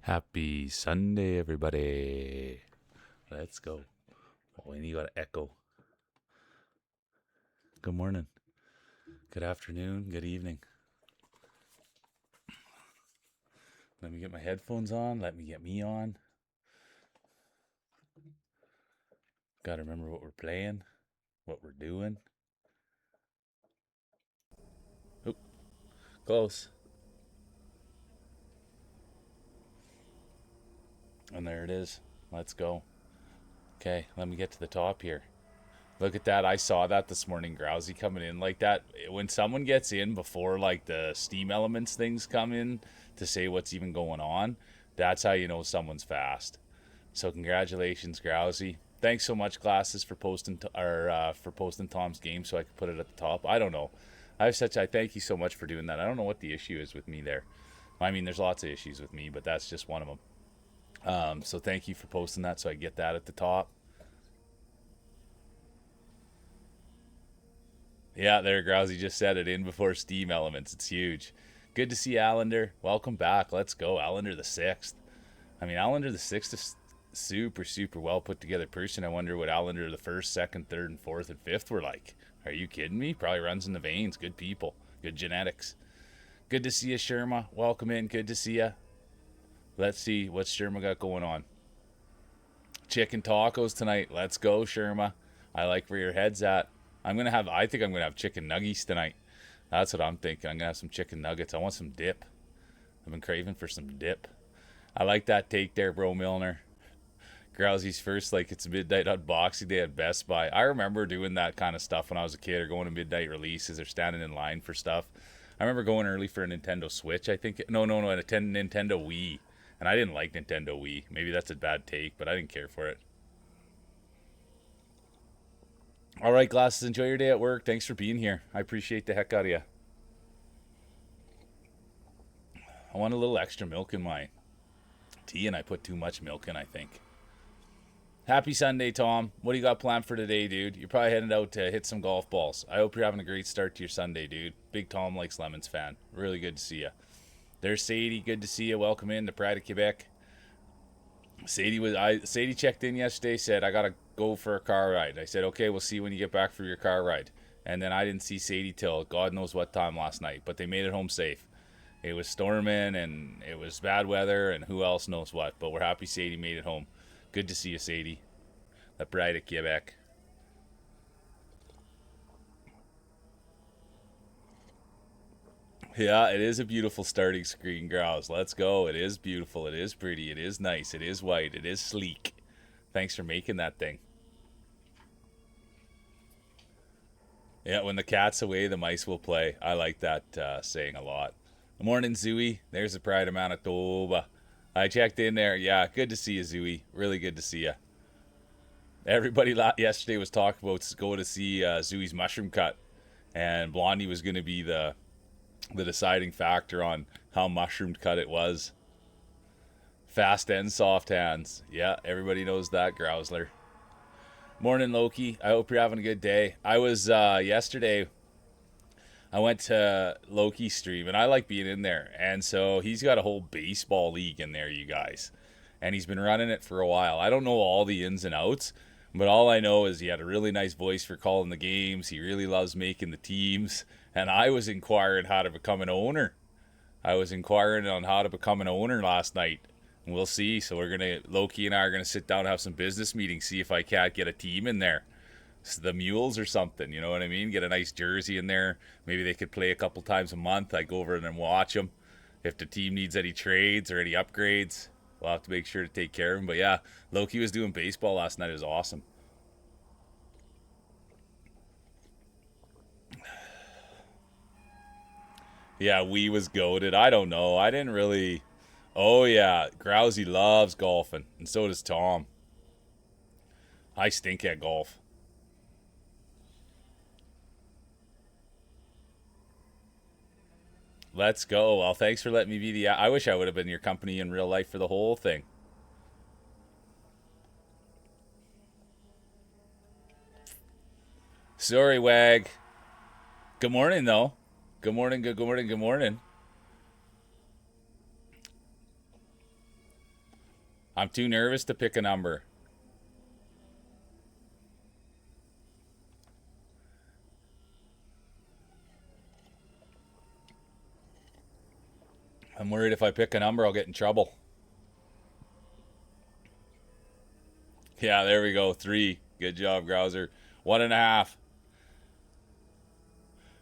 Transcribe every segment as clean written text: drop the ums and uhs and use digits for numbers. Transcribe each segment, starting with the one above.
Happy Sunday, everybody. Let's go. Oh, and you got to echo. Good morning. Good afternoon. Good evening. Let me get my headphones on. Let me get me on. Got to remember what we're playing, what we're doing. Oop, close. And there it is. Let's go. Okay, let me get to the top here. Look at that. I saw that this morning, Grousey coming in like that. When someone gets in before like the Steam Elements things come in to say what's even going on, that's how you know someone's fast. So congratulations, Grousey. Thanks so much, Glasses, for posting Tom's game so I could put it at the top. I don't know. I thank you so much for doing that. I don't know what the issue is with me there. I mean, there's lots of issues with me, but that's just one of them. So thank you for posting that so I get that at the top. Yeah, there, Grousey just said it in before Steam Elements. It's huge. Good to see Allender. Welcome back. Let's go, Allender the Sixth. I mean, Allender the Sixth is super well put together person. I wonder what Allender the first, second, third, and fourth and fifth were like. Are you kidding me? Probably runs in the veins. Good people. Good genetics. Good to see you, Sherma. Welcome in. Good to see you. Let's see what Sherma got going on. Chicken tacos tonight. Let's go, Sherma. I like where your head's at. I think I'm gonna have chicken nuggies tonight. That's what I'm thinking. I'm gonna have some chicken nuggets. I want some dip. I've been craving for some dip. I like that take there, bro Milner. Grousey's first, like it's midnight unboxing day at Best Buy. I remember doing that kind of stuff when I was a kid, or going to midnight releases, or standing in line for stuff. I remember going early for a Nintendo Switch. I think no, a Nintendo Wii, and I didn't like Nintendo Wii. Maybe that's a bad take, but I didn't care for it. All right, Glasses, enjoy your day at work. Thanks for being here. I appreciate the heck out of you. I want a little extra milk in my tea, and I put too much milk in, I think. Happy Sunday, Tom. What do you got planned for today, dude? You're probably heading out to hit some golf balls. I hope you're having a great start to your Sunday, dude. Big Tom Likes Lemons fan. Really good to see you. There's Sadie. Good to see you. Welcome in to Pride of Quebec. Sadie checked in yesterday, said I gotta go for a car ride. I said, okay, we'll see you when you get back for your car ride. And then I didn't see Sadie till God knows what time last night, but they made it home safe. It was storming and it was bad weather and who else knows what, but we're happy Sadie made it home. Good to see you, Sadie. The Pride of Quebec. Yeah, it is a beautiful starting screen, Grouse. Let's go. It is beautiful. It is pretty. It is nice. It is white. It is sleek. Thanks for making that thing. Yeah, when the cat's away, the mice will play. I like that saying a lot. Good morning, Zooey. There's the Pride of Manitoba. I checked in there. Yeah, good to see you, Zooey. Really good to see you. Everybody yesterday was talking about going to see Zooey's mushroom cut, and Blondie was going to be the deciding factor on how mushroomed cut it was. Fast and soft hands. Yeah, everybody knows that, Grousler. Morning, Loki. I hope you're having a good day. I was yesterday. I went to Loki's stream, and I like being in there. And so he's got a whole baseball league in there, you guys. And he's been running it for a while. I don't know all the ins and outs, but all I know is he had a really nice voice for calling the games. He really loves making the teams. And I was inquiring how to become an owner. I was inquiring on how to become an owner last night. And we'll see. So Loki and I are gonna sit down and have some business meetings, see if I can't get a team in there. The Mules or something, you know what I mean? Get a nice jersey in there. Maybe they could play a couple times a month. I go over and watch them. If the team needs any trades or any upgrades, we'll have to make sure to take care of them. But yeah, Loki was doing baseball last night. It was awesome. Yeah, we was goaded. I don't know. I didn't really. Oh yeah, Grousey loves golfing, and so does Tom. I stink at golf. Let's go. Well, thanks for letting me be the. I wish I would have been your company in real life for the whole thing. Sorry, Wag. Good morning, though. Good morning. Good morning. Good morning. I'm too nervous to pick a number. I'm worried if I pick a number, I'll get in trouble. Yeah, there we go. 3. Good job, Grouser. 1.5.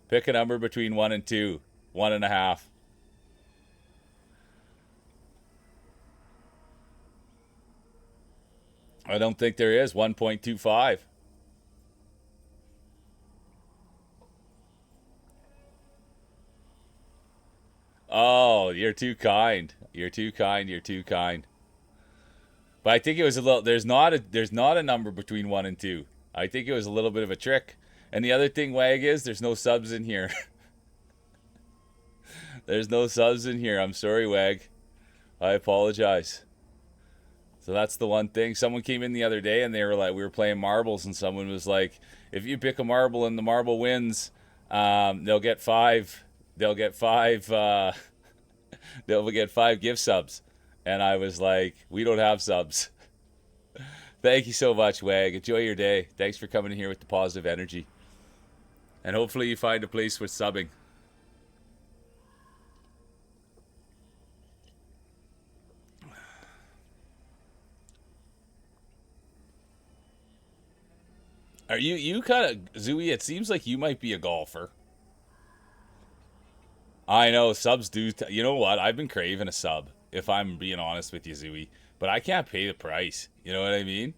Pick a number between 1 and 2. 1.5. I don't think there is. 1.25. Oh, you're too kind. You're too kind. You're too kind. But I think it was a little. There's not a number between 1 and 2. I think it was a little bit of a trick. And the other thing, Wag, is there's no subs in here. There's no subs in here. I'm sorry, Wag. I apologize. So that's the one thing. Someone came in the other day and they were like, we were playing marbles, and someone was like, if you pick a marble and the marble wins, they'll get 5. They'll get 5. They'll get 5 gift subs. And I was like, we don't have subs. Thank you so much, Wag. Enjoy your day. Thanks for coming in here with the positive energy. And hopefully you find a place with subbing. Are you kind of, Zooey, it seems like you might be a golfer. I know, subs do. You know what? I've been craving a sub, if I'm being honest with you, Zooey. But I can't pay the price. You know what I mean?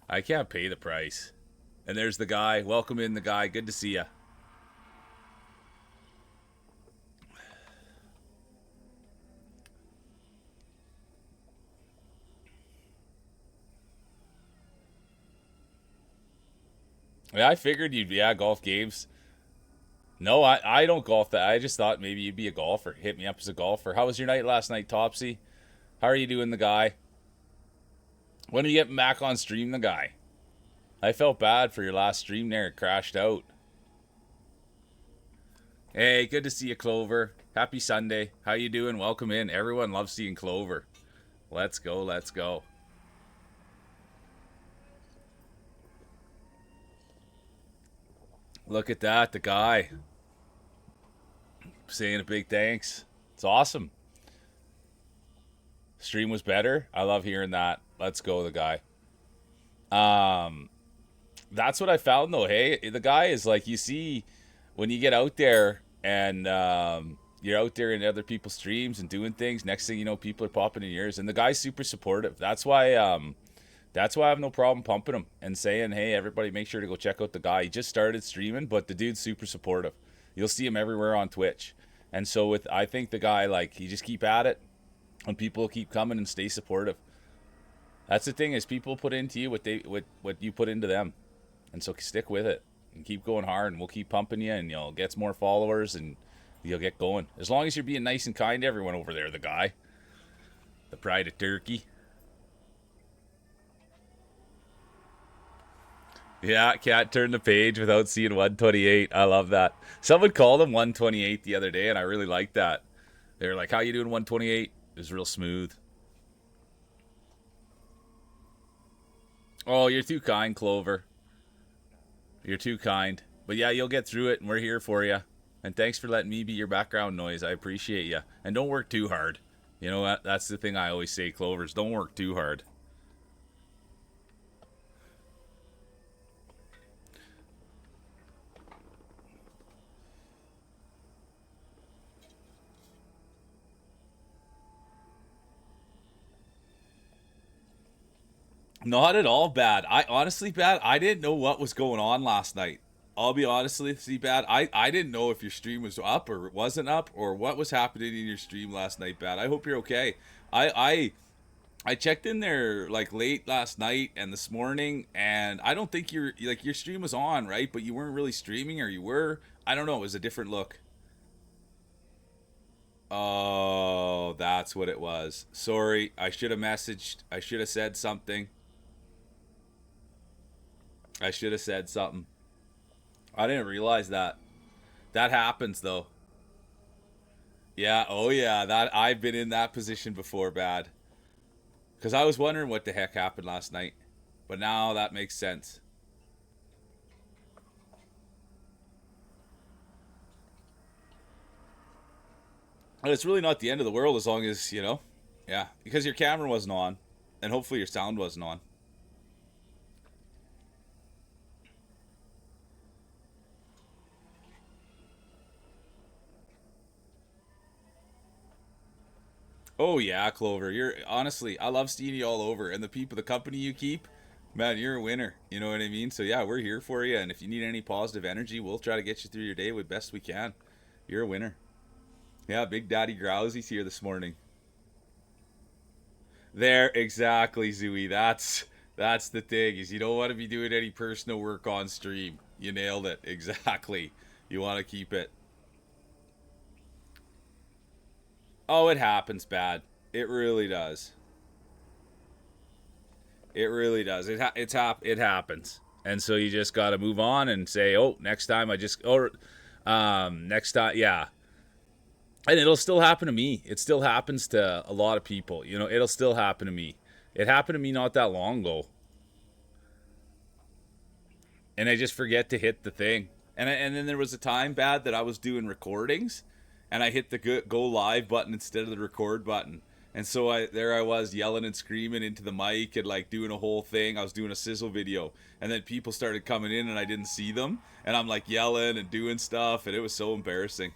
I can't pay the price. And there's the guy. Welcome in, the guy. Good to see you. Yeah, I figured you'd be at golf games. No, I don't golf that. I just thought maybe you'd be a golfer. Hit me up as a golfer. How was your night last night, Topsy? How are you doing, the guy? When are you getting back on stream, the guy? I felt bad for your last stream there. It crashed out. Hey, good to see you, Clover. Happy Sunday. How you doing? Welcome in. Everyone loves seeing Clover. Let's go, let's go. Look at that, the guy. Saying a big thanks. It's awesome. Stream was better. I love hearing that. Let's go, the guy. That's what I found though. Hey, the guy is like, you see, when you get out there and you're out there in other people's streams and doing things, next thing you know, people are popping in yours, and the guy's super supportive. That's why I have no problem pumping him and saying, hey, everybody, make sure to go check out the guy. He just started streaming, but the dude's super supportive. You'll see him everywhere on Twitch. And so I think the guy, like, you just keep at it, and people keep coming and stay supportive. That's the thing, is people put into you what you put into them. And so stick with it and keep going hard, and we'll keep pumping you, and you'll get more followers and you'll get going. As long as you're being nice and kind to everyone over there, the guy. The pride of Turkey. Yeah, can't turn the page without seeing 128. I love that. Someone called him 128 the other day, and I really liked that. They were like, how you doing, 128? It was real smooth. Oh, you're too kind, Clover. You're too kind. But yeah, you'll get through it, and we're here for you. And thanks for letting me be your background noise. I appreciate you. And don't work too hard. You know what? That's the thing I always say, Clovers. Don't work too hard. Not at all bad. I honestly, bad. I didn't know what was going on last night. I'll be honestly, see, bad. I didn't know if your stream was up or it wasn't up or what was happening in your stream last night, bad. I hope you're okay. I checked in there like late last night and this morning, and I don't think your stream was on, right? But you weren't really streaming, or you were. I don't know. It was a different look. Oh, that's what it was. Sorry, I should have messaged. I should have said something. I should have said something. I didn't realize that. That happens though. Yeah, oh yeah, that I've been in that position before, bad. Because I was wondering what the heck happened last night. But now that makes sense. And it's really not the end of the world as long as, yeah, because your camera wasn't on. And hopefully your sound wasn't on. Oh yeah, Clover. You're honestly, I love seeing you all over, and the company you keep, man, you're a winner. You know what I mean? So yeah, we're here for you, and if you need any positive energy, we'll try to get you through your day with best we can. You're a winner. Yeah, Big Daddy Growsy's here this morning. There, exactly, Zooey. That's the thing is you don't want to be doing any personal work on stream. You nailed it exactly. You want to keep it. Oh, it happens bad. It really does. It really does. It happens, and so you just got to move on and say, oh, next time I just or next time, yeah. And it'll still happen to me. It still happens to a lot of people. It'll still happen to me. It happened to me not that long ago, and I just forget to hit the thing. And then there was a time bad that I was doing recordings, and I hit the go live button instead of the record button. And so I was yelling and screaming into the mic and like doing a whole thing. I was doing a sizzle video, and then people started coming in and I didn't see them, and I'm like yelling and doing stuff, and it was so embarrassing.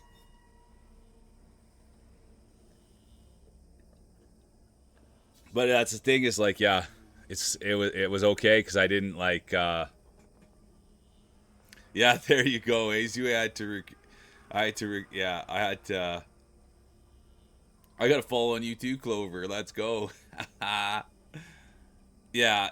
But that's the thing is like, yeah, it was okay because I didn't like. Yeah, there you go, Azu. Yeah, I had to. I got to follow on you too, Clover. Let's go. Yeah,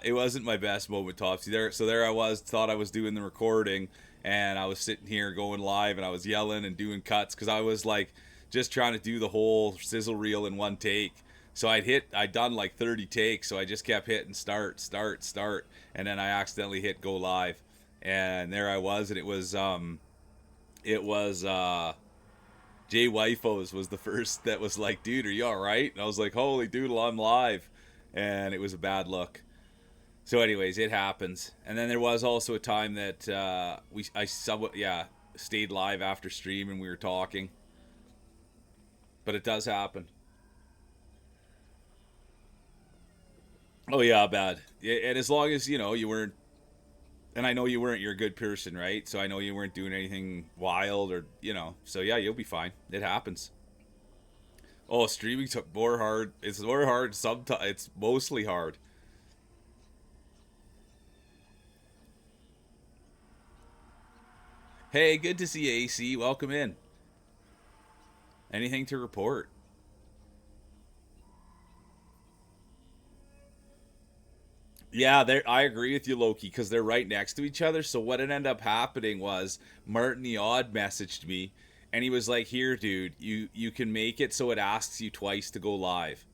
it wasn't my best moment, Topsy. So there I was, thought I was doing the recording, and I was sitting here going live, and I was yelling and doing cuts because I was like just trying to do the whole sizzle reel in one take. So I'd done like 30 takes, so I just kept hitting start, start, start, and then I accidentally hit go live, and there I was, and it was Jay Wifos was the first that was like, dude, are you all right? And I was like, holy doodle, I'm live, and it was a bad look. So, anyways, it happens. And then there was also a time that I somewhat stayed live after stream and we were talking, but it does happen. Oh yeah, bad. Yeah, and as long as you weren't, and I know you weren't, you're a good person, right? So I know you weren't doing anything wild or So yeah, you'll be fine. It happens. Oh, streaming's more hard. It's more hard. Sometimes it's mostly hard. Hey, good to see you, AC. Welcome in. Anything to report? Yeah, I agree with you, Loki, because they're right next to each other. So what ended up happening was Martin the Odd messaged me, and he was like, "Here, dude, you can make it so it asks you twice to go live."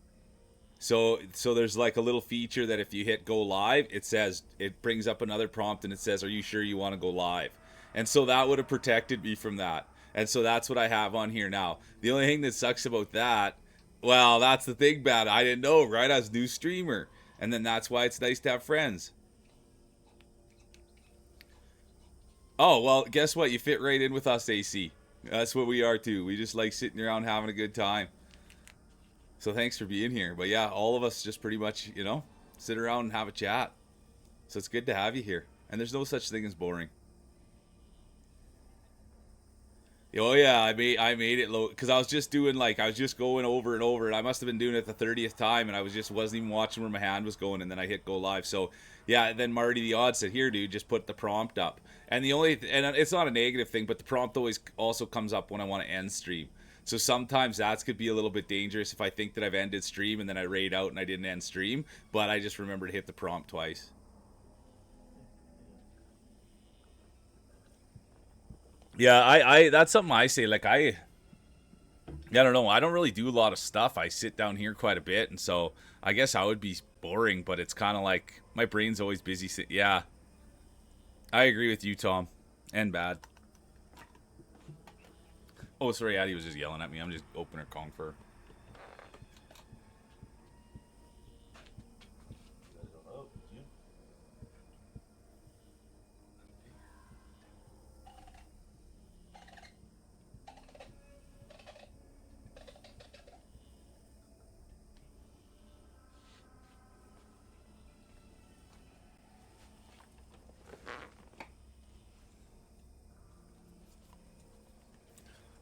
So there's like a little feature that if you hit go live, it brings up another prompt and it says, "Are you sure you want to go live?" And so that would have protected me from that. And so that's what I have on here now. The only thing that sucks about that, well, that's the thing about it. I didn't know, right? I was a new streamer. And then that's why it's nice to have friends. Oh, well, guess what? You fit right in with us, AC. That's what we are too. We just like sitting around having a good time. So thanks for being here. But yeah, all of us just pretty much, sit around and have a chat. So it's good to have you here. And there's no such thing as boring. Oh yeah, I made it low because I was just doing I was just going over and over, and I must have been doing it the 30th time, and I wasn't even watching where my hand was going, and then I hit go live. So yeah, then Marty the Odd said, "Here, dude, just put the prompt up." And and it's not a negative thing, but the prompt always also comes up when I want to end stream. So sometimes that could be a little bit dangerous if I think that I've ended stream and then I raid out and I didn't end stream, but I just remember to hit the prompt twice. Yeah, I that's something I say. I don't know. I don't really do a lot of stuff. I sit down here quite a bit, and so I guess I would be boring. But it's kind of like my brain's always busy. Yeah, I agree with you, Tom. And bad. Oh, sorry, Addie was just yelling at me. I'm just opening her Kong for.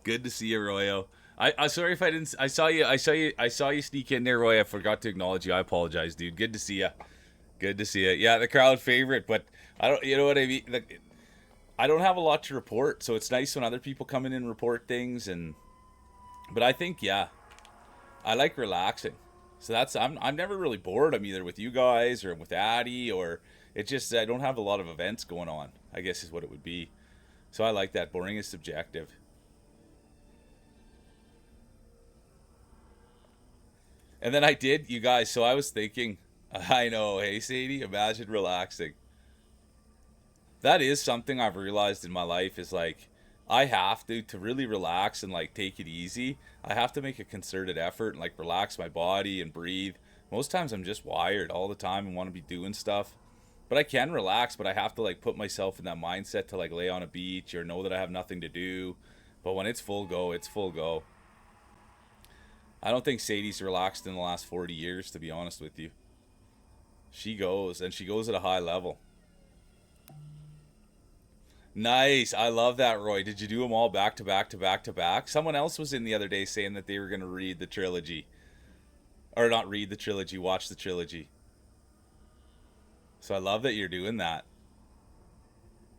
Good to see you, Royo. I sorry if I didn't. I saw you sneak in there, Roy. I forgot to acknowledge you. I apologize, dude. Good to see you. Good to see you. Yeah, the crowd favorite, but I don't. You know what I mean? I don't have a lot to report, so it's nice when other people come in and report things. But I think, yeah, I like relaxing. So I'm never really bored. I'm either with you guys or with Addie, or it's just I don't have a lot of events going on, I guess is what it would be. So I like that. Boring is subjective. And then I did, you guys. So I was thinking, I know, hey Sadie, imagine relaxing. That is something I've realized in my life is like I have to really relax and like take it easy. I have to make a concerted effort and like relax my body and breathe. Most times I'm just wired all the time and want to be doing stuff. But I can relax, but I have to like put myself in that mindset to like lay on a beach or know that I have nothing to do. But when it's full go, it's full go. I don't think Sadie's relaxed in the last 40 years, to be honest with you. She goes, and she goes at a high level. Nice. I love that, Roy. Did you do them all back to back to back to back? Someone else was in the other day saying that they were going to read the trilogy. Or not read the trilogy, watch the trilogy. So I love that you're doing that.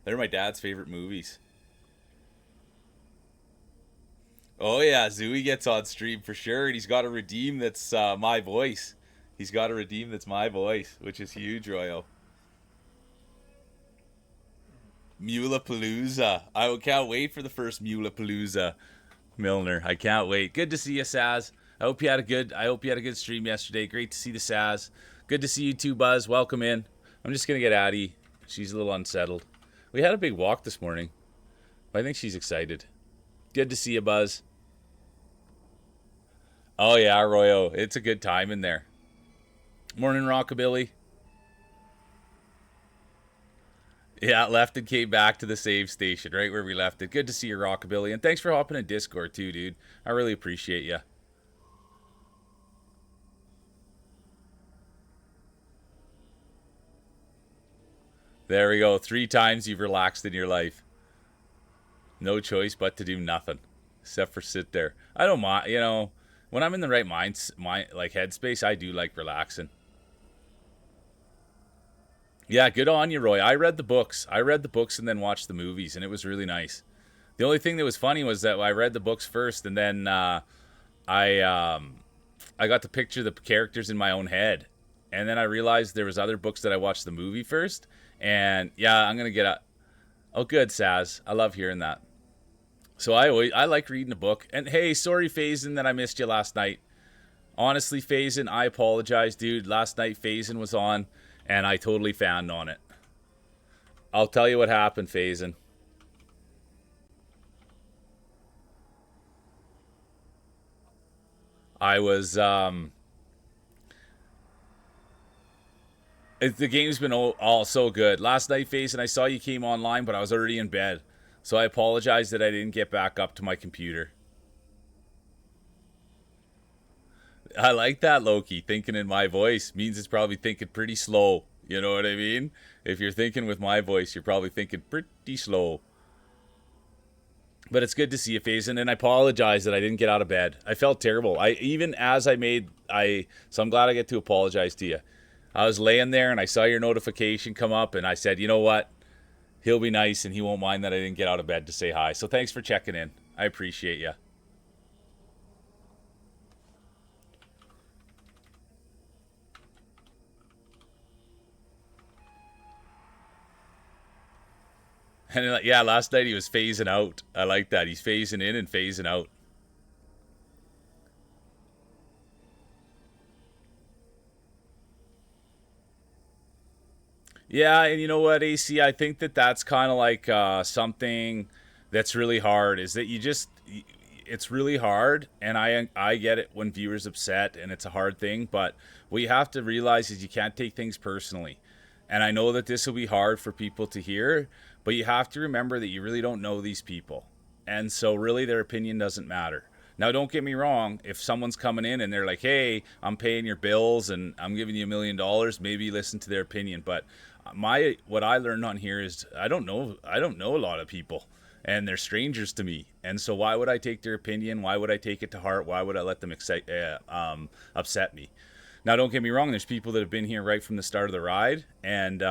They're my dad's favorite movies. Oh, yeah. Zooey gets on stream for sure. And he's got a redeem that's my voice. He's got a redeem that's my voice, which is huge, Royo. Mulapalooza. I can't wait for the first Mulapalooza, Milner. I can't wait. Good to see you, Saz. I hope you had a good stream yesterday. Great to see the Saz. Good to see you too, Buzz. Welcome in. I'm just gonna get Addie. She's a little unsettled. We had a big walk this morning. I think she's excited. Good to see you, Buzz. Oh yeah, Arroyo. It's a good time in there. Morning, Rockabilly. Yeah, left and came back to the save station, right where we left it. Good to see you, Rockabilly. And thanks for hopping in Discord, too, dude. I really appreciate you. There we go. 3 times you've relaxed in your life. No choice but to do nothing. Except for sit there. I don't mind, when I'm in the right like headspace, I do like relaxing. Yeah, good on you, Roy. I read the books. I read the books and then watched the movies, and it was really nice. The only thing that was funny was that I read the books first, and then I I got to picture the characters in my own head, and then I realized there was other books that I watched the movie first, and yeah, I'm gonna get a. Oh, good, Saz. I love hearing that. So I like reading a book. And hey, sorry, Faison, that I missed you last night. Honestly, Faison, I apologize, dude. Last night, Faison was on, and I totally fanned on it. I'll tell you what happened, Faison. I was the game's been all so good. Last night, Faison, I saw you came online, but I was already in bed. So I apologize that I didn't get back up to my computer. I like that, Loki. Thinking in my voice means it's probably thinking pretty slow. You know what I mean? If you're thinking with my voice, you're probably thinking pretty slow. But it's good to see you, Faison, and I apologize that I didn't get out of bed. I felt terrible. So I'm glad I get to apologize to you. I was laying there and I saw your notification come up, and I said, you know what? He'll be nice and he won't mind that I didn't get out of bed to say hi. So thanks for checking in. I appreciate you. And yeah, last night he was phasing out. I like that. He's phasing in and phasing out. Yeah, and you know what, AC? I think that that's kind of like something that's really hard. Is that it's really hard, and I get it when viewers upset, and it's a hard thing. But what you have to realize is you can't take things personally. And I know that this will be hard for people to hear, but you have to remember that you really don't know these people, and so really their opinion doesn't matter. Now, don't get me wrong. If someone's coming in and they're like, "Hey, I'm paying your bills and I'm giving you $1 million," maybe listen to their opinion. But my what I learned on here is I don't know a lot of people, and they're strangers to me. And so why would I take their opinion? Why would I take it to heart? Why would I let them upset me? Now, don't get me wrong. There's people that have been here right from the start of the ride, and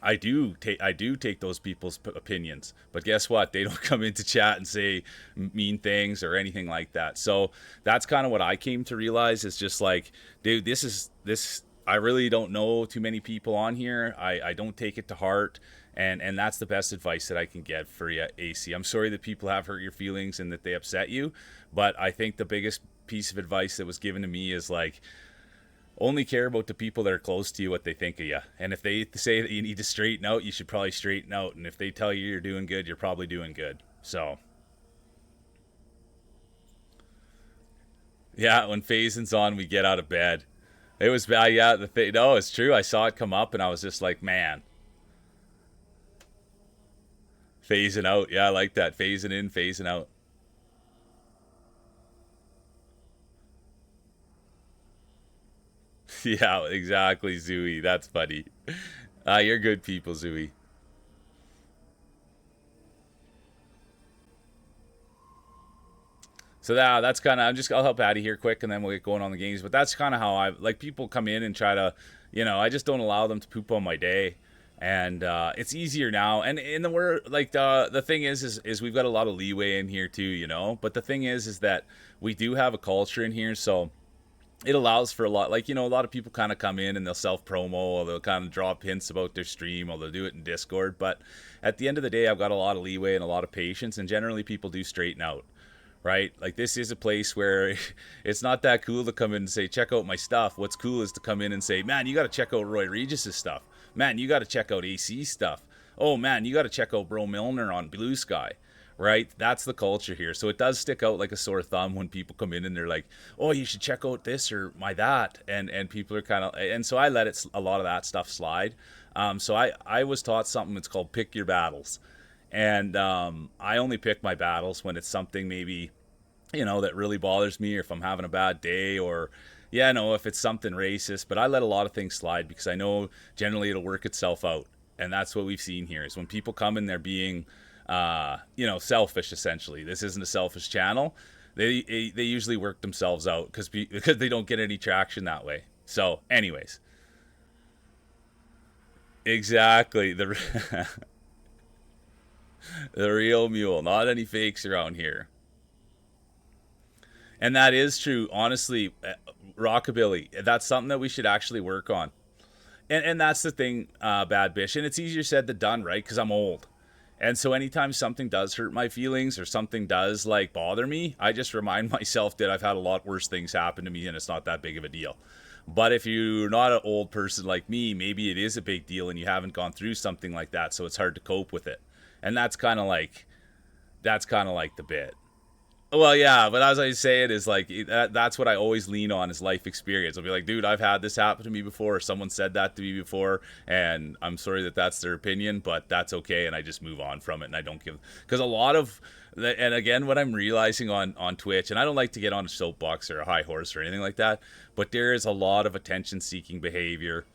I do take those people's opinions, but guess what? They don't come into chat and say mean things or anything like that. So that's kind of what I came to realize is just like, dude, this. I really don't know too many people on here. I don't take it to heart, and that's the best advice that I can get for you, AC. I'm sorry that people have hurt your feelings and that they upset you, but I think the biggest piece of advice that was given to me is like, only care about the people that are close to you, what they think of you. And if they say that you need to straighten out, you should probably straighten out. And if they tell you you're doing good, you're probably doing good. So, yeah, when phasing's on, we get out of bed. It was bad. Yeah, the thing. No, it's true. I saw it come up, and I was just like, man, phasing out. Yeah, I like that. Phasing in, phasing out. Yeah, exactly, Zooey. That's funny. You're good people, Zooey. So that's kind of. I'll help Addy here quick, and then we'll get going on the games. But that's kind of how I like people come in and try to, I just don't allow them to poop on my day, and it's easier now. And in the word, like the thing is we've got a lot of leeway in here too, But the thing is that we do have a culture in here, so it allows for a lot. Like a lot of people kind of come in and they'll self promo, or they'll kind of drop hints about their stream, or they'll do it in Discord. But at the end of the day, I've got a lot of leeway and a lot of patience, and generally people do straighten out, right? Like this is a place where it's not that cool to come in and say, check out my stuff. What's cool is to come in and say, man, you got to check out Roy Regis's stuff. Man, you got to check out AC stuff. Oh man, you got to check out Bro Milner on Blue Sky. Right? That's the culture here. So it does stick out like a sore thumb when people come in and they're like, "Oh, you should check out this or my that," and people are kind of, and so I let a lot of that stuff slide. So I was taught something that's called pick your battles, and I only pick my battles when it's something maybe that really bothers me, or if I'm having a bad day, or yeah, no, if it's something racist. But I let a lot of things slide because I know generally it'll work itself out, and that's what we've seen here is when people come in, they're being selfish essentially. This isn't a selfish channel. They usually work themselves out because they don't get any traction that way. So, anyways, exactly the the real mule, not any fakes around here. And that is true, honestly. Rockabilly, that's something that we should actually work on. And that's the thing, Bad Bish. And it's easier said than done, right? Because I'm old. And so anytime something does hurt my feelings or something does like bother me, I just remind myself that I've had a lot worse things happen to me and it's not that big of a deal. But if you're not an old person like me, maybe it is a big deal and you haven't gone through something like that, so it's hard to cope with it. And that's kind of like the bit. Well, yeah, but as I say it is like that's what I always lean on is life experience. I'll be like, dude, I've had this happen to me before, or someone said that to me before, and I'm sorry that that's their opinion, but that's okay, and I just move on from it, and I don't give because a lot of, and again, what I'm realizing on Twitch, and I don't like to get on a soapbox or a high horse or anything like that, but there is a lot of attention-seeking behavior.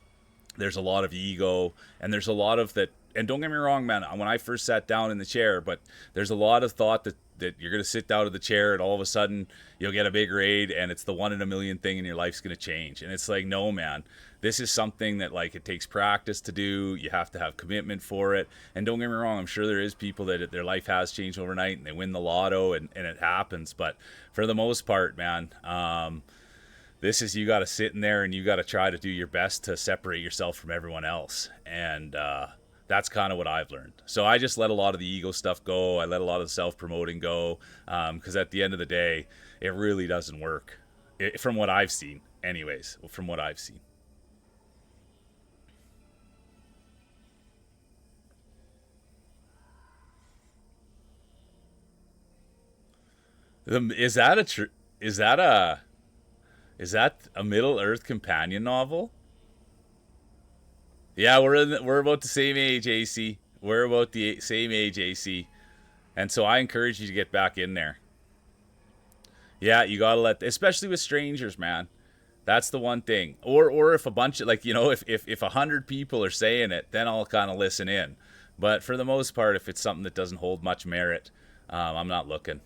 There's a lot of ego, and there's a lot of that. And don't get me wrong, man, when I first sat down in the chair, but there's a lot of thought that you're going to sit down in the chair and all of a sudden you'll get a big raid and it's the one in a million thing and your life's going to change. And it's like, no, man, this is something that like it takes practice to do. You have to have commitment for it. And don't get me wrong, I'm sure there is people that their life has changed overnight and they win the lotto and it happens. But for the most part, man, this is, you got to sit in there and you got to try to do your best to separate yourself from everyone else. And that's kind of what I've learned. So I just let a lot of the ego stuff go. I let a lot of the self-promoting go because at the end of the day, it really doesn't work. From what I've seen, anyways, from what I've seen. Is that a is that a Middle Earth companion novel? Yeah, we're about the same age, AC. We're about the same age, AC. And so I encourage you to get back in there. Yeah, you gotta especially with strangers, man. That's the one thing. Or if a bunch of if 100 people are saying it, then I'll kind of listen in. But for the most part, if it's something that doesn't hold much merit, I'm not looking.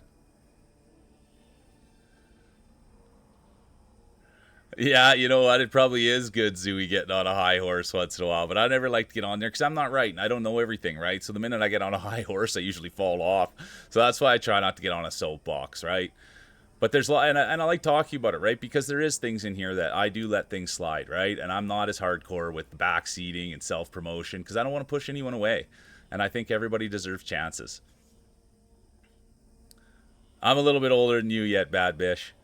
Yeah, you know what? It probably is good, Zooey, getting on a high horse once in a while. But I never like to get on there because I'm not right and I don't know everything, right? So the minute I get on a high horse, I usually fall off. So that's why I try not to get on a soapbox, right? But there's a lot, and I like talking about it, right? Because there is things in here that I do let things slide, right? And I'm not as hardcore with the backseating and self promotion because I don't want to push anyone away. And I think everybody deserves chances. I'm a little bit older than you yet, Bad Bish.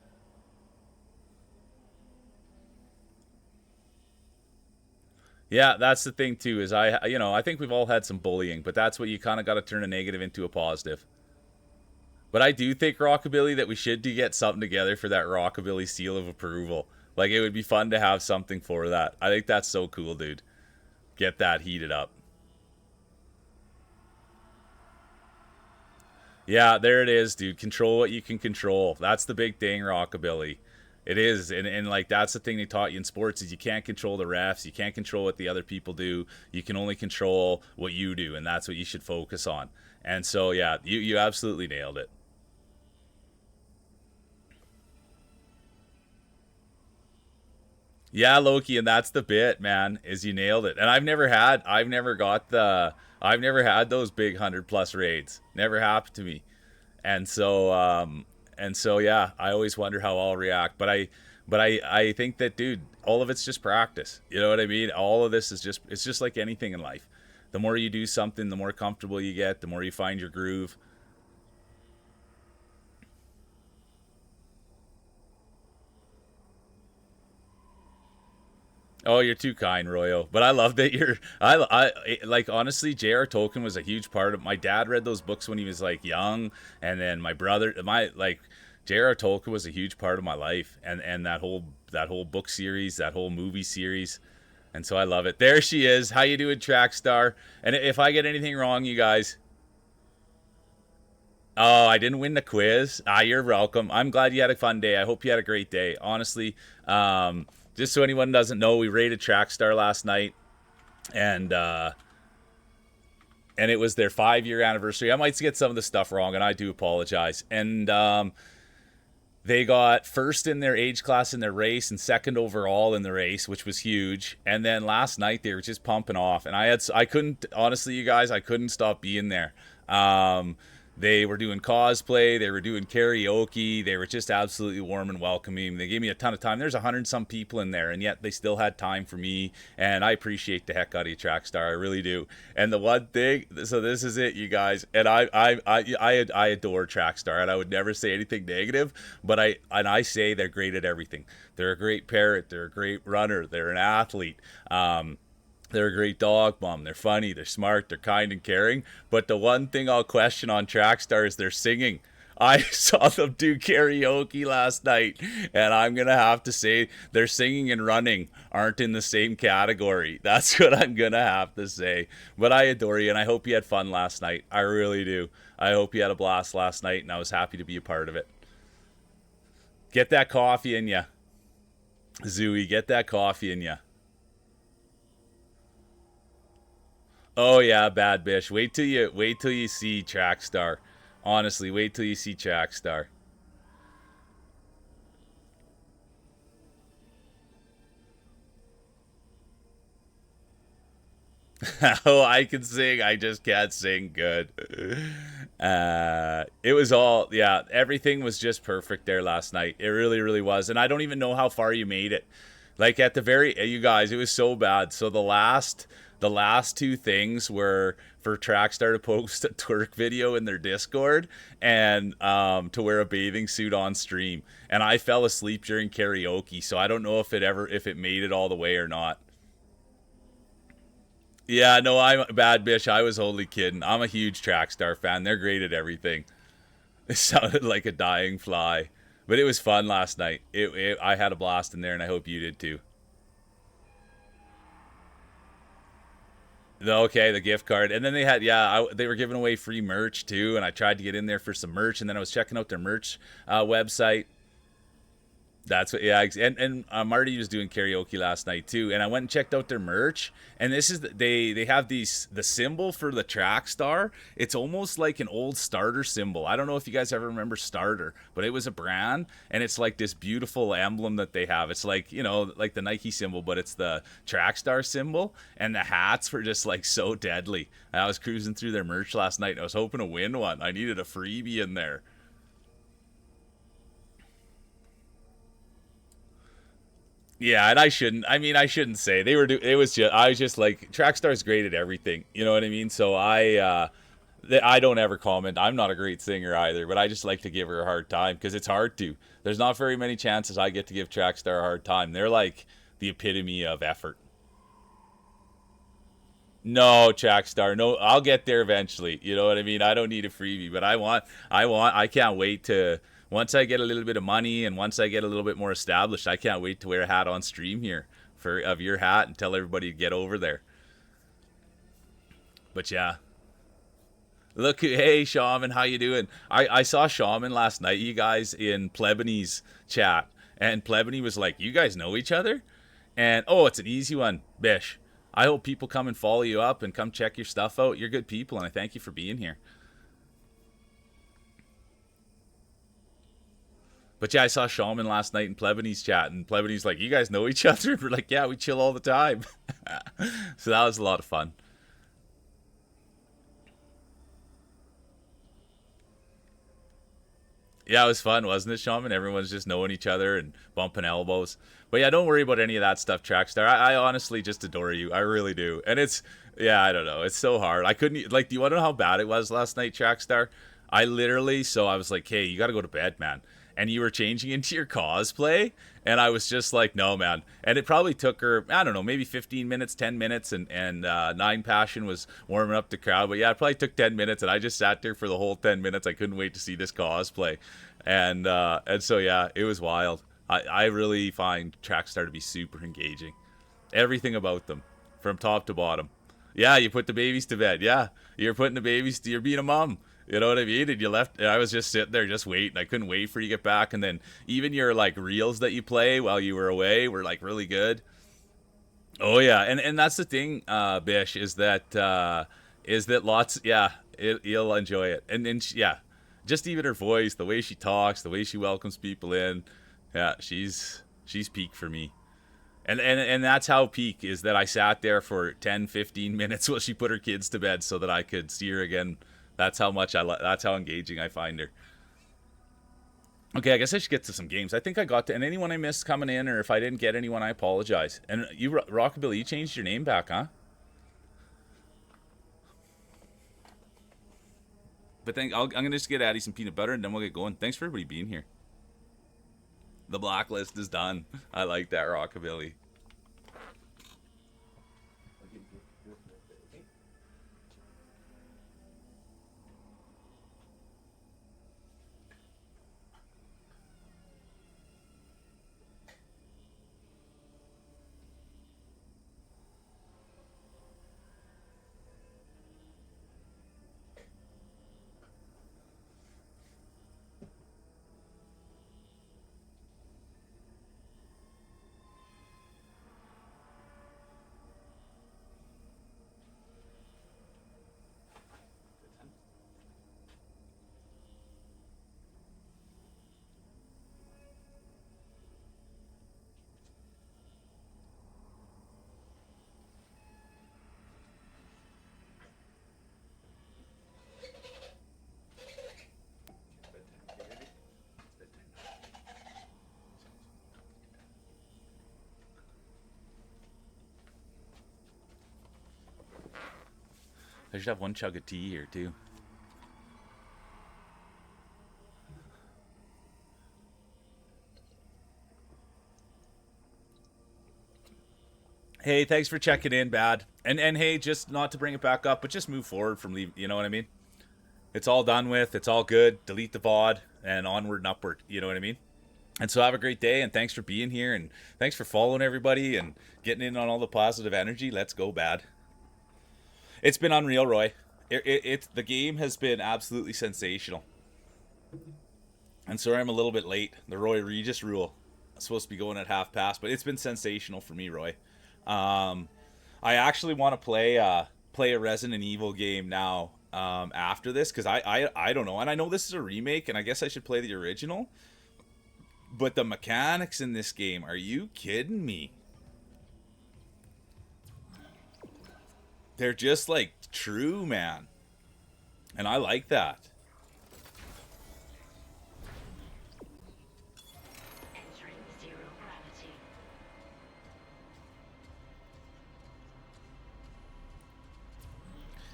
Yeah, that's the thing too. Is I think we've all had some bullying, but that's what you kind of got to turn a negative into a positive. But I do think Rockabilly that we should do get something together for that Rockabilly seal of approval. Like it would be fun to have something for that. I think that's so cool, dude. Get that heated up. Yeah, there it is, dude. Control what you can control. That's the big thing, Rockabilly. It is, and like that's the thing they taught you in sports is you can't control the refs, you can't control what the other people do. You can only control what you do, and that's what you should focus on. And so, yeah, you absolutely nailed it. Yeah, Loki, and that's the bit, man. Is you nailed it. And I've never had those big 100 plus raids. Never happened to me. And so yeah, I always wonder how I'll react. But I think that, dude, all of it's just practice. You know what I mean? All of this is just it's just like anything in life. The more you do something, the more comfortable you get, the more you find your groove. Oh, you're too kind, Royo. But I love that you're. Like honestly, J.R. Tolkien was a huge part of. My dad read those books when he was like young, and then my brother, my like, J.R. Tolkien was a huge part of my life, and that whole book series, that whole movie series, and so I love it. There she is. How you doing, Trackstar? And if I get anything wrong, you guys. Oh, I didn't win the quiz. Ah, you're welcome. I'm glad you had a fun day. I hope you had a great day. Honestly, just so anyone doesn't know, we rated Trackstar last night, and and it was their 5 year anniversary. I might get some of the stuff wrong, and I do apologize. And they got first in their age class in their race and second overall in the race, which was huge. And then last night they were just pumping off, and I couldn't honestly, you guys, I couldn't stop being there. Um, they were doing cosplay, they were doing karaoke, they were just absolutely warm and welcoming. They gave me a ton of time. There's 100 some people in there, and yet they still had time for me. And I appreciate the heck out of you, Trackstar. I really do. And the one thing, so this is it, you guys. And I adore Trackstar, and I would never say anything negative. But I say they're great at everything. They're a great parrot. They're a great runner. They're an athlete. They're a great dog mom. They're funny. They're smart. They're kind and caring. But the one thing I'll question on Trackstar is their singing. I saw them do karaoke last night, and I'm going to have to say their singing and running aren't in the same category. That's what I'm going to have to say. But I adore you, and I hope you had fun last night. I really do. I hope you had a blast last night, and I was happy to be a part of it. Get that coffee in ya, Zooey. Get that coffee in ya. Oh yeah, Bad Bish. Wait till you see Trackstar. Honestly, wait till you see Trackstar. Oh, I can sing. I just can't sing good. It was all yeah. Everything was just perfect there last night. It really, really was. And I don't even know how far you made it. Like at the very, you guys, it was so bad. So the last two things were for Trackstar to post a twerk video in their Discord and to wear a bathing suit on stream. And I fell asleep during karaoke, so I don't know if it made it all the way or not. Yeah, no, I'm a bad bitch. I was only kidding. I'm a huge Trackstar fan. They're great at everything. It sounded like a dying fly, but it was fun last night. I had a blast in there, and I hope you did too. Okay, the gift card, and then they had they were giving away free merch too, and I tried to get in there for some merch, and then I was checking out their merch website. That's what, yeah, and Marty was doing karaoke last night too, and I went and checked out their merch, and this is they have these the symbol for the track star. It's almost like an old Starter symbol. I don't know if you guys ever remember Starter, but it was a brand, and it's like this beautiful emblem that they have. It's like like the Nike symbol, but it's the track star symbol, and the hats were just like so deadly. I was cruising through their merch last night, and I was hoping to win one. I needed a freebie in there. Yeah, and I shouldn't. I mean, I shouldn't say they were. It was just. I was just like Trackstar's great at everything. You know what I mean? So I don't ever comment. I'm not a great singer either, but I just like to give her a hard time because it's hard to. There's not very many chances I get to give Trackstar a hard time. They're like the epitome of effort. No, Trackstar. No, I'll get there eventually. You know what I mean? I don't need a freebie, but I can't wait to, once I get a little bit of money and once I get a little bit more established, I can't wait to wear a hat on stream here of your hat and tell everybody to get over there. But yeah. Look, hey, Shaman, how you doing? I saw Shaman last night, you guys, in Plebany's chat. And Plebany was like, you guys know each other? And, oh, it's an easy one, Bish. I hope people come and follow you up and come check your stuff out. You're good people, and I thank you for being here. But yeah, I saw Shaman last night in Plebany's chat, and Plebany's like, you guys know each other? We're like, yeah, we chill all the time. So that was a lot of fun. Yeah, it was fun, wasn't it, Shaman? Everyone's just knowing each other and bumping elbows. But yeah, don't worry about any of that stuff, Trackstar. I honestly just adore you. I really do. And it's, yeah, I don't know. It's so hard. I couldn't, like, do you want to know how bad it was last night, Trackstar? I literally, so I was like, hey, you got to go to bed, man. And you were changing into your cosplay. And I was just like, no, man. And it probably took her, I don't know, maybe 15 minutes, 10 minutes. And Nine Passion was warming up the crowd. But yeah, it probably took 10 minutes. And I just sat there for the whole 10 minutes. I couldn't wait to see this cosplay. And so, yeah, it was wild. I really find Trackstar to be super engaging. Everything about them, from top to bottom. Yeah, you put the babies to bed. Yeah, you're putting the babies. You're being a mom. You know what I mean? And you left. And I was just sitting there, just waiting. I couldn't wait for you to get back. And then even your like reels that you play while you were away were like really good. Oh yeah, and that's the thing, Bish, is that lots. Yeah, you'll enjoy it. And then yeah, just even her voice, the way she talks, the way she welcomes people in. Yeah, she's peak for me. And that's how peak is that I sat there for 10, 15 minutes while she put her kids to bed so that I could see her again. That's how much that's how engaging I find her. Okay, I guess I should get to some games. I think I got to, and anyone I missed coming in, or if I didn't get anyone, I apologize. And you, Rockabilly, you changed your name back, huh? But I'm gonna just get Addie some peanut butter, and then we'll get going. Thanks for everybody being here. The blacklist is done. I like that, Rockabilly. I should have one chug of tea here too. Hey, thanks for checking in, Bad. And hey, just not to bring it back up, but just move forward from leave. You know what I mean? It's all done with. It's all good. Delete the VOD and onward and upward. You know what I mean? And so have a great day, and thanks for being here, and thanks for following everybody and getting in on all the positive energy. Let's go, Bad. It's been unreal, Roy. The game has been absolutely sensational. And sorry I'm a little bit late. The Roy Regis rule. supposed to be going at half past, but it's been sensational for me, Roy. Um, I actually want to play a Resident Evil game now after this because I don't know, and I know this is a remake, and I guess I should play the original. But the mechanics in this game, are you kidding me? They're just like true, man, and I like that.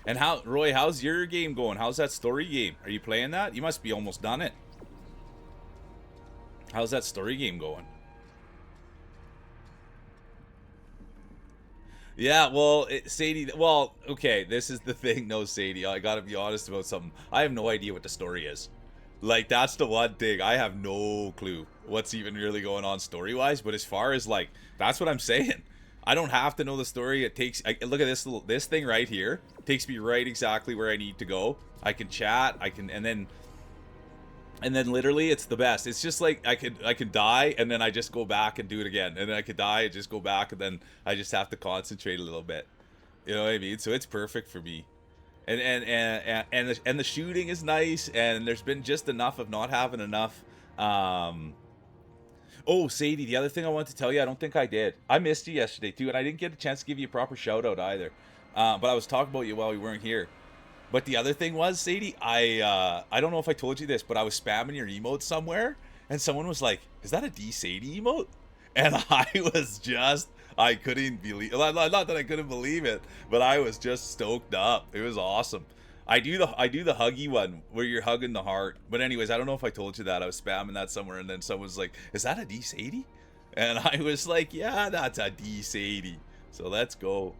And how, Roy, how's your game going? How's that story game? Are you playing that? You must be almost done it. How's that story game going? Yeah, well, Sadie, well, okay, this is the thing, no, Sadie, I gotta be honest about something. I have no idea what the story is. Like, that's the one thing. I have no clue what's even really going on story-wise, but as far as, like, that's what I'm saying. I don't have to know the story. It takes, look at this thing right here. It takes me right exactly where I need to go. I can chat, and then literally it's the best. It's just like I could die and then I just go back and do it again. And then I could die and just go back and then I just have to concentrate a little bit. You know what I mean? So it's perfect for me. And the shooting is nice, and there's been just enough of not having enough. Oh, Sadie, the other thing I wanted to tell you, I don't think I did. I missed you yesterday too, and I didn't get a chance to give you a proper shout out either. But I was talking about you while we weren't here. But the other thing was, Sadie, I don't know if I told you this, but I was spamming your emote somewhere, and someone was like, "Is that a D Sadie emote?" And I couldn't believe. Not that I couldn't believe it, but I was just stoked up. It was awesome. I do the huggy one where you're hugging the heart. But anyways, I don't know if I told you that. I was spamming that somewhere, and then someone was like, "Is that a D Sadie?" And I was like, "Yeah, that's a D Sadie." So let's go.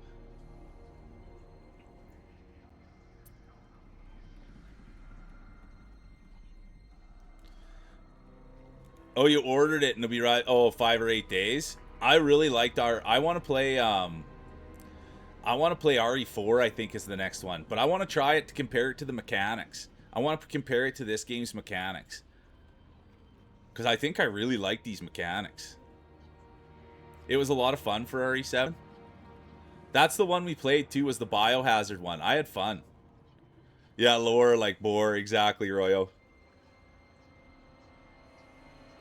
Oh, you ordered it and it'll be right. Oh, 5 or 8 days. I really liked our. I want to play. I want to play RE4. I think is the next one, but I want to try it to compare it to the mechanics. I want to compare it to this game's mechanics because I think I really like these mechanics. It was a lot of fun for RE7. That's the one we played too. Was the Biohazard one? I had fun. Yeah, lore like Boar. Exactly, Royo.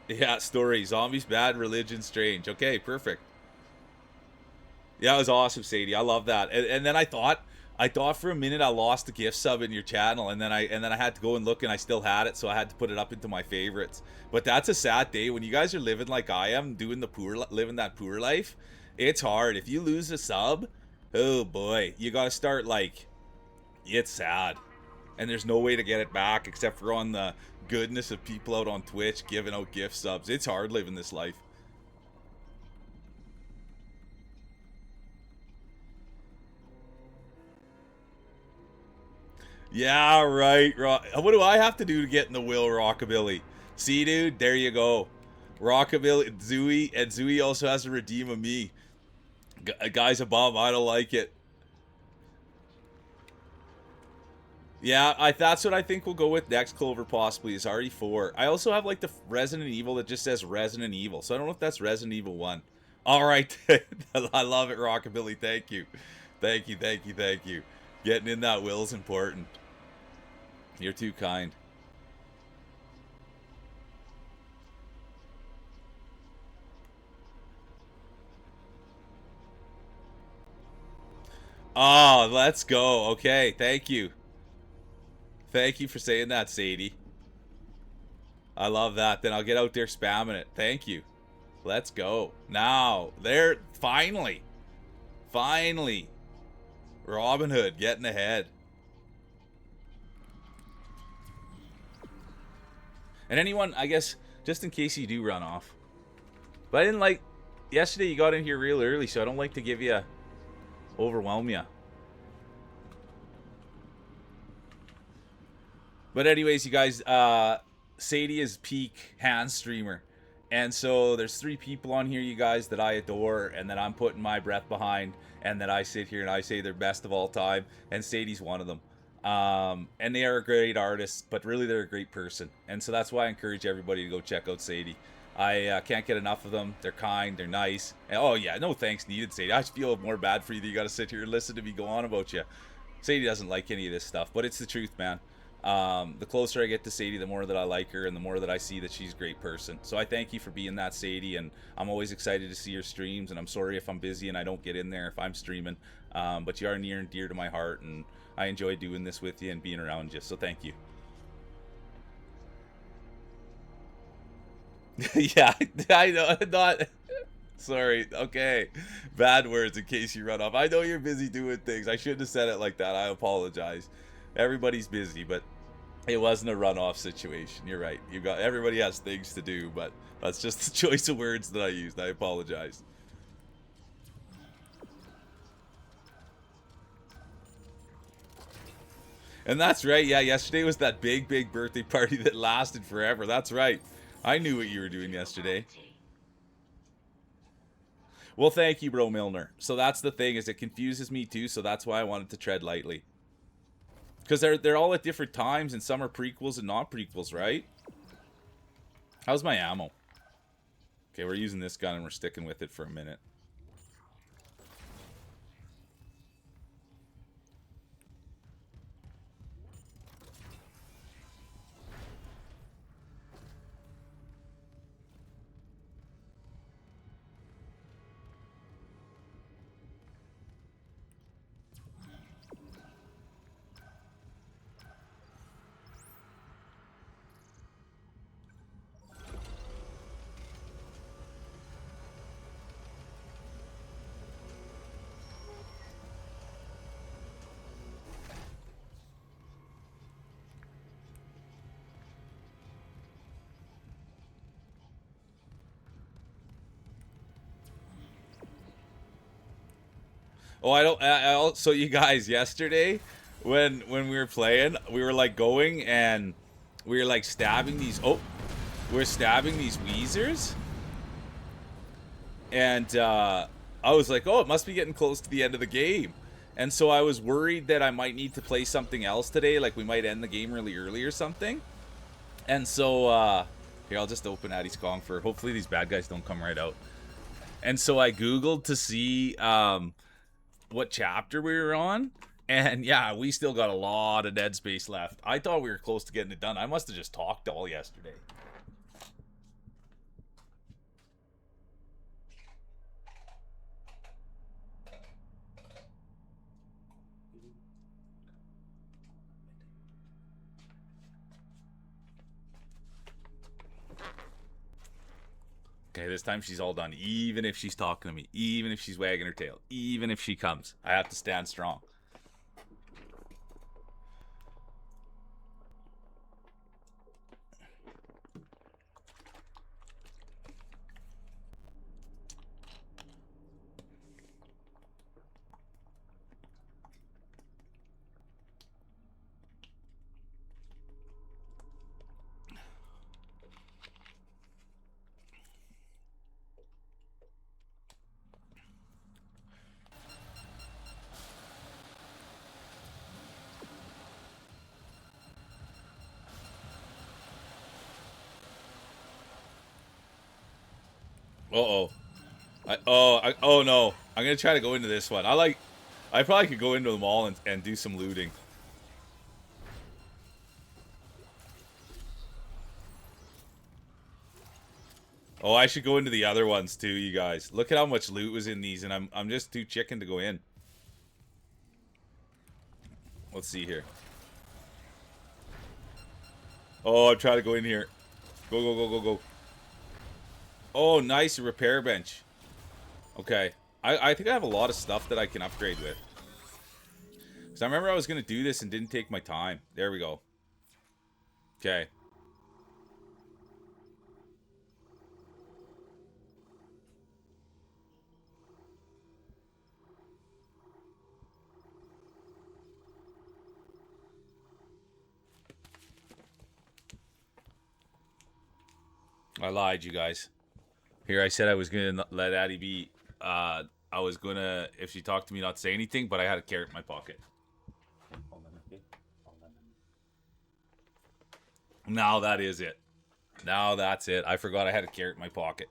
Yeah, story. Zombies bad, religion strange. Okay, perfect. Yeah, it was awesome, Sadie. I love that. And then I thought for a minute I lost the gift sub in your channel, and then I had to go and look, and I still had it, so I had to put it up into my favorites. But that's a sad day when you guys are living like I am, living that poor life. It's hard. If you lose a sub, oh boy, you got to start like, it's sad, and there's no way to get it back except for on the goodness of people out on Twitch giving out gift subs. It's hard living this life. Yeah, right. What do I have to do to get in the will, Rockabilly? See, dude, there you go. Rockabilly, Zooey, and Zooey also has to redeem a me. Guy's a bum. I don't like it. Yeah, that's what I think we'll go with next, Clover, possibly, is RE4. I also have, like, the Resident Evil that just says Resident Evil, so I don't know if that's Resident Evil 1. Alright, I love it, Rockabilly, thank you. Thank you, thank you, thank you. Getting in that will is important. You're too kind. Oh, let's go. Okay, thank you. Thank you for saying that, Sadie. I love that. Then I'll get out there spamming it. Thank you. Let's go. Now, there, finally. Finally. Robin Hood getting ahead. And anyone, I guess, just in case you do run off. But I didn't like, yesterday you got in here real early, so I don't like to give you, overwhelm you. But anyways, you guys, Sadie is peak hand streamer. And so there's 3 people on here, you guys, that I adore and that I'm putting my breath behind and that I sit here and I say they're best of all time. And Sadie's one of them. And they are a great artist, but really they're a great person. And so that's why I encourage everybody to go check out Sadie. I can't get enough of them. They're kind, they're nice. And, oh yeah, no thanks needed, Sadie. I feel more bad for you that you got to sit here and listen to me go on about you. Sadie doesn't like any of this stuff, but it's the truth, man. The closer I get to Sadie, the more that I like her, and the more that I see that she's a great person. So I thank you for being that, Sadie, and I'm always excited to see your streams. And I'm sorry if I'm busy and I don't get in there if I'm streaming, but you are near and dear to my heart, and I enjoy doing this with you and being around you. So thank you. Yeah, I know. Not sorry. Okay, bad words in case you run off. I know you're busy doing things. I shouldn't have said it like that. I apologize. Everybody's busy, but it wasn't a runoff situation. You're right. You got everybody has things to do, but that's just the choice of words that I used. I apologize. And that's right. Yeah, yesterday was that big birthday party that lasted forever. That's right. I knew what you were doing yesterday. Well, thank you, bro Milner. So that's the thing is it confuses me too. So that's why I wanted to tread lightly because they're all at different times and some are prequels and not prequels, right? How's my ammo? Okay, we're using this gun and we're sticking with it for a minute. Oh, I don't. I also, you guys, yesterday, when we were playing, we were like going and we were like stabbing these. Oh, we're stabbing these Weezers, and I was like, oh, it must be getting close to the end of the game, and so I was worried that I might need to play something else today, like we might end the game really early or something, and so here I'll just open Addy's Kong for. Hopefully these bad guys don't come right out, and so I googled to see what chapter we were on. And yeah, we still got a lot of dead space left. I thought we were close to getting it done. I must have just talked all yesterday. Okay, this time she's all done. Even if she's talking to me, even if she's wagging her tail, even if she comes, I have to stand strong. Uh-oh. Oh no. I'm gonna try to go into this one. I probably could go into them all and do some looting. Oh, I should go into the other ones too, you guys. Look at how much loot was in these, and I'm just too chicken to go in. Let's see here. Oh, I'm trying to go in here. Go, go, go, go, go. Oh, nice, a repair bench. Okay. I think I have a lot of stuff that I can upgrade with. Because I remember I was going to do this and didn't take my time. There we go. Okay. I lied, you guys. Here, I said I was going to let Addie be. I was going to, if she talked to me, not say anything, but I had a carrot in my pocket. Now that is it. Now that's it. I forgot I had a carrot in my pocket.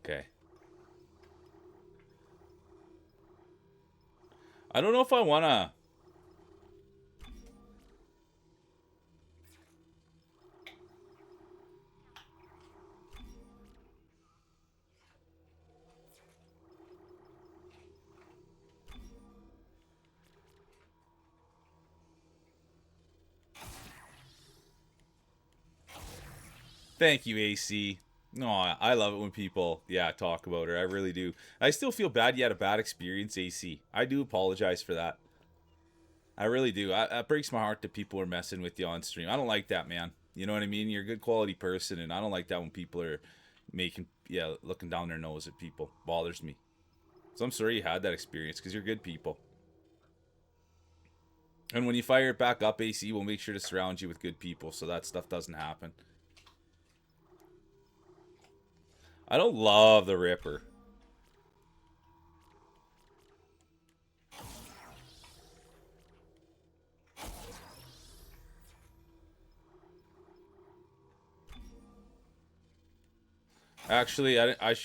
Okay. I don't know if I want to. Thank you, AC. No, I love it when people, yeah, talk about her. I really do. I still feel bad you had a bad experience, AC. I do apologize for that. I really do. It breaks my heart that people are messing with you on stream. I don't like that, man. You know what I mean? You're a good quality person, and I don't like that when people are making, yeah, looking down their nose at people. Bothers me. So I'm sorry you had that experience because you're good people. And when you fire it back up, AC, we'll make sure to surround you with good people so that stuff doesn't happen. I don't love the Ripper. Actually, I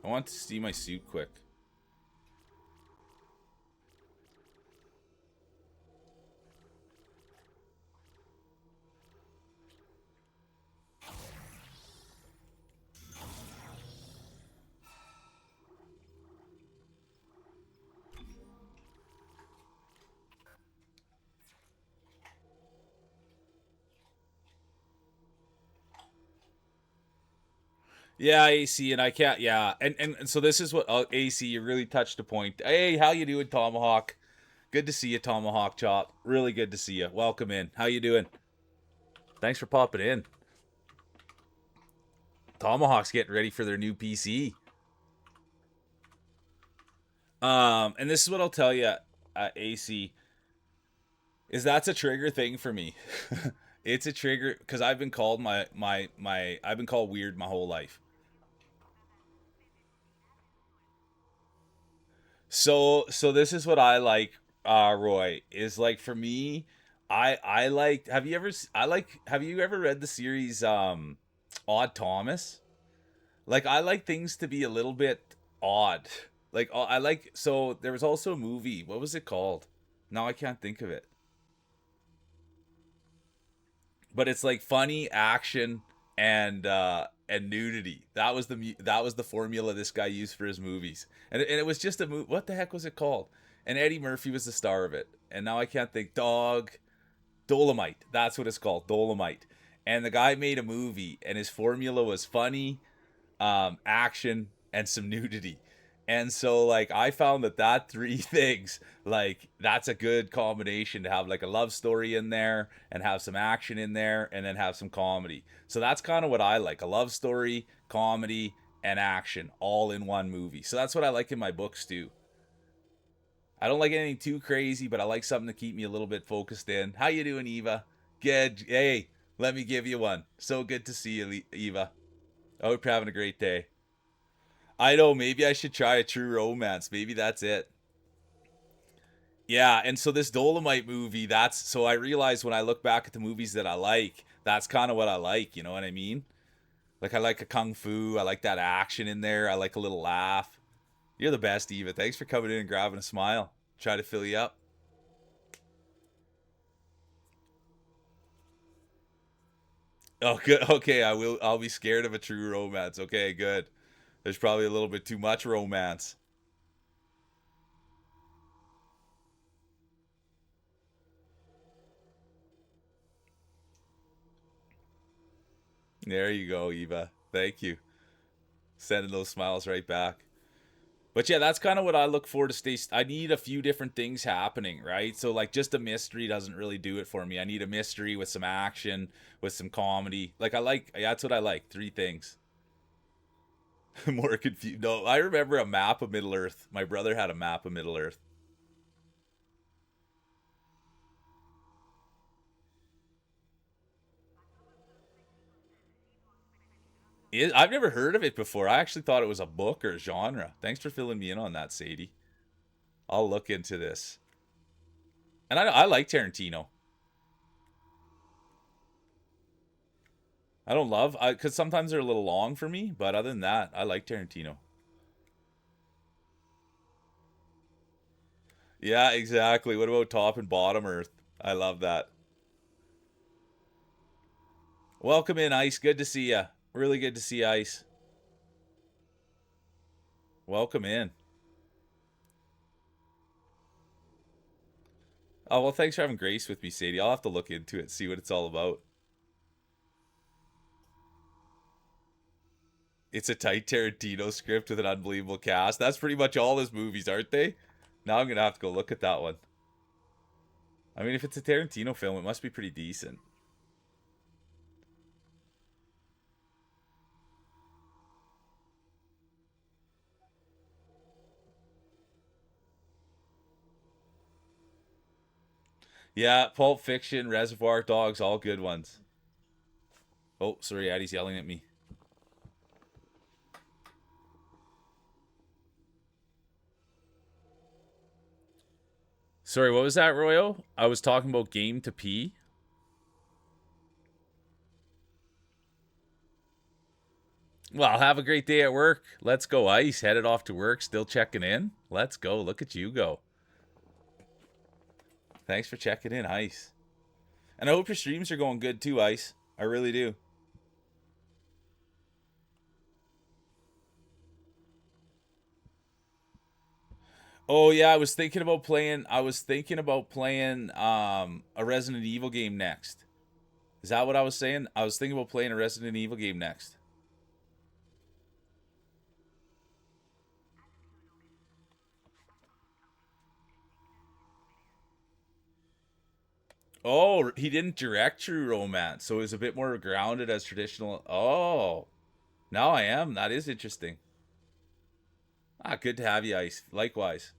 want to see my suit quick. Yeah, AC, and I can't. Yeah, and so this is what AC. You really touched a point. Hey, how you doing, Tomahawk? Good to see you, Tomahawk Chop. Really good to see you. Welcome in. How you doing? Thanks for popping in. Tomahawk's getting ready for their new PC. And this is what I'll tell you, AC, is that's a trigger thing for me. It's a trigger because I've been called I've been called weird my whole life. So this is what I like, Roy, is like for me, I like have you ever read the series Odd Thomas? Like I like things to be a little bit odd. Like I like so there was also a movie. What was it called? Now I can't think of it. But it's like funny action and nudity. That was the formula this guy used for his movies. And it was just a movie. What the heck was it called? And Eddie Murphy was the star of it. And now I can't think. Dolomite. That's what it's called. Dolomite. And the guy made a movie, and his formula was funny, action, and some nudity. And so, like, I found that three things, like, that's a good combination to have, like, a love story in there and have some action in there and then have some comedy. So that's kind of what I like, a love story, comedy, and action all in one movie. So that's what I like in my books, too. I don't like anything too crazy, but I like something to keep me a little bit focused in. How you doing, Eva? Good. Hey, let me give you one. So good to see you, Eva. I hope you're having a great day. I know, maybe I should try a true romance. Maybe that's it. Yeah, and so this Dolomite movie, that's so I realize when I look back at the movies that I like, that's kind of what I like, you know what I mean? Like I like a kung fu, I like that action in there, I like a little laugh. You're the best, Eva. Thanks for coming in and grabbing a smile. Try to fill you up. Oh, good. Okay, I will. I'll be scared of a true romance. Okay, good. There's probably a little bit too much romance. There you go, Eva. Thank you. Sending those smiles right back. But yeah, that's kind of what I look for to stay. I need a few different things happening, right? So like just a mystery doesn't really do it for me. I need a mystery with some action, with some comedy. Like I like that's what I like. Three things. More confused. No, I remember a map of Middle Earth. My brother had a map of Middle Earth. I've never heard of it before. I actually thought it was a book or a genre. Thanks for filling me in on that, Sadie. I'll look into this. And I like Tarantino. I don't love, because sometimes they're a little long for me, but other than that, I like Tarantino. Yeah, exactly. What about Top and Bottom Earth? I love that. Welcome in, Ice. Good to see you. Really good to see Ice. Welcome in. Oh, well, thanks for having grace with me, Sadie. I'll have to look into it, see what it's all about. It's a tight Tarantino script with an unbelievable cast. That's pretty much all his movies, aren't they? Now I'm going to have to go look at that one. I mean, if it's a Tarantino film, it must be pretty decent. Yeah, Pulp Fiction, Reservoir Dogs, all good ones. Oh, sorry, Addie's yelling at me. Sorry, what was that, Royo? I was talking about Game to Pee. Well, have a great day at work. Let's go, Ice. Headed off to work, still checking in. Let's go. Look at you go. Thanks for checking in, Ice. And I hope your streams are going good too, Ice. I really do. Oh yeah, I was thinking about playing a Resident Evil game next. Is that what I was saying? I was thinking about playing a Resident Evil game next. Oh, he didn't direct True Romance, so it was a bit more grounded as traditional. Oh, now I am. That is interesting. Ah, good to have you, Ice. Likewise.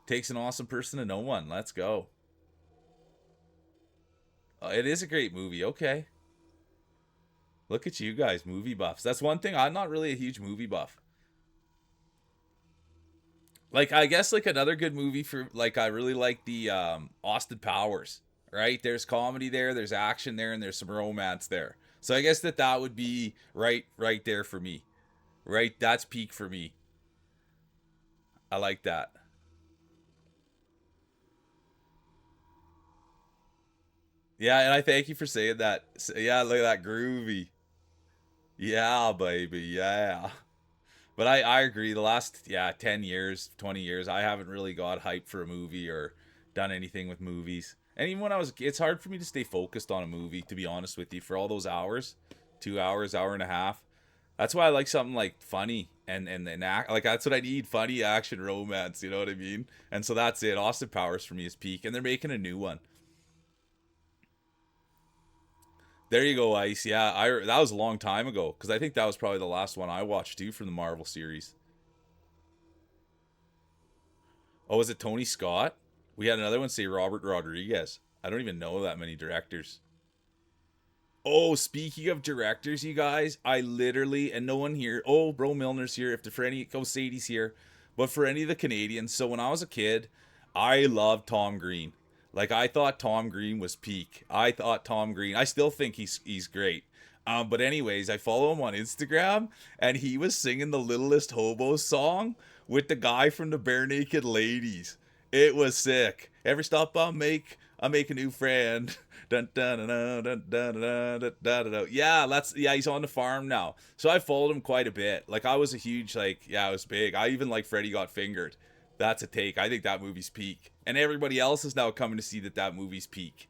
Takes an awesome person to know one. Let's go. It is a great movie. Okay. Look at you guys, movie buffs. That's one thing. I'm not really a huge movie buff. Like, I guess like another good movie for like I really like the Austin Powers. Right? There's comedy there, there's action there, and there's some romance there. So I guess that would be right there for me. Right? That's peak for me. I like that. Yeah, and I thank you for saying that. Yeah, look at that groovy. Yeah, baby. Yeah. But I agree. The last 10 years, 20 years, I haven't really got hyped for a movie or done anything with movies. And even when I was, it's hard for me to stay focused on a movie. To be honest with you, for all those hours, 2 hours, hour and a half. That's why I like something like funny and act like that's what I need. Funny action romance. You know what I mean? And so that's it. Austin Powers for me is peak, and they're making a new one. There you go, Ice. Yeah, I that was a long time ago because I think that was probably the last one I watched too from the Marvel series. Oh, was it Tony Scott? We had another one say Robert Rodriguez. I don't even know that many directors. Oh, speaking of directors, you guys, I literally and no one here. Oh, Bro Milner's here. If the for any, oh Sadie's here, but for any of the Canadians. So when I was a kid, I loved Tom Green. Like I thought Tom Green was peak. I thought Tom Green. I still think he's great. But anyways, I follow him on Instagram, and he was singing the Littlest Hobo song with the guy from the Bare Naked Ladies. It was sick. Every stop I make a new friend. Dun, dun, dun, dun, dun, dun, dun, dun, dun, dun. Yeah, he's on the farm now. So I followed him quite a bit. Like I was a huge it was big. I even like Freddie Got Fingered. That's a take. I think that movie's peak, and everybody else is now coming to see that movie's peak.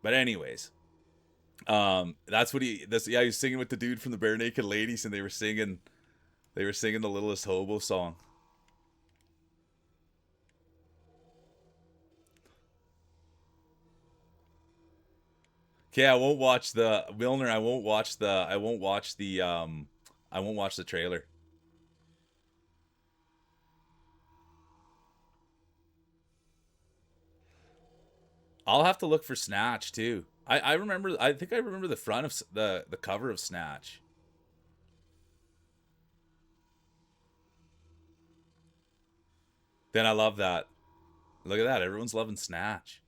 But anyways, that's what he. That's yeah. He was singing with the dude from the Bare Naked Ladies, and they were singing the Littlest Hobo song. Okay, I won't watch the Milner. I won't watch the trailer. I'll have to look for Snatch too. I remember. I think I remember the front of the cover of Snatch. Then I love that. Look at that. Everyone's loving Snatch.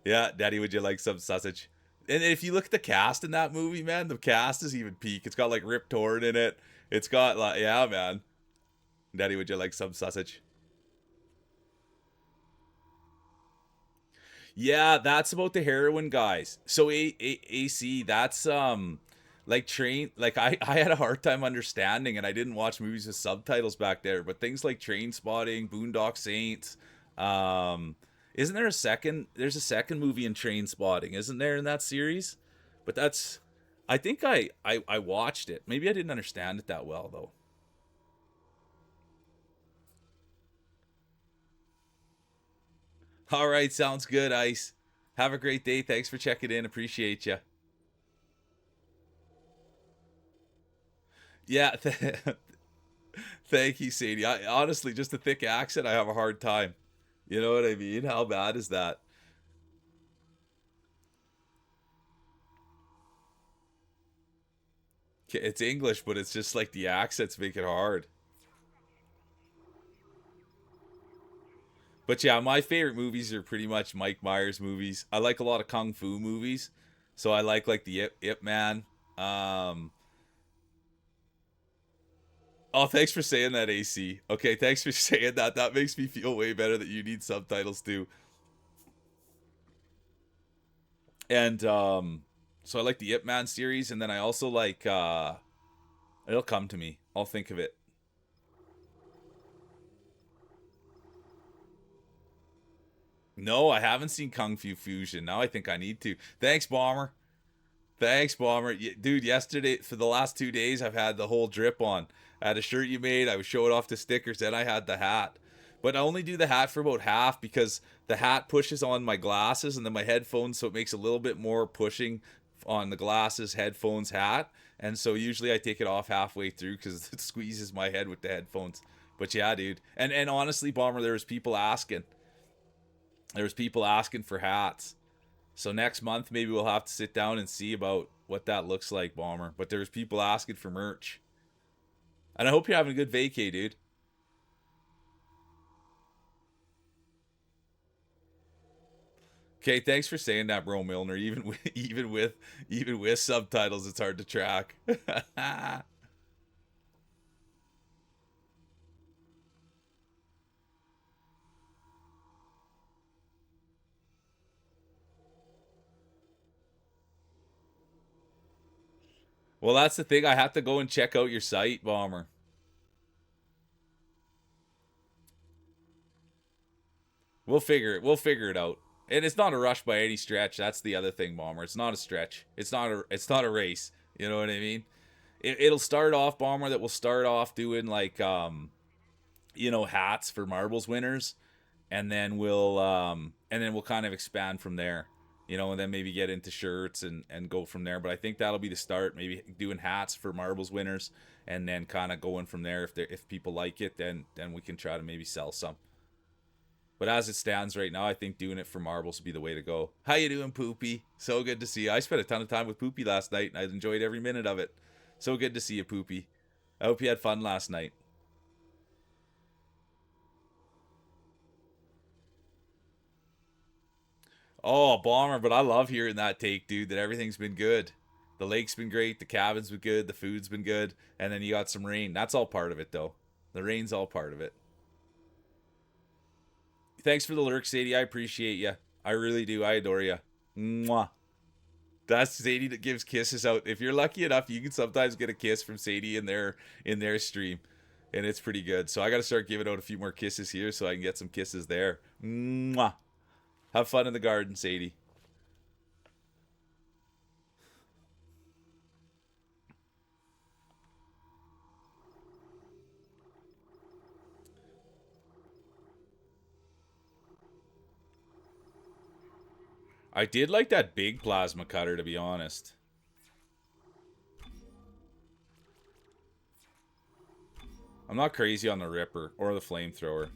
Yeah, Daddy, would you like some sausage? And if you look at the cast in that movie, man, the cast is even peak. It's got like Rip Torn in it. It's got like, yeah, man. Daddy, would you like some sausage? Yeah, that's about the heroin guys. So AC, that's like train like I had a hard time understanding, and I didn't watch movies with subtitles back there, but things like Train Spotting, Boondock Saints, um isn't there a second there's a second movie in Train Spotting, isn't there, in that series? But that's I think I watched it. Maybe I didn't understand it that well though. All right, sounds good, Ice. Have a great day. Thanks for checking in. Appreciate you. Yeah, thank you, Sadie. I honestly, just a thick accent, I have a hard time. You know what I mean? How bad is that? It's English, but it's just like the accents make it hard. But yeah, my favorite movies are pretty much Mike Myers movies. I like a lot of kung fu movies, so I like the Ip Man. Um, oh, thanks for saying that, AC. Okay, thanks for saying that. That makes me feel way better that you need subtitles too. And so I like the Ip Man series, and then I also like it'll come to me. I'll think of it. No, I haven't seen Kung Fu Fusion. Now I think I need to. Thanks, Bomber. Thanks, Bomber. Dude, yesterday, for the last 2 days, I've had the whole drip on. I had a shirt you made. I was showing off the stickers. Then I had the hat. But I only do the hat for about half because the hat pushes on my glasses and then my headphones, so it makes a little bit more pushing on the glasses, headphones, hat. And so usually I take it off halfway through because it squeezes my head with the headphones. But yeah, dude. And honestly, Bomber, there was people asking. There was people asking for hats. So next month maybe we'll have to sit down and see about what that looks like, Bomber. But there's people asking for merch. And I hope you're having a good vacay, dude. Okay, thanks for saying that, bro, Milner. Even with subtitles, it's hard to track. Well, that's the thing. I have to go and check out your site, Bomber. We'll figure it out. And it's not a rush by any stretch. That's the other thing, Bomber. It's not a stretch. It's not a race. You know what I mean? It'll start off, Bomber, that will start off doing like hats for marbles winners, and then we'll kind of expand from there. And then maybe get into shirts and go from there. But I think that'll be the start. Maybe doing hats for marbles winners, and then kind of going from there. If people like it, then we can try to maybe sell some. But as it stands right now, I think doing it for marbles would be the way to go. How you doing, Poopy? So good to see you. I spent a ton of time with Poopy last night, and I enjoyed every minute of it. So good to see you, Poopy. I hope you had fun last night. Oh, Bomber, but I love hearing that take, dude, that everything's been good. The lake's been great, the cabin's been good, the food's been good, and then you got some rain. That's all part of it, though. The rain's all part of it. Thanks for the lurk, Sadie. I appreciate you. I really do. I adore you. Mwah. That's Sadie that gives kisses out. If you're lucky enough, you can sometimes get a kiss from Sadie in their stream, and it's pretty good. So I got to start giving out a few more kisses here so I can get some kisses there. Mwah. Have fun in the garden, Sadie. I did like that big plasma cutter, to be honest. I'm not crazy on the Ripper or the flamethrower.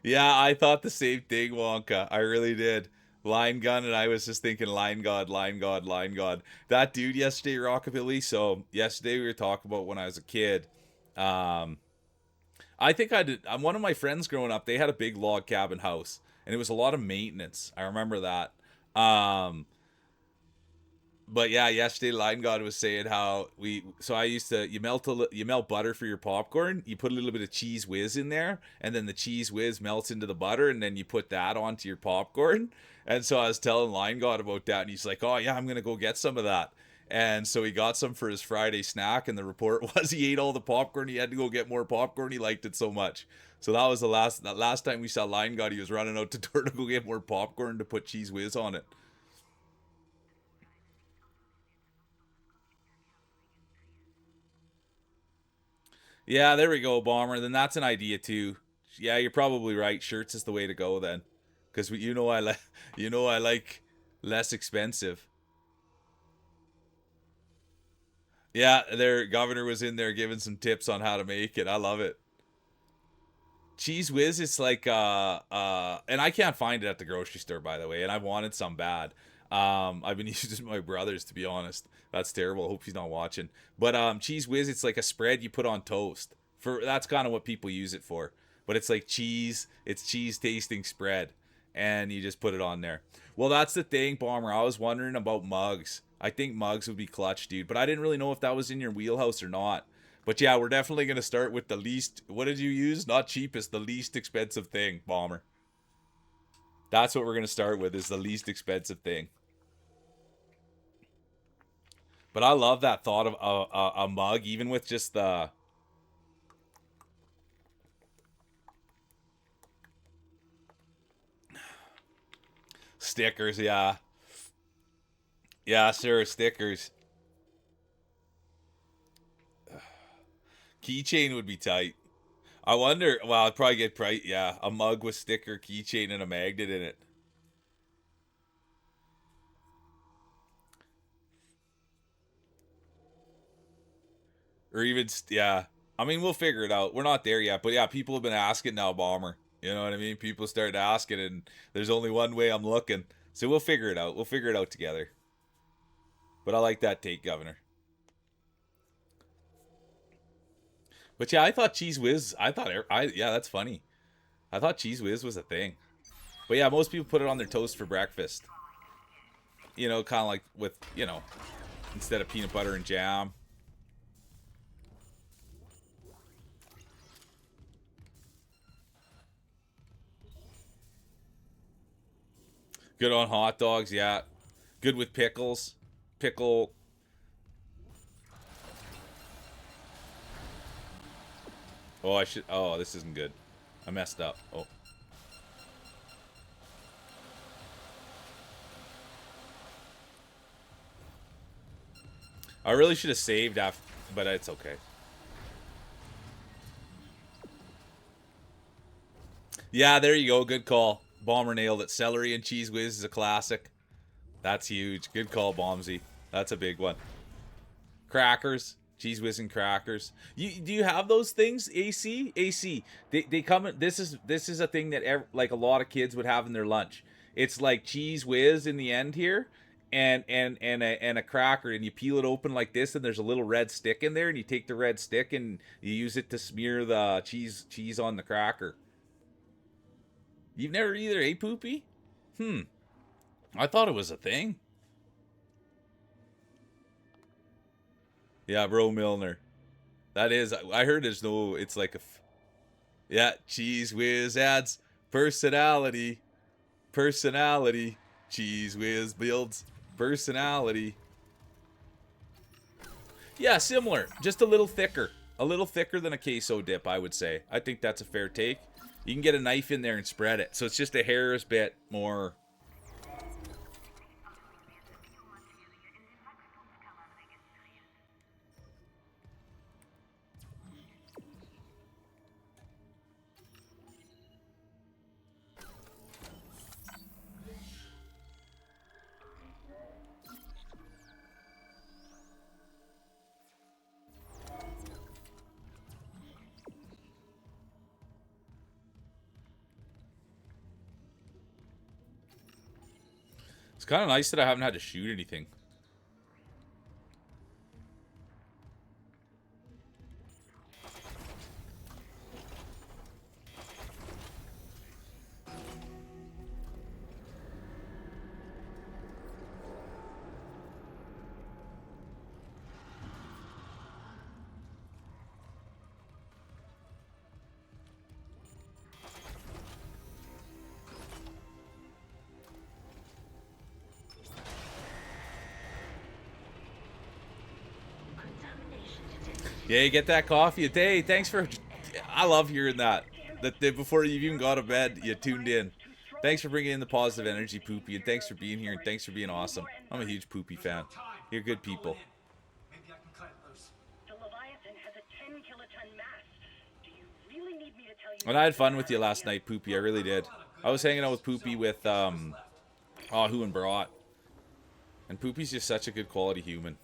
Yeah, I thought the same thing, Wonka. I really did. Line gun, and I was just thinking line god, line god, line god. That dude yesterday, Rockabilly. So yesterday we were talking about when I was a kid. Um, I think I did. I'm one of my friends growing up. They had a big log cabin house, and it was a lot of maintenance. I remember that. Um, but yeah, yesterday Line God was saying how we. So I used to you melt butter for your popcorn. You put a little bit of cheese whiz in there, and then the cheese whiz melts into the butter, and then you put that onto your popcorn. And so I was telling Line God about that, and he's like, "Oh yeah, I'm gonna go get some of that." And so he got some for his Friday snack, and the report was he ate all the popcorn. He had to go get more popcorn. He liked it so much. So that was that last time we saw Line God. He was running out the door to go get more popcorn to put cheese whiz on it. Yeah, there we go, Bomber. Then that's an idea too. Yeah, you're probably right. Shirts is the way to go then, because you know I like you know I like less expensive. Yeah, their governor was in there giving some tips on how to make it. I love it. Cheese whiz is like and I can't find it at the grocery store, by the way, and I wanted some bad. I've been using my brother's, to be honest. That's terrible. I hope he's not watching. But cheese whiz, it's like a spread you put on toast. For that's kind of what people use it for. But it's like cheese, it's cheese tasting spread, and you just put it on there. Well, that's the thing, Bomber. I was wondering about mugs. I think mugs would be clutch, dude, but I didn't really know if that was in your wheelhouse or not. But yeah, we're definitely going to start with the least. What did you use? Not cheapest, the least expensive thing, Bomber. That's what we're going to start with, is the least expensive thing. But I love that thought of a mug, even with just the stickers. Yeah, yeah, sure, stickers. Keychain would be tight. I wonder. Well, I'd probably get price. Yeah, a mug with sticker, keychain, and a magnet in it, or even yeah. I mean, we'll figure it out. We're not there yet, but yeah, people have been asking now, Bomber. You know what I mean? People started asking, and there's only one way I'm looking. So we'll figure it out. We'll figure it out together. But I like that take, Governor. But yeah, I thought Cheese Whiz. Yeah, that's funny. I thought Cheese Whiz was a thing. But yeah, most people put it on their toast for breakfast. You know, kind of like with instead of peanut butter and jam. Good on hot dogs, yeah. Good with pickles. Pickle. Oh, I should. Oh, this isn't good. I messed up. Oh, I really should have saved after, but it's okay. Yeah, there you go. Good call. Bomber nailed it. Celery and cheese whiz is a classic. That's huge. Good call, Bombsy. That's a big one. Crackers, cheese whiz and crackers. Do you have those things? AC. They come. This is a thing that like a lot of kids would have in their lunch. It's like cheese whiz in the end here, and a cracker, and you peel it open like this, and there's a little red stick in there, and you take the red stick and you use it to smear the cheese on the cracker. You've never either, eh, Poopy? Hmm. I thought it was a thing. Yeah, bro, Milner. That is. I heard there's no. It's like a. Yeah, cheese whiz adds personality. Personality. Cheese whiz builds personality. Yeah, similar. Just a little thicker. A little thicker than a queso dip, I would say. I think that's a fair take. You can get a knife in there and spread it. So it's just a hair's bit more. It's kind of nice that I haven't had to shoot anything. Yeah, you get that coffee a day. Thanks for... I love hearing that. That before you even got to bed, you tuned in. Thanks for bringing in the positive energy, Poopy, and thanks for being here, and thanks for being awesome. I'm a huge Poopy fan. You're good people. And I had fun with you last night, Poopy. I really did. I was hanging out with Poopy with Ahu and Brat. And Poopy's just such a good quality human.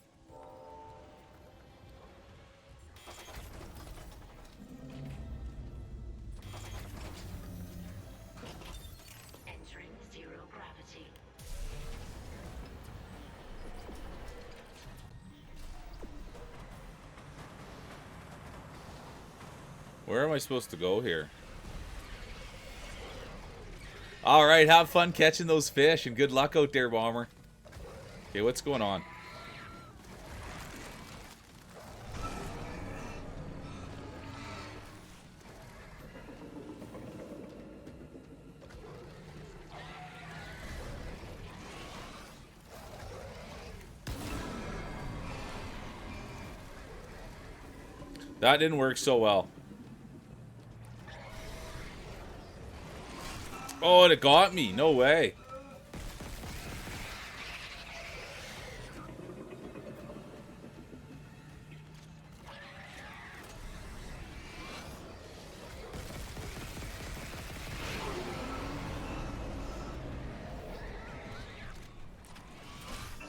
Where am I supposed to go here? Alright, have fun catching those fish, and good luck out there, Bomber. Okay, what's going on? That didn't work so well. Oh, and it got me. No way.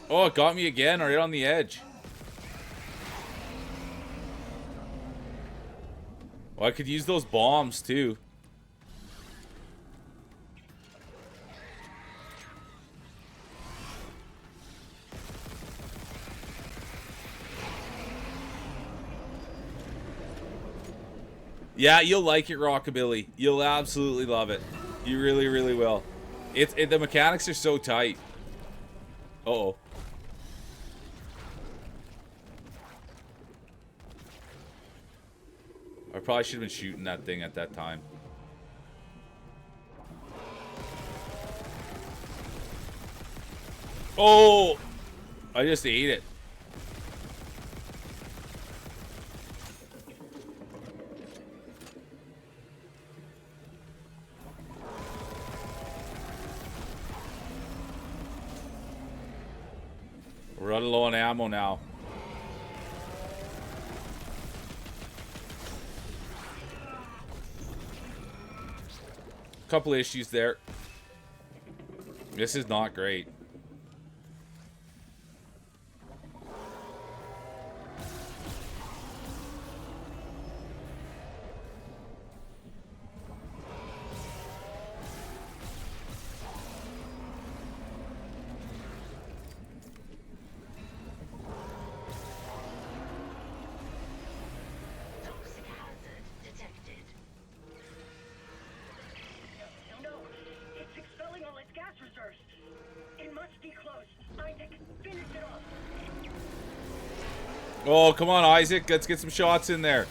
Oh, it got me again, right on the edge. Well, I could use those bombs, too. Yeah, you'll like it, Rockabilly. You'll absolutely love it. You really, really will. The mechanics are so tight. Uh-oh. I probably should have been shooting that thing at that time. Oh! I just ate it. We're running low on ammo now. Couple issues there. This is not great. Oh, come on, Isaac. Let's get some shots in there.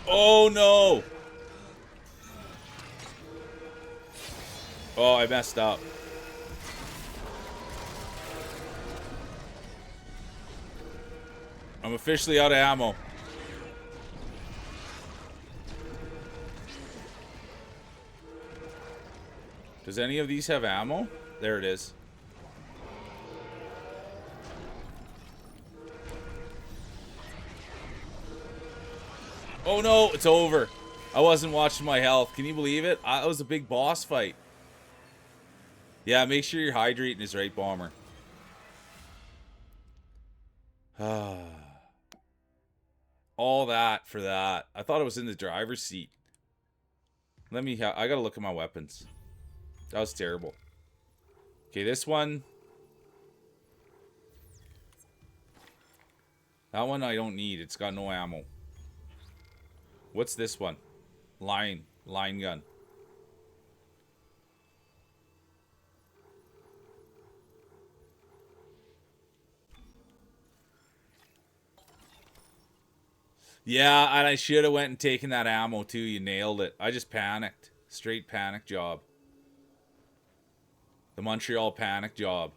Oh, no. Oh, I messed up. I'm officially out of ammo. Does any of these have ammo? There it is. Oh no, it's over. I wasn't watching my health. Can you believe it? That was a big boss fight. Yeah, make sure you're hydrating is right, Bomber. All that for that. I thought it was in the driver's seat. I gotta look at my weapons. That was terrible. Okay, this one. That one I don't need. It's got no ammo. What's this one? Line gun. Yeah, and I should have went and taken that ammo too. You nailed it. I just panicked. Straight panic job. The Montreal panic job.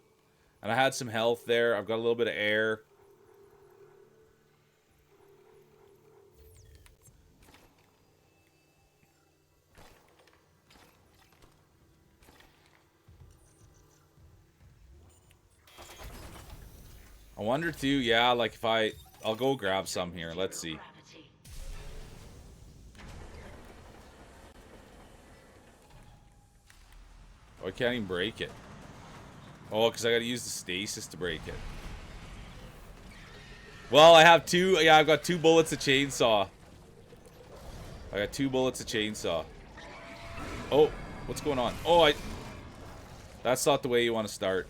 And I had some health there. I've got a little bit of air. I wonder too, yeah, like if I'll go grab some here. Let's see. Oh, I can't even break it. Oh, because I gotta use the stasis to break it. Well, I have two. Yeah, I've got 2 bullets of chainsaw. I got 2 bullets of chainsaw. Oh, what's going on? Oh, that's not the way you want to start.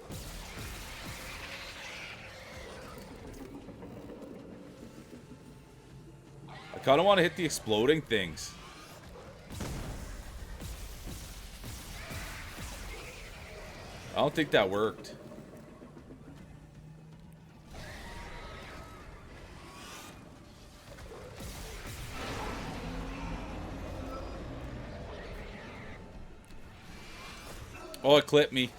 I kind of want to hit the exploding things. I don't think that worked. Oh, it clipped me.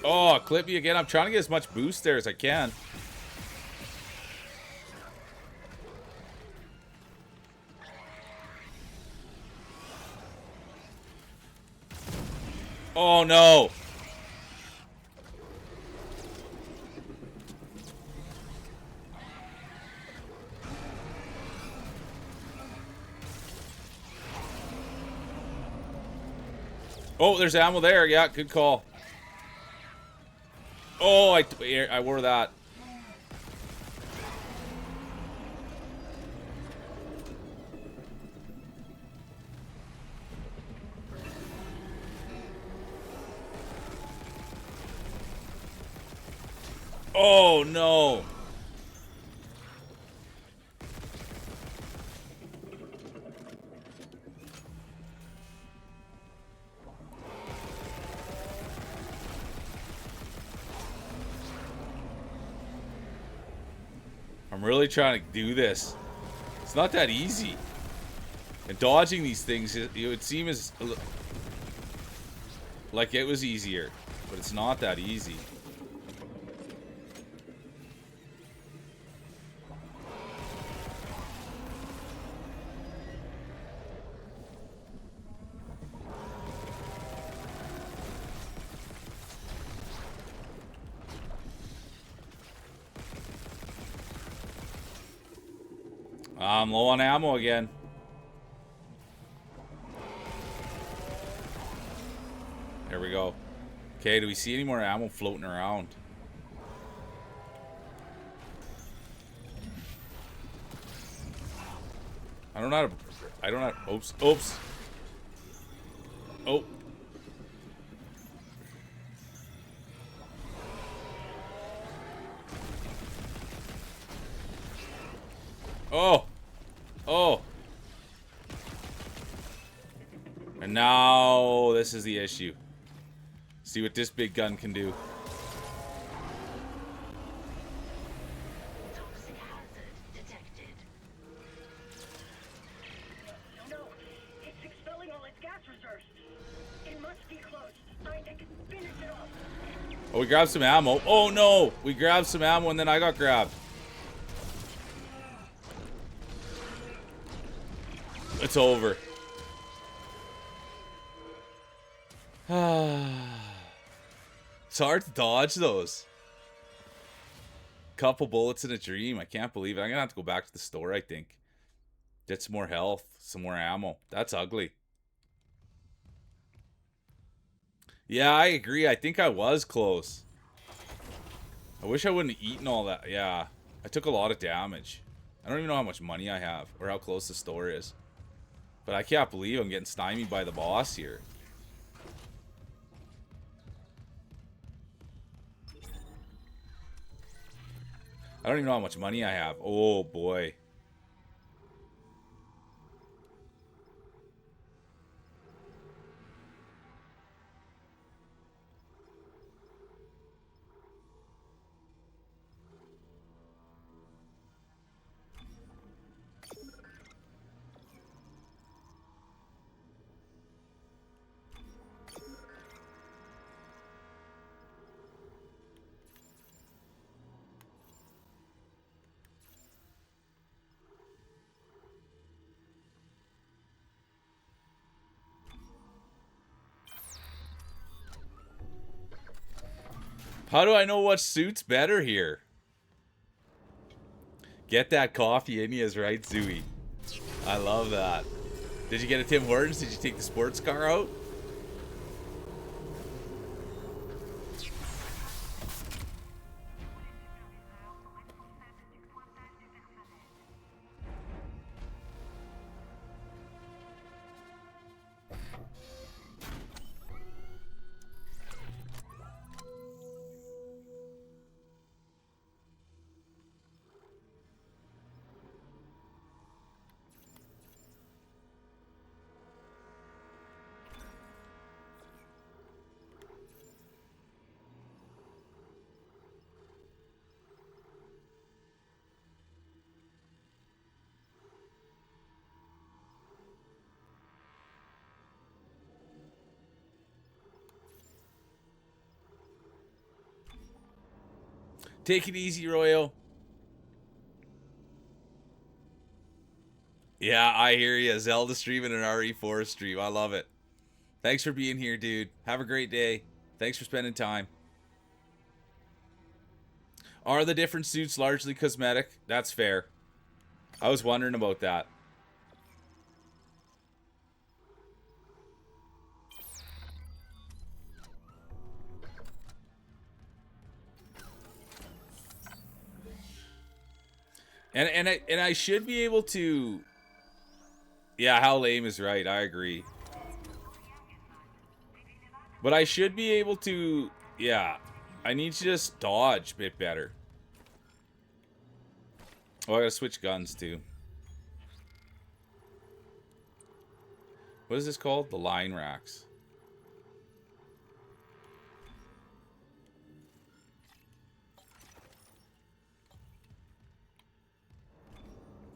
Oh, clip me again. I'm trying to get as much boost there as I can. Oh, no. Oh, there's ammo there. Yeah, good call. Oh, I wore that. Oh, no. I'm really trying to do this. It's not that easy. And dodging these things, it would seem as like it was easier, but it's not that easy. I'm low on ammo again. There we go. Okay, do we see any more ammo floating around? I don't know how to, oops, oops. Oh. Oh. Oh. And now this is the issue. See what this big gun can do. Toxic hazard detected. No, it's expelling all its gas reserves. It must be close. I can finish it off. Oh, we grabbed some ammo. Oh no! We grabbed some ammo and then I got grabbed. It's over. It's hard to dodge those. Couple bullets in a dream. I can't believe it. I'm gonna have to go back to the store, I think. Get some more health, some more ammo. That's ugly. Yeah, I agree. I think I was close. I wish I wouldn't have eaten all that. Yeah, I took a lot of damage. I don't even know how much money I have or how close the store is. But I can't believe I'm getting stymied by the boss here. I don't even know how much money I have. Oh, boy. How do I know what suits better here? Get that coffee in you is right, Zooey. I love that. Did you get a Tim Hortons? Did you take the sports car out? Take it easy, Royo. Yeah, I hear you. Zelda stream and an RE4 stream. I love it. Thanks for being here, dude. Have a great day. Thanks for spending time. Are the different suits largely cosmetic? That's fair. I was wondering about that. And I should be able to. Yeah, how lame is right. I agree. But I should be able to. Yeah, I need to just dodge a bit better. Oh, I gotta switch guns too. What is this called? The line racks.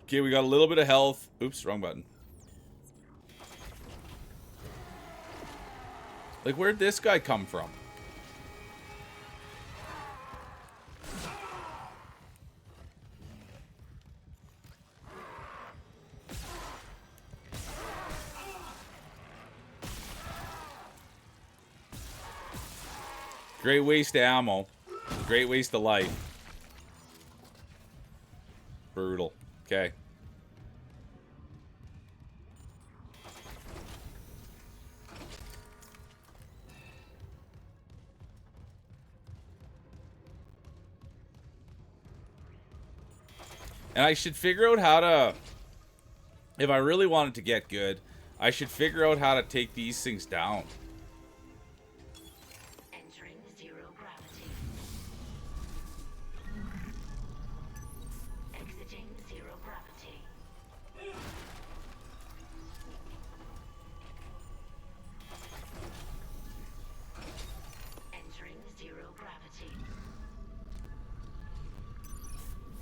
Okay, we got a little bit of health. Oops, wrong button. Like, where'd this guy come from? Great waste of ammo. Great waste of life. Brutal. Okay. And I should figure out how to... If I really wanted to get good, I should figure out how to take these things down. Entering zero gravity. Exiting zero gravity. Entering zero gravity.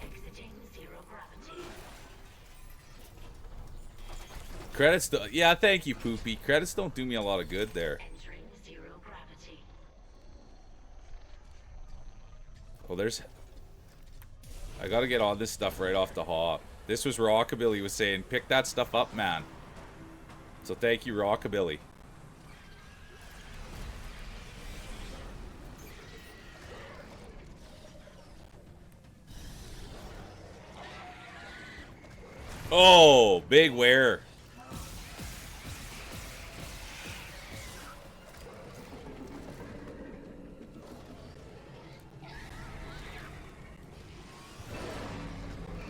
Exiting zero gravity. Credits... Yeah, thank you, Poopy. Credits don't do me a lot of good there. Entering zero gravity. Oh, there's... I gotta get all this stuff right off the hop. This was Rockabilly was saying, pick that stuff up, man. So thank you, Rockabilly. Oh, big wear.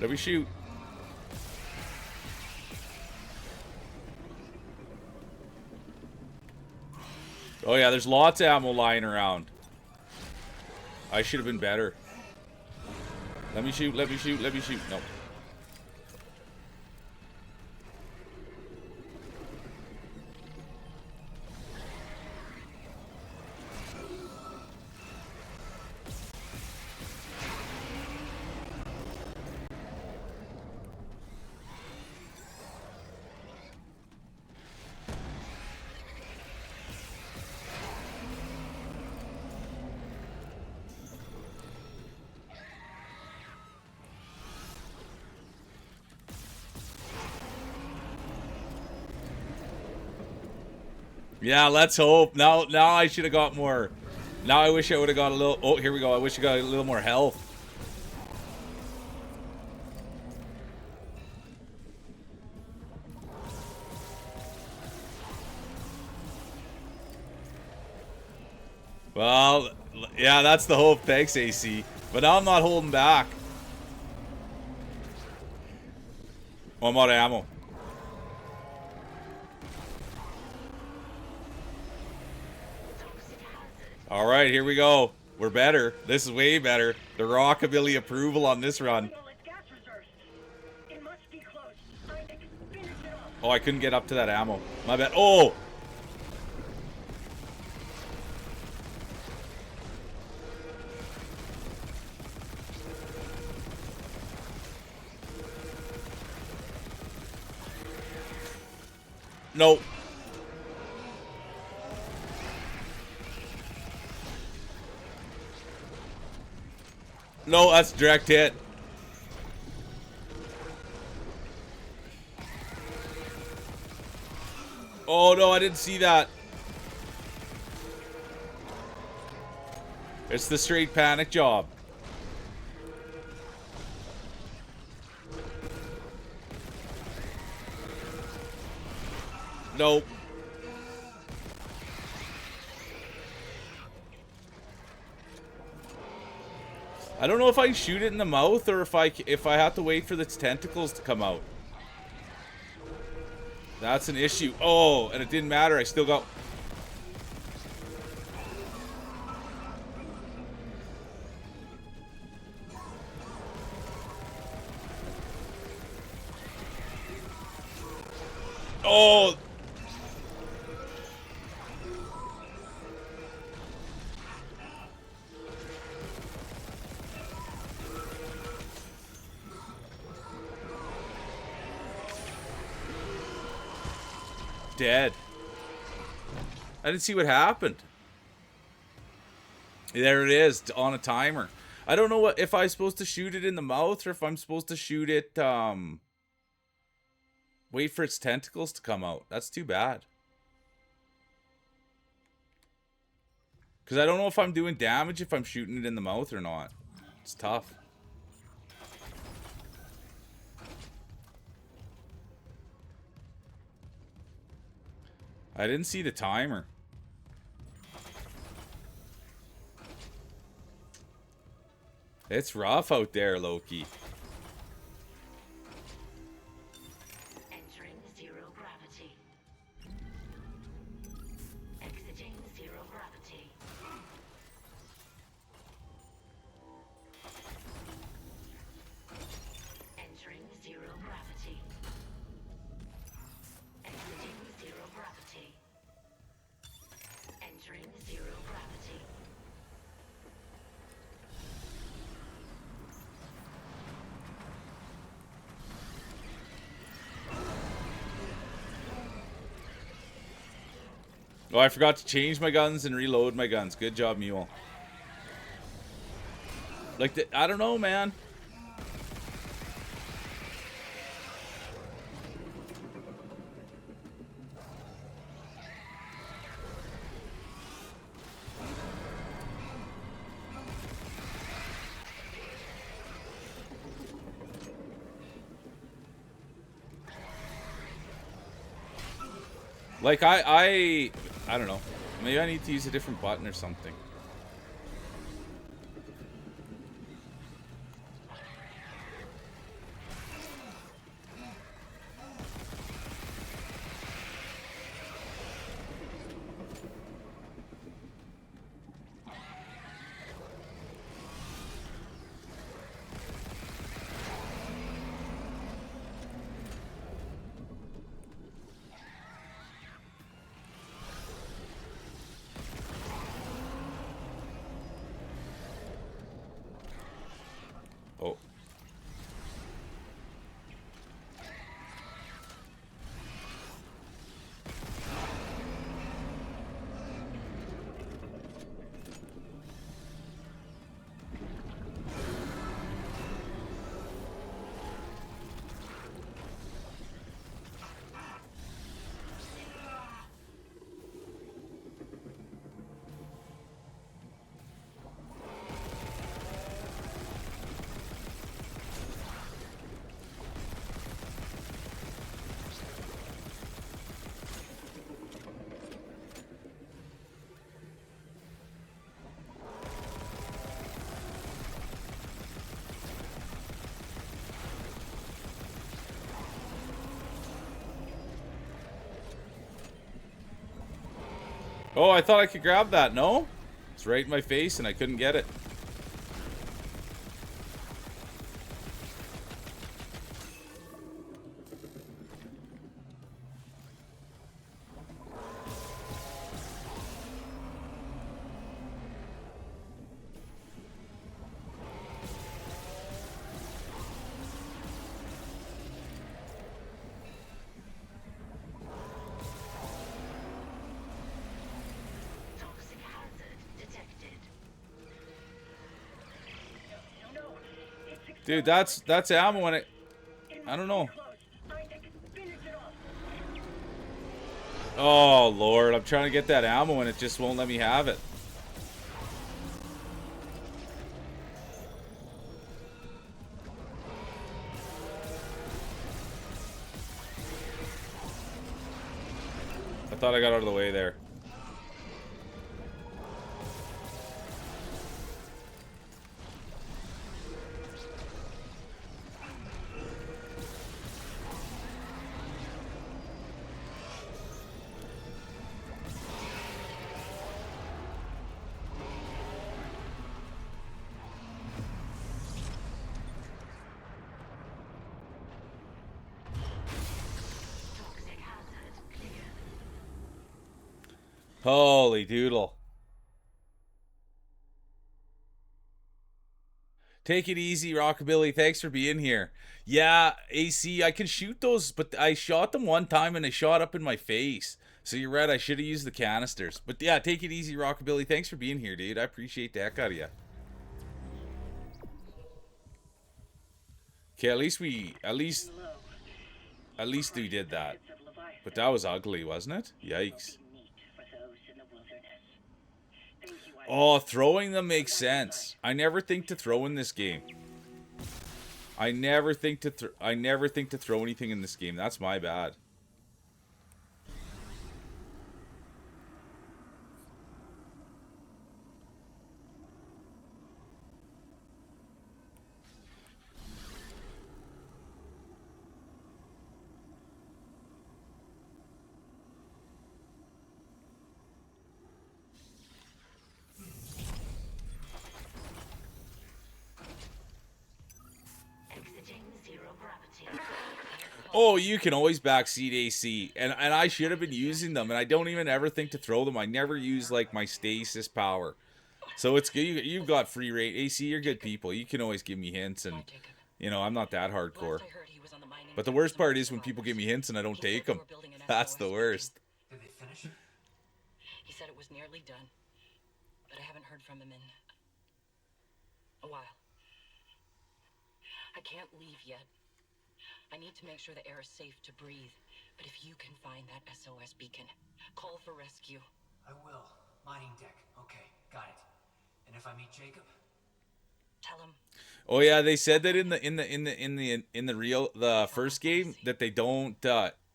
Let me shoot. Oh yeah, there's lots of ammo lying around. I should have been better. Let me shoot, let me shoot, let me shoot. Nope. Yeah, let's hope. Now I should have got more. Now I wish I would have got a little. Oh, here we go. I wish I got a little more health. Well, yeah, that's the hope. Thanks, AC. But now I'm not holding back. Oh, I'm out of ammo. All right, here we go. We're better. This is way better. The rockabilly approval on this run. All its gas reserves. It must be close. I can finish it off. Oh, I couldn't get up to that ammo. My bad. Oh! Nope. No, that's direct hit. Oh no, I didn't see that. It's the straight panic job. Nope. I don't know if I shoot it in the mouth or if I have to wait for its tentacles to come out. That's an issue. Oh, and it didn't matter. I still got... Oh! Dead. I didn't see what happened. There it is, on a timer. I don't know what if I'm supposed to shoot it in the mouth or if I'm supposed to shoot it, wait for its tentacles to come out. That's too bad. Because I don't know if I'm doing damage if I'm shooting it in the mouth or not. It's tough. I didn't see the timer. It's rough out there, Loki. Entering zero gravity. Exiting zero gravity. Entering zero gravity. Exiting zero gravity. Entering zero gravity. Oh, I forgot to change my guns and reload my guns. Good job, Mule. Like, I don't know, man. Like I don't know. Maybe I need to use a different button or something. Oh. Oh, I thought I could grab that. No? It's right in my face and I couldn't get it. Toxic hazard detected. No, it's Dude, expelling that's ammo in it. It I don't must be know. close. I can finish it off. Oh, Lord. I'm trying to get that ammo and it just won't let me have it. I thought I got out of the way there. Toxic hazard cleared. Holy doodle. Take it easy, Rockabilly. Thanks for being here. Yeah, AC, I can shoot those, but I shot them one time and they shot up in my face. So you're right, I should have used the canisters. But yeah, take it easy, Rockabilly. Thanks for being here, dude. I appreciate the heck out of you. Okay, Low. at least we did that. Pockets of Leviathan But that was ugly, wasn't it? will Yikes. be meat for those in the wilderness. Thank you, Oh, throwing them makes sense. I never think to throw in this game. I never think to throw anything in this game. That's my bad. Exiting zero gravity. Oh, you can always backseat AC, and I should have been using them, and I don't even ever think to throw them. I never use like my stasis power, so it's good. You've got free rate, AC. You're good people. You can always give me hints, and I'm not that hardcore. But the worst part is when people give me hints and I don't take them. That's the worst. Did they finish? He said it was nearly done, but I haven't heard from him in a while. I can't leave yet. I need to make sure the air is safe to breathe. But if you can find that SOS beacon, call for rescue. I will. Mining deck. Okay, got it. And if I meet Jacob? Tell him Oh yeah, they said that in the first game that they don't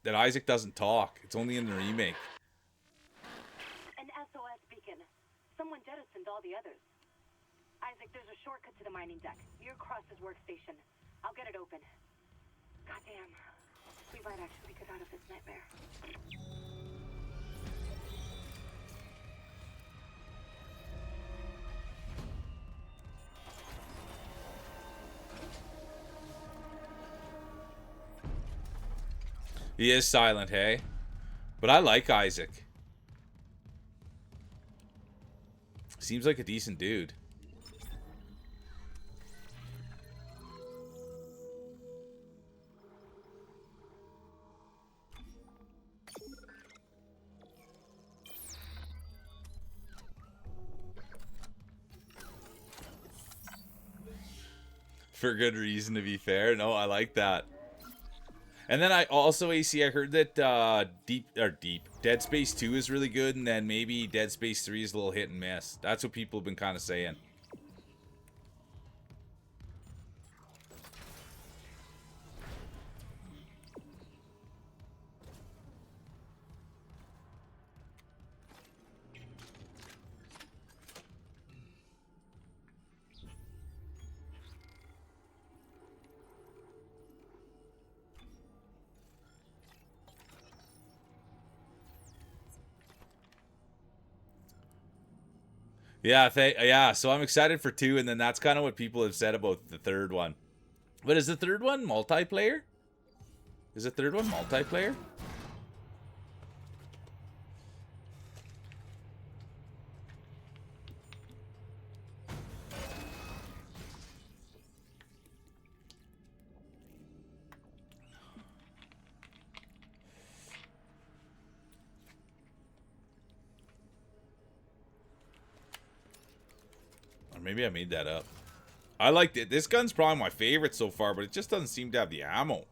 that Isaac doesn't talk. It's only in the remake. An SOS beacon. Someone jettisoned all the others. Isaac, there's a shortcut to the mining deck. Near Cross's workstation. I'll get it open. Goddamn. We might actually get out of this nightmare. He is silent, hey? But I like Isaac. Seems like a decent dude. For good reason, to be fair. No, I like that. And then I also, AC, I heard that Dead Space 2 is really good, and then maybe Dead Space 3 is a little hit and miss. That's what people have been kind of saying. Yeah, so I'm excited for 2, and then that's kind of what people have said about the third one. But is the third one multiplayer? Is the third one multiplayer? Or maybe I made that up. I liked it. This gun's probably my favorite so far, but it just doesn't seem to have the ammo.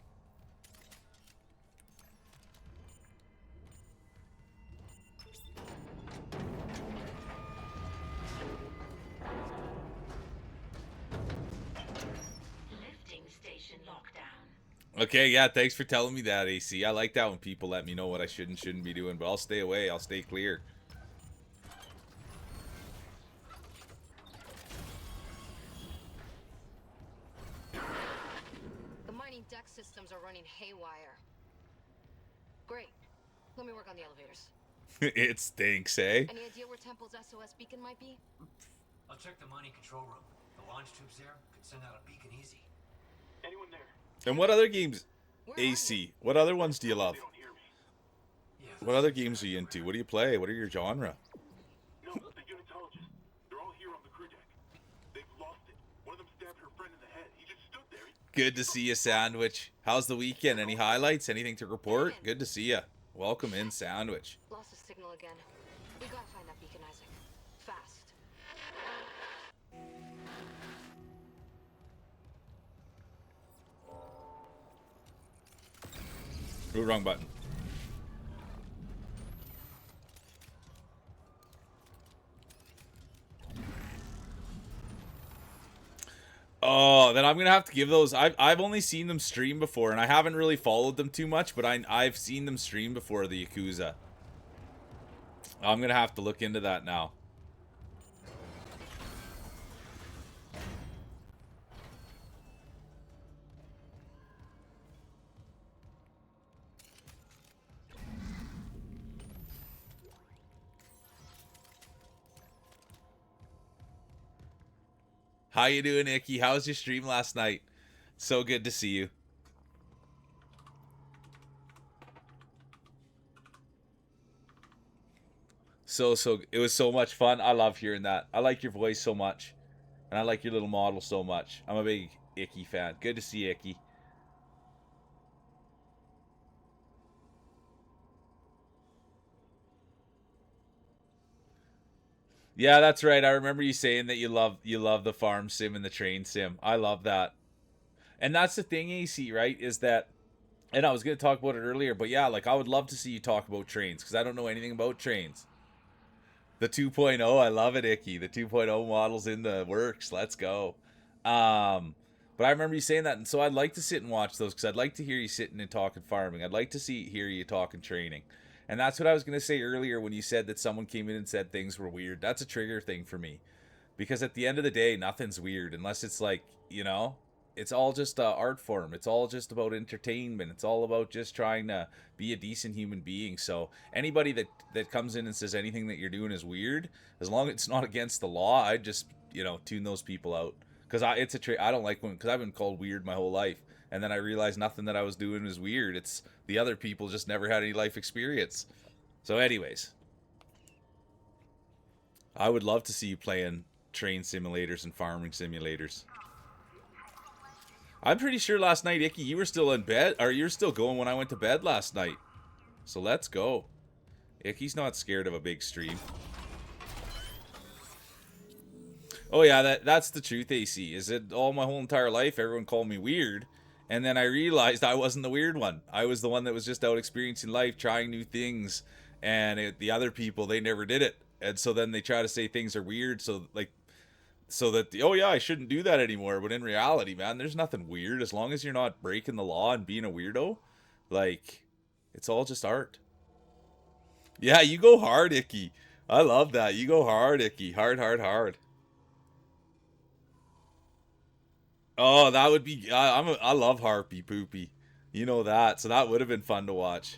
Lifting station lockdown. Okay, yeah, thanks for telling me that, AC. I like that when people let me know what I should and shouldn't be doing, but I'll stay away. I'll stay clear. The mining deck systems are running haywire. Great. Let me work on the elevators. It stinks, eh? Any idea where Temple's SOS beacon might be? I'll check the mining control room. The launch tubes there could send out a beacon easy. Anyone there? And what other games, Where are you? AC, what other ones do you love? They don't hear me. Yeah, What other games are you into? What do you play? What are your genre? No, the unitologists. They're all here on the crew deck. They've lost it. One of them stabbed her friend in the head. He just stood there. Good to see you, Sandwich. How's the weekend? Any highlights? Anything to report? Good to see you. Welcome in, Sandwich. Lost the signal again. We gotta find that beacon, Isaac. Fast. Ooh, wrong button. Oh, then I'm gonna have to give those. I've only seen them stream before, and I haven't really followed them too much. But I've seen them stream before, the Yakuza. I'm gonna have to look into that now. How you doing, Icky? How was your stream last night? So good to see you. So it was so much fun. I love hearing that. I like your voice so much, and I like your little model so much. I'm a big Icky fan. Good to see you, Icky. Yeah, that's right. I remember you saying that you love the farm sim and the train sim. I love that. And that's the thing, AC, right? Is that, and I was going to talk about it earlier, but yeah, like I would love to see you talk about trains because I don't know anything about trains. The 2.0, I love it, Icky. The 2.0 model's in the works. Let's go. But I remember you saying that, and so I'd like to sit and watch those because I'd like to hear you sitting and talking farming. I'd like to hear you talking training. And that's what I was going to say earlier when you said that someone came in and said things were weird. That's a trigger thing for me. Because at the end of the day, nothing's weird unless it's like, it's all just art form. It's all just about entertainment. It's all about just trying to be a decent human being. So anybody that comes in and says anything that you're doing is weird, as long as it's not against the law, I just, tune those people out. Because I don't like when, because I've been called weird my whole life. And then I realized nothing that I was doing was weird. It's the other people just never had any life experience. So anyways, I would love to see you playing train simulators and farming simulators. I'm pretty sure last night, Icky, you were still in bed, or you were still going when I went to bed last night. So let's go. Icky's not scared of a big stream. Oh yeah, that's the truth, AC. Is it all my whole entire life, everyone called me weird, and then I realized I wasn't the weird one. I was the one that was just out experiencing life, trying new things, and the other people, they never did it. And so then they try to say things are weird, so that oh yeah, I shouldn't do that anymore. But in reality, man, there's nothing weird as long as you're not breaking the law and being a weirdo. Like, it's all just art. Yeah, you go hard, Icky. I love that. You go hard, Icky. Hard, hard, hard. Oh, that would be. I love Harpy Poopy. You know that. So that would have been fun to watch.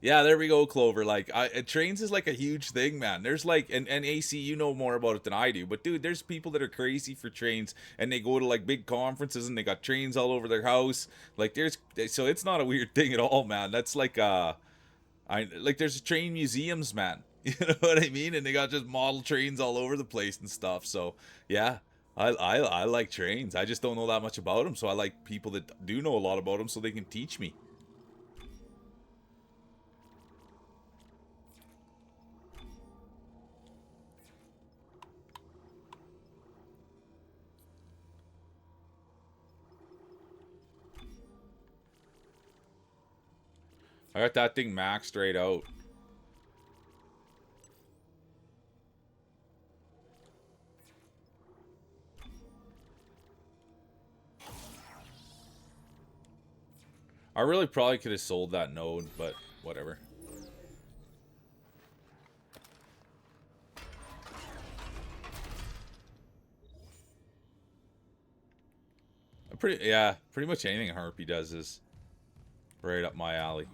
Yeah, there we go, Clover. Like, trains is like a huge thing, man. There's like, and AC, you know more about it than I do. But dude, there's people that are crazy for trains, and they go to like big conferences, and they got trains all over their house. Like, so it's not a weird thing at all, man. That's like, there's train museums, man. You know what I mean? And they got just model trains all over the place and stuff. So yeah, I like trains. I just don't know that much about them. So I like people that do know a lot about them, so they can teach me. I got that thing maxed right out. I really probably could have sold that node, but whatever. Pretty much anything Harpy does is right up my alley.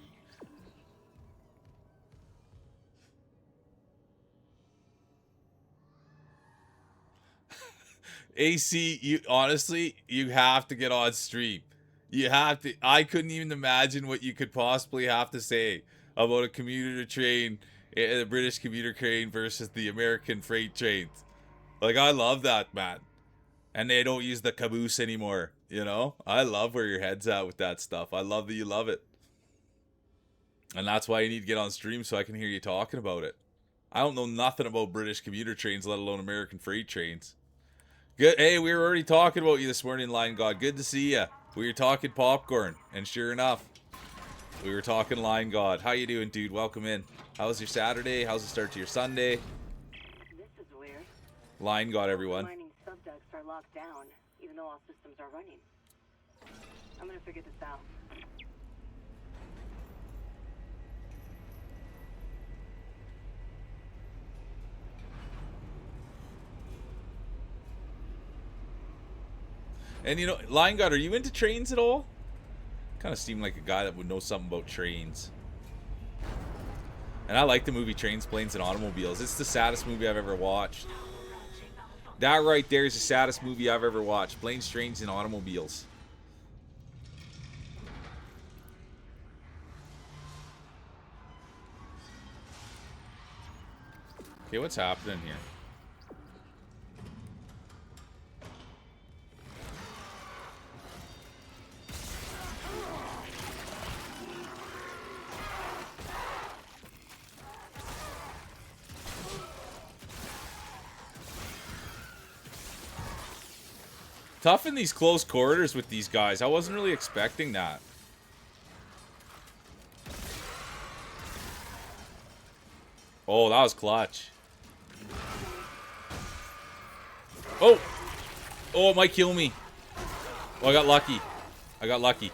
AC, you honestly, you have to get on stream. You have to. I couldn't even imagine what you could possibly have to say about a commuter train, the British commuter train versus the American freight trains. Like, I love that, man. And they don't use the caboose anymore, you know? I love where your head's at with that stuff. I love that you love it. And that's why you need to get on stream so I can hear you talking about it. I don't know nothing about British commuter trains, let alone American freight trains. Good. Hey, we were already talking about you this morning, Lion God. Good to see you. We were talking popcorn, and sure enough, we were talking Lion God. How you doing, dude? Welcome in. How was your Saturday? How's the start to your Sunday? This is weird. Lion God, everyone. Mining subducts are locked down, even though all systems are running. I'm gonna figure this out. And you know, Lion God, are you into trains at all? Kind of seemed like a guy that would know something about trains. And I like the movie Trains, Planes, and Automobiles. It's the saddest movie I've ever watched. That right there is the saddest movie I've ever watched. Planes, Trains, and Automobiles. Okay, what's happening here? Tough in these close quarters with these guys. I wasn't really expecting that. Oh, that was clutch. Oh! Oh, it might kill me. Oh, I got lucky. I got lucky.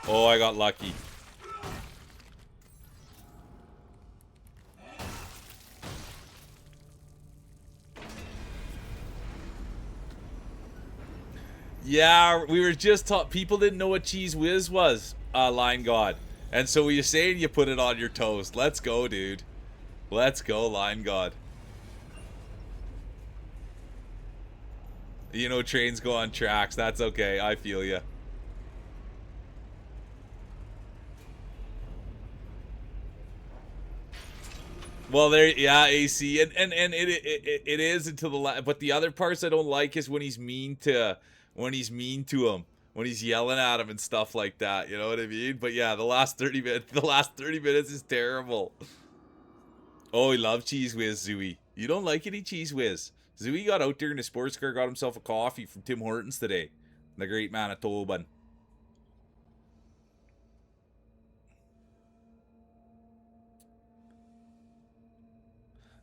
Oh, I got lucky. Yeah, we were just taught. People didn't know what Cheese Whiz was, Line God. And so you're saying you put it on your toast. Let's go, dude. Let's go, Line God. You know trains go on tracks. That's okay. I feel ya. Well, there, yeah, AC, and it is until the but the other parts I don't like is when he's mean to him, when he's yelling at him and stuff like that. You know what I mean? But yeah, the last 30 minutes is terrible. Oh, he loves Cheese Whiz, Zooey. You don't like any Cheese Whiz. Zooey got out there in the sports car, got himself a coffee from Tim Hortons today. The great Manitoban.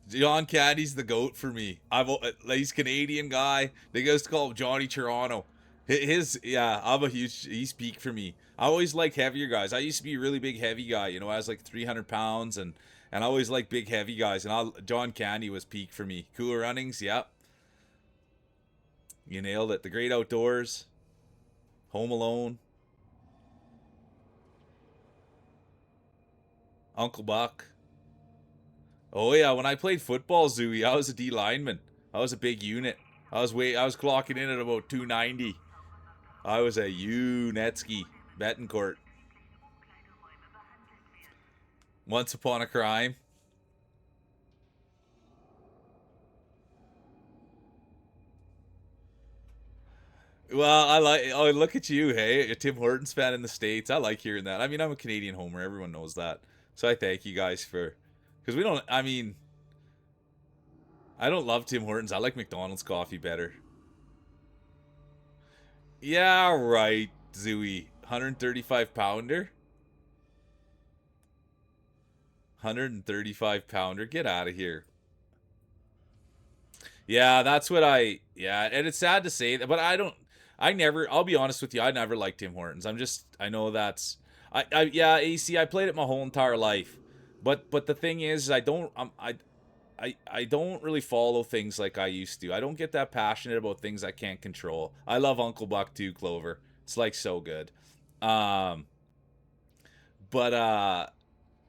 John Candy's the GOAT for me. He's Canadian guy. They used to call him Johnny Toronto. Yeah, he's peak for me. I always like heavier guys. I used to be a really big heavy guy. You know, I was like 300 pounds and I always like big heavy guys. And John Candy was peak for me. Cool Runnings, yep. You nailed it. The Great Outdoors. Home Alone. Uncle Buck. Oh yeah, when I played football, Zooey, I was a D lineman. I was a big unit. I was clocking in at about 290. I was a Unetsky Betancourt. Once Upon a Crime. Well, oh, look at you, hey, a Tim Hortons fan in the States. I like hearing that. I mean, I'm a Canadian homer. Everyone knows that. So I thank you guys because I don't love Tim Hortons. I like McDonald's coffee better. Yeah, right, Zooey. 135 pounder? 135 pounder? Get out of here. Yeah, yeah, and it's sad to say that, but I'll be honest with you, I never liked Tim Hortons. I know yeah, AC, I played it my whole entire life. But the thing is, I don't really follow things like I used to. I don't get that passionate about things I can't control. I love Uncle Buck too, Clover. It's like so good. Um, but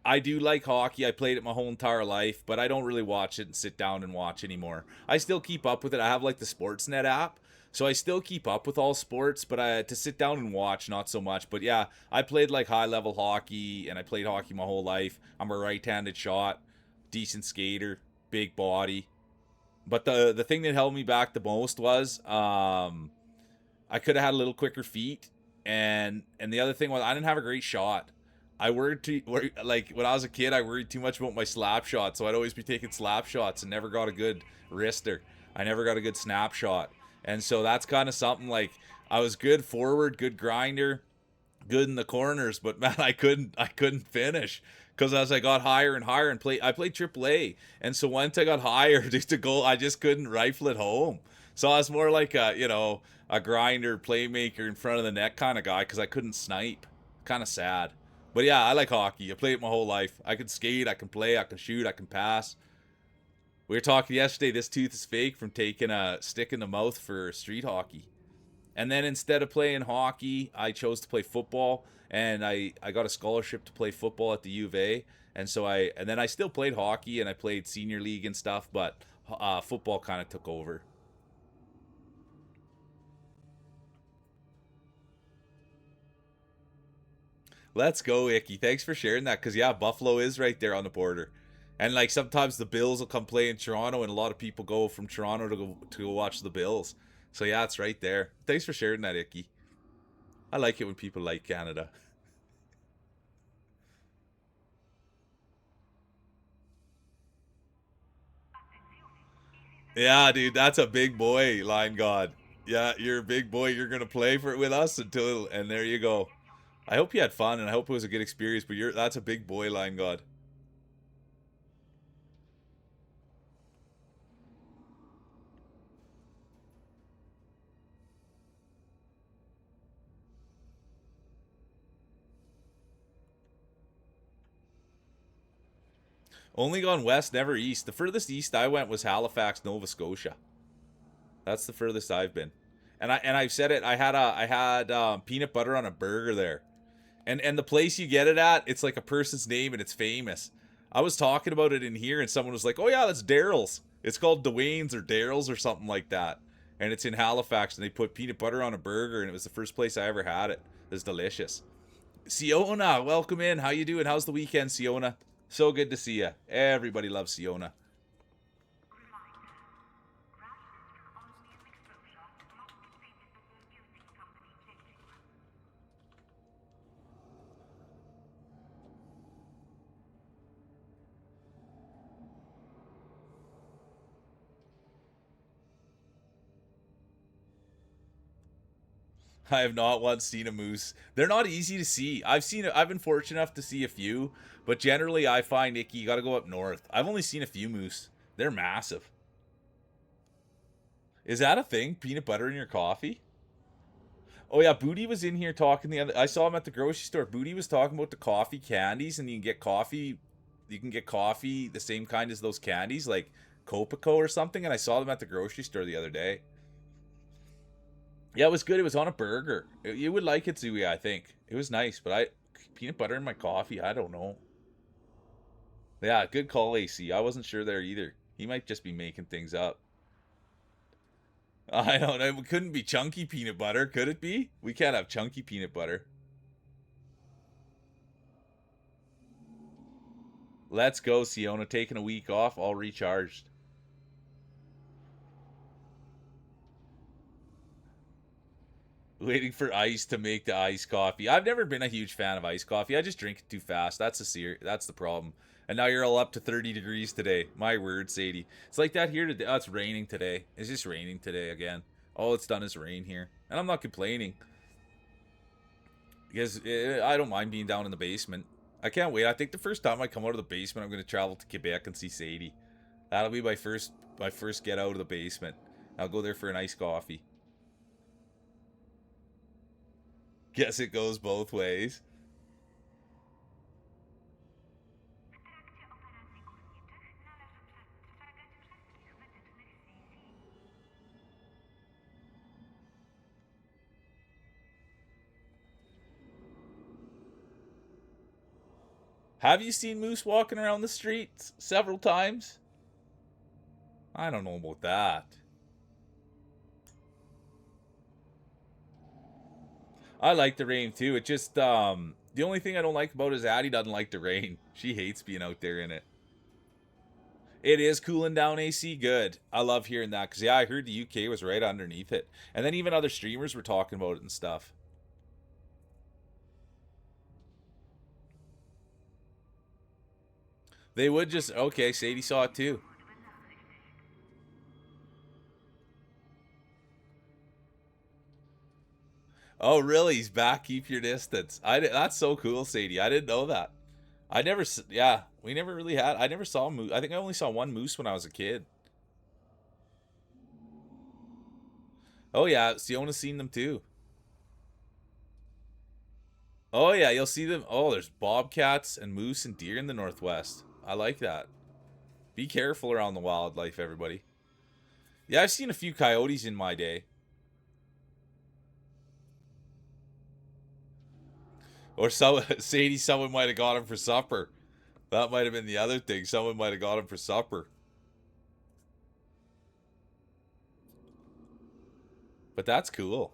I do like hockey. I played it my whole entire life, but I don't really watch it and sit down and watch anymore. I still keep up with it. I have like the Sportsnet app, so I still keep up with all sports, but to sit down and watch, not so much. But yeah, I played like high level hockey, and I played hockey my whole life. I'm a right-handed shot, decent skater, big body. But the thing that held me back the most was I could have had a little quicker feet, and the other thing was I didn't have a great shot. Like when I was a kid, I worried too much about my slap shot, so I'd always be taking slap shots and never got a good wrister. I never got a good snapshot, and so that's kind of something like I was good forward, good grinder, good in the corners, but man, I couldn't finish because as I got higher and higher and I played AAA, and so once I got higher to go, I just couldn't rifle it home. So I was more like a grinder, playmaker in front of the net kind of guy because I couldn't snipe. Kind of sad. But yeah, I like hockey. I played it my whole life. I can skate, I can play, I can shoot, I can pass. We were talking yesterday, this tooth is fake from taking a stick in the mouth for street hockey. And then instead of playing hockey, I chose to play football. And I got a scholarship to play football at the U of A. And then I still played hockey and I played senior league and stuff, but football kind of took over. Let's go, Icky. Thanks for sharing that. Because, yeah, Buffalo is right there on the border. And, like, sometimes the Bills will come play in Toronto, and a lot of people go from Toronto to go watch the Bills. So, yeah, it's right there. Thanks for sharing that, Icky. I like it when people like Canada. Yeah, dude, that's a big boy, Line God. Yeah, you're a big boy. You're going to play with us and there you go. I hope you had fun, and I hope it was a good experience, but that's a big boy, Line God. Only gone west, never east. The furthest east I went was Halifax, Nova Scotia. That's the furthest I've been. And I've said it. I had peanut butter on a burger there, and the place you get it at, it's like a person's name and it's famous. I was talking about it in here, and someone was like, "Oh yeah, that's Daryl's. It's called Dwayne's or Daryl's or something like that." And it's in Halifax, and they put peanut butter on a burger, and it was the first place I ever had it. It was delicious. Siona, welcome in. How you doing? How's the weekend, Siona? So good to see you. Everybody loves Siona. I have not once seen a moose. They're not easy to see. I've been fortunate enough to see a few, but generally I find, Icky, you gotta go up north. I've only seen a few moose. They're massive. Is that a thing? Peanut butter in your coffee? Oh yeah, Booty was in here talking I saw him at the grocery store. Booty was talking about the coffee candies, and you can get coffee the same kind as those candies, like Copico or something, and I saw them at the grocery store the other day. Yeah, it was good. It was on a burger. You would like it, Zooey, I think. It was nice, but peanut butter in my coffee, I don't know. Yeah, good call, AC. I wasn't sure there either. He might just be making things up. I don't know. It couldn't be chunky peanut butter, could it be? We can't have chunky peanut butter. Let's go, Siona. Taking a week off, all recharged. Waiting for ice to make the iced coffee. I've never been a huge fan of iced coffee. I just drink it too fast. That's the problem. And now you're all up to 30 degrees today. My word, Sadie. It's like that here today. Oh, it's raining today. It's just raining today again. All it's done is rain here. And I'm not complaining. Because I don't mind being down in the basement. I can't wait. I think the first time I come out of the basement, I'm going to travel to Quebec and see Sadie. That'll be my first get out of the basement. I'll go there for an iced coffee. Guess it goes both ways. Have you seen moose walking around the streets several times? I don't know about that. I like the rain too. It just the only thing I don't like about it is Addie doesn't like the rain. She hates being out there in it. It is cooling down, AC. Good. I love hearing that because yeah, I heard the UK was right underneath it, and then even other streamers were talking about it and stuff. They would just okay. Sadie saw it too. Oh, really? He's back. Keep your distance. That's so cool, Sadie. I didn't know that. Yeah, we never really had. I never saw a moose. I think I only saw one moose when I was a kid. Oh yeah, Siona's seen them too. Oh yeah, you'll see them. Oh, there's bobcats and moose and deer in the Northwest. I like that. Be careful around the wildlife, everybody. Yeah, I've seen a few coyotes in my day. Or so Sadie, someone might have got him for supper. That might have been the other thing. Someone might have got him for supper. But that's cool.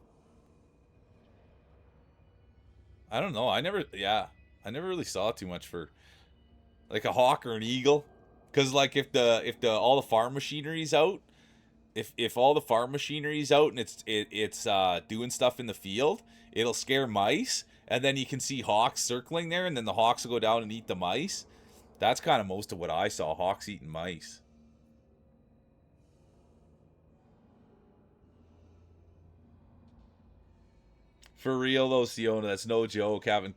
I don't know. I never really saw too much for like a hawk or an eagle. Cause like if the all the farm machinery's out, if all the farm machinery's out and it's doing stuff in the field, it'll scare mice, and then you can see hawks circling there, and then the hawks will go down and eat the mice. That's kind of most of what I saw, hawks eating mice. For real though, Siona, that's no joke having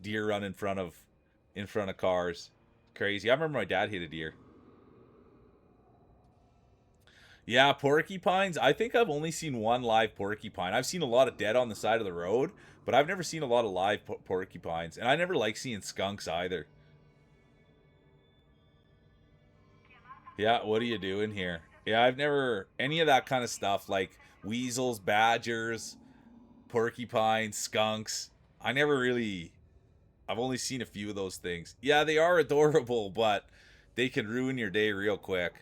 deer run in front of cars. Crazy. I remember my dad hit a deer. Yeah, porcupines. I think I've only seen one live porcupine. I've seen a lot of dead on the side of the road, but I've never seen a lot of live porcupines. And I never like seeing skunks either. Yeah, what are you doing here? Yeah, I've never any of that kind of stuff like weasels, badgers, porcupines, skunks. I never really I've only seen a few of those things. Yeah, they are adorable, but they can ruin your day real quick.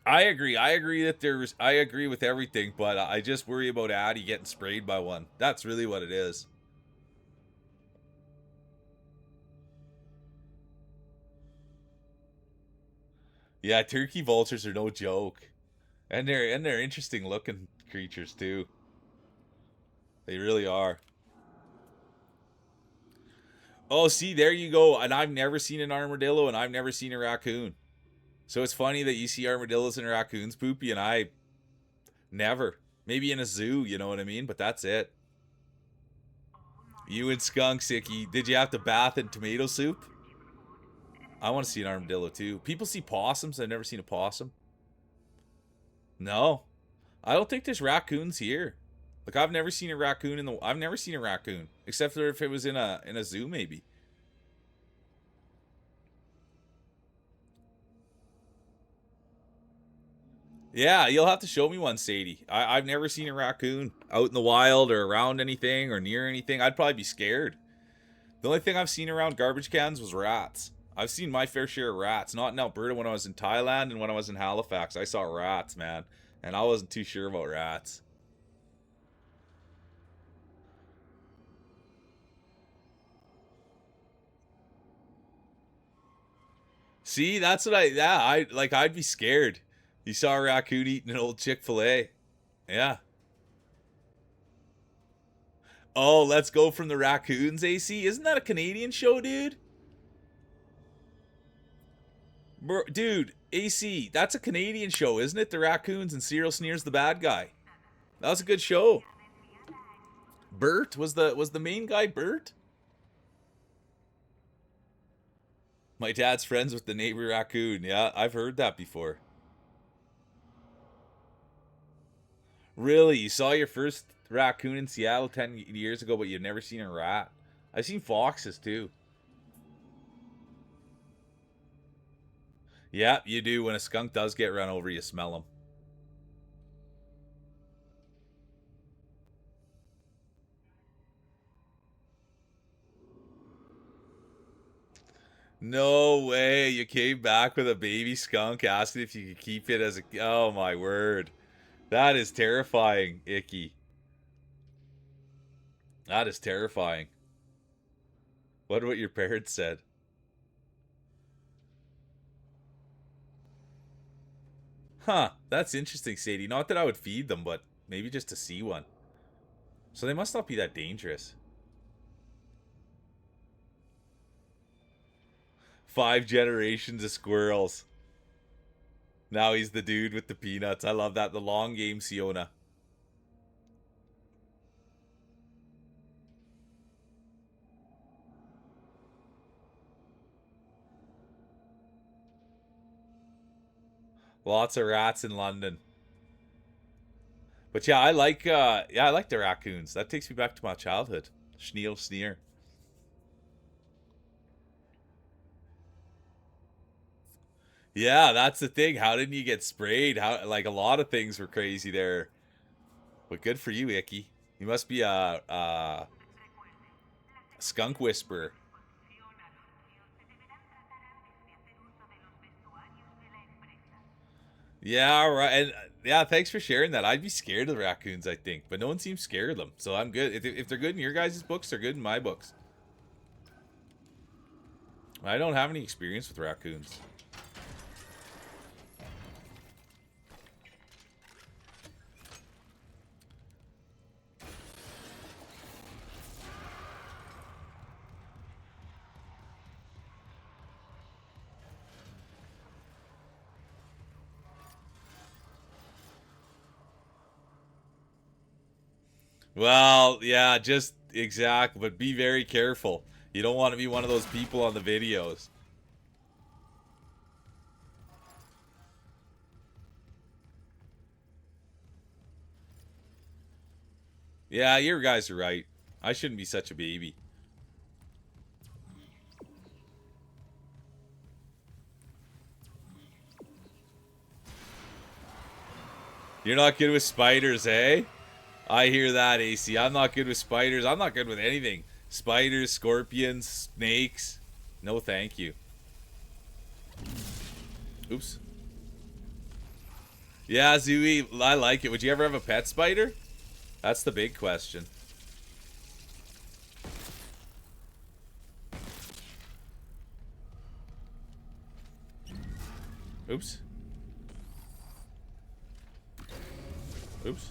I agree. I agree with everything, but I just worry about Addie getting sprayed by one. That's really what it is. Yeah, turkey vultures are no joke. And they're interesting looking creatures too. They really are. Oh, see, there you go. And I've never seen an armadillo and I've never seen a raccoon. So it's funny that you see armadillos and raccoons, Poopy, and I never. Maybe in a zoo, you know what I mean? But that's it. You and Skunk Sicky, did you have to bath in tomato soup? I want to see an armadillo too. People see possums. I've never seen a possum. No, I don't think there's raccoons here. Like I've never seen a raccoon in the. I've never seen a raccoon except for if it was in a zoo maybe. Yeah, you'll have to show me one, Sadie. I've never seen a raccoon out in the wild or around anything or near anything. I'd probably be scared. The only thing I've seen around garbage cans was rats. I've seen my fair share of rats. Not in Alberta when I was in Thailand and when I was in Halifax. I saw rats, man. And I wasn't too sure about rats. See, that's what I like I'd be scared. You saw a raccoon eating an old Chick-fil-A. Yeah. Oh, let's go from the raccoons, AC. Isn't that a Canadian show, dude? Dude, AC, that's a Canadian show, isn't it? The raccoons and Cyril Sneer's the bad guy. That was a good show. Bert was the main guy. Bert. My dad's friends with the neighbor raccoon. Yeah, I've heard that before. Really, you saw your first raccoon in Seattle 10 years ago, but you've never seen a rat. I've seen foxes too. Yeah, you do. When a skunk does get run over, you smell them. No way. You came back with a baby skunk asking if you could keep it as a. Oh, my word. That is terrifying, Icky. That is terrifying. What your parents said? Huh. That's interesting, Sadie. Not that I would feed them, but maybe just to see one. So they must not be that dangerous. 5 generations of squirrels. Now he's the dude with the peanuts. I love that. The long game, Siona. Lots of rats in London. But yeah, I like the raccoons. That takes me back to my childhood. Schneal Sneer. Yeah, that's the thing. How didn't you get sprayed? How like a lot of things were crazy there. But good for you, Icky. You must be a skunk whisperer. Yeah, right. And yeah, thanks for sharing that. I'd be scared of the raccoons, I think, but no one seems scared of them. So I'm good. If they're good in your guys' books, they're good in my books. I don't have any experience with raccoons. Well, yeah, just exact, but be very careful. You don't want to be one of those people on the videos. Yeah, your guys are right. I shouldn't be such a baby. You're not good with spiders, eh? I hear that, AC. I'm not good with spiders. I'm not good with anything. Spiders, scorpions, snakes. No, thank you. Oops. Yeah, Zooey, I like it. Would you ever have a pet spider? That's the big question. Oops. Oops.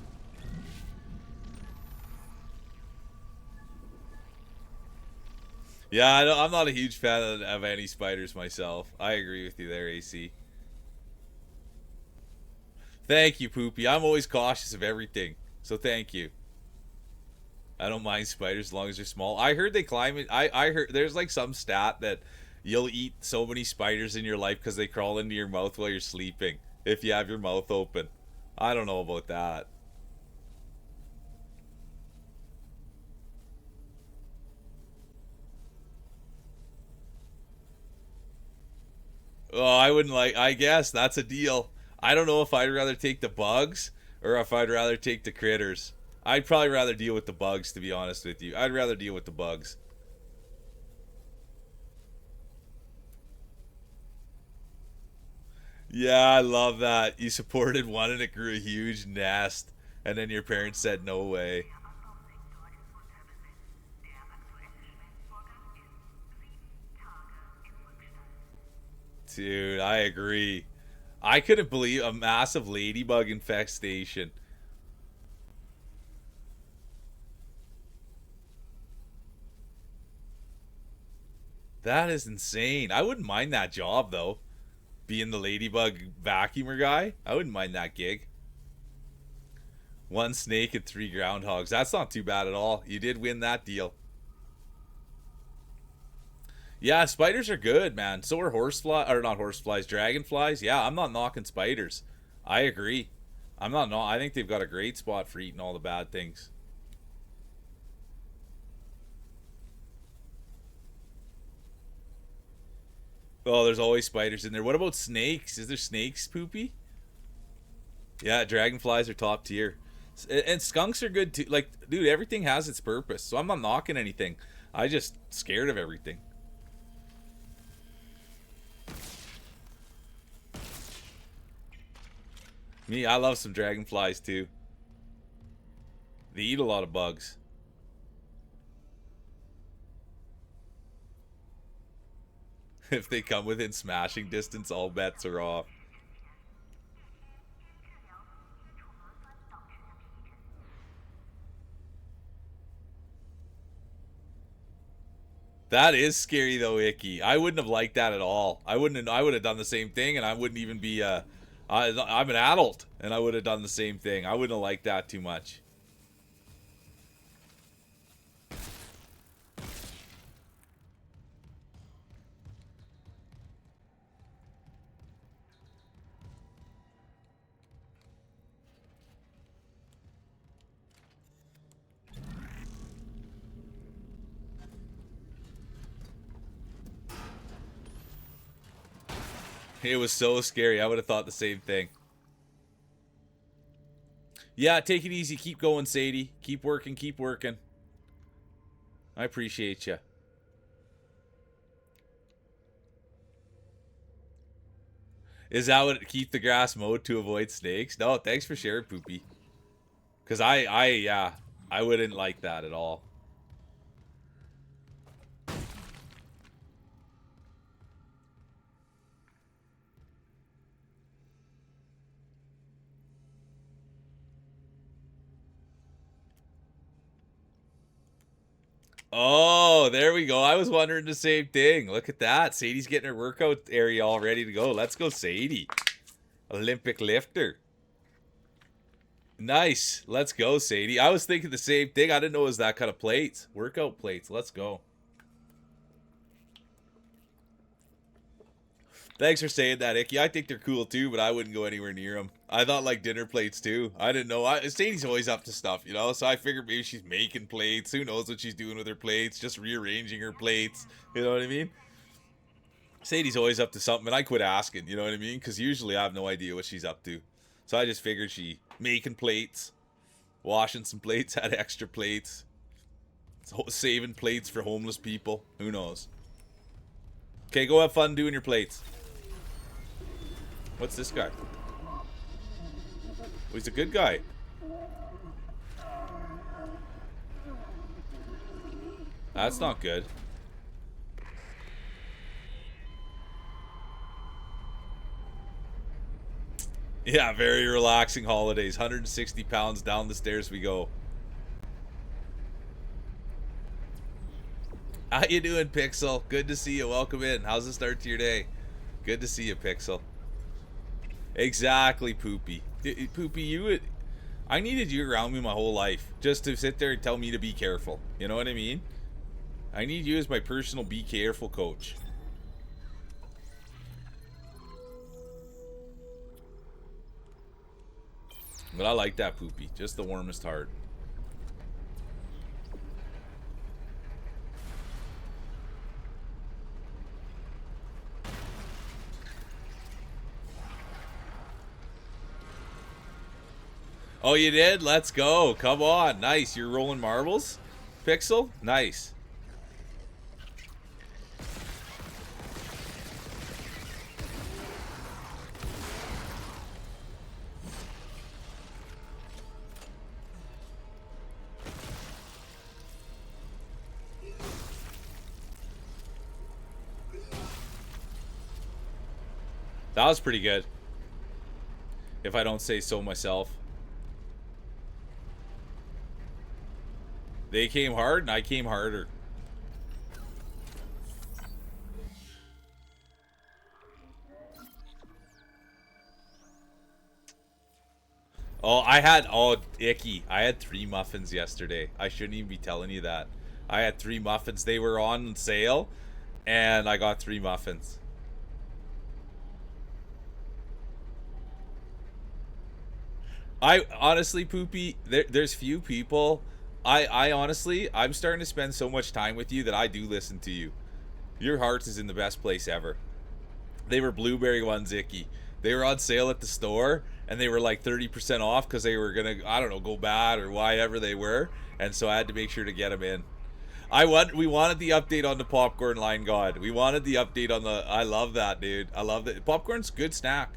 Yeah, I'm not a huge fan of any spiders myself. I agree with you there, AC. Thank you, Poopy. I'm always cautious of everything, so thank you. I don't mind spiders as long as they're small. I heard they climb it. I heard there's like some stat that you'll eat so many spiders in your life because they crawl into your mouth while you're sleeping if you have your mouth open. I don't know about that. Oh, I wouldn't like. I guess that's a deal. I don't know if I'd rather take the bugs or if I'd rather take the critters. I'd probably rather deal with the bugs, to be honest with you. I'd rather deal with the bugs. Yeah, I love that. You supported one and it grew a huge nest, and then your parents said no way. Dude, I agree. I couldn't believe a massive ladybug infestation. That is insane. I wouldn't mind that job though. Being the ladybug vacuumer guy, I wouldn't mind that gig. One snake and 3 groundhogs. That's not too bad at all. You did win that deal. Yeah, spiders are good, man. So are horseflies, or not horseflies, dragonflies. Yeah, I'm not knocking spiders. I agree. I'm not. I think they've got a great spot for eating all the bad things. Oh, there's always spiders in there. What about snakes? Is there snakes, Poopy? Yeah, dragonflies are top tier. And skunks are good too. Like, dude, everything has its purpose. So I'm not knocking anything. I just scared of everything. Me, I love some dragonflies too. They eat a lot of bugs. If they come within smashing distance, all bets are off. That is scary though, Icky. I wouldn't have liked that at all. I wouldn't. I would have done the same thing, and I wouldn't even be. I'm an adult, and I would have done the same thing. I wouldn't have liked that too much. It was so scary. I would have thought the same thing. Yeah, take it easy. Keep going, Sadie. Keep working. Keep working. I appreciate you. Is that what keep the grass mowed to avoid snakes? No, thanks for sharing, Poopy. Cause yeah, I wouldn't like that at all. Oh, there we go. I was wondering the same thing. Look at that. Sadie's getting her workout area all ready to go. Let's go, Sadie. Olympic lifter. Nice. Let's go, Sadie. I was thinking the same thing. I didn't know it was that kind of plates. Workout plates. Let's go. Thanks for saying that, Icky. I think they're cool too, but I wouldn't go anywhere near them. I thought like dinner plates too. I didn't know. Sadie's always up to stuff, you know? So I figured maybe she's making plates. Who knows what she's doing with her plates? Just rearranging her plates. You know what I mean? Sadie's always up to something, and I quit asking. You know what I mean? Because usually I have no idea what she's up to. So I just figured she making plates, washing some plates, had extra plates, saving plates for homeless people. Who knows? Okay, go have fun doing your plates. What's this guy? Oh, he's a good guy. That's not good. Yeah, very relaxing holidays. 160 pounds down the stairs we go. How you doing, Pixel? Good to see you. Welcome in. How's the start to your day? Good to see you, Pixel. Exactly, Poopy. Poopy, I needed you around me my whole life just to sit there and tell me to be careful. You know what I mean? I need you as my personal be careful coach. But I like that, Poopy. Just the warmest heart. Oh, you did? Let's go. Come on. Nice. You're rolling marbles? Pixel? Nice. That was pretty good, if I don't say so myself. They came hard and I came harder. Icky. I had 3 muffins yesterday. I shouldn't even be telling you that. I had 3 muffins. They were on sale and I got 3 muffins. I honestly, Poopy, there's few people. I honestly, I'm starting to spend so much time with you that I do listen to you. Your heart is in the best place ever. They were blueberry ones, Icky. They were on sale at the store, and they were like 30% off because they were gonna, I don't know, go bad or whatever they were, and so I had to make sure to get them in. We wanted the update on the popcorn line, God. We wanted the update on the. I love that, dude. I love that. Popcorn's a good snack.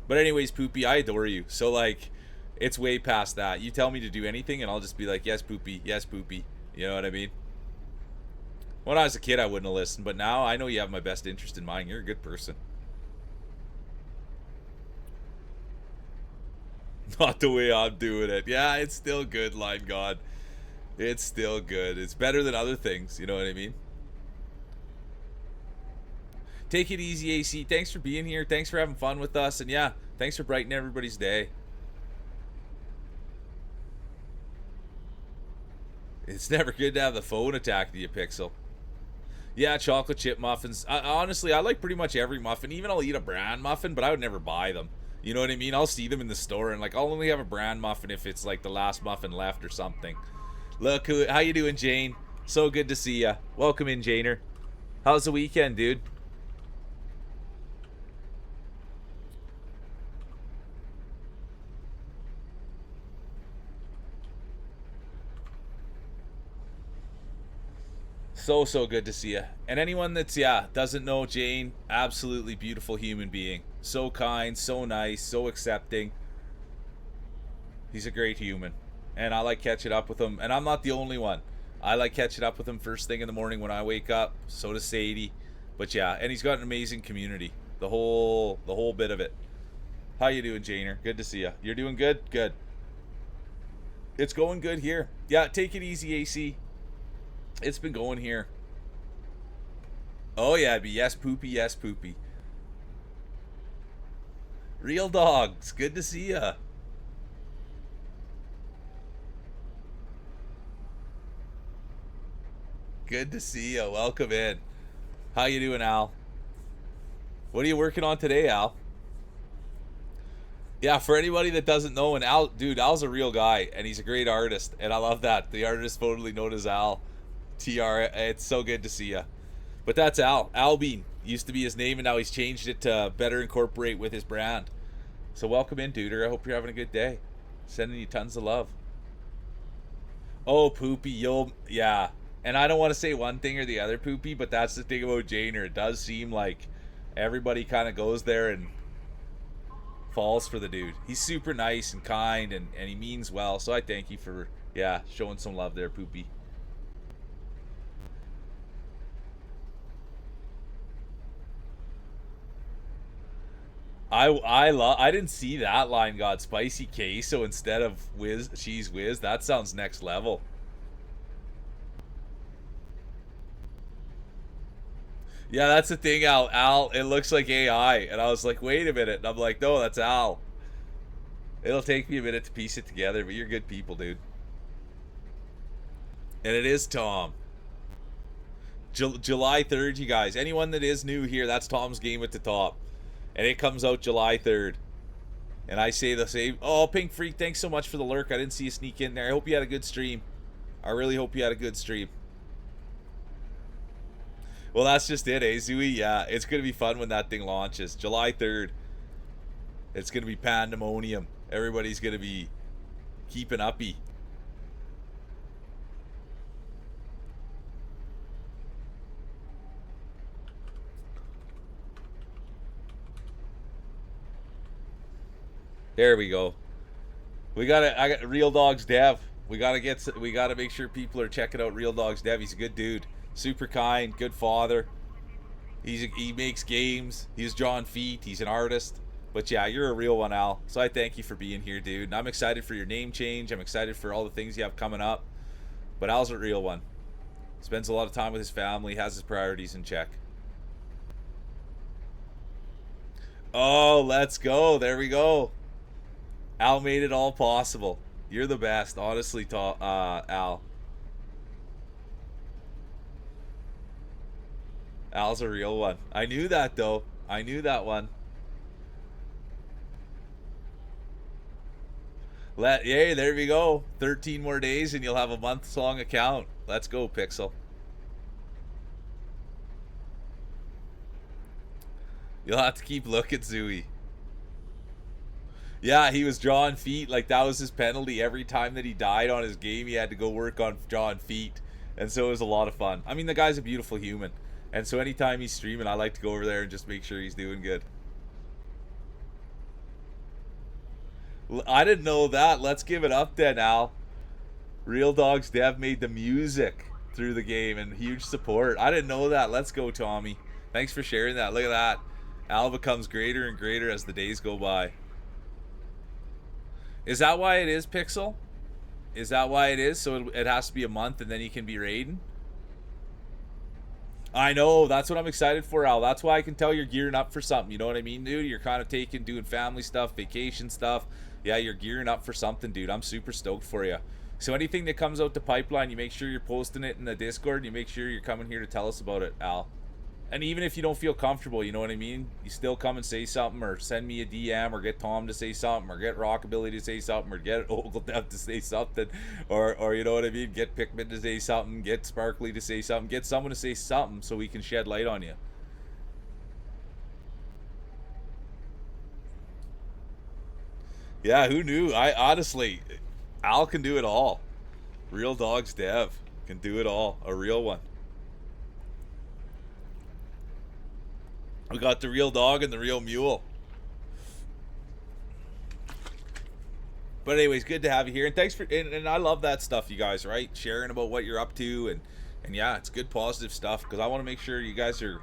But anyways, Poopy, I adore you. So like, it's way past that. You tell me to do anything, and I'll just be like, yes, Poopy, yes, Poopy. You know what I mean? When I was a kid, I wouldn't have listened, but now I know you have my best interest in mind. You're a good person. Not the way I'm doing it. Yeah, it's still good, Line God. It's still good. It's better than other things. You know what I mean? Take it easy, AC. Thanks for being here. Thanks for having fun with us. And yeah, thanks for brightening everybody's day. It's never good to have the phone attack you, Pixel. Yeah, chocolate chip muffins. Honestly, I like pretty much every muffin. Even I'll eat a bran muffin, but I would never buy them. You know what I mean? I'll see them in the store, and like I'll only have a bran muffin if it's like the last muffin left or something. Look, how you doing, Jane? So good to see ya. Welcome in, Janer. How's the weekend, dude? So good to see you. And anyone that's, doesn't know Jane, absolutely beautiful human being. So kind, so nice, so accepting. He's a great human. And I like catching up with him. And I'm not the only one. I like catching up with him first thing in the morning when I wake up. So does Sadie. But yeah, and he's got an amazing community. The whole bit of it. How you doing, Janer? Good to see you. You're doing good? Good. It's going good here. Yeah, take it easy, AC. It's been going here. Oh yeah, it'd be yes, Poopy, yes, Poopy. Real dogs, good to see ya. Good to see ya. Welcome in. How you doing, Al? What are you working on today, Al? Yeah, for anybody that doesn't know, and Al's a real guy, and he's a great artist, and I love that. The artist formerly known as Al. TR, it's so good to see ya. But that's Al. Albean used to be his name, and now he's changed it to better incorporate with his brand. So welcome in, Duder. I hope you're having a good day. Sending you tons of love. Oh, Poopy, yeah. And I don't want to say one thing or the other, Poopy, but that's the thing about Janer. It does seem like everybody kind of goes there and falls for the dude. He's super nice and kind, and he means well. So I thank you for, yeah, showing some love there, Poopy. I didn't see that line got spicy queso instead of cheese whiz. That sounds next level. Yeah, that's the thing, Al. Al, it looks like AI, and I was like, wait a minute, and I'm like, no, that's Al. It'll take me a minute to piece it together, but you're good people, dude. And it is Tom. July 3rd, you guys. Anyone that is new here, that's Tom's game at the top. And it comes out July 3rd. And I say the same. Oh, Pink Freak, thanks so much for the lurk. I didn't see you sneak in there. I hope you had a good stream. I really hope you had a good stream. Well, that's just it, eh, Zooey? Yeah, it's going to be fun when that thing launches. July 3rd. It's going to be pandemonium. Everybody's going to be keeping uppy. There we go. I got Real Dogs Dev. We gotta make sure people are checking out Real Dogs Dev. He's a good dude, super kind, good father. He makes games. He's drawing feet. He's an artist. But yeah, you're a real one, Al. So I thank you for being here, dude. And I'm excited for your name change. I'm excited for all the things you have coming up. But Al's a real one. Spends a lot of time with his family. Has his priorities in check. Oh, let's go. There we go. Al made it all possible. You're the best, honestly, Al. Al's a real one. I knew that, though. I knew that one. Yay, there we go. 13 more days and you'll have a month-long account. Let's go, Pixel. You'll have to keep looking, Zooey. Yeah, he was drawing feet. Like, that was his penalty. Every time that he died on his game, he had to go work on drawing feet. And so it was a lot of fun. I mean, the guy's a beautiful human. And so anytime he's streaming, I like to go over there and just make sure he's doing good. I didn't know that. Let's give it up then, Al. Real Dogs Dev made the music through the game and huge support. I didn't know that. Let's go, Tommy. Thanks for sharing that. Look at that. Al becomes greater and greater as the days go by. Is that why it is, Pixel? Is that why it is? So it has to be a month and then you can be raiding? I know. That's what I'm excited for, Al. That's why I can tell you're gearing up for something. You know what I mean, dude? You're kind of doing family stuff, vacation stuff. Yeah, you're gearing up for something, dude. I'm super stoked for you. So anything that comes out the pipeline, you make sure you're posting it in the Discord. And you make sure you're coming here to tell us about it, Al. And even if you don't feel comfortable, you know what I mean? You still come and say something, or send me a DM, or get Tom to say something, or get Rockabilly to say something, or get Ogledev to say something, or you know what I mean? Get Pikmin to say something, get Sparkly to say something, get someone to say something so we can shed light on you. Yeah, who knew? I honestly, Al can do it all. Real Dogs Dev can do it all. A real one. We got the real dog and the real mule. But anyways, good to have you here. And thanks for, and I love that stuff, you guys, right? Sharing about what you're up to. And yeah, it's good positive stuff because I want to make sure you guys are.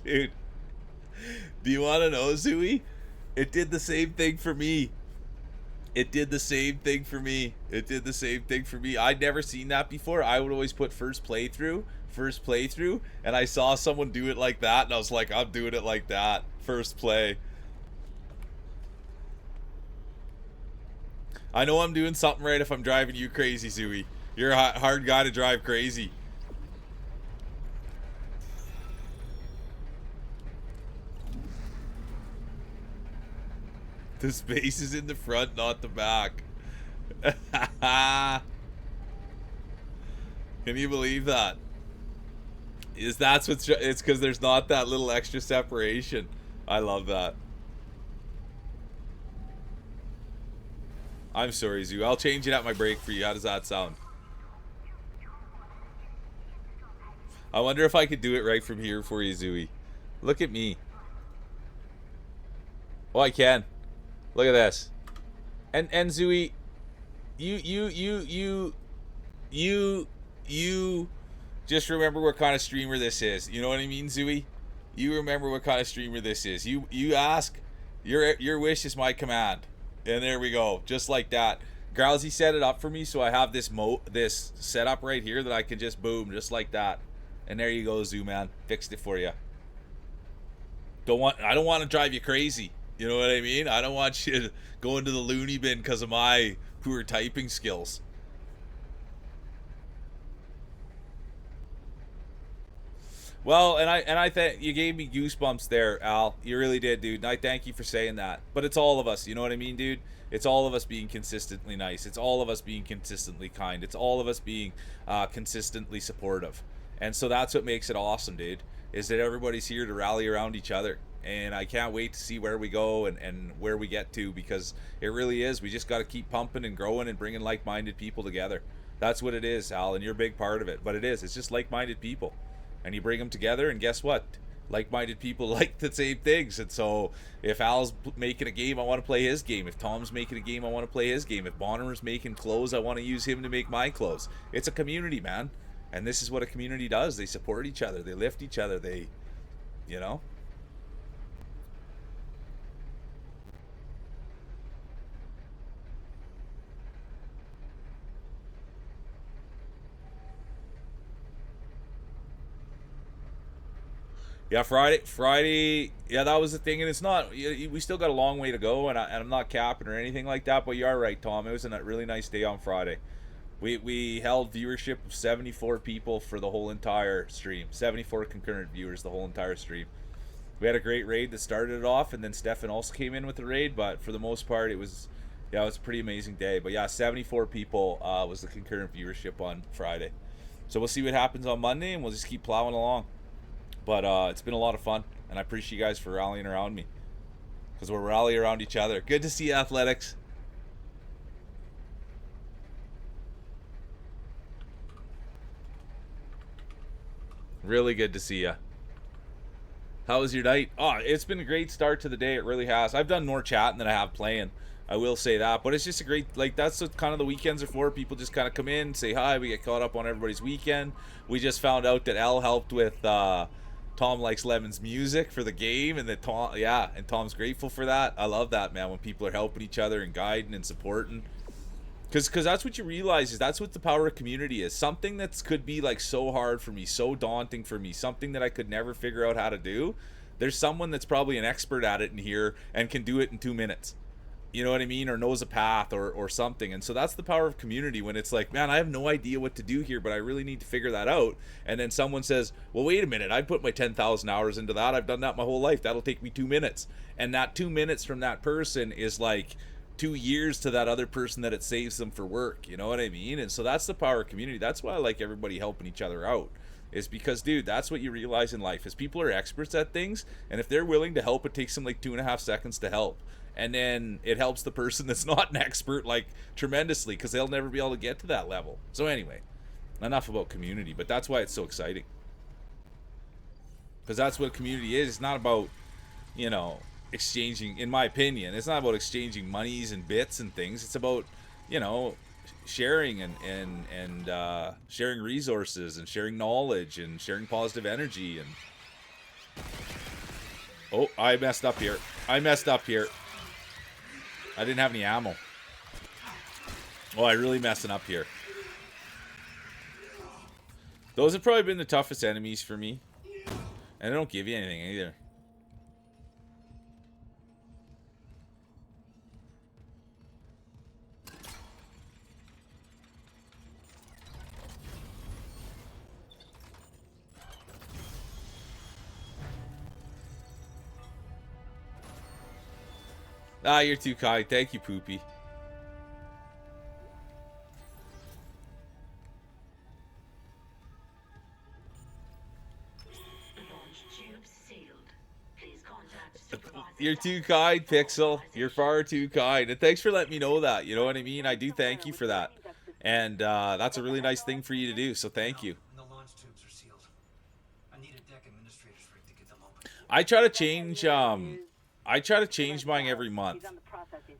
Dude, do you want to know, Zooey? It did the same thing for me. It did the same thing for me. It did the same thing for me. I'd never seen that before. I would always put first playthrough, and I saw someone do it like that, and I was like, I'm doing it like that. First play. I know I'm doing something right if I'm driving you crazy, Zooey. You're a hard guy to drive crazy. The space is in the front, not the back. Can you believe that? Is that's what's it's because there's not that little extra separation. I love that. I'm sorry, Zoo. I'll change it at my break for you. How does that sound? I wonder if I could do it right from here for you, Zooey. Look at me. Oh, I can. Look at this. And Zooey, you just remember what kind of streamer this is. You know what I mean, Zooey? You remember what kind of streamer this is. You ask, your wish is my command. And there we go. Just like that. Growsy set it up for me, so I have this setup right here that I can just boom, just like that. And there you go, Zoo Man. Fixed it for you. I don't want to drive you crazy. You know what I mean? I don't want you to go into the loony bin because of my poor typing skills. Well, and I think you gave me goosebumps there, Al. You really did, dude. And I thank you for saying that. But it's all of us. You know what I mean, dude? It's all of us being consistently nice. It's all of us being consistently kind. It's all of us being consistently supportive. And so that's what makes it awesome, dude, is that everybody's here to rally around each other. And I can't wait to see where we go and where we get to, because it really is. We just got to keep pumping and growing and bringing like-minded people together. That's what it is, Al, and you're a big part of it. But it is. It's just like-minded people. And you bring them together, and guess what? Like-minded people like the same things. And so if Al's making a game, I want to play his game. If Tom's making a game, I want to play his game. If Bonner's making clothes, I want to use him to make my clothes. It's a community, man. And this is what a community does. They support each other. They lift each other. They, you know. Yeah, Friday. Yeah, that was the thing, and it's not. We still got a long way to go, and I'm not capping or anything like that. But you are right, Tom. It was a really nice day on Friday. We held viewership of 74 people for the whole entire stream. 74 concurrent viewers the whole entire stream. We had a great raid that started it off, and then Stefan also came in with the raid. But for the most part, it was a pretty amazing day. But yeah, 74 people was the concurrent viewership on Friday. So we'll see what happens on Monday, and we'll just keep plowing along. But it's been a lot of fun, and I appreciate you guys for rallying around me, because we're rallying around each other. Good to see you, Athletics. Really good to see you. How was your night? Oh, it's been a great start to the day. It really has. I've done more chatting than I have playing. I will say that. But it's just a great, like, that's what kind of the weekends are for. People just kind of come in, say hi. We get caught up on everybody's weekend. We just found out that Al helped with Tom Likes Lemon's music for the game, and that Tom's grateful for that. I love that, man, when people are helping each other and guiding and supporting. Because that's what you realize, is that's what the power of community is. Something that could be like so hard for me, so daunting for me, something that I could never figure out how to do. There's someone that's probably an expert at it in here and can do it in 2 minutes. You know what I mean? Or knows a path or something. And so that's the power of community, when it's like, man, I have no idea what to do here, but I really need to figure that out. And then someone says, well, wait a minute, I put my 10,000 hours into that. I've done that my whole life. That'll take me 2 minutes. And that 2 minutes from that person is like 2 years to that other person that it saves them for work. You know what I mean? And so that's the power of community. That's why I like everybody helping each other out. Is because, dude, that's what you realize in life, is people are experts at things, and if they're willing to help, it takes them like 2.5 seconds to help. And then it helps the person that's not an expert like tremendously, because they'll never be able to get to that level. So anyway, enough about community, but that's why it's so exciting, because that's what community is. It's not about, you know, exchanging, in my opinion, it's not about exchanging monies and bits and things. It's about, you know, sharing and sharing resources and sharing knowledge and sharing positive energy. And oh, I messed up here. I didn't have any ammo. Oh, I really messing up here. Those have probably been the toughest enemies for me, and they don't give you anything either. Ah, you're too kind. Thank you, Poopy. You're too kind, Pixel. You're far too kind. And thanks for letting me know that. You know what I mean? I do thank you for that. And that's a really nice thing for you to do. So thank you. And the launch tubes are sealed. I need a deck administrator's rig to get them open. I try to change. I try to change mine every month.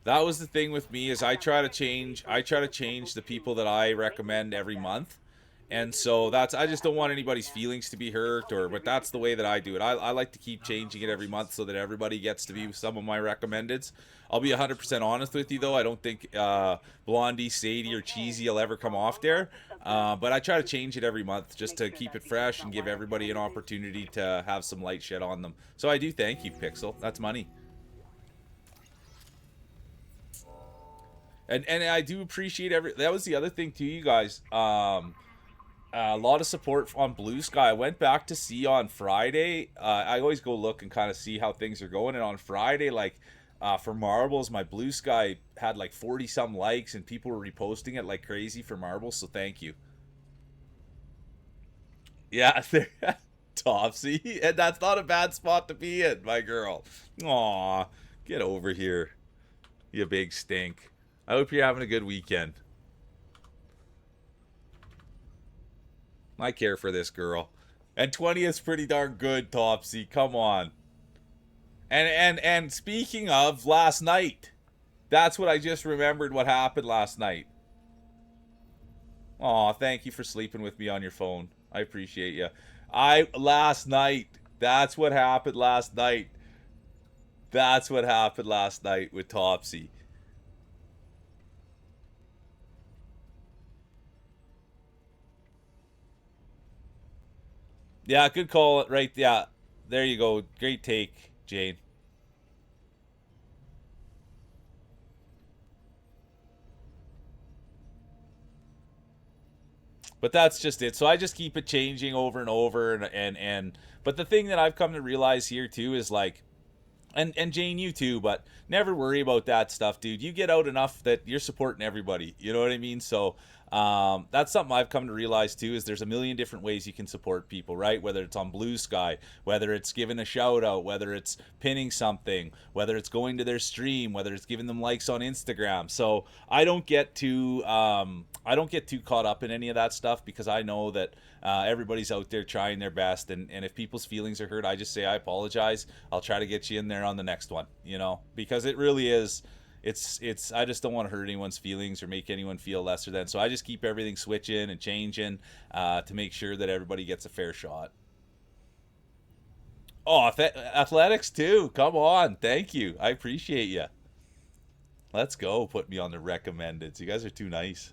That was the thing with me is I try to change the people that I recommend every month. And so that's I just don't want anybody's feelings to be hurt but that's the way that I do it. I like to keep changing it every month so that everybody gets to be some of my recommendeds. I'll be 100% honest with you though. I don't think Blondie, Sadie, or Cheesy will ever come off there. But I try to change it every month just to keep it fresh and give everybody an opportunity to have some light shed on them. So I do thank you, Pixel. That's money. And I do appreciate that was the other thing too, you guys. A lot of support on Blue Sky. I went back to see on Friday. I always go look and kind of see how things are going. And on Friday, like for Marbles, my Blue Sky had like 40 some likes and people were reposting it like crazy for Marbles. So thank you. Yeah, Topsy. And that's not a bad spot to be in, my girl. Aw, get over here, you big stink. I hope you're having a good weekend. I care for this girl. And 20th's pretty darn good, Topsy. Come on. And speaking of last night, that's what I just remembered what happened last night. Aw, thank you for sleeping with me on your phone. I appreciate you. Last night. That's what happened last night. That's what happened last night with Topsy. Yeah, good call. Right, yeah. There you go. Great take, Jane. But that's just it. So I just keep it changing over and over and but the thing that I've come to realize here too is like and Jane, you too, but never worry about that stuff, dude. You get out enough that you're supporting everybody. You know what I mean? So that's something I've come to realize too, is there's a million different ways you can support people, right? Whether it's on Blue Sky, whether it's giving a shout out, whether it's pinning something, whether it's going to their stream, whether it's giving them likes on Instagram. So I don't get too caught up in any of that stuff because I know that everybody's out there trying their best, and if people's feelings are hurt, I just say I apologize. I'll try to get you in there on the next one, you know, because it really is. It's I just don't want to hurt anyone's feelings or make anyone feel lesser than. So I just keep everything switching and changing to make sure that everybody gets a fair shot. Oh, athletics too. Come on, thank you. I appreciate you. Let's go. Put me on the recommended. You guys are too nice.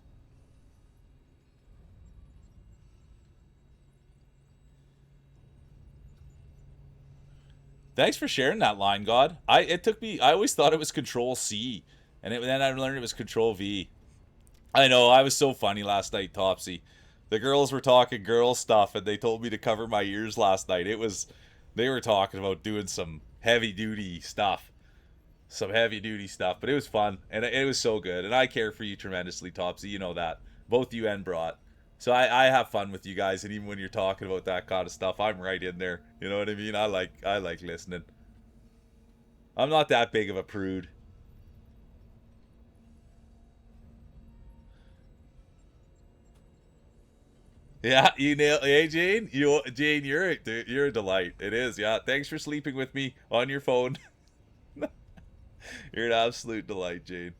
Thanks for sharing that line, God. I always thought it was Control C, and then I learned it was Control V. I know, I was so funny last night, Topsy. The girls were talking girl stuff, and they told me to cover my ears last night. They were talking about doing some heavy duty stuff, but it was fun, and it was so good. And I care for you tremendously, Topsy. You know that, both you and Brat. So I have fun with you guys, and even when you're talking about that kind of stuff, I'm right in there. You know what I mean? I like listening. I'm not that big of a prude. Yeah, you nailed. Hey, Jane, Jane, you're a delight. It is. Yeah, thanks for sleeping with me on your phone. You're an absolute delight, Jane.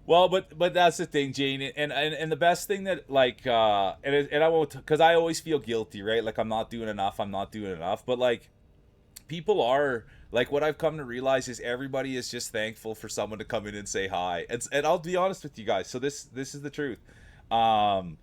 Well, but that's the thing, Jane, and the best thing that like and I won't, because I always feel guilty, right? Like I'm not doing enough, but like people are like, what I've come to realize is everybody is just thankful for someone to come in and say hi, and I'll be honest with you guys. So this is the truth. Um,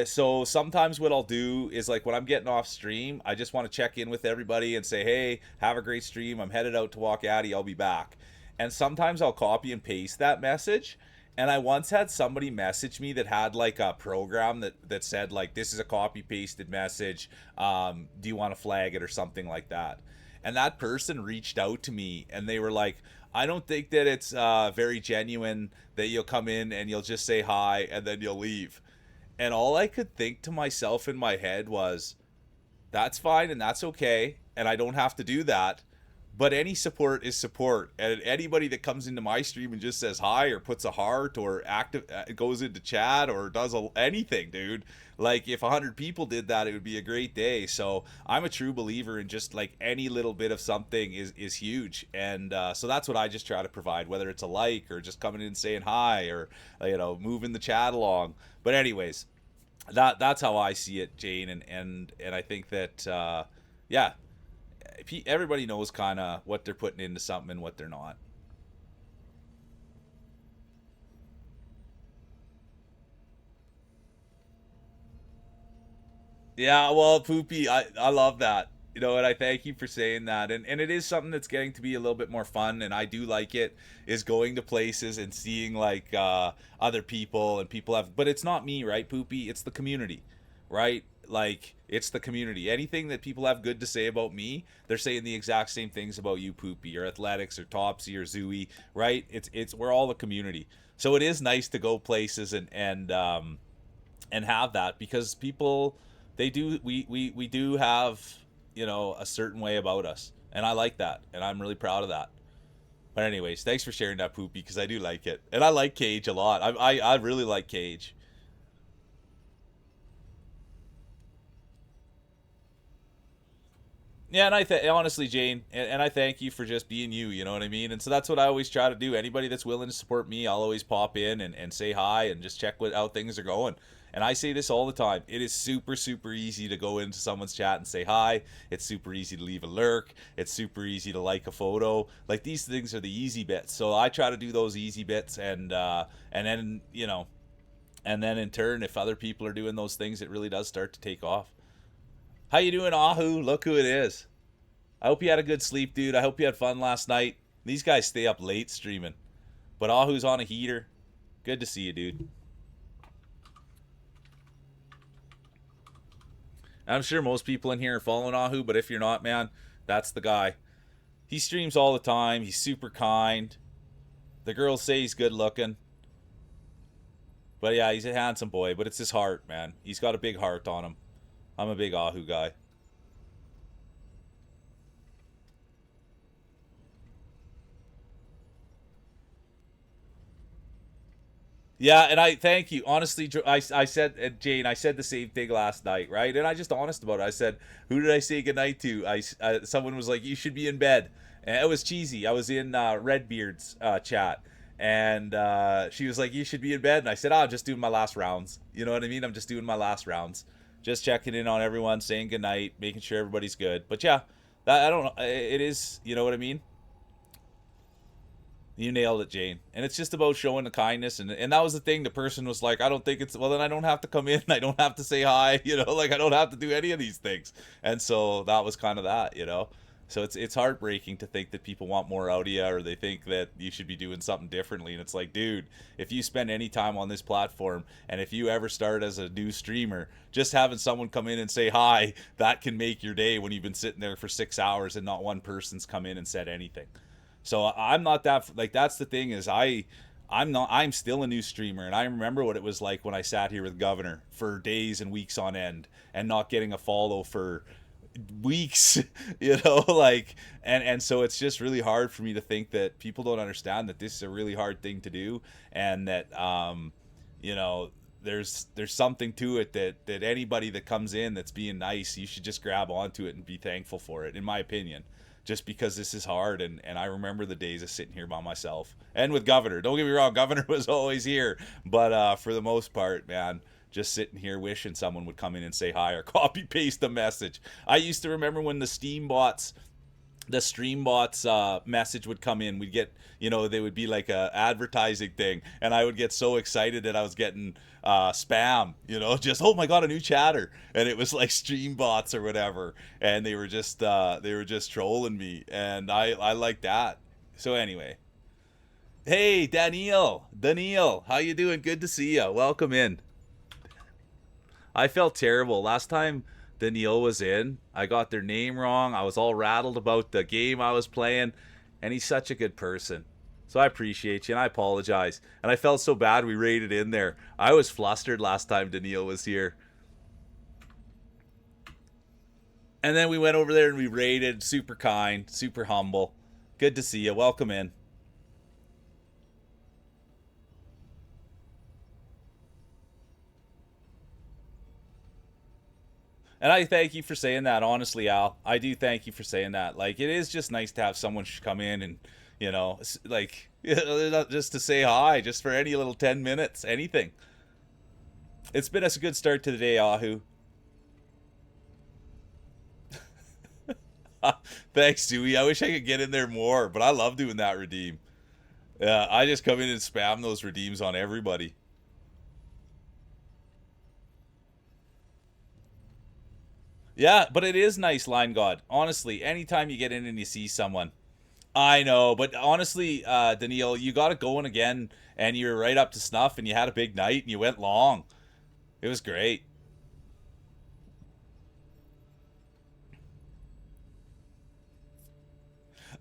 so sometimes what I'll do is like when I'm getting off stream, I just want to check in with everybody and say, hey, have a great stream. I'm headed out to walk Addy. I'll be back. And sometimes I'll copy and paste that message. And I once had somebody message me that had like a program that said like, this is a copy pasted message. Do you want to flag it or something like that? And that person reached out to me and they were like, I don't think that it's very genuine that you'll come in and you'll just say hi and then you'll leave. And all I could think to myself in my head was, that's fine and that's okay, and I don't have to do that. But any support is support, and anybody that comes into my stream and just says hi or puts a heart or active goes into chat or does anything, dude. Like if 100 people did that, it would be a great day. So I'm a true believer in just like any little bit of something is huge, and so that's what I just try to provide, whether it's a like or just coming in and saying hi or moving the chat along. But anyways, that's how I see it, Jane, and I think that yeah, everybody knows kind of what they're putting into something and what they're not. Yeah, well, Poopy, I love that. And I thank you for saying that. And it is something that's getting to be a little bit more fun, and I do like it, is going to places and seeing like other people and people have, but it's not me, right, Poopy? It's the community, right? Like it's the community. Anything that people have good to say about me, they're saying the exact same things about you, Poopy, or Athletics, or Topsy, or Zooey, right? It's we're all the community. So it is nice to go places and have that, because people, they do, we do have a certain way about us, and I like that, and I'm really proud of that. But anyways, thanks for sharing that, Poopy, because I do like it, and I like Cage a lot. I really like Cage. Yeah, and honestly, Jane, and I thank you for just being you. You know what I mean? And so that's what I always try to do. Anybody that's willing to support me, I'll always pop in and say hi and just check how things are going. And I say this all the time. It is super, super easy to go into someone's chat and say hi. It's super easy to leave a lurk. It's super easy to like a photo. Like, these things are the easy bits. So I try to do those easy bits, and then and then in turn, if other people are doing those things, it really does start to take off. How you doing, Ahu? Look who it is. I hope you had a good sleep, dude. I hope you had fun last night. These guys stay up late streaming. But Ahu's on a heater. Good to see you, dude. I'm sure most people in here are following Ahu, but if you're not, man, that's the guy. He streams all the time. He's super kind. The girls say he's good looking. But yeah, he's a handsome boy, but it's his heart, man. He's got a big heart on him. I'm a big Ahu guy. Yeah, and I thank you. Honestly, I said, Jane, I said the same thing last night, right? And I just honest about it. I said, who did I say goodnight to? Someone was like, you should be in bed. And it was cheesy. I was in Redbeard's chat. And she was like, you should be in bed. And I said, I'm just doing my last rounds. You know what I mean? I'm just doing my last rounds. Just checking in on everyone, saying goodnight, making sure everybody's good. But yeah, I don't know. It is, you know what I mean? You nailed it, Jane. And it's just about showing the kindness. And that was the thing. The person was like, I don't think it's, well, then I don't have to come in. I don't have to say hi. Like I don't have to do any of these things. And so that was kind of that. So it's heartbreaking to think that people want more out of you, or they think that you should be doing something differently. And it's like, dude, if you spend any time on this platform, and if you ever start as a new streamer, just having someone come in and say hi, that can make your day when you've been sitting there for 6 hours and not one person's come in and said anything. So I'm not that, like, that's the thing, is I'm still a new streamer, and I remember what it was like when I sat here with Governor for days and weeks on end and not getting a follow for weeks, like, and so it's just really hard for me to think that people don't understand that this is a really hard thing to do, and that there's something to it, that anybody that comes in that's being nice, you should just grab onto it and be thankful for it, in my opinion. Just because this is hard, and I remember the days of sitting here by myself and with Governor. Don't get me wrong, Governor was always here, but for the most part, man, just sitting here wishing someone would come in and say hi or copy paste a message. I used to remember when the Streambots message would come in. We'd get, they would be like a advertising thing, and I would get so excited that I was getting spam, just, oh my god, a new chatter, and it was like Streambots or whatever, and they were just trolling me, and I like that. So anyway, hey, Daniel, how you doing? Good to see you. Welcome in. I felt terrible last time Daniil was in. I got their name wrong. I was all rattled about the game I was playing, and he's such a good person. So I appreciate you, and I apologize. And I felt so bad we raided in there. I was flustered last time Daniil was here. And then we went over there and we raided. Super kind, super humble. Good to see you. Welcome in. And I thank you for saying that, honestly, Al. I do thank you for saying that. Like, it is just nice to have someone come in and, like, just to say hi, just for any little 10 minutes, anything. It's been a good start to the day, Ahu. Thanks, Dewey. I wish I could get in there more, but I love doing that redeem. Yeah, I just come in and spam those redeems on everybody. Yeah, but it is nice, Line God. Honestly, anytime you get in and you see someone. I know, but honestly, Daniil, you got it going again, and you were right up to snuff, and you had a big night, and you went long. It was great.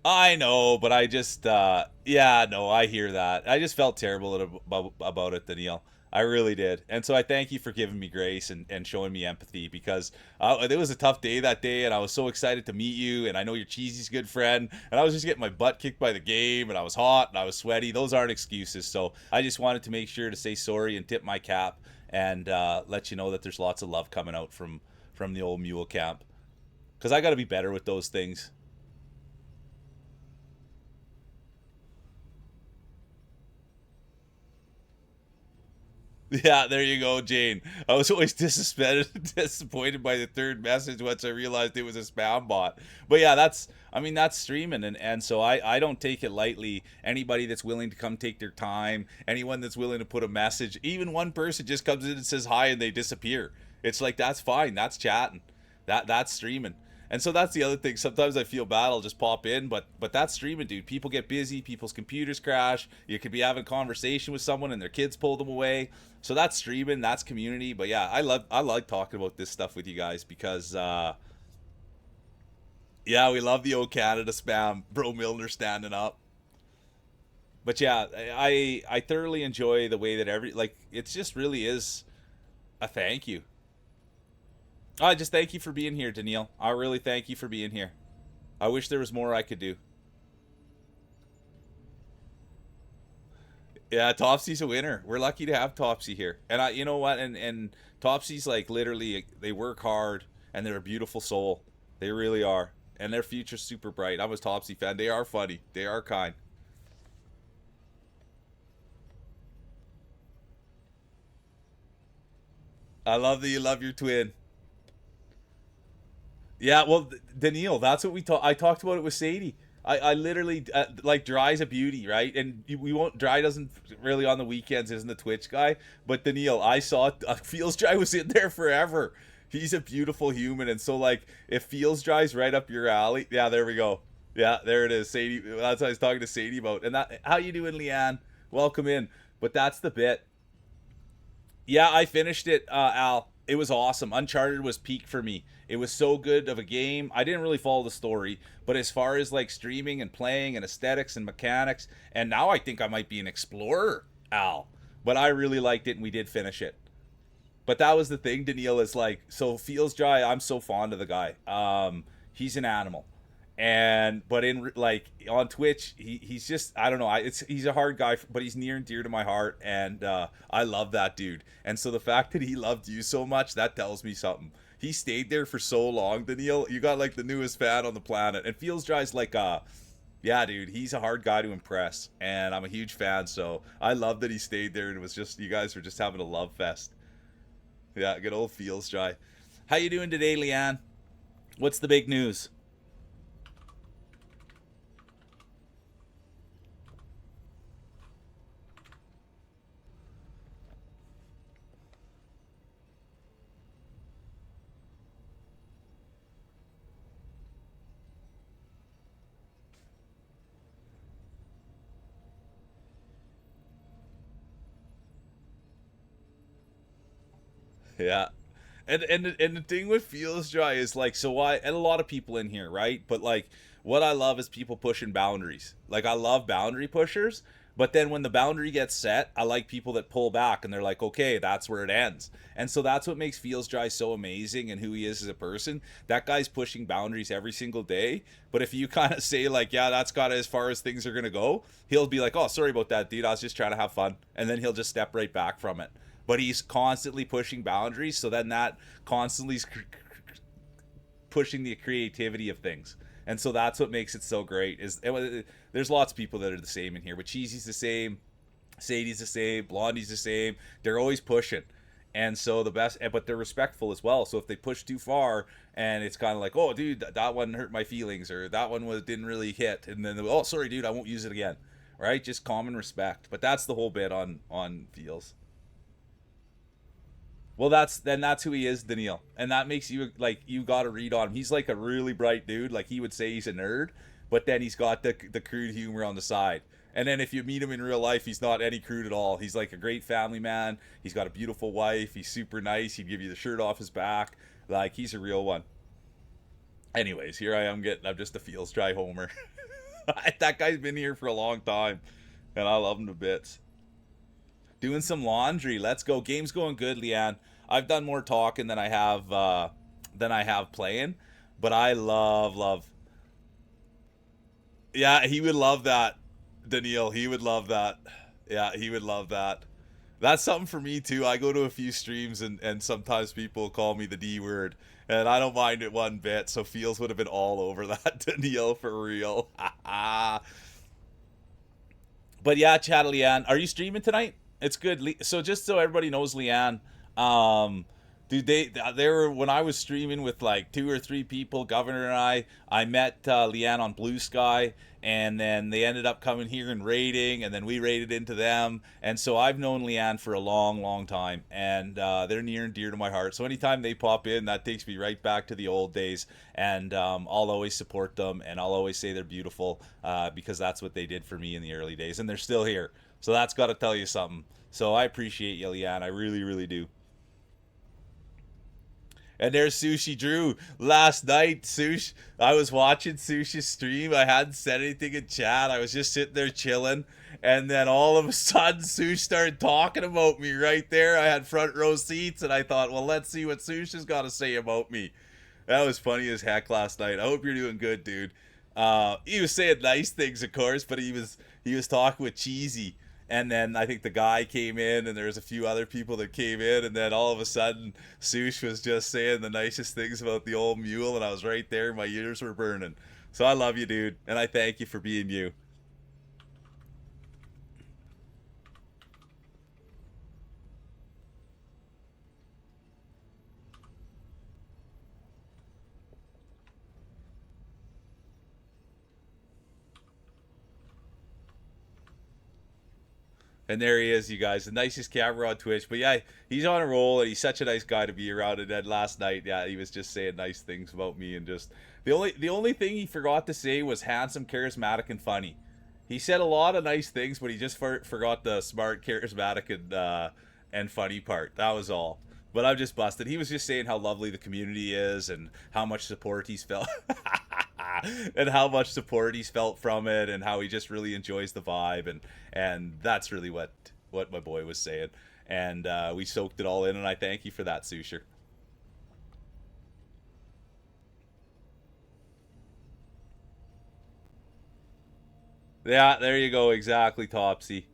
I know, but I just, yeah, no, I hear that. I just felt terrible about it, Daniil. I really did. And so I thank you for giving me grace and showing me empathy because it was a tough day that day, and I was so excited to meet you. And I know you're Cheesy's good friend, and I was just getting my butt kicked by the game, and I was hot and I was sweaty. Those aren't excuses. So I just wanted to make sure to say sorry and tip my cap and let you know that there's lots of love coming out from the old mule camp because I got to be better with those things. Yeah, there you go, Jane. I was always disappointed by the third message once I realized it was a spam bot. But yeah, that's streaming, and so I don't take it lightly. Anybody that's willing to come take their time, anyone that's willing to put a message, even one person just comes in and says hi and they disappear. It's like that's fine. That's chatting. That's streaming. And so that's the other thing. Sometimes I feel bad. I'll just pop in, but that's streaming, dude. People get busy. People's computers crash. You could be having a conversation with someone and their kids pull them away. So that's streaming. That's community. But yeah, I like talking about this stuff with you guys because yeah, we love the old Canada spam. Bro Milner standing up. But yeah, I thoroughly enjoy the way that it just really is a thank you. I just thank you for being here, Daniil. I really thank you for being here. I wish there was more I could do. Yeah, Topsy's a winner. We're lucky to have Topsy here. And you know what? And Topsy's like literally, they work hard and they're a beautiful soul. They really are. And their future's super bright. I'm a Topsy fan. They are funny. They are kind. I love that you love your twin. Yeah, well, Daniil, that's what I talked about it with Sadie. I literally like Dry's a beauty, right? And we won't. Dry doesn't really on the weekends, isn't the Twitch guy. But Daniil, I saw Feels Dry was in there forever. He's a beautiful human, and so like if Feels Dry's right up your alley, yeah, there we go. Yeah, there it is, Sadie. That's what I was talking to Sadie about. And that, how you doing, Leanne? Welcome in. But that's the bit. Yeah, I finished it, Al. It was awesome. Uncharted was peak for me. It was so good of a game. I didn't really follow the story, but as far as like streaming and playing and aesthetics and mechanics, and now I think I might be an explorer, Al. But I really liked it, and we did finish it. But that was the thing, Daniil, is like, so Feels Dry, I'm so fond of the guy. He's an animal. And but in like on Twitch, he's just, I don't know, he's a hard guy, but he's near and dear to my heart, and I love that dude. And so the fact that he loved you so much, that tells me something. He stayed there for so long, Daniil. You got like the newest fan on the planet, and Feels Dry's like yeah, dude, he's a hard guy to impress, and I'm a huge fan. So I love that he stayed there, and it was just, you guys were just having a love fest. Yeah, good old Feels Dry. How you doing today, Leanne? What's the big news? Yeah. And the thing with Feels Dry is like, so I, and a lot of people in here, right? But like, what I love is people pushing boundaries. Like, I love boundary pushers. But then when the boundary gets set, I like people that pull back and they're like, okay, that's where it ends. And so that's what makes Feels Dry so amazing and who he is as a person. That guy's pushing boundaries every single day. But if you kind of say, like, yeah, that's got as far as things are going to go, he'll be like, oh, sorry about that, dude. I was just trying to have fun. And then he'll just step right back from it. But he's constantly pushing boundaries. So then that constantly is pushing the creativity of things. And so that's what makes it so great. There's lots of people that are the same in here, but Cheesy's the same, Sadie's the same, Blondie's the same. They're always pushing, and so the best, but they're respectful as well. So if they push too far, and it's kind of like, oh, dude, that one hurt my feelings, or that one didn't really hit, and then oh, sorry, dude, I won't use it again. Right? Just common respect. But that's the whole bit on Feels. Well, that's who he is, Daniil, and that makes you like, you got to read on him. He's like a really bright dude. Like, he would say he's a nerd, but then he's got the crude humor on the side. And then if you meet him in real life, he's not any crude at all. He's like a great family man. He's got a beautiful wife. He's super nice. He'd give you the shirt off his back. Like, he's a real one. Anyways, here I am I'm just a Feels Dry homer. That guy's been here for a long time, and I love him to bits. Doing some laundry. Let's go. Game's going good, Leanne. I've done more talking than I have playing, but I love. Yeah, he would love that, Daniil. He would love that. Yeah, he would love that. That's something for me too. I go to a few streams and sometimes people call me the D word, and I don't mind it one bit. So Feels would have been all over that, Daniil, for real. But yeah, chat, Leanne. Are you streaming tonight? It's good. So just so everybody knows, Leanne, dude, they were, when I was streaming with like 2 or 3 people, Governor and I met Leanne on Blue Sky, and then they ended up coming here and raiding, and then we raided into them, and so I've known Leanne for a long time, and they're near and dear to my heart. So anytime they pop in, that takes me right back to the old days, and I'll always support them, and I'll always say they're beautiful, because that's what they did for me in the early days, and they're still here. So that's got to tell you something. So I appreciate you, Leanne. I really do. And there's Sushi Drew. Last night, I was watching Sushi's stream. I hadn't said anything in chat. I was just sitting there chilling. And then all of a sudden, Sush started talking about me right there. I had front row seats, and I thought, well, let's see what Sush has got to say about me. That was funny as heck last night. I hope you're doing good, dude. He was saying nice things, of course, but he was talking with Cheesy. And then I think the guy came in, and there was a few other people that came in, and then all of a sudden, Sush was just saying the nicest things about the old mule, and I was right there. My ears were burning. So I love you, dude, and I thank you for being you. And there he is, you guys. The nicest camera on Twitch. But yeah, he's on a roll, and he's such a nice guy to be around. And then last night, yeah, he was just saying nice things about me, and just the only thing he forgot to say was handsome, charismatic, and funny. He said a lot of nice things, but he just forgot the smart, charismatic, and funny part. That was all. But I'm just busted. He was just saying how lovely the community is, and how much support he's felt. And how much support he's felt from it, and how he just really enjoys the vibe, and that's really what my boy was saying, and we soaked it all in, and I thank you for that, Susher. Yeah, there you go, exactly, Topsy.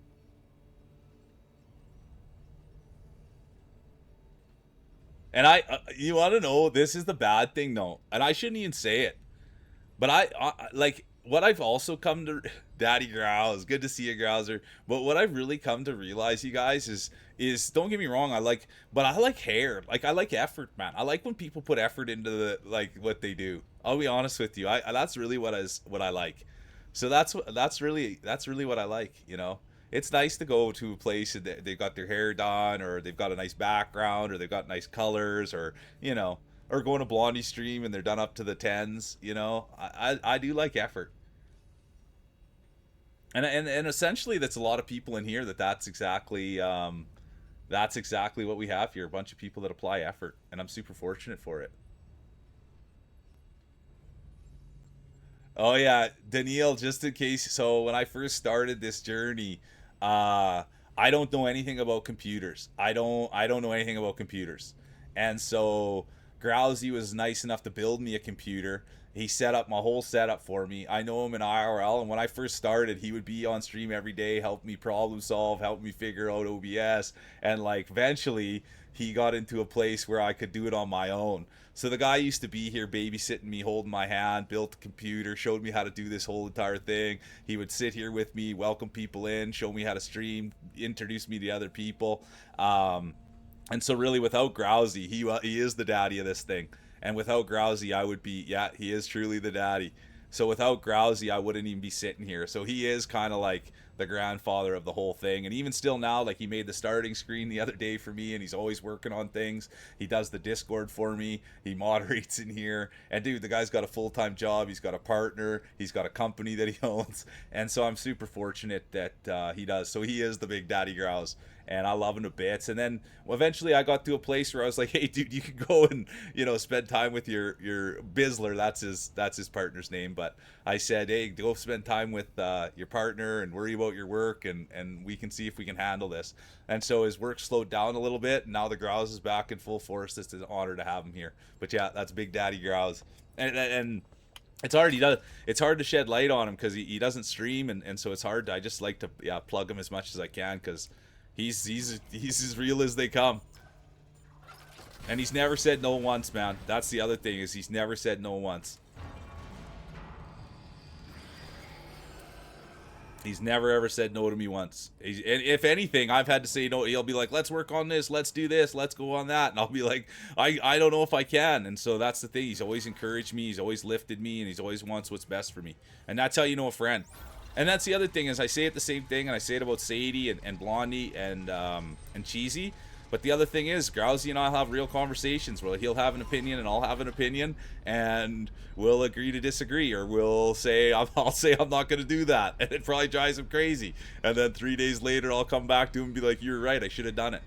And you want to know, this is the bad thing though, and I shouldn't even say it, but I like what I've also come to. Daddy Growls, good to see you, Growser. But what I've really come to realize, you guys, is don't get me wrong, but I like hair. Like, I like effort, man. I like when people put effort into what they do. I'll be honest with you. That's really what I like. So that's really what I like. You know, it's nice to go to a place and they've got their hair done, or they've got a nice background, or they've got nice colors, or or going to Blondie stream and they're done up to the tens. I do like effort. And essentially, that's a lot of people in here that's exactly That's exactly what we have here. A bunch of people that apply effort, and I'm super fortunate for it. Oh yeah, Daniil, just in case. So when I first started this journey, uh, I don't know anything about computers. I don't know anything about computers, and so Grousey was nice enough to build me a computer. He set up my whole setup for me. I know him in IRL, and when I first started, he would be on stream every day, help me problem solve, help me figure out OBS, and like eventually he got into a place where I could do it on my own. So the guy used to be here babysitting me, holding my hand, built the computer, showed me how to do this whole entire thing. He would sit here with me, welcome people in, show me how to stream, introduce me to other people. And so really without Grousey, he is the daddy of this thing. And without Grousey, I would be, yeah, he is truly the daddy. So without Grousey, I wouldn't even be sitting here. So he is kind of like the grandfather of the whole thing. And even still now, like he made the starting screen the other day for me, and he's always working on things. He does the Discord for me. He moderates in here. And dude, the guy's got a full-time job. He's got a partner. He's got a company that he owns. And so I'm super fortunate that he does. So he is the big daddy Grouse, and I love him to bits. And then eventually I got to a place where I was like, hey dude, you can go and spend time with your Bizzler. That's his partner's name. But I said, hey, go spend time with your partner and worry about your work, and we can see if we can handle this. And so his work slowed down a little bit, and now the Grouse is back in full force. It's an honor to have him here. But yeah, that's Big Daddy Grouse. And it's hard to shed light on him because he doesn't stream, and so it's hard. I just like to plug him as much as I can because he's as real as they come. And he's never said no once, man. That's the other thing, is he's never said no once. He's never ever said no to me once. And if anything, I've had to say no. He'll be like, let's work on this, let's do this, let's go on that. And I'll be like, I don't know if I can. And so that's the thing. He's always encouraged me, he's always lifted me, and he's always wants what's best for me. And that's how you know a friend. And that's the other thing, is I say it the same thing, and I say it about Sadie and Blondie and Cheesy. But the other thing is, Grousey and I'll have real conversations where he'll have an opinion and I'll have an opinion, and we'll agree to disagree, or we'll say, I'll say I'm not going to do that, and it probably drives him crazy. And then 3 days later, I'll come back to him and be like, you're right, I should have done it.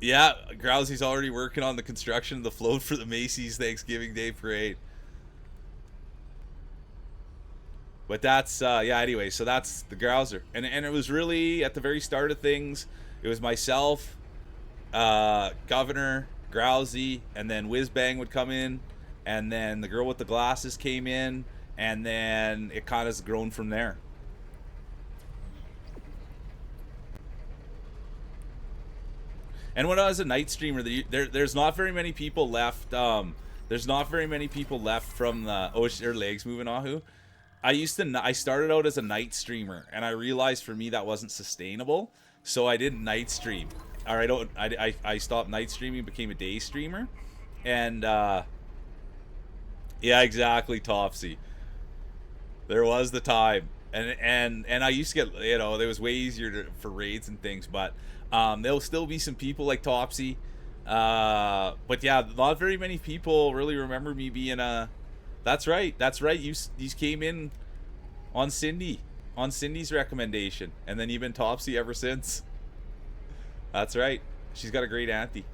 Yeah, Grousey's already working on the construction of the float for the Macy's Thanksgiving Day Parade. But that's, anyway, so that's the Grouser. And it was really, at the very start of things, it was myself, Governor, Grousey, and then Whizbang would come in, and then the girl with the glasses came in, and then it kind of has grown from there. And when I was a night streamer, there's not very many people left, there's not very many people left from the, oh, their legs moving, Ahu. I started out as a night streamer, and I realized for me that wasn't sustainable, so I didn't night stream. Or I stopped night streaming, became a day streamer, and yeah, exactly, Topsy. There was the time, and I used to get, there was way easier for raids and things, but there'll still be some people like Topsy, but yeah, not very many people really remember me being a. That's right. You came in on Cindy's recommendation, and then you've been Topsy ever since. That's right. She's got a great auntie.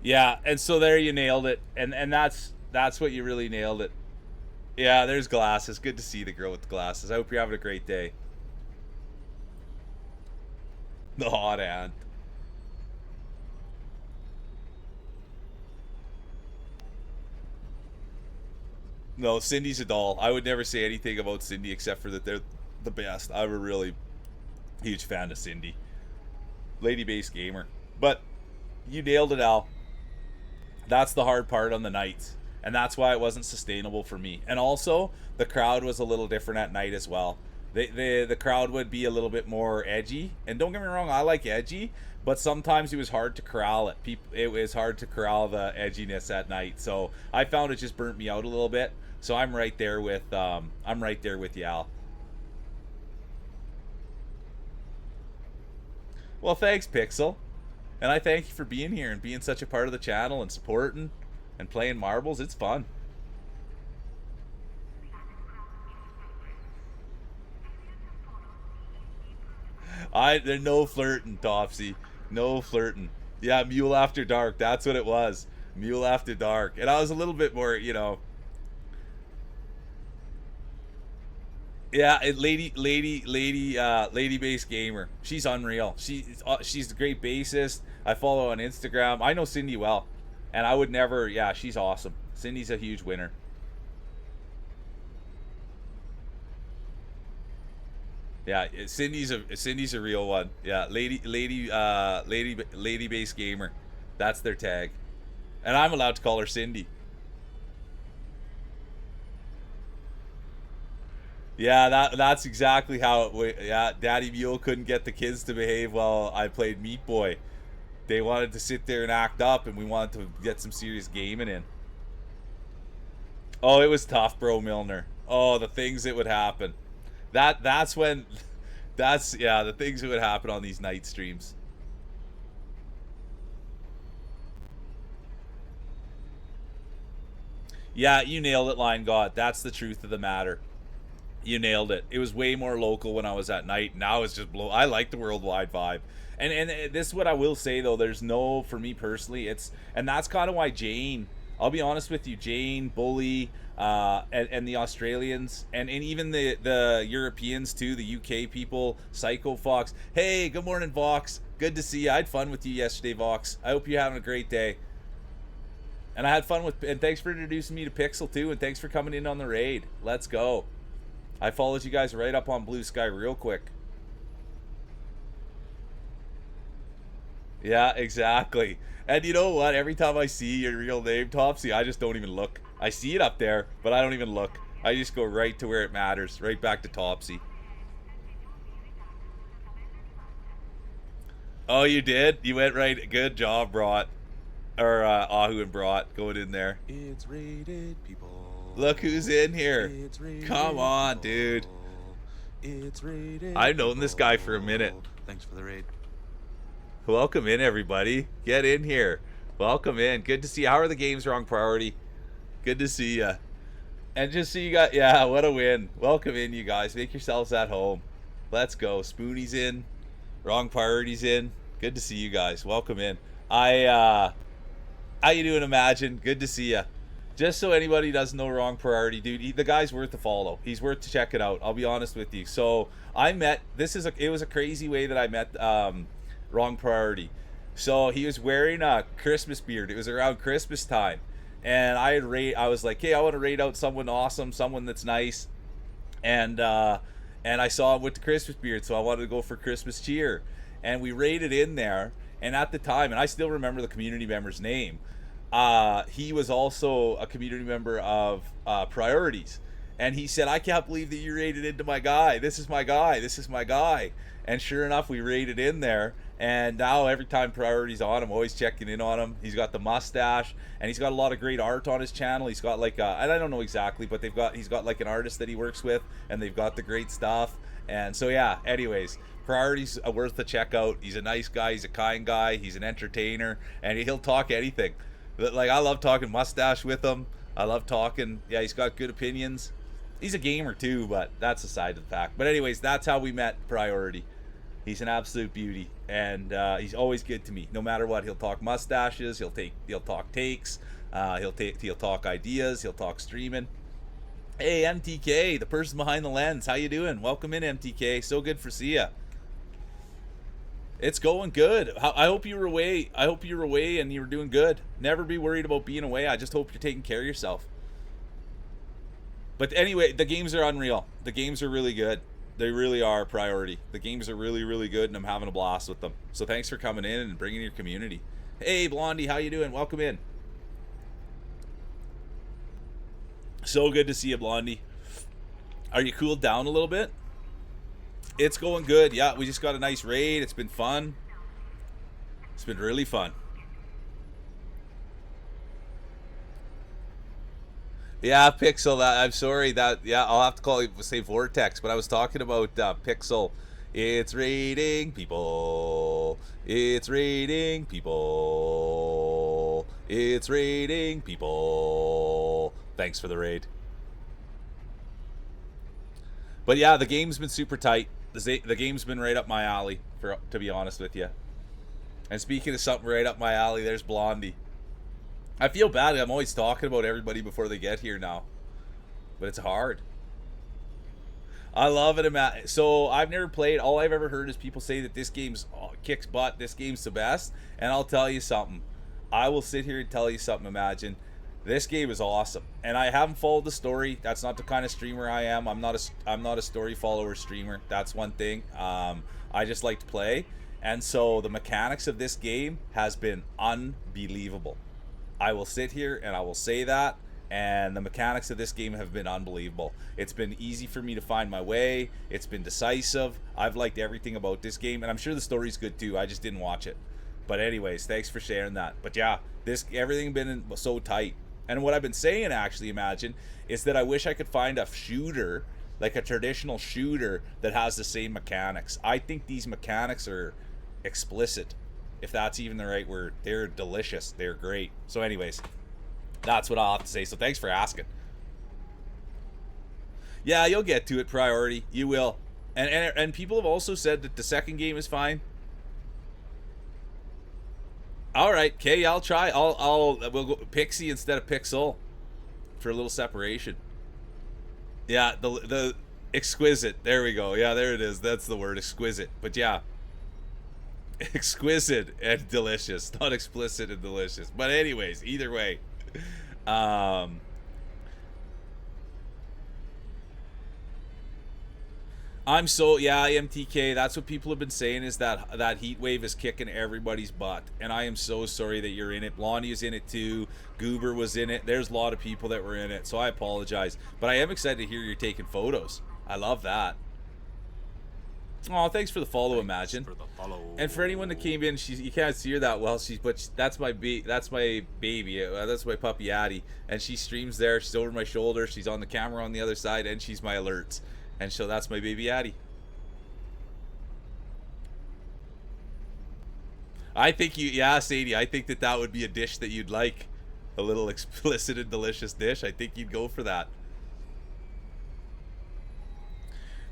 Yeah, and so there you nailed it, and that's what you really nailed it. Yeah, there's glasses. Good to see the girl with the glasses. I hope you're having a great day. The hot aunt. No, Cindy's a doll. I would never say anything about Cindy except for that they're the best. I'm a really huge fan of Cindy. Lady-based gamer. But you nailed it, Al. That's the hard part on the nights, and that's why it wasn't sustainable for me. And also, the crowd was a little different at night as well. The crowd would be a little bit more edgy, and don't get me wrong, I like edgy, but sometimes it was hard to corral it. It was hard to corral the edginess at night, so I found it just burnt me out a little bit. So I'm right there with you, Al. Well, thanks, Pixel. And I thank you for being here and being such a part of the channel and supporting and playing marbles. It's fun. There's no flirting, Topsy. No flirting. Yeah, Mule After Dark. That's what it was. Mule After Dark. And I was a little bit more, you know. Yeah, lady bass gamer. She's unreal. She's a great bassist. I follow her on Instagram. I know Cindy well, and I would never. Yeah, she's awesome. Cindy's a huge winner. Yeah, Cindy's a real one. Yeah, lady bass gamer. That's their tag, and I'm allowed to call her Cindy. Yeah, that's exactly how it went. Yeah, Daddy Mule couldn't get the kids to behave while I played Meat Boy. They wanted to sit there and act up, and we wanted to get some serious gaming in. Oh, it was tough, bro, Milner. Oh, the things that would happen. That's when, yeah, the things that would happen on these night streams. Yeah, you nailed it, Lion God. That's the truth of the matter. You nailed it. It was way more local when I was at night. Now it's just I like the worldwide vibe. And this is what I will say though. There's no, for me personally, and that's kind of why Jane. I'll be honest with you, Jane, Bully, and the Australians, and even the Europeans too, the UK people, Psycho Fox. Hey, good morning, Vox. Good to see you. I had fun with you yesterday, Vox. I hope you're having a great day. And I had fun and thanks for introducing me to Pixel too, and thanks for coming in on the raid. Let's go. I followed you guys right up on Blue Sky real quick. Yeah, exactly. And you know what? Every time I see your real name, Topsy, I just don't even look. I see it up there, but I don't even look. I just go right to where it matters, right back to Topsy. Oh, you did? You went right. Good job, Brought. Or Ahu and Brought going in there. It's rated, people. Look who's in here. Come on, people. Dude. It's rated. I've known this guy for a minute. Thanks for the raid. Welcome in, everybody. Get in here. Welcome in. Good to see you. How are the games, Wrong Priority? Good to see you. And just so you got, yeah, what a win. Welcome in, you guys. Make yourselves at home. Let's go. Spoonie's in. Wrong Priority's in. Good to see you guys. Welcome in. How you doing, Imagine? Good to see you. Just so anybody doesn't know Wrong Priority, dude, the guy's worth a follow. He's worth to check it out. I'll be honest with you. So I met, it was a crazy way that I met Wrong Priority. So he was wearing a Christmas beard. It was around Christmas time. And I was like, hey, I want to raid out someone awesome, someone that's nice. And I saw him with the Christmas beard, so I wanted to go for Christmas cheer. And we raided in there. And at the time, and I still remember the community member's name, he was also a community member of Priorities. And he said, I can't believe that you raided into my guy. This is my guy. This is my guy. And sure enough, we raided in there. And now every time Priorities on, I'm always checking in on him. He's got the mustache, and he's got a lot of great art on his channel. He's got like, and I don't know exactly, but he's got like an artist that he works with, and they've got the great stuff. And so yeah, anyways, Priorities are worth a check out. He's a nice guy. He's a kind guy. He's an entertainer, and he'll talk anything. Like, I love talking mustache with him. I love talking. Yeah, he's got good opinions. He's a gamer too, but that's aside to the fact. But anyways, that's how we met Priority. He's an absolute beauty, and he's always good to me. No matter what, he'll talk mustaches. He'll talk takes. He'll talk ideas. He'll talk streaming. Hey, MTK, the person behind the lens. How you doing? Welcome in, MTK. So good for see ya. It's going good. I hope you were away. I hope you were away and you were doing good. Never be worried about being away. I just hope you're taking care of yourself. But anyway, the games are unreal. The games are really good. They really are a priority. The games are really, really good, and I'm having a blast with them. So thanks for coming in and bringing your community. Hey, Blondie, how you doing? Welcome in. So good to see you, Blondie. Are you cooled down a little bit? It's going good. Yeah, we just got a nice raid. It's been fun. It's been really fun. Yeah, Pixel, I'm sorry that, yeah, I'll have to call you, say Vortex, but I was talking about Pixel. It's raiding people. It's raiding people. It's raiding people. Thanks for the raid. But yeah, the game's been super tight. The game's been right up my alley, to be honest with you. And speaking of something right up my alley, there's Blondie. I feel bad. I'm always talking about everybody before they get here now. But it's hard. I love it. So I've never played. All I've ever heard is people say that this game's kicks butt. This game's the best. And I'll tell you something. I will sit here and tell you something, Imagine. This game is awesome. And I haven't followed the story. That's not the kind of streamer I am. I'm not a story follower streamer. That's one thing. I just like to play. And so the mechanics of this game has been unbelievable. I will sit here and I will say that. And the mechanics of this game have been unbelievable. It's been easy for me to find my way. It's been decisive. I've liked everything about this game. And I'm sure the story's good too. I just didn't watch it. But anyways, thanks for sharing that. But yeah, everything been so tight. And what I've been saying, actually, Imagine, is that I wish I could find a shooter, like a traditional shooter, that has the same mechanics. I think these mechanics are explicit, if that's even the right word. They're delicious. They're great. So anyways, that's what I'll have to say. So thanks for asking. Yeah, you'll get to it, Priority. You will. And people have also said that the second game is fine. All right, okay, I'll try. We'll go Pixie instead of Pixel for a little separation. Yeah, the exquisite. There we go. Yeah, there it is. That's the word, exquisite. But yeah, exquisite and delicious, not explicit and delicious. But anyways, either way, MTK. That's what people have been saying, is that heat wave is kicking everybody's butt, and I am so sorry that you're in it. Blondie is in it too. Goober was in it. There's a lot of people that were in it, so I apologize. But I am excited to hear you're taking photos. I love that. Oh, thanks for the follow, Imagine. And for anyone that came in, you can't see her that well. That's my baby. That's my puppy Addie, and she streams there. She's over my shoulder. She's on the camera on the other side, and she's my alerts. And so that's my baby Addie. I think Sadie, I think that would be a dish that you'd like. A little explicit and delicious dish. I think you'd go for that.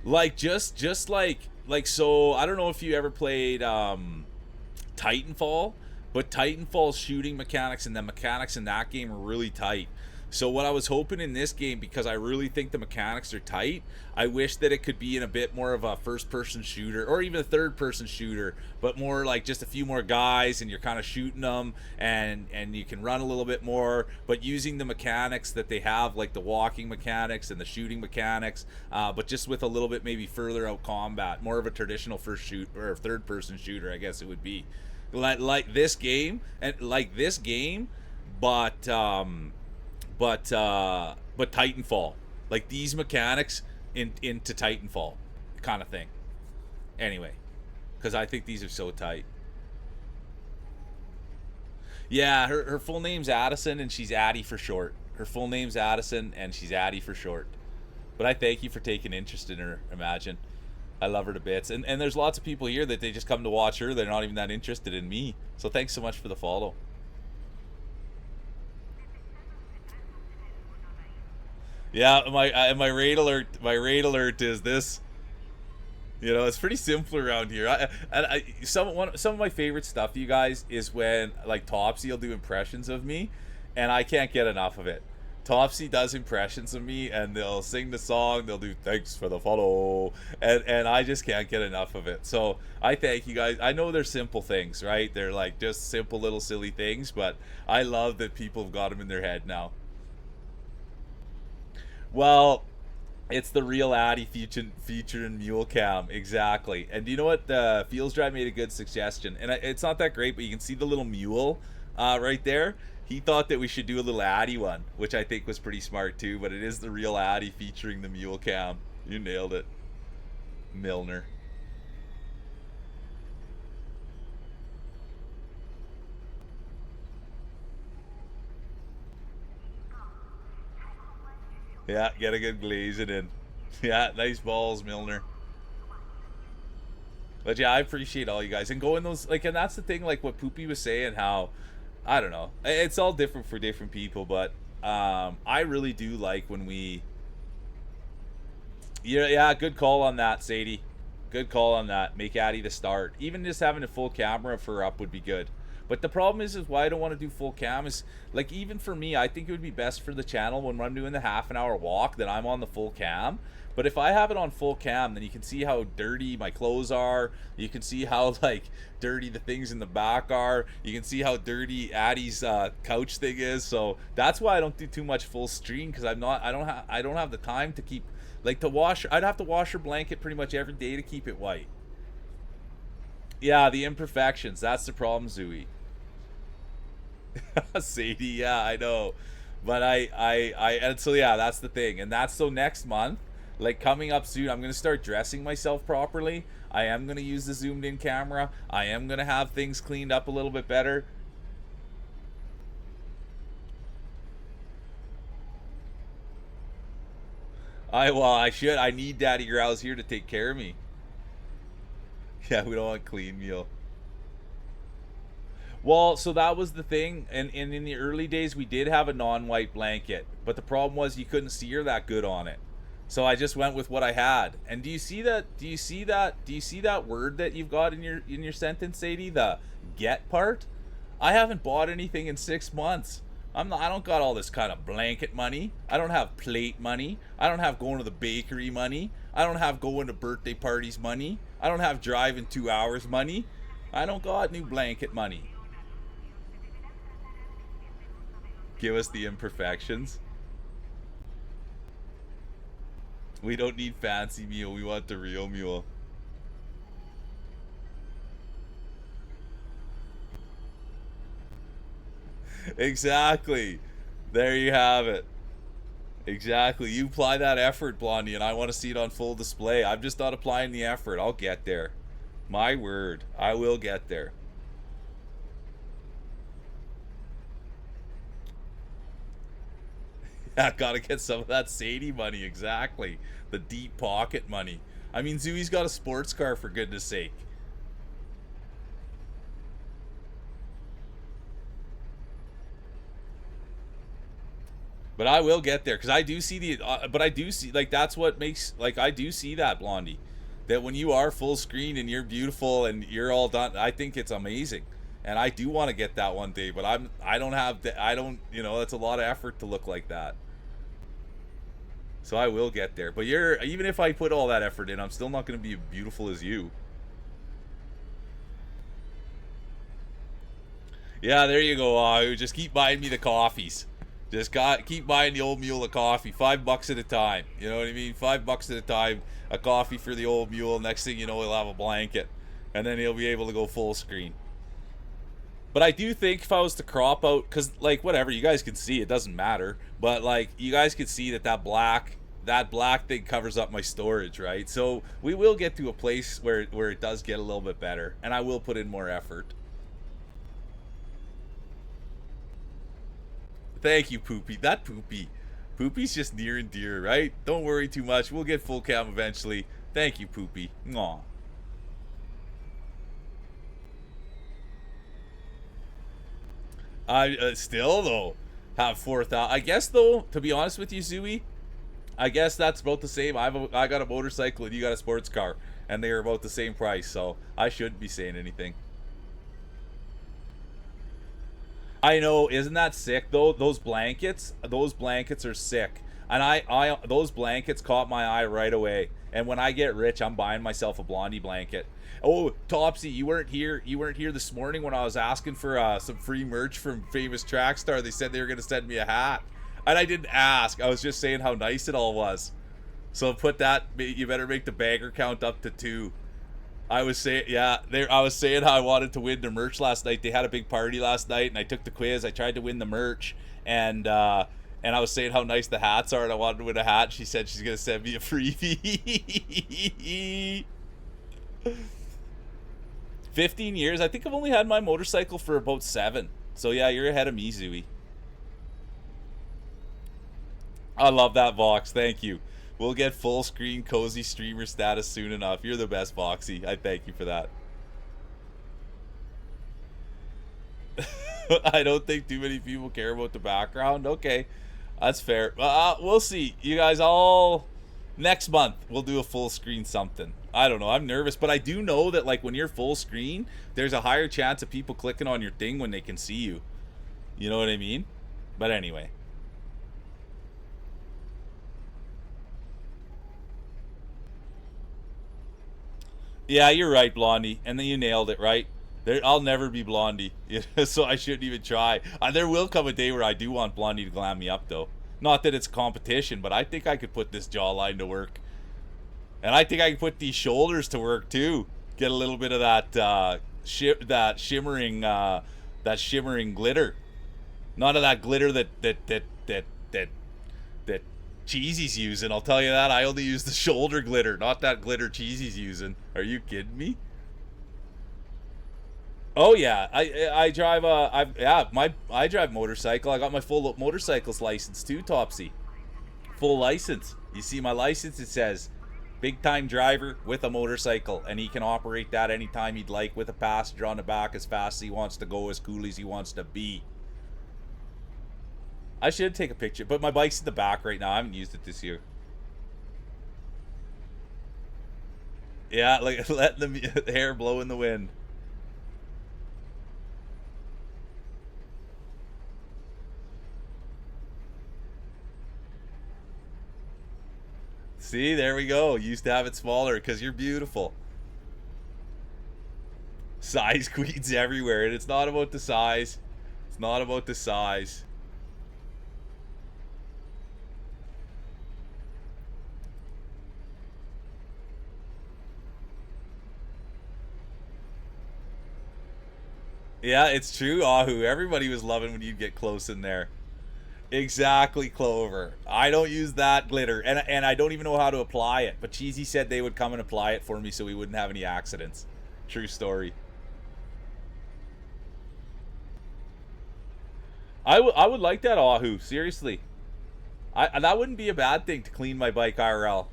Like, just like, so, I don't know if you ever played Titanfall, but Titanfall's shooting mechanics and the mechanics in that game are really tight. So what I was hoping in this game, because I really think the mechanics are tight, I wish that it could be in a bit more of a first-person shooter, or even a third-person shooter, but more like just a few more guys, and you're kind of shooting them, and you can run a little bit more, but using the mechanics that they have, like the walking mechanics and the shooting mechanics, but just with a little bit maybe further out combat, more of a traditional third-person shooter, I guess it would be, like this game, but Titanfall, like these mechanics into Titanfall kind of thing. Anyway, because I think these are so tight. Yeah, her full name's Addison, and she's Addie for short. Her full name's Addison, and she's Addie for short. But I thank you for taking interest in her, Imagine. I love her to bits. And there's lots of people here that they just come to watch her. They're not even that interested in me. So thanks so much for the follow. Yeah, my raid alert is this. You know, it's pretty simple around here. Some of my favorite stuff, you guys, is when like Topsy will do impressions of me, and I can't get enough of it. Topsy does impressions of me, and they'll sing the song. They'll do thanks for the follow, and I just can't get enough of it. So I thank you guys. I know they're simple things, right? They're like just simple little silly things, but I love that people have got them in their head now. Well, it's the real Addy featuring Mule Cam, exactly. And do you know what? Feels Drive made a good suggestion, and it's not that great, but you can see the little mule right there. He thought that we should do a little Addy one, which I think was pretty smart too. But it is the real Addy featuring the Mule Cam. You nailed it, Milner. Yeah, get a good glazing in. Yeah, nice balls, Milner. But yeah, I appreciate all you guys and going those like, and that's the thing. Like what Poopy was saying, how I don't know, it's all different for different people, but I really do like when we. Yeah, good call on that, Sadie. Good call on that. Make Addy the start. Even just having a full camera for her up would be good. But the problem is why I don't want to do full cam is, like, even for me, I think it would be best for the channel when I'm doing the half an hour walk that I'm on the full cam. But if I have it on full cam, then you can see how dirty my clothes are. You can see how, like, dirty the things in the back are. You can see how dirty Addie's couch thing is. So that's why I don't do too much full screen, because I don't have the time to keep, like, to wash. I'd have to wash her blanket pretty much every day to keep it white. Yeah, the imperfections. That's the problem, Zooey. Sadie, yeah, I know. But and so yeah, that's the thing. And that's so next month, like coming up soon, I'm gonna start dressing myself properly. I am gonna use the zoomed in camera. I am gonna have things cleaned up a little bit better. I need Daddy Growls here to take care of me. Yeah, we don't want clean meal. Well, so that was the thing, and in the early days we did have a non-white blanket, but the problem was you couldn't see her that good on it. So I just went with what I had. And do you see that? Do you see that? Do you see that word that you've got in your sentence, Sadie? The get part. I haven't bought anything in 6 months. I don't got all this kind of blanket money. I don't have plate money. I don't have going to the bakery money. I don't have going to birthday parties money. I don't have driving 2 hours money. I don't got new blanket money. Give us the imperfections. We don't need fancy meal. We want the real mule. Exactly. There you have it. Exactly. You apply that effort, Blondie, and I want to see it on full display. I'm just not applying the effort. I'll get there. My word. I will get there. Yeah, gotta get some of that Sadie money, exactly. The deep pocket money. I mean, Zooey's got a sports car, for goodness sake. But I will get there, because I do see the, but I do see, like, that's what makes, like, I do see that, Blondie. That when you are full screen and you're beautiful and you're all done, I think it's amazing. And I do want to get that one day, but I don't have, you know, that's a lot of effort to look like that. So I will get there. But even if I put all that effort in, I'm still not going to be as beautiful as you. Yeah, there you go, Wahoo. Just keep buying me the coffees. Just keep buying the old mule a coffee. $5 at a time. You know what I mean? $5 at a time. A coffee for the old mule. Next thing you know, he'll have a blanket. And then he'll be able to go full screen. But I do think if I was to crop out, because, like, whatever, you guys can see, it doesn't matter. But, like, you guys can see that black thing covers up my storage, right? So we will get to a place where it does get a little bit better. And I will put in more effort. Thank you, Poopy. That Poopy. Poopy's just near and dear, right? Don't worry too much. We'll get full cam eventually. Thank you, Poopy. Aw. I still though have 4,000. I guess though, to be honest with you, Zooey, I guess that's about the same. I got a motorcycle and you got a sports car, and they are about the same price, so I shouldn't be saying anything. I know, isn't that sick though? Those blankets are sick, and I those blankets caught my eye right away. And when I get rich, I'm buying myself a Blondie blanket. Oh, Topsy, you weren't here this morning when I was asking for some free merch from Famous Trackstar. They said they were gonna send me a hat, and I didn't ask. I was just saying how nice it all was. So put that. You better make the bagger count up to 2. I was saying, yeah, I was saying how I wanted to win the merch last night. They had a big party last night, and I took the quiz. I tried to win the merch, and I was saying how nice the hats are, and I wanted to win a hat. She said she's gonna send me a freebie. 15 years. I think I've only had my motorcycle for about 7. So yeah, you're ahead of me, Zooey. I love that Vox. Thank you. We'll get full screen cozy streamer status soon enough. You're the best, Foxy. I thank you for that. I don't think too many people care about the background. Okay, that's fair. We'll see. You guys all... Next month, we'll do a full screen something. I don't know. I'm nervous, but I do know that like when you're full screen, there's a higher chance of people clicking on your thing when they can see you. You know what I mean? But anyway. Yeah, you're right, Blondie. And then you nailed it, right? I'll never be Blondie, so I shouldn't even try. There will come a day where I do want Blondie to glam me up, though. Not that it's competition, but I think I could put this jawline to work. And I think I can put these shoulders to work, too. Get a little bit of that shimmering glitter. None of that glitter that Cheesy's using. I'll tell you that. I only use the shoulder glitter, not that glitter Cheesy's using. Are you kidding me? Oh yeah, I drive I drive motorcycle. I got my full motorcycles license too, Topsy. Full license. You see my license? It says big time driver with a motorcycle, and he can operate that anytime he'd like with a passenger on the back, as fast as he wants to go, as cool as he wants to be. I should take a picture, but my bike's in the back right now. I haven't used it this year. Yeah, like let the hair blow in the wind. See, there we go. Used to have it smaller because you're beautiful. Size queens everywhere, and it's not about the size. It's not about the size. Yeah, it's true, Ahu. Everybody was loving when you'd get close in there. Exactly, Clover. I don't use that glitter, and I don't even know how to apply it. But Cheesy said they would come and apply it for me so we wouldn't have any accidents. True story. I would like that, Ahu. Seriously, that wouldn't be a bad thing to clean my bike IRL.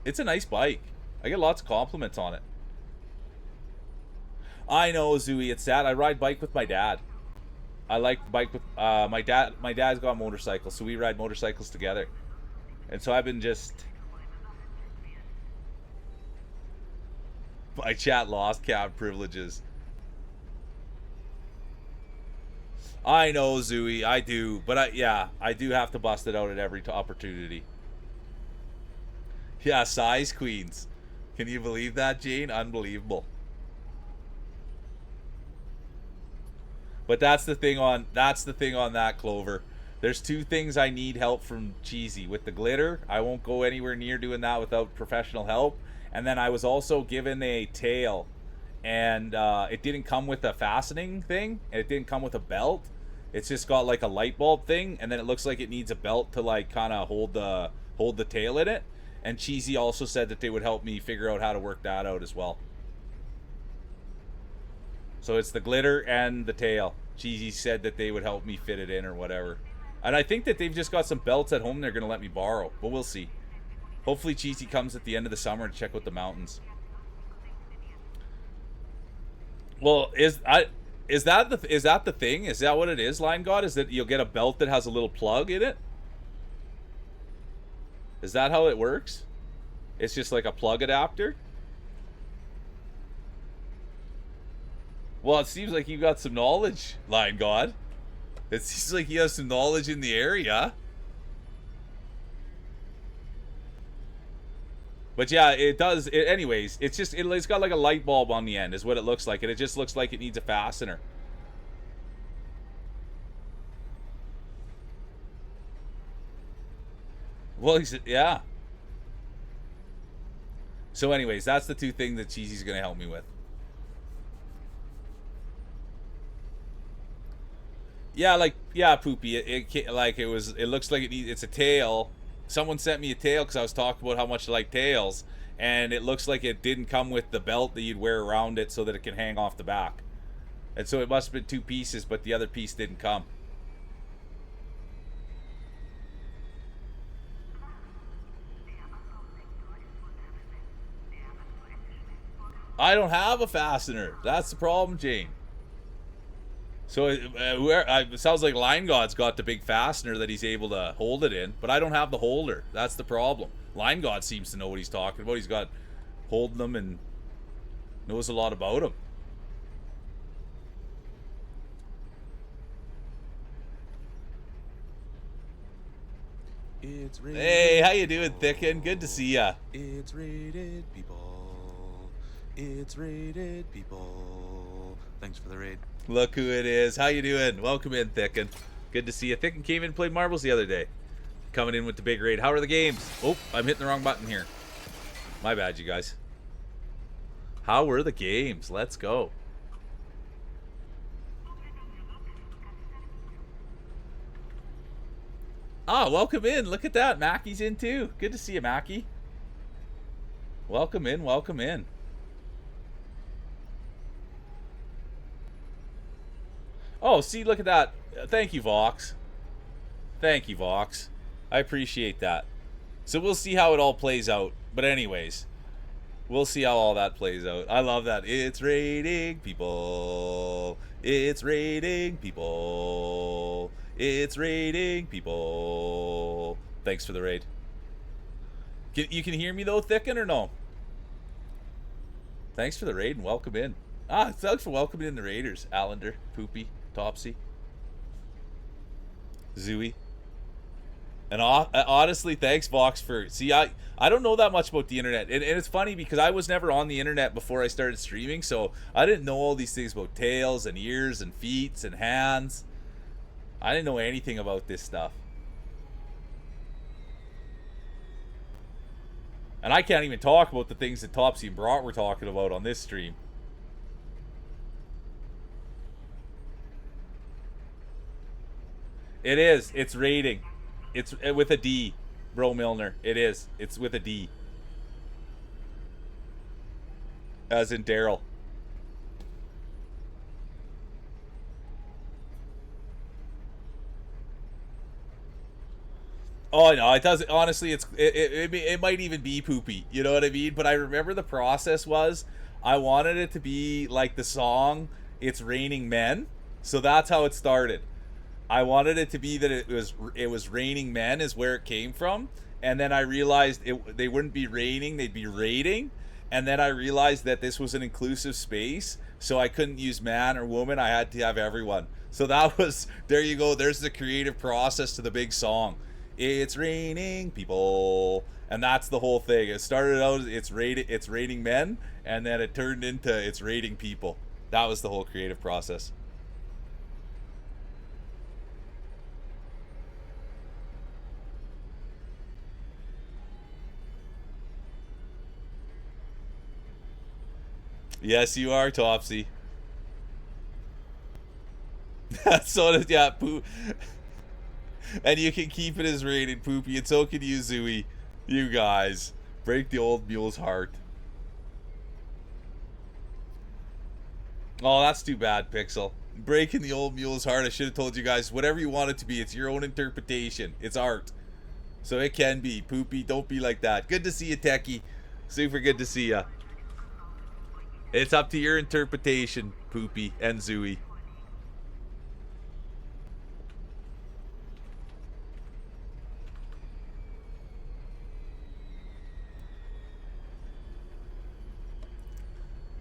It's a nice bike. I get lots of compliments on it. I know, Zooey. It's sad. I ride bike with my dad. I like bike with my dad. My dad's got motorcycles, so we ride motorcycles together. And so I've been just... My chat lost cab privileges. I know, Zooey. I do. But I do have to bust it out at every opportunity. Yeah, size queens. Can you believe that, Jane? Unbelievable. But that's the thing on that, Clover. There's two things I need help from Cheesy. With the glitter, I won't go anywhere near doing that without professional help. And then I was also given a tail, and it didn't come with a fastening thing, and it didn't come with a belt. It's just got like a light bulb thing, and then it looks like it needs a belt to like kind of hold the tail in it. And Cheesy also said that they would help me figure out how to work that out as well. So it's the glitter and the tail. Cheesy said that they would help me fit it in or whatever. And I think that they've just got some belts at home they're going to let me borrow. But we'll see. Hopefully Cheesy comes at the end of the summer to check out the mountains. Well, is that the thing? Is that what it is, Line God? Is that you'll get a belt that has a little plug in it? Is that how it works? It's just like a plug adapter? Well, it seems like you got some knowledge, Lion God. It seems like you have some knowledge in the area. But yeah, it does. Anyways, it's got like a light bulb on the end is what it looks like. And it just looks like it needs a fastener. Well, yeah. So anyways, that's the two things that Cheesy's going to help me with. Yeah, Poopy. It looks like it's a tail. Someone sent me a tail because I was talking about how much I like tails, and it looks like it didn't come with the belt that you'd wear around it so that it can hang off the back. And so it must have been two pieces, but the other piece didn't come. I don't have a fastener. That's the problem, Jane. So it sounds like Line God's got the big fastener that he's able to hold it in, but I don't have the holder. That's the problem. Line God seems to know what he's talking about. He's got holding them and knows a lot about them. It's rated. Hey, how you doing, Thicken? Good to see ya. It's rated, people. It's rated, people. Thanks for the raid. Look who it is. How you doing? Welcome in, Thicken. Good to see you. Thicken came in and played marbles the other day. Coming in with the big raid. How are the games? Oh, I'm hitting the wrong button here. My bad, you guys. How were the games? Let's go. Ah, welcome in. Look at that. Mackie's in too. Good to see you, Mackie. Welcome in. Welcome in. Oh, see, look at that. Thank you, Vox. Thank you, Vox. I appreciate that. So we'll see how it all plays out. But anyways, we'll see how all that plays out. I love that. It's raiding people. It's raiding people. It's raiding people. Thanks for the raid. You can hear me though, Thicken, or no? Thanks for the raid and welcome in. Ah, thanks for welcoming in the raiders. Allender, Poopy, Topsy, Zooey. And honestly, thanks, Vox, for... See, I don't know that much about the internet. And it's funny because I was never on the internet before I started streaming, so I didn't know all these things about tails and ears and feet and hands. I didn't know anything about this stuff. And I can't even talk about the things that Topsy and Brat were talking about on this stream. It is. It's rating. It's with a D, Bro Milner. It is. It's with a D. As in Daryl. Oh no, it doesn't. Honestly, it might even be Poopy. You know what I mean? But I remember the process was I wanted it to be like the song "It's Raining Men," so that's how it started. I wanted it to be that it was raining men is where it came from, and then I realized they wouldn't be raining, they'd be raiding, and then I realized that this was an inclusive space, so I couldn't use man or woman, I had to have everyone. So that was, there you go, there's the creative process to the big song. It's raining people, and that's the whole thing. It started out it's raining men, and then it turned into it's raiding people. That was the whole creative process. Yes, you are, Topsy. That's sort of, yeah, Poo. And you can keep it as rated, Poopy, and so can you, Zooey. You guys. Break the old mule's heart. Oh, that's too bad, Pixel. Breaking the old mule's heart, I should have told you guys, whatever you want it to be, it's your own interpretation. It's art. So it can be. Poopy, don't be like that. Good to see you, Techie. Super good to see ya. It's up to your interpretation, Poopy and Zooey.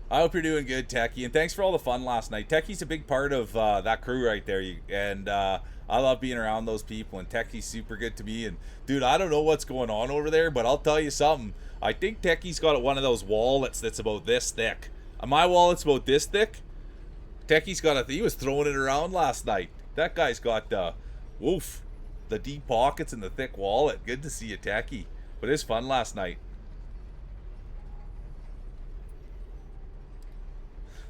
I hope you're doing good, Techie, and thanks for all the fun last night. Techie's a big part of that crew right there, and I love being around those people, and Techie's super good to me. And dude, I don't know what's going on over there, but I'll tell you something. I think Techie's got one of those wallets that's about this thick. My wallet's about this thick. Techie's got he was throwing it around last night. That guy's got woof, the deep pockets and the thick wallet. Good to see you, Techie. But it was fun last night.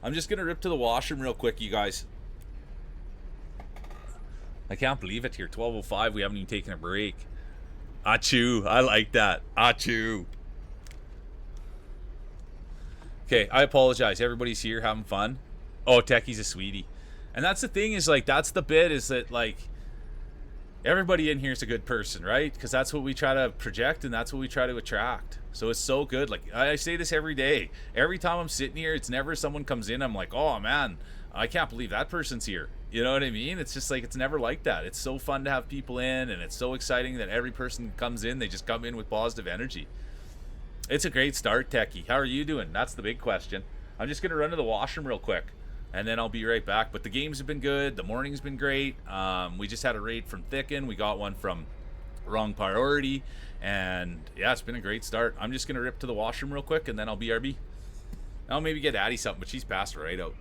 I'm just gonna rip to the washroom real quick, you guys. I can't believe it here. 12:05. We haven't even taken a break. Achoo. I like that. Achoo. Okay, I apologize. Everybody's here having fun. Oh, Techie's a sweetie. And that's the thing is, like, that's the bit is that, like, everybody in here is a good person, right? Because that's what we try to project and that's what we try to attract. So it's so good. Like I say this every day. Every time I'm sitting here, it's never someone comes in, I'm like, oh man, I can't believe that person's here. You know what I mean? It's just like, it's never like that. It's so fun to have people in, and it's so exciting that every person comes in, they just come in with positive energy. It's a great start, Techie. How are you doing? That's the big question. I'm just gonna run to the washroom real quick, and then I'll be right back. But the games have been good. The morning's been great. We just had a raid from Thicken. We got one from Wrong Priority, and yeah, it's been a great start. I'm just gonna rip to the washroom real quick, and then I'll BRB. I'll maybe get Addie something, but she's passed right out.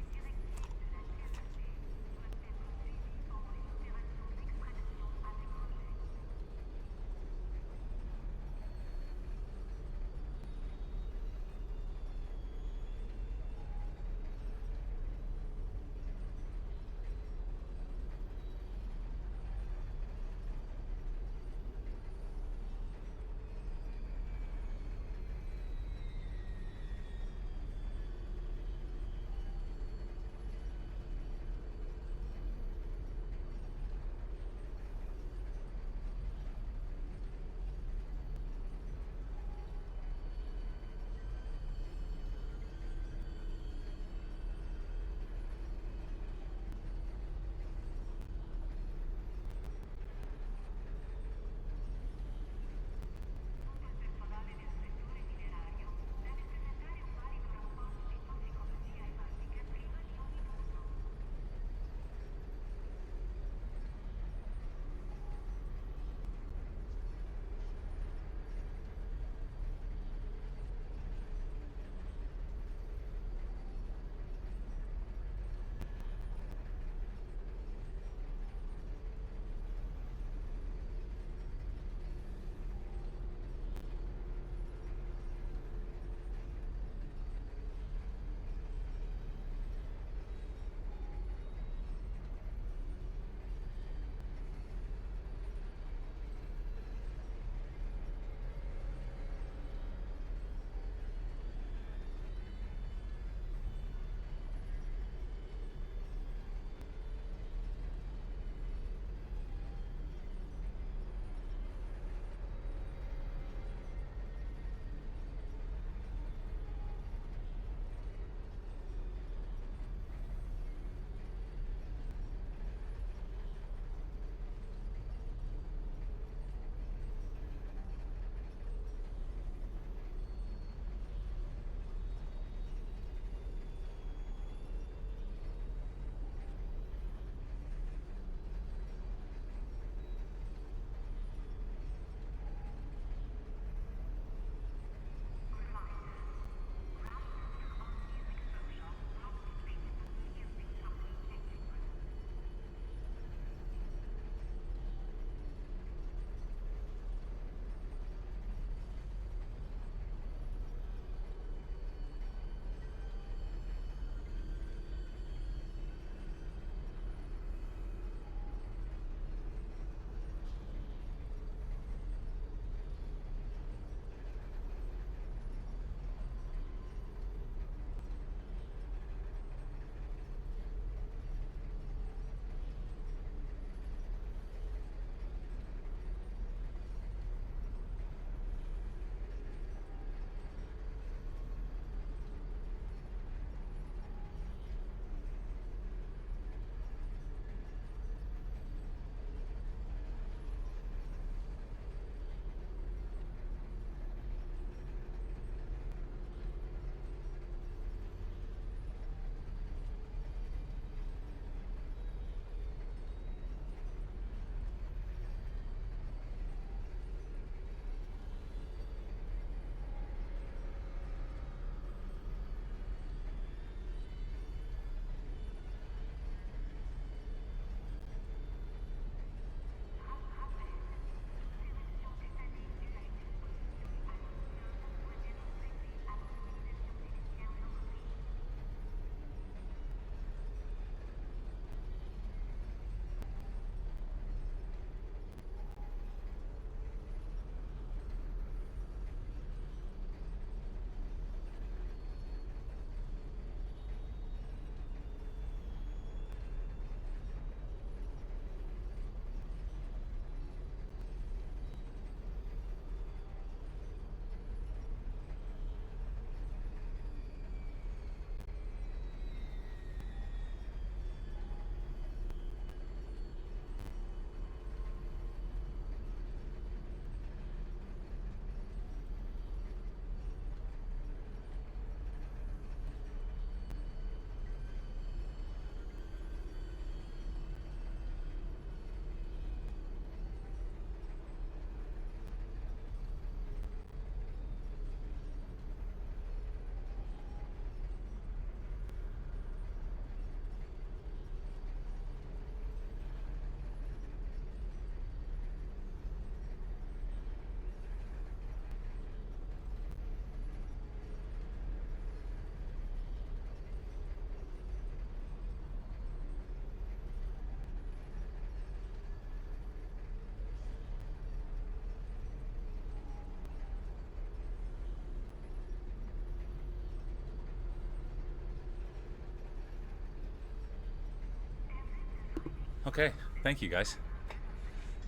Okay. Thank you, guys.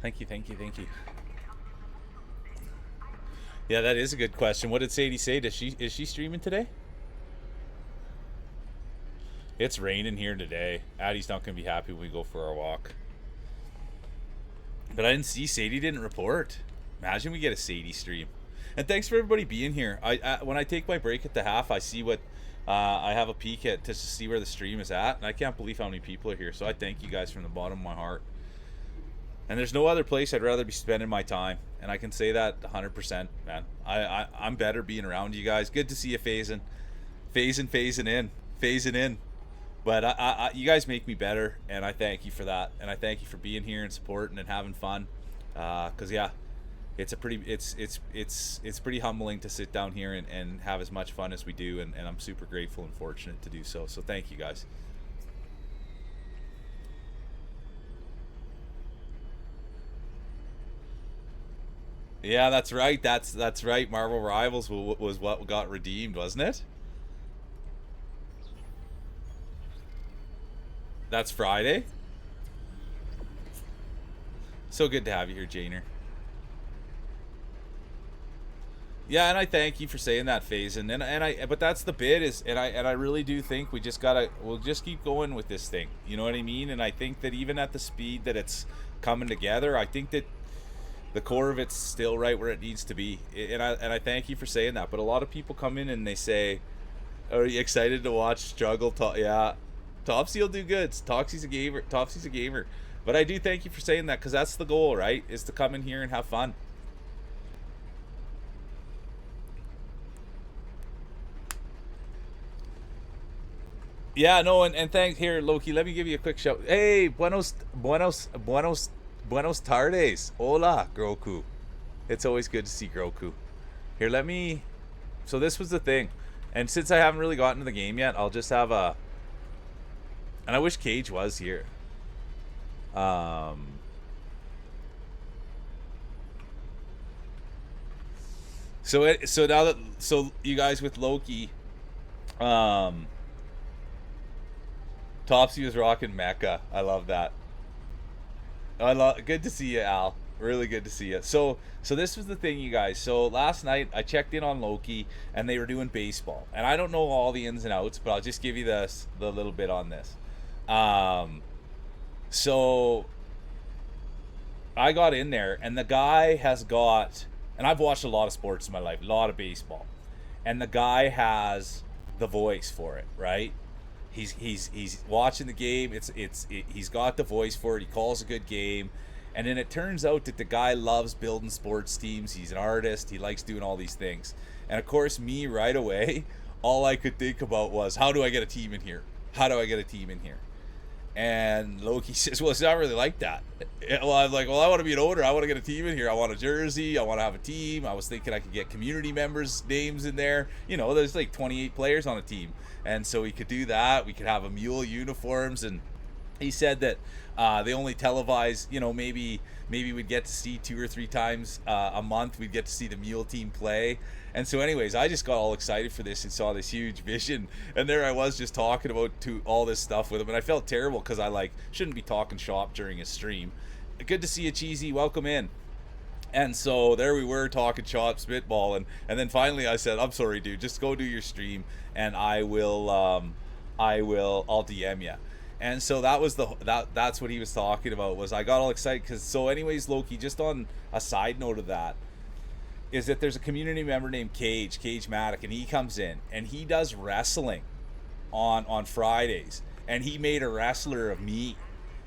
Thank you. Yeah, that is a good question. What did Sadie say? Is she streaming today? It's raining here today. Addie's not gonna be happy when we go for our walk. But I didn't see Sadie didn't report. Imagine we get a Sadie stream. And thanks for everybody being here. I when I take my break at the half, I see what I have a peek at to see where the stream is at, and I can't believe how many people are here. So I thank you guys from the bottom of my heart. And there's no other place I'd rather be spending my time, and I can say that 100%, man. I'm better being around you guys. Good to see you phasing in. But you guys make me better, and I thank you for that. And I thank you for being here and supporting and having fun. Cause yeah, it's pretty humbling to sit down here and have as much fun as we do, and I'm super grateful and fortunate to do so. So thank you guys. Yeah, that's right. That's right. Marvel Rivals was what got redeemed, wasn't it? That's Friday. So good to have you here, Janer. Yeah, and I thank you for saying that, Faison. But that's the bit is, and I really do think we'll just keep going with this thing. You know what I mean? And I think that even at the speed that it's coming together, I think that the core of it's still right where it needs to be. And I thank you for saying that. But a lot of people come in and they say, "Are you excited to watch struggle?" Yeah, Topsy will do good. Topsy's a gamer. But I do thank you for saying that, because that's the goal, right? Is to come in here and have fun. Yeah, no, and thanks here, Loki. Let me give you a quick shout. Hey, buenos tardes. Hola, Groku. It's always good to see Groku. Here, so this was the thing. And since I haven't really gotten to the game yet, I'll just have a... And I wish Cage was here. So you guys with Loki, Topsy was rocking Mecha. I love that. Good to see you, Al. Really good to see you. So this was the thing, you guys. So last night I checked in on Loki, and they were doing baseball. And I don't know all the ins and outs, but I'll just give you the little bit on this. So I got in there, and the guy has got, and I've watched a lot of sports in my life, a lot of baseball, and the guy has the voice for it, right? He's watching the game. He's got the voice for it. He calls a good game, and then it turns out that the guy loves building sports teams. He's an artist. He likes doing all these things, and of course, me right away, all I could think about was, how do I get a team in here? And Loki says, well, it's not really like that. Well, I'm like, well, I want to be an owner. I want to get a team in here. I want a jersey. I want to have a team. I was thinking I could get community members' names in there. You know, there's like 28 players on a team. And so we could do that. We could have a mule uniforms. And he said that they only televise, you know, maybe we'd get to see 2 or 3 times a month. We'd get to see the mule team play. And so anyways, I just got all excited for this and saw this huge vision. And there I was just talking about all this stuff with him. And I felt terrible because I shouldn't be talking shop during a stream. Good to see you, Cheesy. Welcome in. And so there we were talking shop, spitball. And then finally I said, I'm sorry, dude, just go do your stream and I'll DM you. And so that was that's what he was talking about, was I got all excited because, so anyways, Loki, just on a side note of that, is that there's a community member named Cage Maddock, and he comes in and he does wrestling on Fridays, and he made a wrestler of me.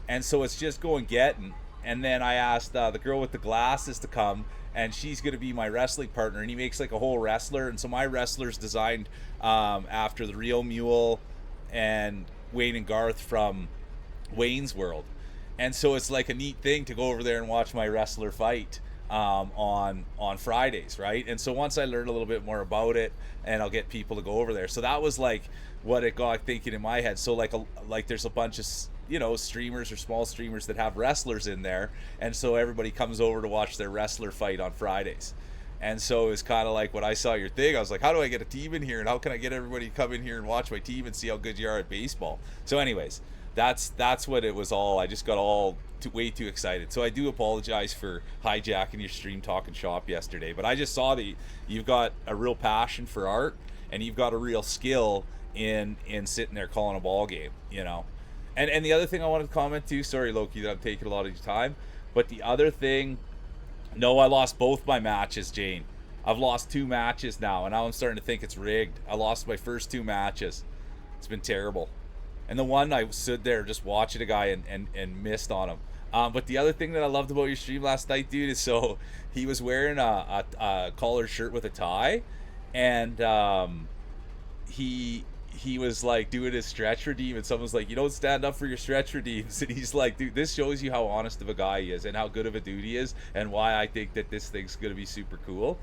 And so it's just going getting. And then I asked the girl with the glasses to come, and she's going to be my wrestling partner, and he makes like a whole wrestler. And so my wrestler's designed after the real Mule and Wayne and Garth from Wayne's World. And so it's like a neat thing to go over there and watch my wrestler fight on Fridays, right? And so once I learned a little bit more about it, and I'll get people to go over there. So that was like what it got thinking in my head. So like there's a bunch of, you know, streamers or small streamers that have wrestlers in there, and so everybody comes over to watch their wrestler fight on Fridays. And so it's kind of like when I saw your thing, I was like, how do I get a team in here, and how can I get everybody to come in here and watch my team and see how good you are at baseball? So, anyways, that's what it was all. I just got way too excited. So I do apologize for hijacking your stream talking shop yesterday, but I just saw that you've got a real passion for art, and you've got a real skill in sitting there calling a ball game, you know. And the other thing I wanted to comment too, sorry Loki that I'm taking a lot of your time, but the other thing, no, I lost both my matches, Jane. I've lost 2 matches now, and now I'm starting to think it's rigged. I lost my first 2 matches. It's been terrible. And the one I stood there just watching a guy and missed on him. But the other thing that I loved about your stream last night, dude, is so he was wearing a collared shirt with a tie, and he was like doing his stretch redeem, and someone's like, you don't stand up for your stretch redeems, and he's like, dude, this shows you how honest of a guy he is and how good of a dude he is, and why I think that this thing's gonna be super cool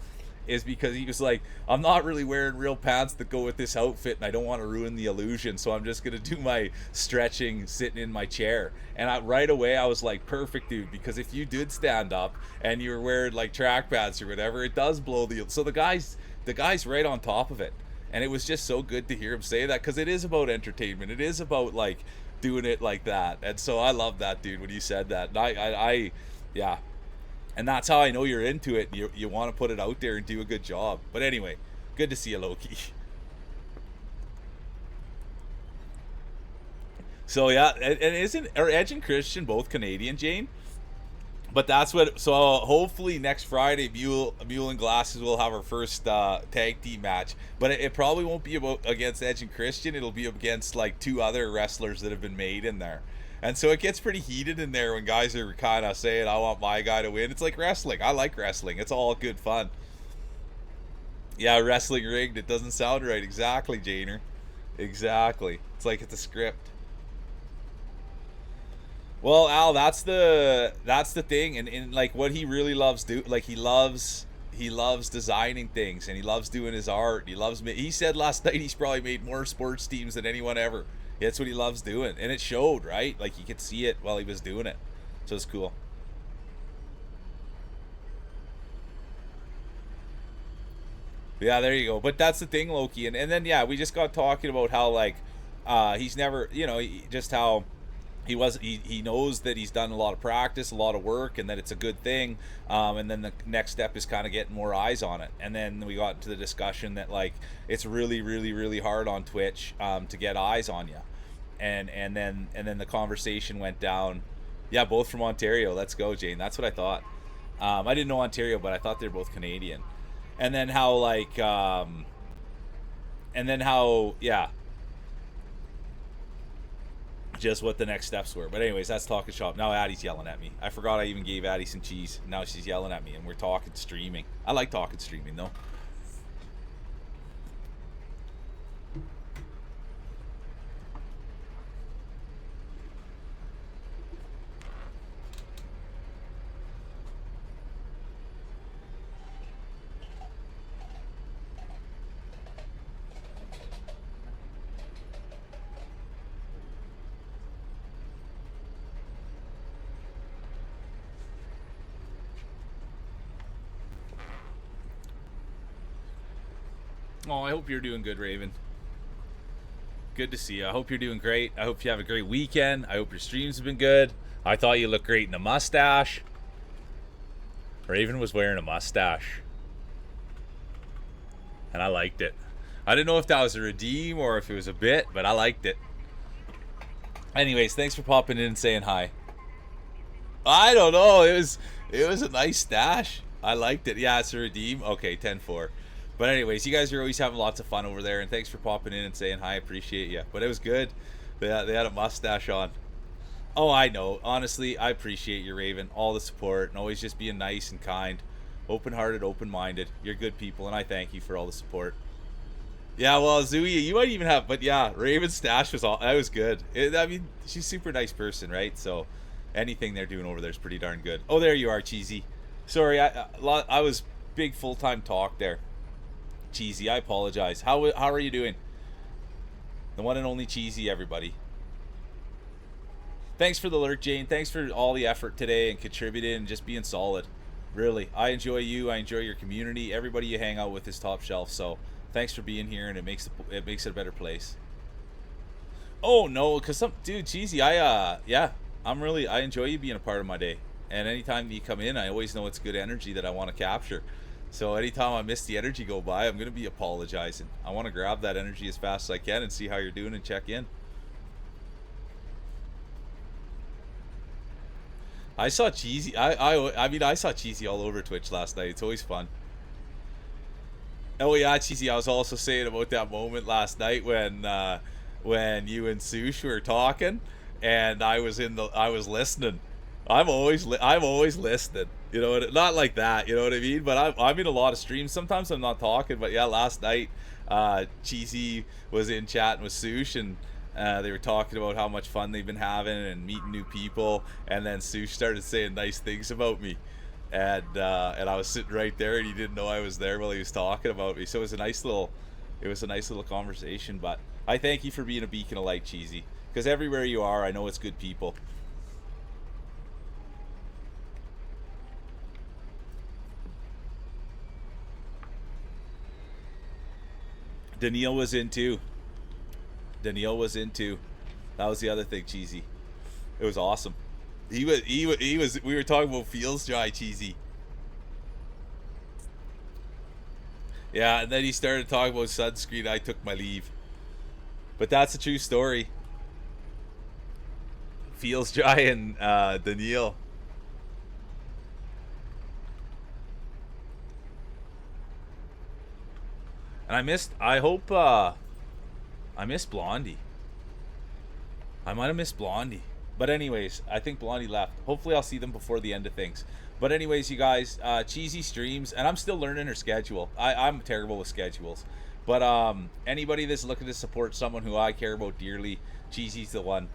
is because he was like, I'm not really wearing real pants that go with this outfit, and I don't want to ruin the illusion, so I'm just gonna do my stretching sitting in my chair. And right away I was like, perfect, dude, because if you did stand up and you were wearing like track pants or whatever, it does blow the, so the guy's right on top of it. And it was just so good to hear him say that, because it is about entertainment. It is about like doing it like that. And so I love that, dude, when you said that. And I yeah. And that's how I know you're into it. You want to put it out there and do a good job. But anyway, good to see you, Loki. So yeah, and are Edge and Christian both Canadian, Jane? But that's what. So hopefully next Friday, Mule and Glasses will have our first tag team match. But it probably won't be against Edge and Christian. It'll be against like 2 other wrestlers that have been made in there. And so it gets pretty heated in there when guys are kind of saying, I want my guy to win. It's like wrestling. I like wrestling. It's all good fun. Yeah, wrestling rigged. It doesn't sound right. Exactly, Janer. Exactly. It's like it's a script. Well, Al, that's the thing, and like what he really loves he loves designing things, and he loves doing his art. He said last night he's probably made more sports teams than anyone ever. That's what he loves doing, and it showed, right? Like you could see it while he was doing it, so it's cool. Yeah, there you go. But that's the thing, Loki, and then yeah, we just got talking about how like he's never, just how he knows that he's done a lot of practice, a lot of work, and that it's a good thing, and then the next step is kind of getting more eyes on it. And then we got into the discussion that like it's really really really hard on Twitch to get eyes on you, and then the conversation went down. Yeah, both from Ontario. Let's go, Jane. That's what I thought. I didn't know Ontario, but I thought they're both Canadian. And then how like yeah, just what the next steps were. But anyways, that's talking shop. Now Addie's yelling at me. I forgot I even gave Addie some cheese. Now she's yelling at me, and we're talking streaming. I like talking streaming though. Oh, I hope you're doing good, Raven. Good to see you. I hope you're doing great. I hope you have a great weekend. I hope your streams have been good. I thought you looked great in a mustache. Raven was wearing a mustache, and I liked it. I didn't know if that was a redeem or if it was a bit, but I liked it. Anyways, thanks for popping in and saying hi. I don't know. It was a nice stash. I liked it. Yeah, it's a redeem. Okay, 10-4. But anyways, you guys are always having lots of fun over there, and thanks for popping in and saying hi. I appreciate you. But it was good. They had a mustache on. Oh, I know. Honestly, I appreciate you, Raven. All the support and always just being nice and kind, open-hearted, open-minded. You're good people, and I thank you for all the support. Yeah, well, Zooey, you might even have, but yeah, Raven's stash that was good. I mean, she's a super nice person, right? So anything they're doing over there is pretty darn good. Oh, there you are, Cheesy. Sorry, I was big full-time talk there. Cheesy, I apologize. How are you doing? The one and only Cheesy, everybody. Thanks for the lurk, Jane. Thanks for all the effort today and contributing and just being solid. Really, I enjoy you. I enjoy your community. Everybody you hang out with is top shelf. So thanks for being here, and it makes it a better place. Oh no, cause some dude, cheesy. Yeah, I enjoy you being a part of my day. And anytime you come in, I always know it's good energy that I want to capture. So anytime I miss the energy go by, I'm gonna be apologizing. I want to grab that energy as fast as I can and see how you're doing and check in. I saw cheesy. I mean, I saw cheesy all over Twitch last night. It's always fun. Oh yeah, cheesy. I was also saying about that moment last night when you and Sush were talking, and I was listening. I'm always listening. You know, not like that. You know what I mean? But I'm in a lot of streams. Sometimes I'm not talking. But yeah, last night, Cheesy was in chatting with Sush, and they were talking about how much fun they've been having and meeting new people. And then Sush started saying nice things about me, and I was sitting right there, and he didn't know I was there while he was talking about me. So it was a nice little conversation. But I thank you for being a beacon of light, Cheesy, because everywhere you are, I know it's good people. Daniil was in too. Daniil was in too. That was the other thing, Cheesy. It was awesome. He was. We were talking about Feels Dry, Cheesy. Yeah, and then he started talking about sunscreen. I took my leave. But that's a true story. Feels Dry and Daniil. And I missed Blondie. I might have missed Blondie. But anyways, I think Blondie left. Hopefully I'll see them before the end of things. But anyways, you guys, Cheesy streams, and I'm still learning her schedule. I'm terrible with schedules. But anybody that's looking to support someone who I care about dearly, Cheesy's the one.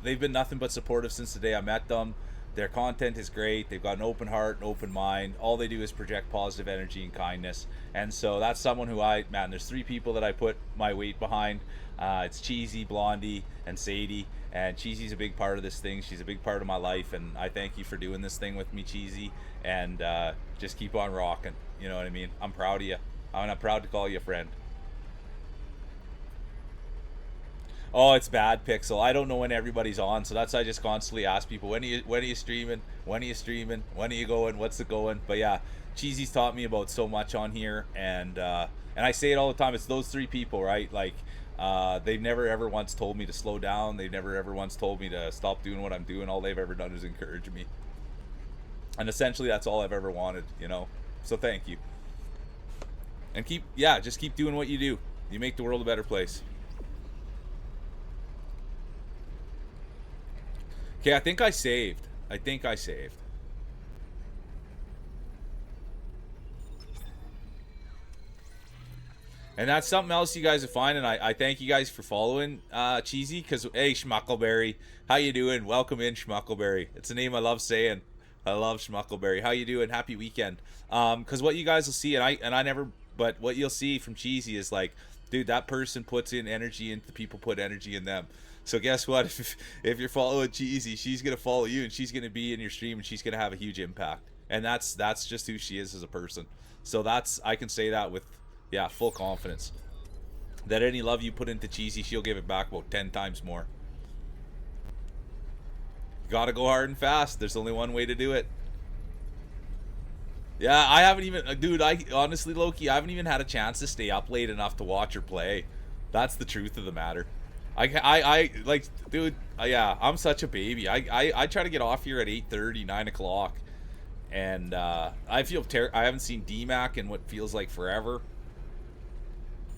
They've been nothing but supportive since the day I met them. Their content is great. They've got an open heart, an open mind. All they do is project positive energy and kindness. And so that's someone who there's 3 people that I put my weight behind. It's Cheesy, Blondie, and Sadie. And Cheesy's a big part of this thing. She's a big part of my life. And I thank you for doing this thing with me, Cheesy. And just keep on rocking. You know what I mean? I'm proud of you. I'm proud to call you a friend. Oh, it's bad, Pixel. I don't know when everybody's on, so that's why I just constantly ask people, when are you streaming? When are you streaming? When are you going? What's it going? But yeah, Cheesy's taught me about so much on here, and I say it all the time. It's those 3 people, right? Like, they've never ever once told me to slow down. They've never ever once told me to stop doing what I'm doing. All they've ever done is encourage me, and essentially that's all I've ever wanted, you know. So thank you, and just keep doing what you do. You make the world a better place. Okay, I think I saved. And that's something else you guys are finding. I thank you guys for following Cheesy, because, hey, Schmuckleberry, how you doing? Welcome in, Schmuckleberry. It's a name I love saying. I love Schmuckleberry. How you doing? Happy weekend. Because what you guys will see, but what you'll see from Cheesy is like, dude, that person puts in energy into people, put energy in them. So guess what? If you're following Cheesy, she's gonna follow you, and she's gonna be in your stream, and she's gonna have a huge impact. And that's just who she is as a person. So I can say that with full confidence. That any love you put into Cheesy, she'll give it back about 10 times more. You gotta go hard and fast. There's only one way to do it. Yeah, I haven't even, dude. I honestly, Loki, I haven't even had a chance to stay up late enough to watch her play. That's the truth of the matter. I like, dude, yeah, I'm such a baby. I try to get off here at 8:30, 9 o'clock, and I haven't seen DMAC in what feels like forever.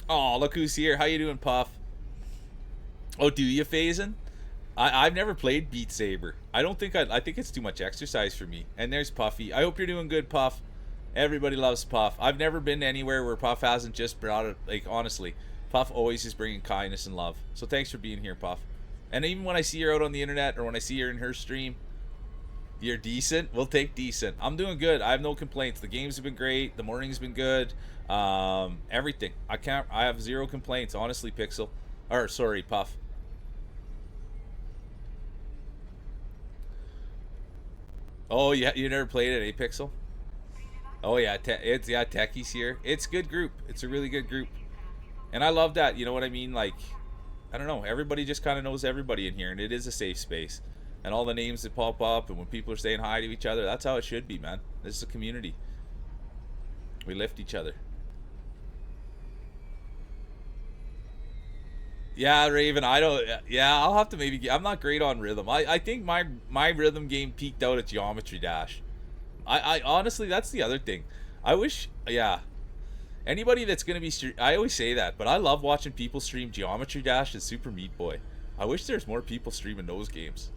Oh, look who's here. How you doing, Puff? Oh, do you, Phazin? I've never played Beat Saber. I think it's too much exercise for me. And there's Puffy. I hope you're doing good, Puff. Everybody loves Puff. I've never been anywhere where Puff hasn't just brought it, like, honestly. Puff always is bringing kindness and love. So thanks for being here, Puff. And even when I see her out on the internet, or when I see her in her stream, you're decent. We'll take decent. I'm doing good. I have no complaints. The games have been great. The morning's been good. Everything. I have 0 complaints, honestly, Pixel. Or, sorry, Puff. Oh yeah, you never played it, Apixel? Oh yeah, it's Techie's here. It's a good group. It's a really good group, and I love that. You know what I mean? Like, I don't know. Everybody just kind of knows everybody in here, and it is a safe space. And all the names that pop up, and when people are saying hi to each other, that's how it should be, man. This is a community. We lift each other. Yeah, Raven. I don't. Yeah, I'll have to maybe. I'm not great on rhythm. I think my rhythm game peaked out at Geometry Dash. I honestly, that's the other thing. I wish. Yeah. Anybody that's gonna be. I always say that, but I love watching people stream Geometry Dash and Super Meat Boy. I wish there's more people streaming those games.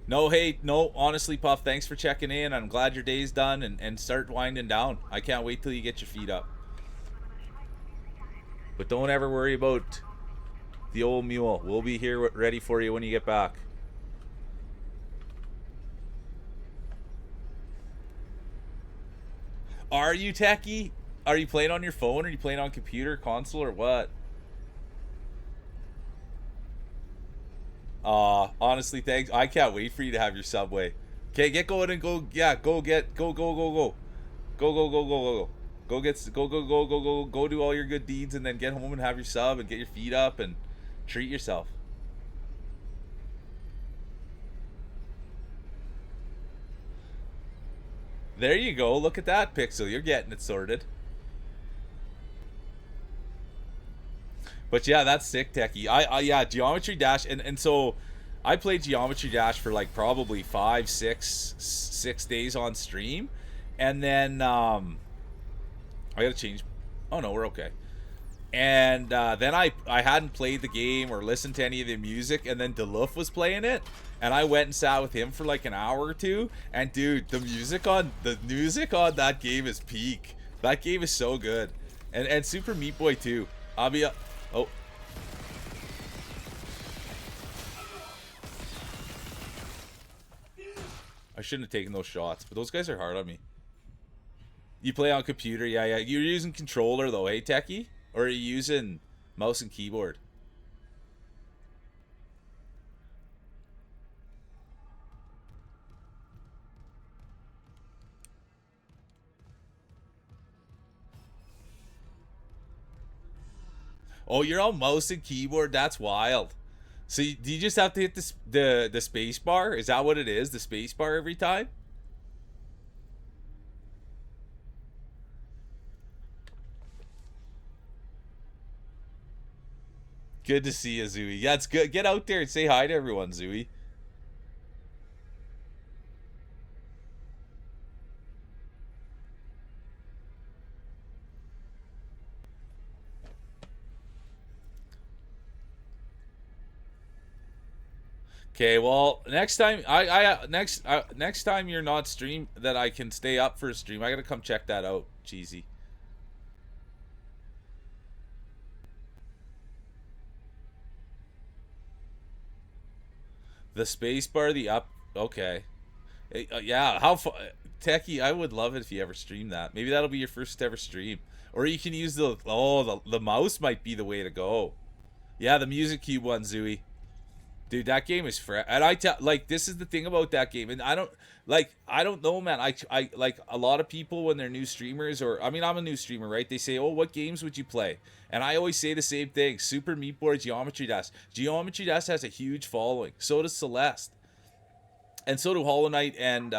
No, hey, no, honestly, Puff, thanks for checking in. I'm glad your day's done and start winding down. I can't wait till you get your feet up. But don't ever worry about the old mule. We'll be here ready for you when you get back. Are you techie? Are you playing on your phone? Are you playing on computer, console, or what? Honestly, thanks. I can't wait for you to have your Subway. Okay, get going and go. Yeah, go get, go, go, go, go, go, go, go, go, go, go get, go, go, go, go, go, go do all your good deeds, and then get home and have your sub and get your feet up and treat yourself. There you go. Look at that, Pixel. You're getting it sorted. But yeah, that's sick, Techie. Yeah, Geometry Dash, and so I played Geometry Dash for like probably 6 days on stream, and then I gotta change. Oh no, we're okay. And then I hadn't played the game or listened to any of the music, and then DeLuff was playing it, and I went and sat with him for like an hour or two. And dude, the music on that game is peak. That game is so good, and Super Meat Boy too. I'll be oh. I shouldn't have taken those shots, but those guys are hard on me. You play on computer, yeah. You're using controller though, hey Techie? Or are you using mouse and keyboard? Oh, you're on mouse and keyboard? That's wild. So do you just have to hit the space bar? Is that what it is? The space bar every time? Good to see you, Zooey. Yeah, it's good. Get out there and say hi to everyone, Zooey. Okay, well, next time next time you're not stream that I can stay up for a stream, I gotta come check that out, Cheesy. The space bar, the up. Okay. Yeah, how far, Techie? I would love it if you ever stream that. Maybe that'll be your first ever stream, or you can use the mouse might be the way to go. Yeah, the music cube one, Zooey. Dude, that game is fresh. And I tell, like, this is the thing about that game, and I don't know, man. I like a lot of people when they're new streamers, or I mean, I'm a new streamer, right? They say, "Oh, what games would you play?" And I always say the same thing: Super Meat Boy, Geometry Dash. Geometry Dash has a huge following. So does Celeste, and so do Hollow Knight and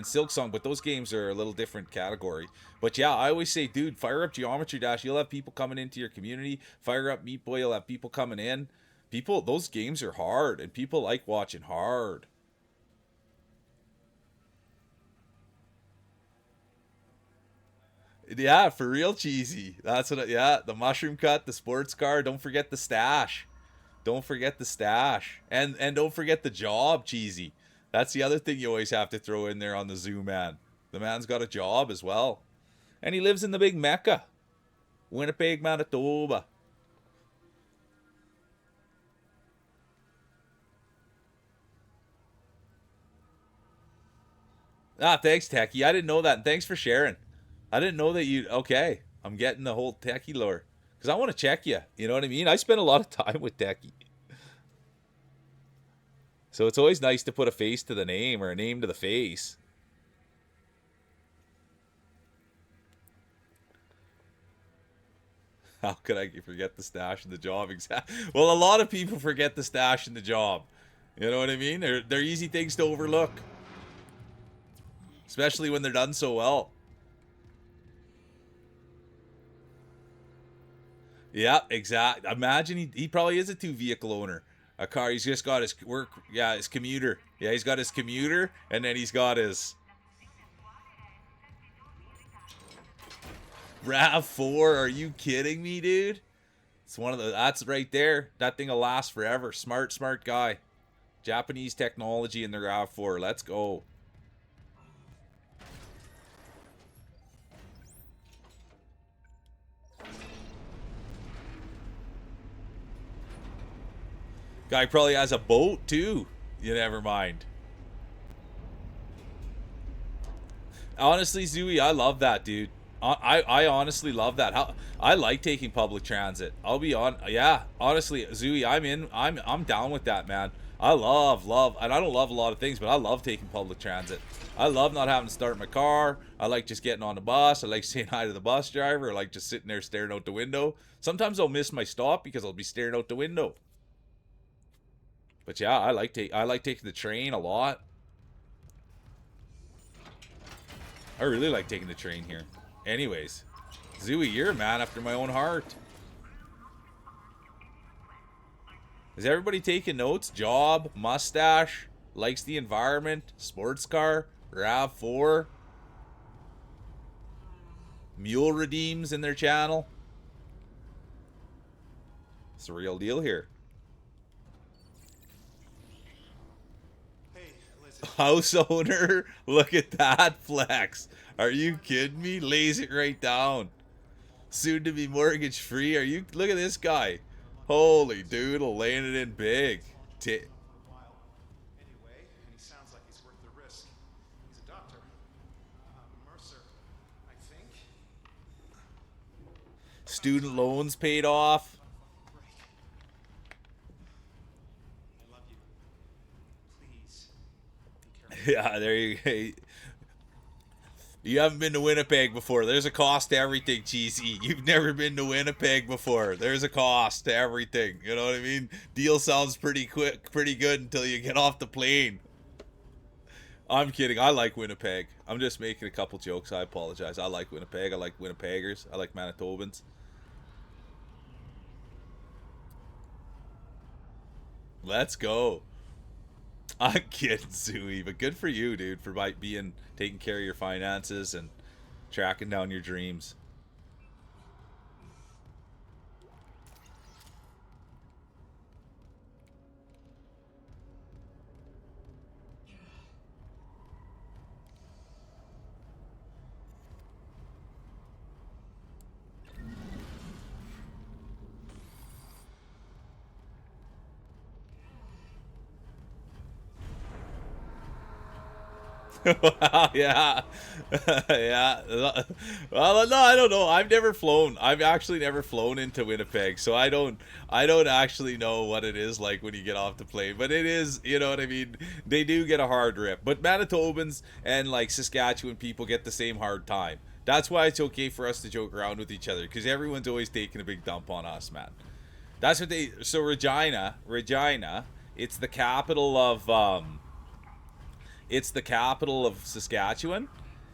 Silk Song. But those games are a little different category. But yeah, I always say, dude, fire up Geometry Dash. You'll have people coming into your community. Fire up Meat Boy. You'll have people coming in. People, those games are hard, and people like watching hard. Yeah, for real, Cheesy. That's what. Yeah, the mushroom cut, the sports car. Don't forget the stash. Don't forget the stash, and don't forget the job, Cheesy. That's the other thing you always have to throw in there on the Zoo Man. The man's got a job as well, and he lives in the big Mecca, Winnipeg, Manitoba. Ah, thanks, Techie. I didn't know that. And thanks for sharing. I didn't know that you. Okay, I'm getting the whole Techie lore because I want to check you. You know what I mean? I spend a lot of time with Techie. So it's always nice to put a face to the name or a name to the face. How could I forget the stash and the job? Exactly. Well, a lot of people forget the stash and the job. You know what I mean? They're easy things to overlook. Especially when they're done so well. Yeah, exactly. Imagine he probably is a 2-vehicle owner. A car, he's just got his work, yeah, his commuter. Yeah, he's got his commuter, and then he's got his RAV4. Are you kidding me, dude? It's one of the, that's right there. That thing will last forever. Smart guy. Japanese technology in the RAV4. Let's go. Guy probably has a boat too. You never mind. Honestly, Zooey, I love that, dude. I honestly love that. How I like taking public transit. I'll be on. Yeah, honestly, Zooey, I'm down with that, man. I love, and I don't love a lot of things, but I love taking public transit. I love not having to start my car. I like just getting on the bus. I like saying hi to the bus driver. I like just sitting there staring out the window. Sometimes I'll miss my stop because I'll be staring out the window. But yeah, I like taking the train a lot. I really like taking the train here. Anyways, Zooey, you're a man after my own heart. Is everybody taking notes? Job, mustache, likes the environment, sports car, RAV4, mule redeems in their channel. It's a real deal here. House owner, look at that flex. Are you kidding me? Lays it right down. Soon to be mortgage free. Are you? Look at this guy. Holy doodle, laying it in big. Anyway, and he sounds like he's worth the risk. He's a doctor. Mercer, I think. Student loans paid off. I love you. Please, be careful. Yeah, there you go. You haven't been to Winnipeg before. There's a cost to everything, Cheesy. You've never been to Winnipeg before. There's a cost to everything. You know what I mean? Deal sounds pretty quick, pretty good until you get off the plane. I'm kidding. I like Winnipeg. I'm just making a couple jokes. I apologize. I like Winnipeg. I like Winnipeggers. I like Manitobans. Let's go. I'm kidding, Zooey, but good for you, dude, for taking care of your finances and tracking down your dreams. Yeah. Yeah. Well, no, I don't know. I've never flown. I've actually never flown into Winnipeg, so I don't actually know what it is like when you get off the plane. But it is, you know what I mean? They do get a hard rip. But Manitobans and like Saskatchewan people get the same hard time. That's why it's okay for us to joke around with each other, because everyone's always taking a big dump on us, man. That's what they. So Regina, it's the capital of It's the capital of Saskatchewan,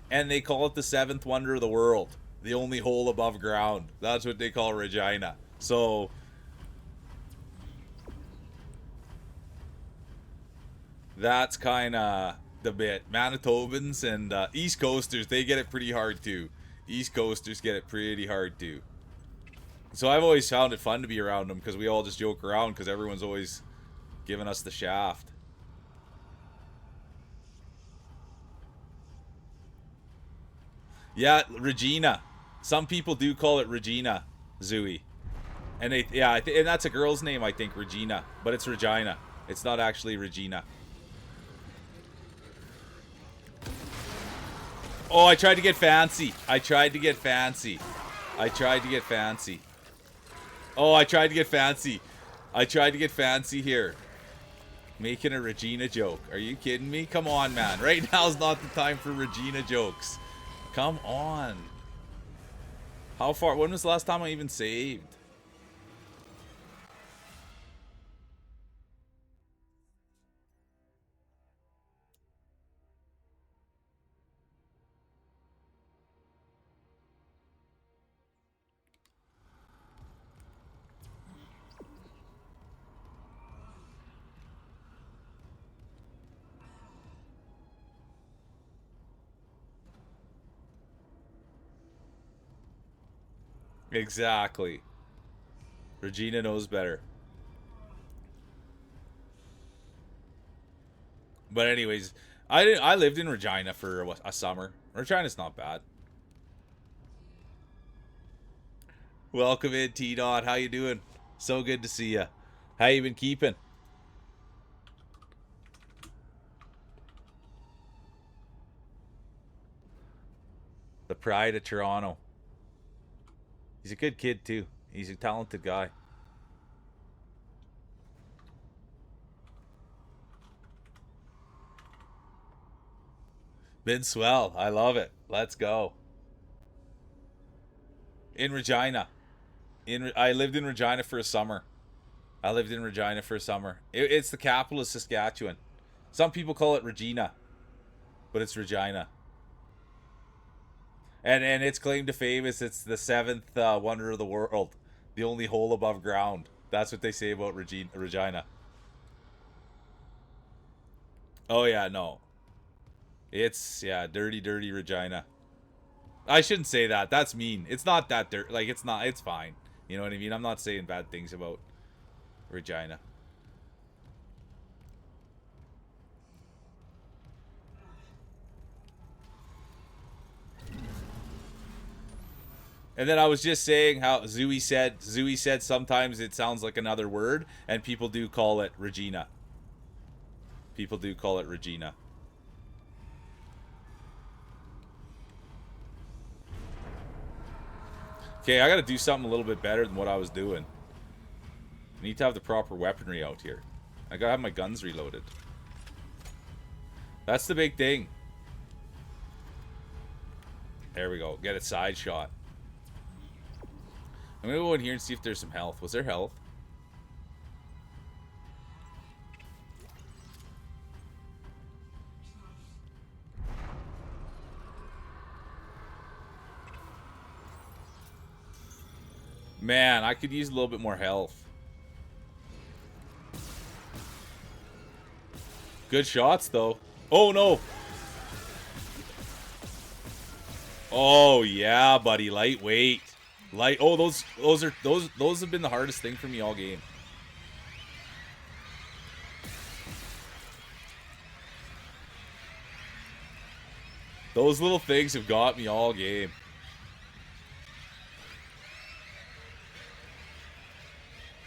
and they call it the seventh wonder of the world. The only hole above ground. That's what they call Regina. So that's kind of the bit. Manitobans and East Coasters, they get it pretty hard too. East Coasters get it pretty hard too. So I've always found it fun to be around them, because we all just joke around, because everyone's always giving us the shaft. Yeah, Regina. Some people do call it Regina, Zooey. And and that's a girl's name, I think, Regina. But it's Regina. It's not actually Regina. Oh, I tried to get fancy. Oh, I tried to get fancy. I tried to get fancy here. Making a Regina joke. Are you kidding me? Come on, man. Right now's not the time for Regina jokes. Come on. How far? When was the last time I even saved? Exactly. Regina knows better. But anyways, I lived in Regina for a summer. Regina's not bad. Welcome in, T Dot. How you doing? So good to see you. How you been keeping? The pride of Toronto. He's a good kid too. He's a talented guy. Been swell. I love it. Let's go. In Regina. I lived in Regina for a summer. It's the capital of Saskatchewan. Some people call it Regina, but it's Regina. And its claim to fame is it's the seventh wonder of the world, the only hole above ground. That's what they say about Regina. Oh yeah, no. It's dirty, dirty Regina. I shouldn't say that. That's mean. It's not that dirt. Like it's not. It's fine. You know what I mean? I'm not saying bad things about Regina. And then I was just saying how Zooey said sometimes it sounds like another word, and people do call it Regina. People do call it Regina. Okay, I gotta do something a little bit better than what I was doing. I need to have the proper weaponry out here. I gotta have my guns reloaded. That's the big thing. There we go. Get a side shot. I'm gonna go in here and see if there's some health. Was there health? Man, I could use a little bit more health. Good shots, though. Oh, no. Oh, yeah, buddy. Lightweight. Oh, those have been the hardest thing for me all game. Those little things have got me all game.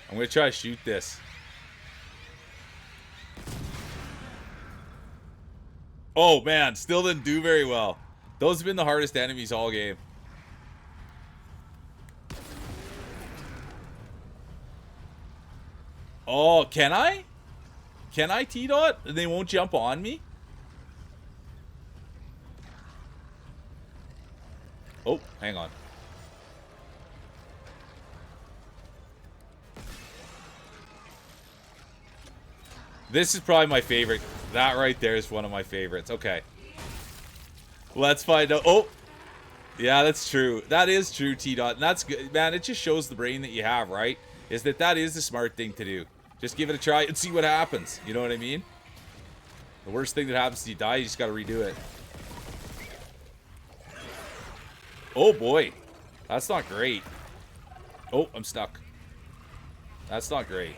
I'm gonna try to shoot this. Oh man, still didn't do very well. Those have been the hardest enemies all game. Oh, can I? Can I T-Dot? They won't jump on me? Oh, hang on. This is probably my favorite. That right there is one of my favorites. Okay. Let's find out. Oh! Yeah, that's true. That is true, T-Dot. And that's good. Man, it just shows the brain that you have, right? Is that is the smart thing to do. Just give it a try and see what happens. You know what I mean? The worst thing that happens is you die, you just gotta redo it. Oh boy. That's not great. Oh, I'm stuck. That's not great.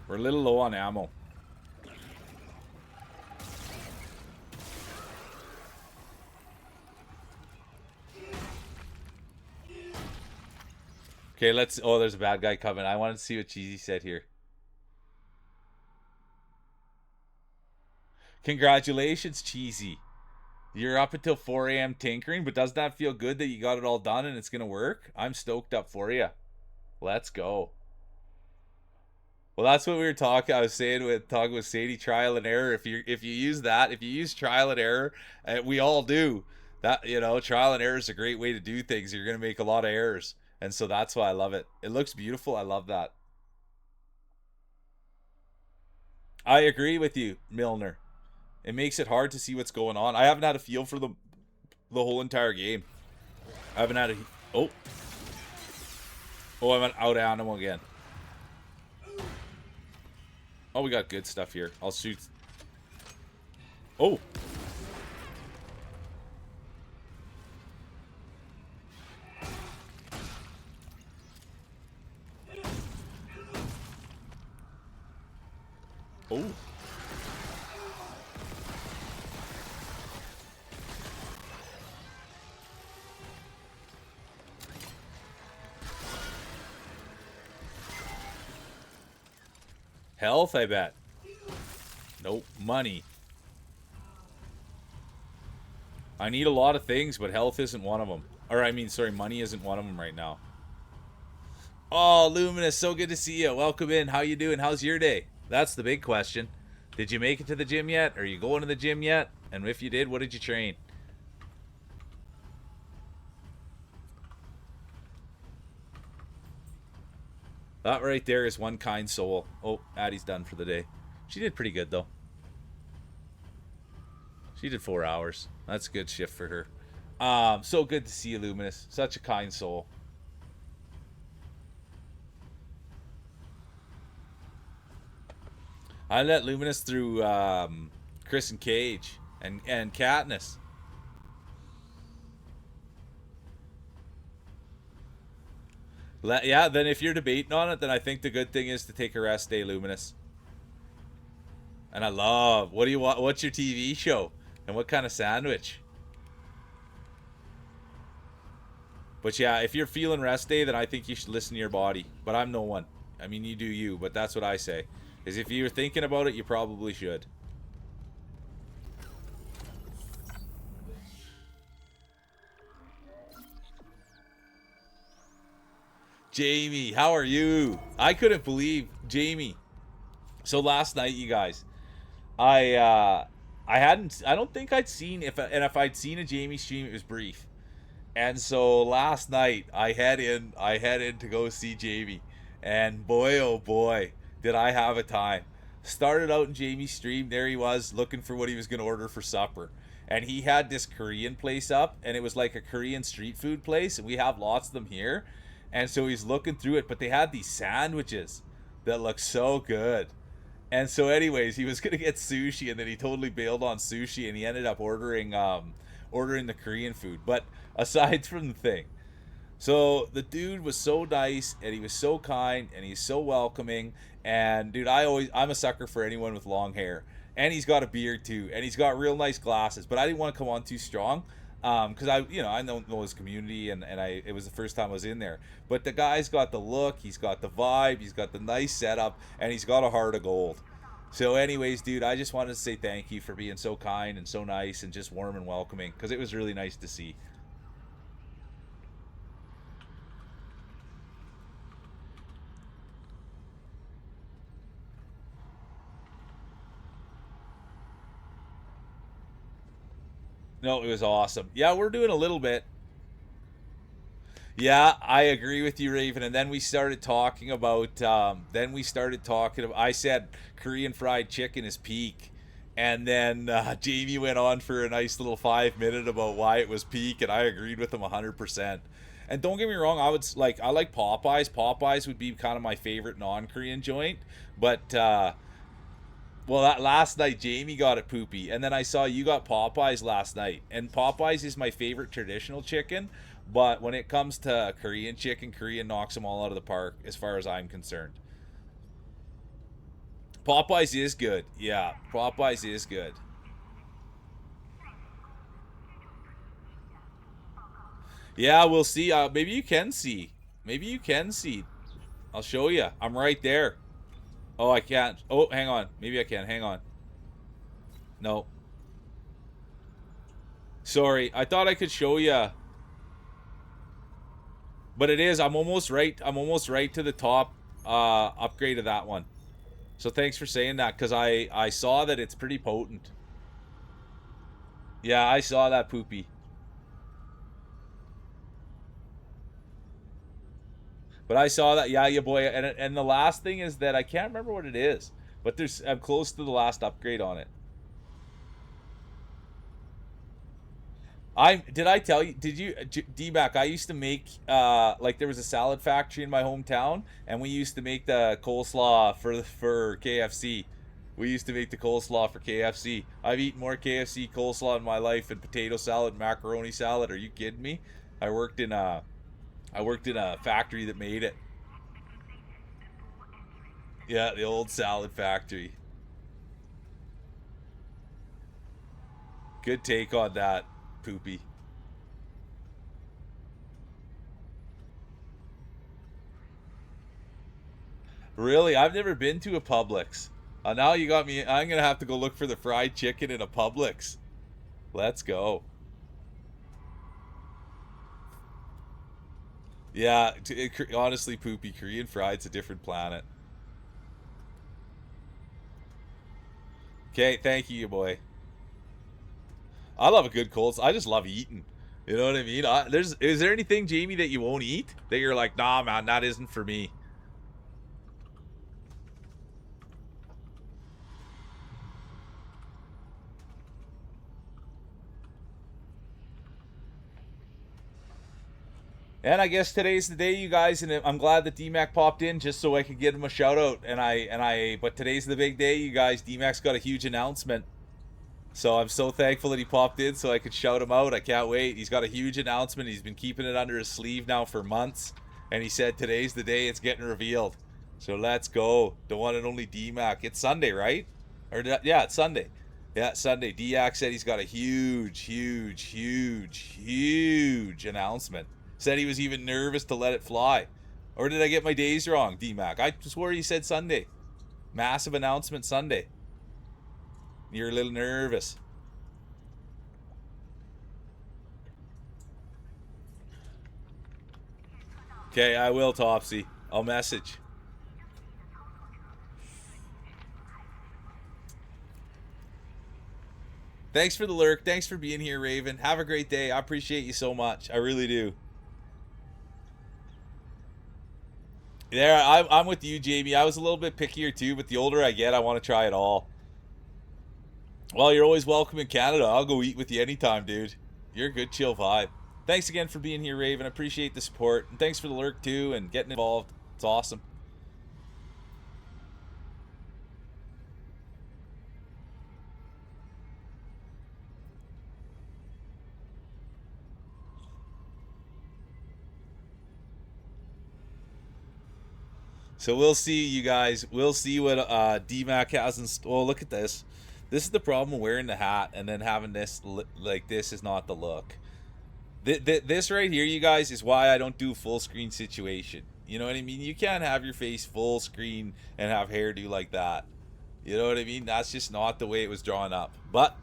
We're a little low on ammo. Okay, let's... Oh, there's a bad guy coming. I wanted to see what Cheesy said here. Congratulations, Cheesy. You're up until 4 a.m. tinkering, but doesn't that feel good that you got it all done and it's going to work? I'm stoked up for you. Let's go. Well, that's what we were talking. I was saying with talking with Sadie, trial and error. If you use that, if you use trial and error, we all do that. Trial and error is a great way to do things. You're gonna make a lot of errors, and so that's why I love it. It looks beautiful. I love that. I agree with you, Milner. It makes it hard to see what's going on. I haven't had a feel for the whole entire game. I haven't had a oh I went out animal again. Oh, we got good stuff here. I'll shoot. Oh. Oh. Health, I bet. Nope. Money. I need a lot of things, but health isn't one of them. Or, I mean, sorry, money isn't one of them right now. Oh, Luminous, so good to see you. Welcome in. How you doing? How's your day? That's the big question. Did you make it to the gym yet? Are you going to the gym yet? And if you did, what did you train? That right there is one kind soul. Oh, Addie's done for the day. She did pretty good, though. She did 4 hours. That's a good shift for her. So good to see you, Luminous. Such a kind soul. I let Luminous through Chris and Cage and Katniss. Yeah, then if you're debating on it, then I think the good thing is to take a rest day, Luminous. And I love, what do you want? What's your TV show? And what kind of sandwich? But yeah, if you're feeling rest day, then I think you should listen to your body. But I'm no one. I mean, you do you, but that's what I say. Is if you're thinking about it, you probably should. Jamie, how are you? I couldn't believe Jamie. So last night, you guys, I don't think I'd seen if I'd seen a Jamie stream, it was brief. And so last night I head in to go see Jamie, and boy oh boy, did I have a time. Started out in Jamie's stream, there he was looking for what he was going to order for supper. And he had this Korean place up, and it was like a Korean street food place, and we have lots of them here. And so he's looking through it, but they had these sandwiches that look so good. And so anyways, he was going to get sushi, and then he totally bailed on sushi, and he ended up ordering the Korean food. But aside from the thing, so the dude was so nice, and he was so kind, and he's so welcoming. And dude, I'm a sucker for anyone with long hair. And he's got a beard too, and he's got real nice glasses. But I didn't want to come on too strong, because I don't know his community, and it was the first time I was in there. But the guy's got the look, he's got the vibe, he's got the nice setup, and he's got a heart of gold. So anyways, dude, I just wanted to say thank you for being so kind and so nice and just warm and welcoming, because it was really nice to see. No, it was awesome. Yeah, we're doing a little bit. Yeah, I agree with you, Raven. And then we started talking about. I said Korean fried chicken is peak, and then Jamie went on for a nice little 5 minute about why it was peak, and I agreed with him 100%. And don't get me wrong, I like Popeyes. Popeyes would be kind of my favorite non-Korean joint, but. Well, that last night Jamie got it poopy, and then I saw you got Popeyes last night. And Popeyes is my favorite traditional chicken, but when it comes to Korean chicken, Korean knocks them all out of the park as far as I'm concerned. Popeyes is good. Yeah, Popeyes is good. Yeah, we'll see. Maybe you can see. Maybe you can see. I'll show you. I'm right there. Oh, I can't. Oh, hang on. Maybe I can. Hang on. No. Sorry. I thought I could show you. But it is. I'm almost right to the top upgrade of that one. So thanks for saying that, because I saw that it's pretty potent. Yeah, I saw that, Poopy. But I saw that, yeah, you boy. And the last thing is that I can't remember what it is, but I'm close to the last upgrade on it. Did I tell you? Did you, D-Mac? I used to make like there was a salad factory in my hometown, and we used to make the coleslaw for KFC. We used to make the coleslaw for KFC. I've eaten more KFC coleslaw in my life than potato salad, and macaroni salad. Are you kidding me? I worked in a factory that made it. Yeah, the old salad factory. Good take on that, Poopy. Really? I've never been to a Publix. Now you got me. I'm going to have to go look for the fried chicken in a Publix. Let's go. Yeah, honestly, Poopy, Korean fried's a different planet. Okay, thank you, boy. I love a good cold. I just love eating. You know what I mean? Is there anything, Jamie, that you won't eat that you're like, nah, man, that isn't for me? And I guess today's the day, you guys, and I'm glad that DMAC popped in just so I could give him a shout out. But today's the big day, you guys. DMAC's got a huge announcement. So I'm so thankful that he popped in so I could shout him out. I can't wait. He's got a huge announcement. He's been keeping it under his sleeve now for months. And he said today's the day it's getting revealed. So let's go. The one and only DMAC. It's Sunday, right? Yeah, it's Sunday. Yeah, Sunday. DAC said he's got a huge announcement. Said he was even nervous to let it fly. Or did I get my days wrong, DMAC? I swore he said Sunday. Massive announcement Sunday. You're a little nervous. Okay, I will, Topsy. I'll message. Thanks for the lurk. Thanks for being here, Raven. Have a great day. I appreciate you so much. I really do. There, I'm with you, Jamie. I was a little bit pickier too, but the older I get, I want to try it all. Well, you're always welcome in Canada. I'll go eat with you anytime, dude. You're a good, chill vibe. Thanks again for being here, Raven. I appreciate the support. And thanks for the lurk, too, and getting involved. It's awesome. So we'll see, you guys. We'll see what DMAC has in store. Oh, look at this. This is the problem of wearing the hat and then having this, like, this is not the look. This right here, you guys, is why I don't do full screen situation. You know what I mean? You can't have your face full screen and have hairdo like that. You know what I mean? That's just not the way it was drawn up. But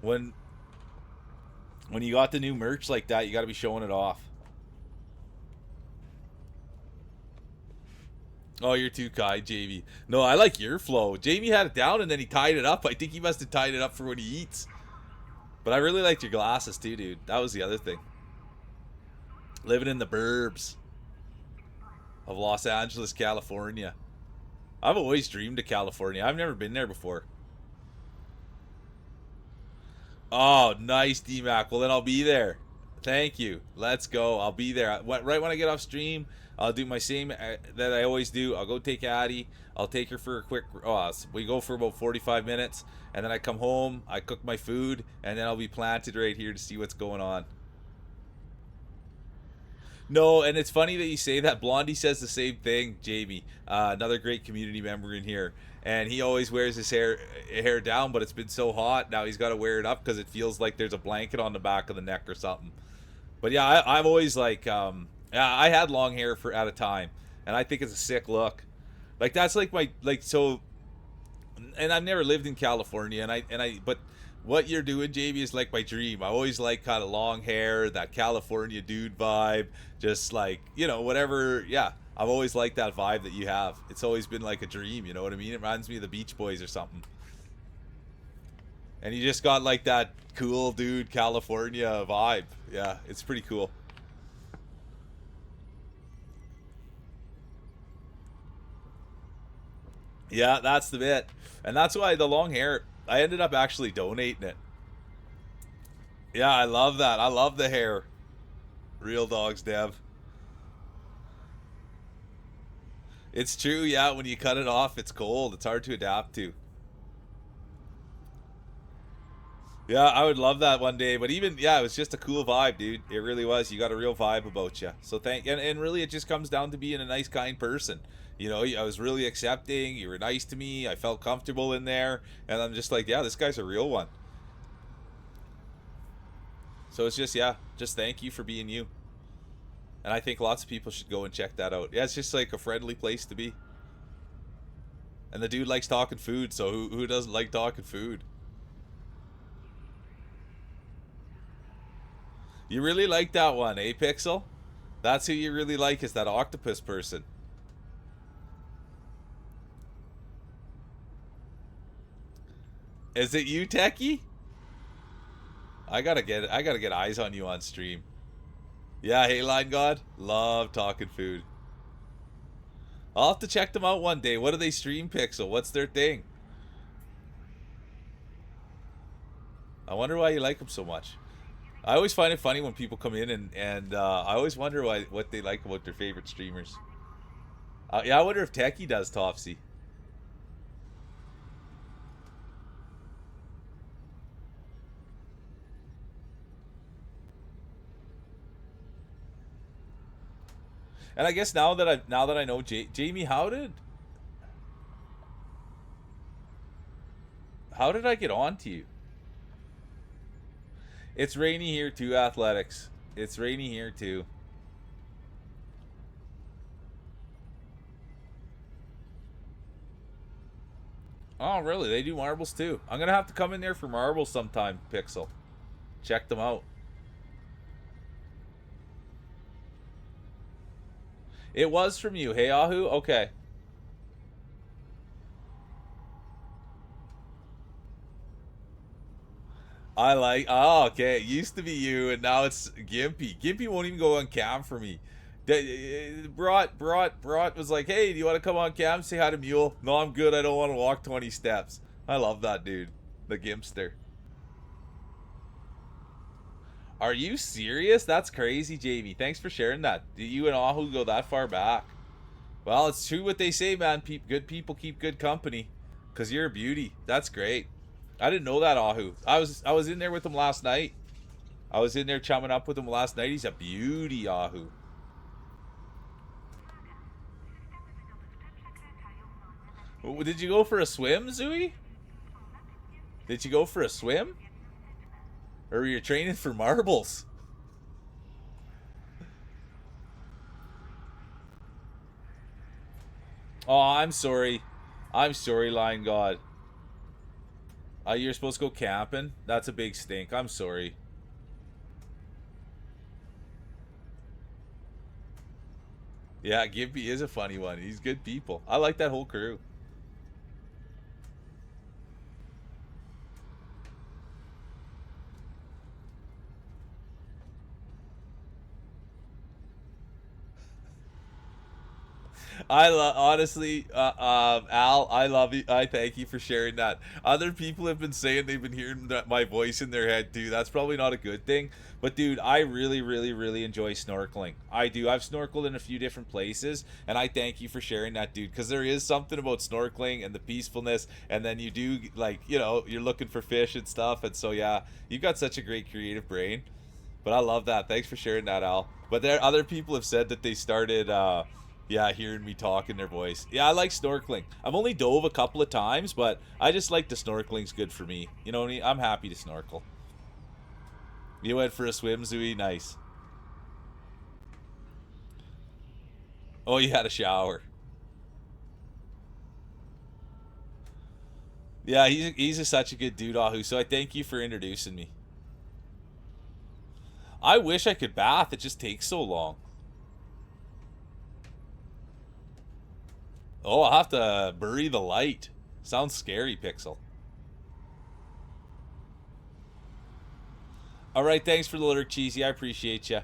when you got the new merch like that, you got to be showing it off. Oh, you're too kind, Jamie. No, I like your flow. Jamie had it down and then he tied it up. I think he must have tied it up for when he eats. But I really liked your glasses too, dude. That was the other thing. Living in the burbs of Los Angeles, California. I've always dreamed of California. I've never been there before. Oh, nice, DMAC. Well, then I'll be there. Thank you. Let's go. I'll be there. Right when I get off stream, I'll do my same that I always do. I'll go take Addie. I'll take her for a quick... we go for about 45 minutes. And then I come home. I cook my food. And then I'll be planted right here to see what's going on. No, and it's funny that you say that. Blondie says the same thing, Jamie. Another great community member in here. And he always wears his hair down, but it's been so hot. Now he's got to wear it up because it feels like there's a blanket on the back of the neck or something. But yeah, I've always like... I had long hair at a time, and I think it's a sick look. Like that's like my so. And I've never lived in California, but what you're doing, Jamie, is like my dream. I always like kind of long hair, that California dude vibe, just like whatever. Yeah, I've always liked that vibe that you have. It's always been like a dream, you know what I mean? It reminds me of the Beach Boys or something. And you just got like that cool dude California vibe. Yeah, it's pretty cool. Yeah, that's the bit. And that's why the long hair, I ended up actually donating it. Yeah, I love that. I love the hair. Real dogs, Dev. It's true, yeah, when you cut it off, it's cold. It's hard to adapt to. Yeah, I would love that one day. But even, yeah, it was just a cool vibe, dude. It really was. You got a real vibe about you. So and really it just comes down to being a nice, kind person. You know, I was really accepting. You were nice to me. I felt comfortable in there. And I'm just like, yeah, this guy's a real one. So it's just, yeah, just thank you for being you. And I think lots of people should go and check that out. Yeah, it's just like a friendly place to be. And the dude likes talking food, so who doesn't like talking food? You really like that one, eh, Pixel? That's who you really like, is that octopus person. Is it you, Techie? I gotta get eyes on you on stream. Yeah, hey Line God, love talking food. I'll have to check them out one day. What do they stream, Pixel? What's their thing? I wonder why you like them so much. I always find it funny when people come in and I always wonder what they like about their favorite streamers. Yeah, I wonder if Techie does, Topsy. And I guess now that I know Jamie, how did I get on to you? It's rainy here too, Athletics. It's rainy here too. Oh, really? They do marbles too. I'm gonna have to come in there for marbles sometime, Pixel. Check them out. It was from you, hey Ahu? Okay. Oh, okay. It used to be you, and now it's Gimpy. Gimpy won't even go on cam for me. Brought was like, hey, do you want to come on cam? Say hi to Mule. No, I'm good. I don't want to walk 20 steps. I love that dude. The Gimpster. Are you serious? That's crazy, Jamie. Thanks for sharing that. Did you and Ahu go that far back? Well, it's true what they say, man. Good people keep good company. Because you're a beauty. That's great. I didn't know that, Ahu. I was in there with him last night. I was in there chumming up with him last night. He's a beauty, Ahu. Did you go for a swim, Zooey? Did you go for a swim? Or were you training for marbles? Oh, I'm sorry. I'm sorry, Lion God. You're supposed to go camping? That's a big stink. I'm sorry. Yeah, Gimpy is a funny one. He's good people. I like that whole crew. Honestly, Al, I love you. I thank you for sharing that. Other people have been saying they've been hearing my voice in their head too. That's probably not a good thing. But dude, I really, really, really enjoy snorkeling. I do. I've snorkeled in a few different places, and I thank you for sharing that, dude. Because there is something about snorkeling and the peacefulness, and then you do like, you know, you're looking for fish and stuff, and so yeah, you've got such a great creative brain. But I love that. Thanks for sharing that, Al. But there, other people have said that they started. Yeah, hearing me talk in their voice. Yeah, I like snorkeling. I've only dove a couple of times, but I just like the snorkeling's good for me. You know what I mean? I'm happy to snorkel. You went for a swim, Zooey? Nice. Oh, you had a shower. Yeah, he's such a good dude, Ahu, so I thank you for introducing me. I wish I could bath. It just takes so long. Oh, I'll have to bury the light. Sounds scary, Pixel. All right, thanks for the lurk, Cheesy. I appreciate you.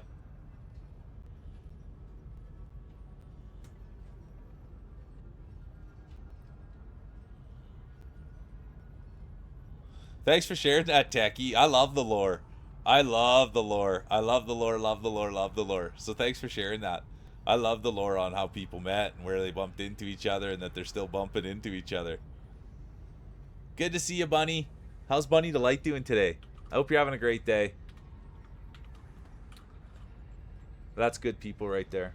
Thanks for sharing that, Techie. I love the lore. I love the lore. I love the lore, love the lore, love the lore. So thanks for sharing that. I love the lore on how people met and where they bumped into each other and that they're still bumping into each other. Good to see you, Bunny. How's Bunny the Light doing today? I hope you're having a great day. That's good people right there.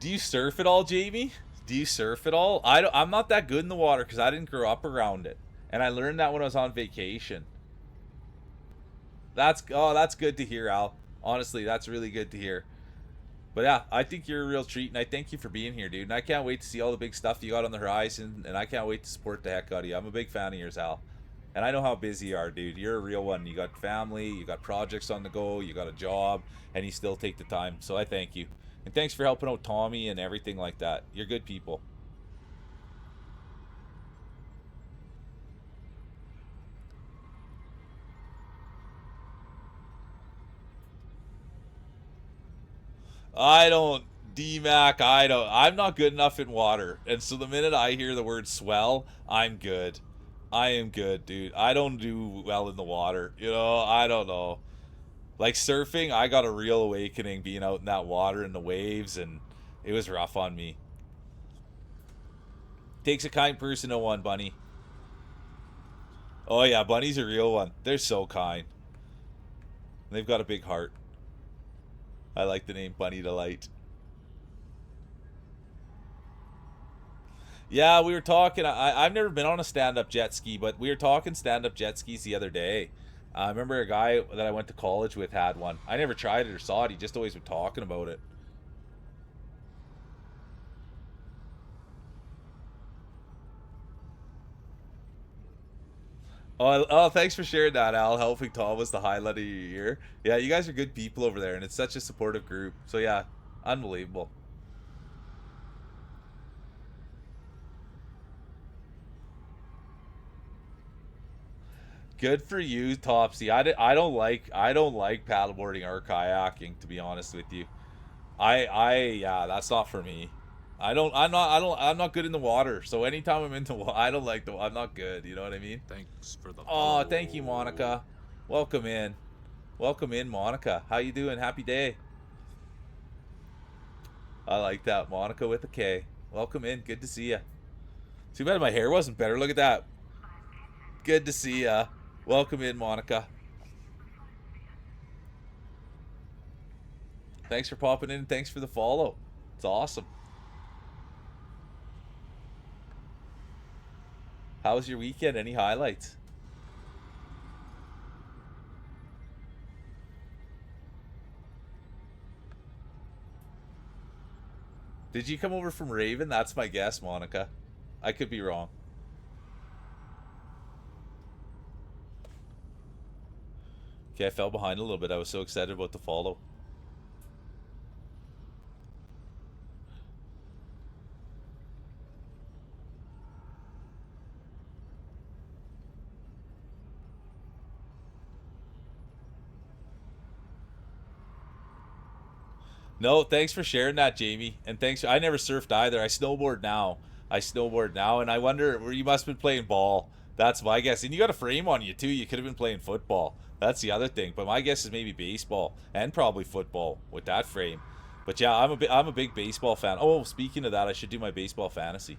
Do you surf at all, Jamie? Do you surf at all? I'm not that good in the water because I didn't grow up around it, and I learned that when I was on vacation. That's good to hear, Al. Honestly, that's really good to hear. But yeah, I think you're a real treat, and I thank you for being here, dude. And I can't wait to see all the big stuff you got on the horizon, and I can't wait to support the heck out of you. I'm a big fan of yours, Al. And I know how busy you are, dude. You're a real one. You got family, you got projects on the go, you got a job, and you still take the time. So I thank you. And thanks for helping out Tommy and everything like that. You're good people. I don't, DMAC, I'm not good enough in water. And so the minute I hear the word swell, I'm good. I am good, dude. I don't do well in the water. I don't know. Like surfing, I got a real awakening being out in that water and the waves, and it was rough on me. Takes a kind person to one, Bunny. Oh yeah, Bunny's a real one. They're so kind. They've got a big heart. I like the name Bunny Delight. Yeah, we were talking. I've never been on a stand-up jet ski, but we were talking stand-up jet skis the other day. I remember a guy that I went to college with had one. I never tried it or saw it. He just always was talking about it. Oh, thanks for sharing that, Al. Helping Tom was the highlight of your year. Yeah, you guys are good people over there, and it's such a supportive group. So yeah, unbelievable. Good for you, Topsy. I don't like paddleboarding or kayaking, to be honest with you. Yeah, that's not for me. I'm not good in the water. So anytime I'm in the water, I don't like the. I'm not good. You know what I mean? Thanks for the Oh, thank you, Monica. Welcome in. Welcome in, Monica. How you doing? Happy day. I like that, Monica with a K. Welcome in. Good to see ya. Too bad my hair wasn't better. Look at that. Good to see ya. Welcome in, Monica. Thanks for popping in. Thanks for the follow. It's awesome. How was your weekend? Any highlights? Did you come over from Raven? That's my guess, Monica. I could be wrong. Okay, I fell behind a little bit. I was so excited about the follow. No, thanks for sharing that, Jamie. And thanks. I never surfed either. I snowboard now. And I wonder where you must have been playing ball. That's my guess. And you got a frame on you too. You could have been playing football. That's the other thing. But my guess is maybe baseball and probably football with that frame. But yeah, I'm a big baseball fan. Oh, speaking of that, I should do my baseball fantasy.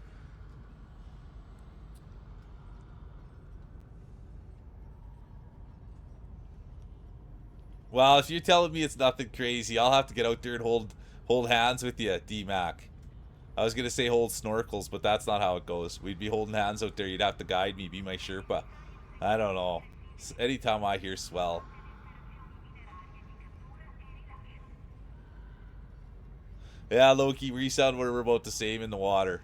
Well, if you're telling me it's nothing crazy, I'll have to get out there and hold hands with you, D-Mac. I was gonna say hold snorkels, but that's not how it goes. We'd be holding hands out there. You'd have to guide me, be my Sherpa. I don't know. Anytime I hear swell. Yeah, Loki, we sound we're about the same in the water.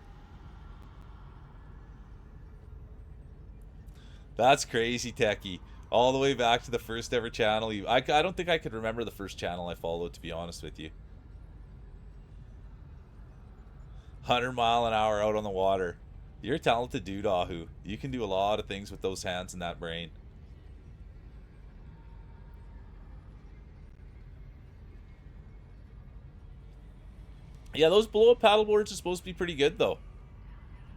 That's crazy, Techie. All the way back to the first ever channel. I don't think I could remember the first channel I followed, to be honest with you. 100-mile-an-hour out on the water. You're a talented dude, Ahu. You can do a lot of things with those hands and that brain. Yeah, those blow-up paddleboards are supposed to be pretty good, though.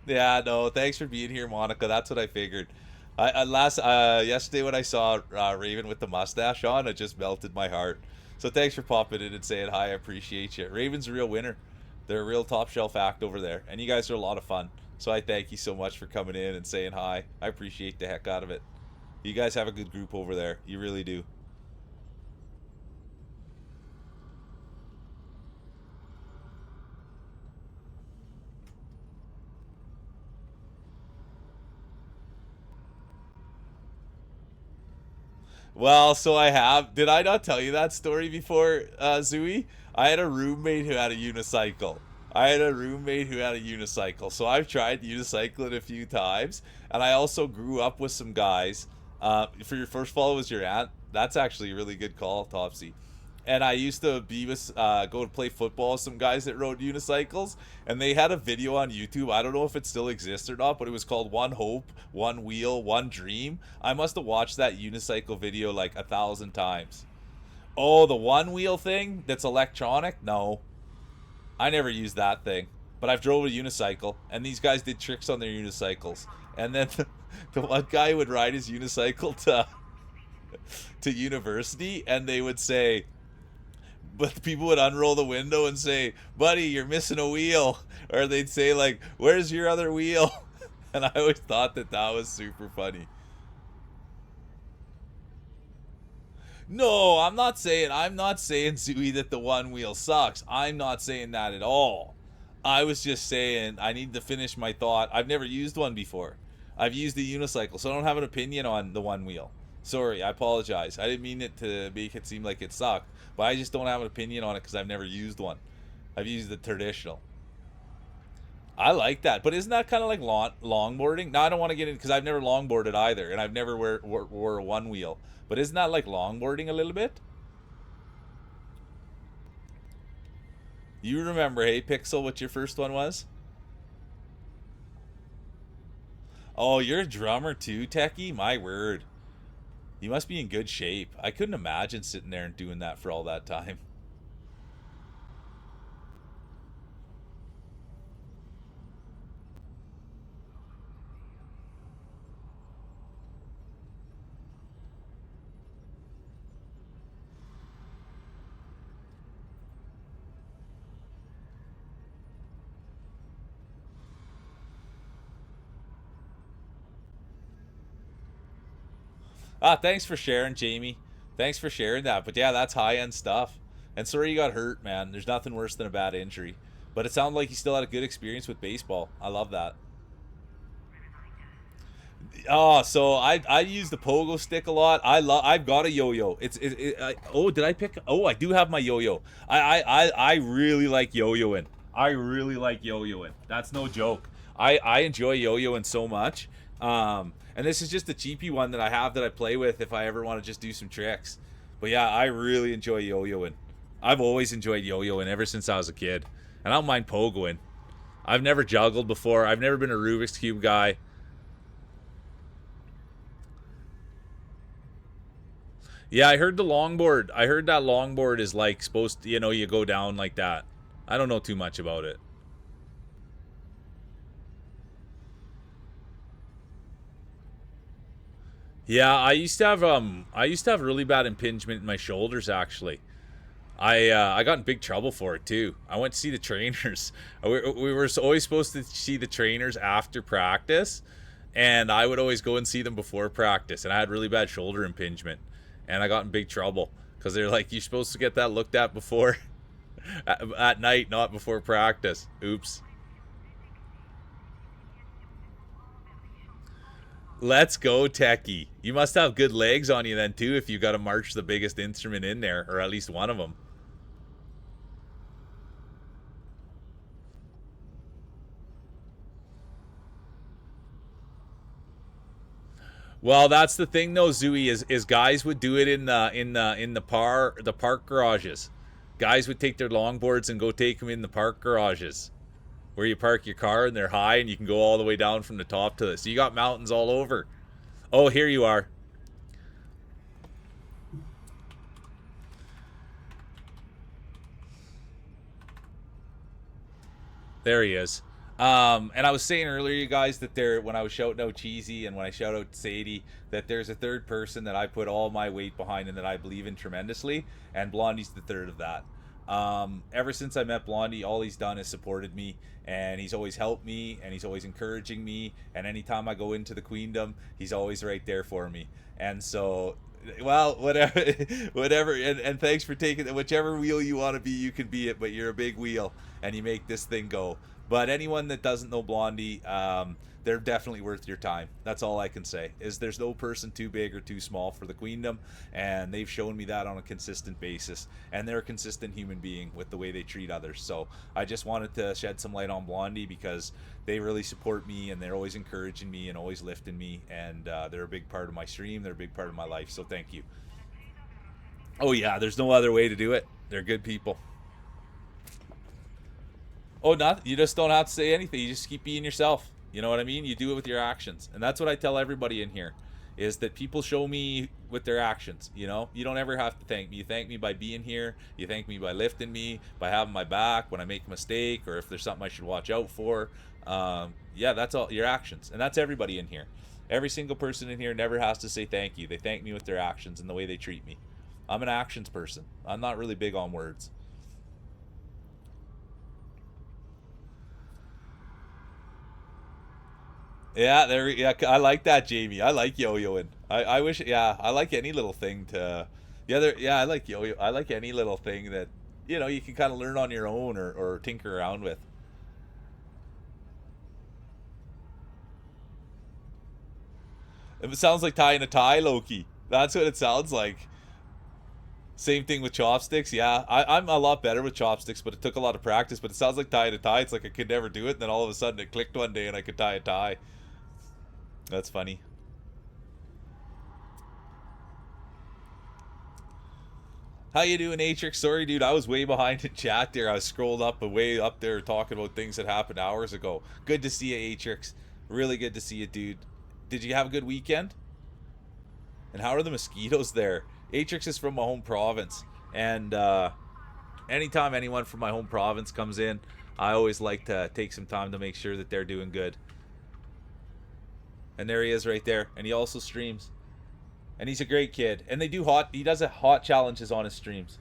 Yeah, no, thanks for being here, Monica. That's what I figured. Yesterday when I saw Raven with the mustache on, it just melted my heart. So thanks for popping in and saying hi. I appreciate you. Raven's a real winner. They're a real top shelf act over there, and you guys are a lot of fun. So I thank you so much for coming in and saying hi. I appreciate the heck out of it. You guys have a good group over there. You really do. Well, so I have. Did I not tell you that story before, Zooey? I had a roommate who had a unicycle. So I've tried unicycling a few times, and I also grew up with some guys. For your first follow was your aunt. That's actually a really good call, Topsy. And I used to be with go to play football with some guys that rode unicycles, and they had a video on YouTube. I don't know if it still exists or not, but it was called One Hope, One Wheel, One Dream. I must have watched that unicycle video like 1,000 times. Oh, the one wheel thing that's electronic? No, I never used that thing. But I've drove a unicycle, and these guys did tricks on their unicycles. And then the one guy would ride his unicycle to university, and they would say, but people would unroll the window and say, "Buddy, you're missing a wheel," or they'd say like, "Where's your other wheel?" And I always thought that was super funny. No, I'm not saying, Zooey, that the one wheel sucks. I'm not saying that at all. I was just saying I need to finish my thought. I've never used one before. I've used the unicycle, so I don't have an opinion on the one wheel. Sorry, I apologize. I didn't mean it to make it seem like it sucked, but I just don't have an opinion on it because I've never used one. I've used the traditional. I like that, but isn't that kind of like longboarding? No, I don't want to get in because I've never longboarded either, and I've never wore a one wheel. But isn't that like longboarding a little bit? You remember, hey Pixel, what your first one was? Oh, you're a drummer too, Techie? My word. You must be in good shape. I couldn't imagine sitting there and doing that for all that time. Ah, thanks for sharing, Jamie. Thanks for sharing that. But yeah, that's high end stuff. And sorry you got hurt, man. There's nothing worse than a bad injury. But it sounded like you still had a good experience with baseball. I love that. Oh, so I use the pogo stick a lot. I've got a yo-yo. Oh, did I pick? Oh, I do have my yo-yo. I really like yo-yoing. I really like yo-yoing. That's no joke. I enjoy yo-yoing so much. And this is just a cheapy one that I have that I play with if I ever want to just do some tricks. But yeah, I really enjoy yo-yoing. I've always enjoyed yo-yoing ever since I was a kid. And I don't mind pogoing. I've never juggled before. I've never been a Rubik's Cube guy. Yeah, I heard the longboard. I heard that longboard is like supposed to, you go down like that. I don't know too much about it. Yeah, I used to have really bad impingement in my shoulders actually. I got in big trouble for it too. I went to see the trainers. We were always supposed to see the trainers after practice, and I would always go and see them before practice. And I had really bad shoulder impingement, and I got in big trouble because they're like, "You're supposed to get that looked at before, at night, not before practice." Oops. Let's go, Techie. You must have good legs on you then too if you got to march the biggest instrument in there, or at least one of them. Well, that's the thing though, Zooey, is guys would do it in the park garages. Guys would take their longboards and go take them in the park garages, where you park your car and they're high and you can go all the way down from the top to the. So you got mountains all over. Oh, here you are. There he is. And I was saying earlier, you guys, that there, when I was shouting out Cheesy and when I shout out Sadie, that there's a third person that I put all my weight behind and that I believe in tremendously, and Blondie's the third of that. Ever since I met Blondie, all he's done is supported me, and he's always helped me, and he's always encouraging me, and anytime I go into the Queendom, he's always right there for me. And so, well, whatever, whatever, and thanks for taking it. Whichever wheel you want to be, you can be it, but you're a big wheel, and you make this thing go. But anyone that doesn't know Blondie, they're definitely worth your time. That's all I can say. Is there's no person too big or too small for the Queendom, and they've shown me that on a consistent basis. And they're a consistent human being with the way they treat others. So I just wanted to shed some light on Blondie because they really support me and they're always encouraging me and always lifting me. And they're a big part of my stream. They're a big part of my life. So thank you. Oh yeah, there's no other way to do it. They're good people. Oh, not you just don't have to say anything. You just keep being yourself. You know what I mean? You do it with your actions. And that's what I tell everybody in here is that people show me with their actions, you know? You don't ever have to thank me. You thank me by being here. You thank me by lifting me, by having my back when I make a mistake or if there's something I should watch out for. Yeah, that's all your actions. And that's everybody in here. Every single person in here never has to say thank you. They thank me with their actions and the way they treat me. I'm an actions person. I'm not really big on words. Yeah, there. Yeah, I like that, Jamie. I like yo-yoing. I wish. Yeah, I like any little thing to. Yeah, there. Yeah, I like yo-yo. I like any little thing that you can kind of learn on your own or tinker around with. It sounds like tying a tie, Loki. That's what it sounds like. Same thing with chopsticks. Yeah, I'm a lot better with chopsticks, but it took a lot of practice. But it sounds like tying a tie. It's like I could never do it, and then all of a sudden it clicked one day and I could tie a tie. That's funny. How you doing, Atrix? Sorry, dude, I was way behind in chat there. I was scrolled up and way up there talking about things that happened hours ago. Good to see you, Atrix. Really good to see you, dude. Did you have a good weekend? And how are the mosquitoes there? Atrix is from my home province, and anytime anyone from my home province comes in, I always like to take some time to make sure that they're doing good. And there he is right there. And he also streams. And he's a great kid. And he does a hot challenges on his streams.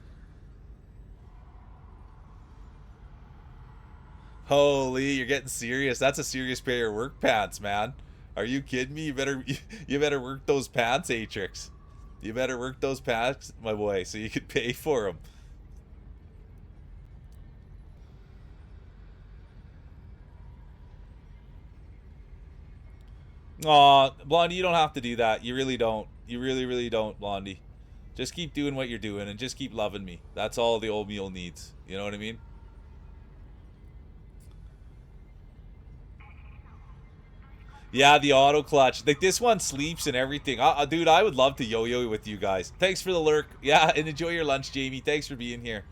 Holy, you're getting serious. That's a serious pair of work pants, man. Are you kidding me? You better work those pants, Atrix. You better work those pants, my boy, so you can pay for them. Aw, Blondie, you don't have to do that. You really don't. You really, really don't, Blondie. Just keep doing what you're doing and just keep loving me. That's all the old mule needs. You know what I mean? Yeah, the auto clutch. Like this one sleeps and everything. Dude, I would love to yo-yo with you guys. Thanks for the lurk. Yeah, and enjoy your lunch, Jamie. Thanks for being here.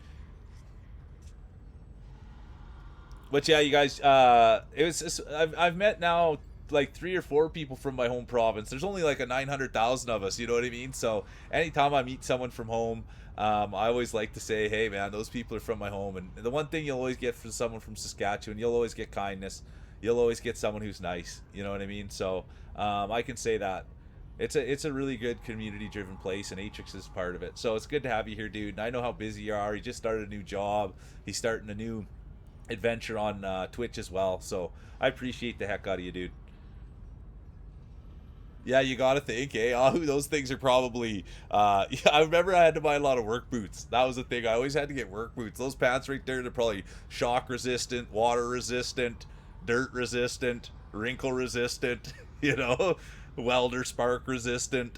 But yeah, you guys, I've met now like 3 or 4 people from my home province. There's only like a 900,000 of us, you know what I mean? So anytime I meet someone from home, I always like to say, hey man, those people are from my home. And the one thing you'll always get from someone from Saskatchewan, you'll always get kindness. You'll always get someone who's nice, you know what I mean? So I can say that. It's a really good community driven place, and Atrix is part of it. So it's good to have you here, dude. And I know how busy you are. He just started a new job. He's starting a new adventure on Twitch as well. So I appreciate the heck out of you, dude. Yeah, you gotta think, eh? Oh, those things are probably. Yeah, I remember I had to buy a lot of work boots. That was the thing. I always had to get work boots. Those pants right there, they're probably shock resistant, water resistant, dirt resistant, wrinkle resistant. You know, welder spark resistant.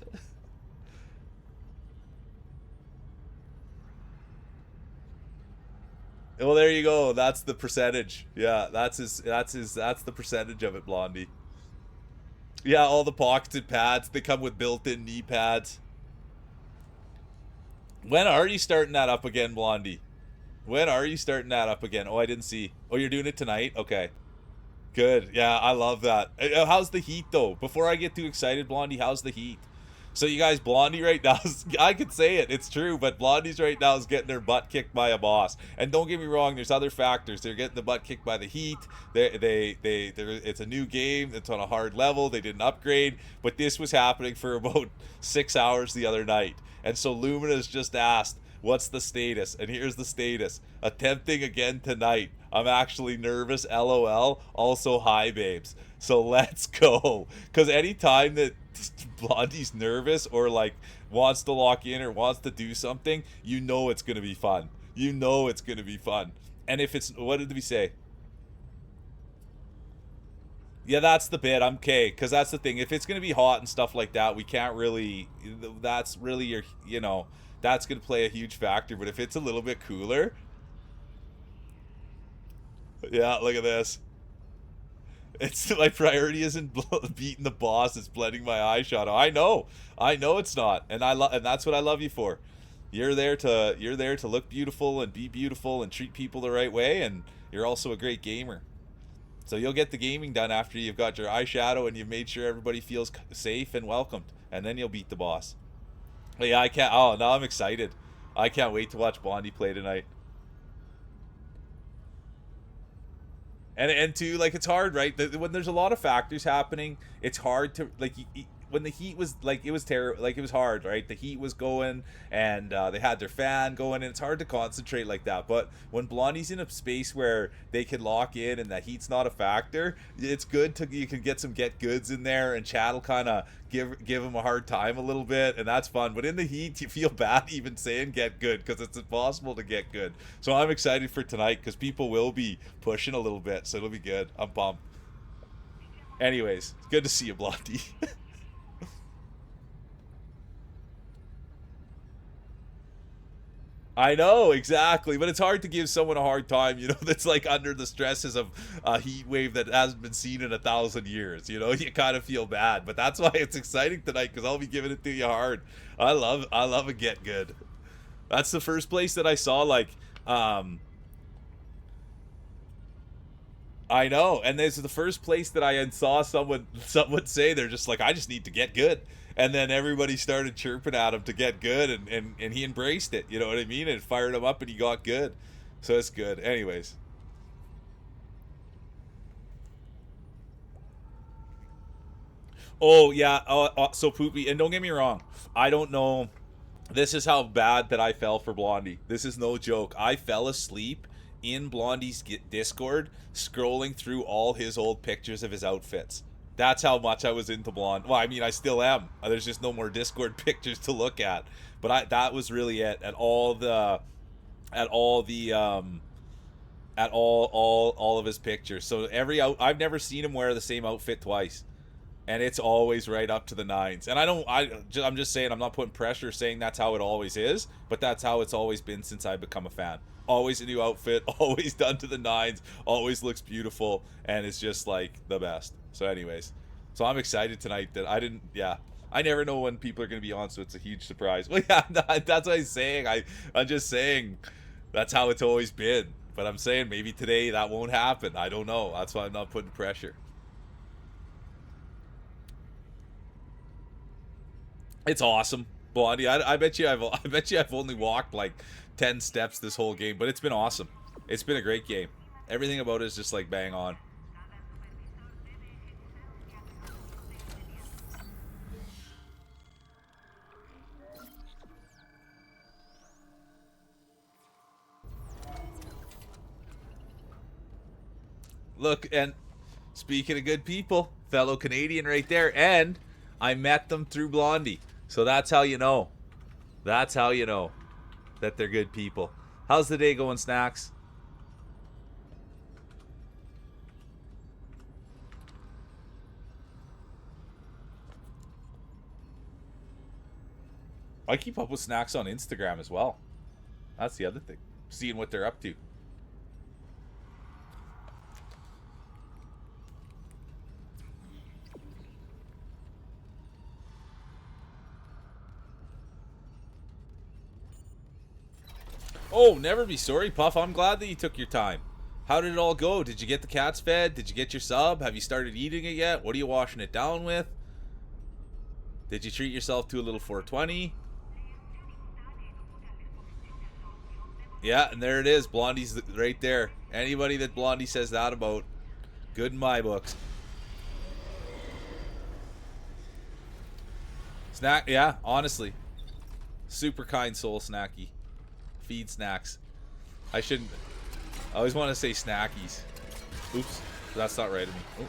Well, there you go. That's the percentage. Yeah, that's the percentage of it, Blondie. Yeah, all the pockets and pads. They come with built-in knee pads. When are you starting that up again, Blondie? When are you starting that up again? Oh, I didn't see. Oh, you're doing it tonight? Okay. Good. Yeah, I love that. How's the heat, though? Before I get too excited, Blondie, how's the heat? So you guys, Blondie right now, I could say it, it's true, but Blondie's right now is getting their butt kicked by a boss. And don't get me wrong, there's other factors. They're getting the butt kicked by the heat. It's a new game. It's on a hard level. They didn't upgrade, but this was happening for about 6 hours the other night. And so Lumina's just asked, what's the status? And here's the status. Attempting again tonight. I'm actually nervous, LOL. Also, hi, babes. So let's go. Because anytime that Blondie's nervous or like wants to lock in or wants to do something, you know it's going to be fun. You know it's going to be fun. And if it's, what did we say? Yeah, that's the bit. I'm okay. Because that's the thing. If it's going to be hot and stuff like that, we can't really, that's really your, you know, that's going to play a huge factor. But if it's a little bit cooler, yeah, look at this. It's my priority isn't beating the boss. It's blending my eyeshadow. I know it's not, and and that's what I love you for. You're there to look beautiful and be beautiful and treat people the right way, and you're also a great gamer. So you'll get the gaming done after you've got your eyeshadow and you've made sure everybody feels safe and welcomed, and then you'll beat the boss. But yeah, I can't. Oh, now I'm excited. I can't wait to watch Blondie play tonight. And too, like, it's hard, right? When there's a lot of factors happening, it's hard to like. When the heat was like, it was terrible, like it was hard, right? The heat was going, and they had their fan going, and it's hard to concentrate like that. But when Blondie's in a space where they can lock in and the heat's not a factor, it's good to, you can get some get goods in there, and Chad will kind of give him a hard time a little bit, and that's fun. But in the heat, you feel bad even saying get good because it's impossible to get good. So I'm excited for tonight because people will be pushing a little bit, so it'll be good. I'm pumped. Anyways, it's good to see you, Blondie. I know, exactly, but it's hard to give someone a hard time, you know, that's like under the stresses of a heat wave that hasn't been seen in 1,000 years. You know, you kind of feel bad, but that's why it's exciting tonight, because I'll be giving it to you hard. I love a get good. That's the first place that I saw, like, I know, and this is the first place that I saw someone say, they're just like, I just need to get good. And then everybody started chirping at him to get good, and he embraced it, you know what I mean? And it fired him up, and he got good. So it's good. Anyways. Oh, yeah. So Poopy, and don't get me wrong, I don't know. This is how bad that I fell for Blondie. This is no joke. I fell asleep in Blondie's Discord scrolling through all his old pictures of his outfits. That's how much I was into Blonde. Well, I mean, I still am. There's just no more Discord pictures to look at. But that was really it. At all of his pictures. So I've never seen him wear the same outfit twice. And it's always right up to the nines. And I'm just saying, I'm not putting pressure saying that's how it always is, but that's how it's always been since I've become a fan. Always a new outfit, always done to the nines, always looks beautiful, and it's just like the best. So anyways, so I'm excited tonight that I never know when people are going to be on, so it's a huge surprise. Well, yeah, that's what I'm saying. I'm just saying that's how it's always been. But I'm saying maybe today that won't happen. I don't know. That's why I'm not putting pressure. It's awesome, Blondie. I bet you I've only walked like 10 steps this whole game, but it's been awesome. It's been a great game. Everything about it is just like bang on. Look, and speaking of good people, fellow Canadian right there, and I met them through Blondie. So that's how you know. That's how you know that they're good people. How's the day going, Snacks? I keep up with Snacks on Instagram as well. That's the other thing. Seeing what they're up to. Oh, never be sorry, Puff. I'm glad that you took your time. How did it all go? Did you get the cats fed? Did you get your sub? Have you started eating it yet? What are you washing it down with? Did you treat yourself to a little 420? Yeah, and there it is. Blondie's right there. Anybody that Blondie says that about, good in my books. Snack, yeah, honestly. Super kind soul, Snacky. Feed snacks. I shouldn't. I always want to say snackies. Oops, that's not right of me.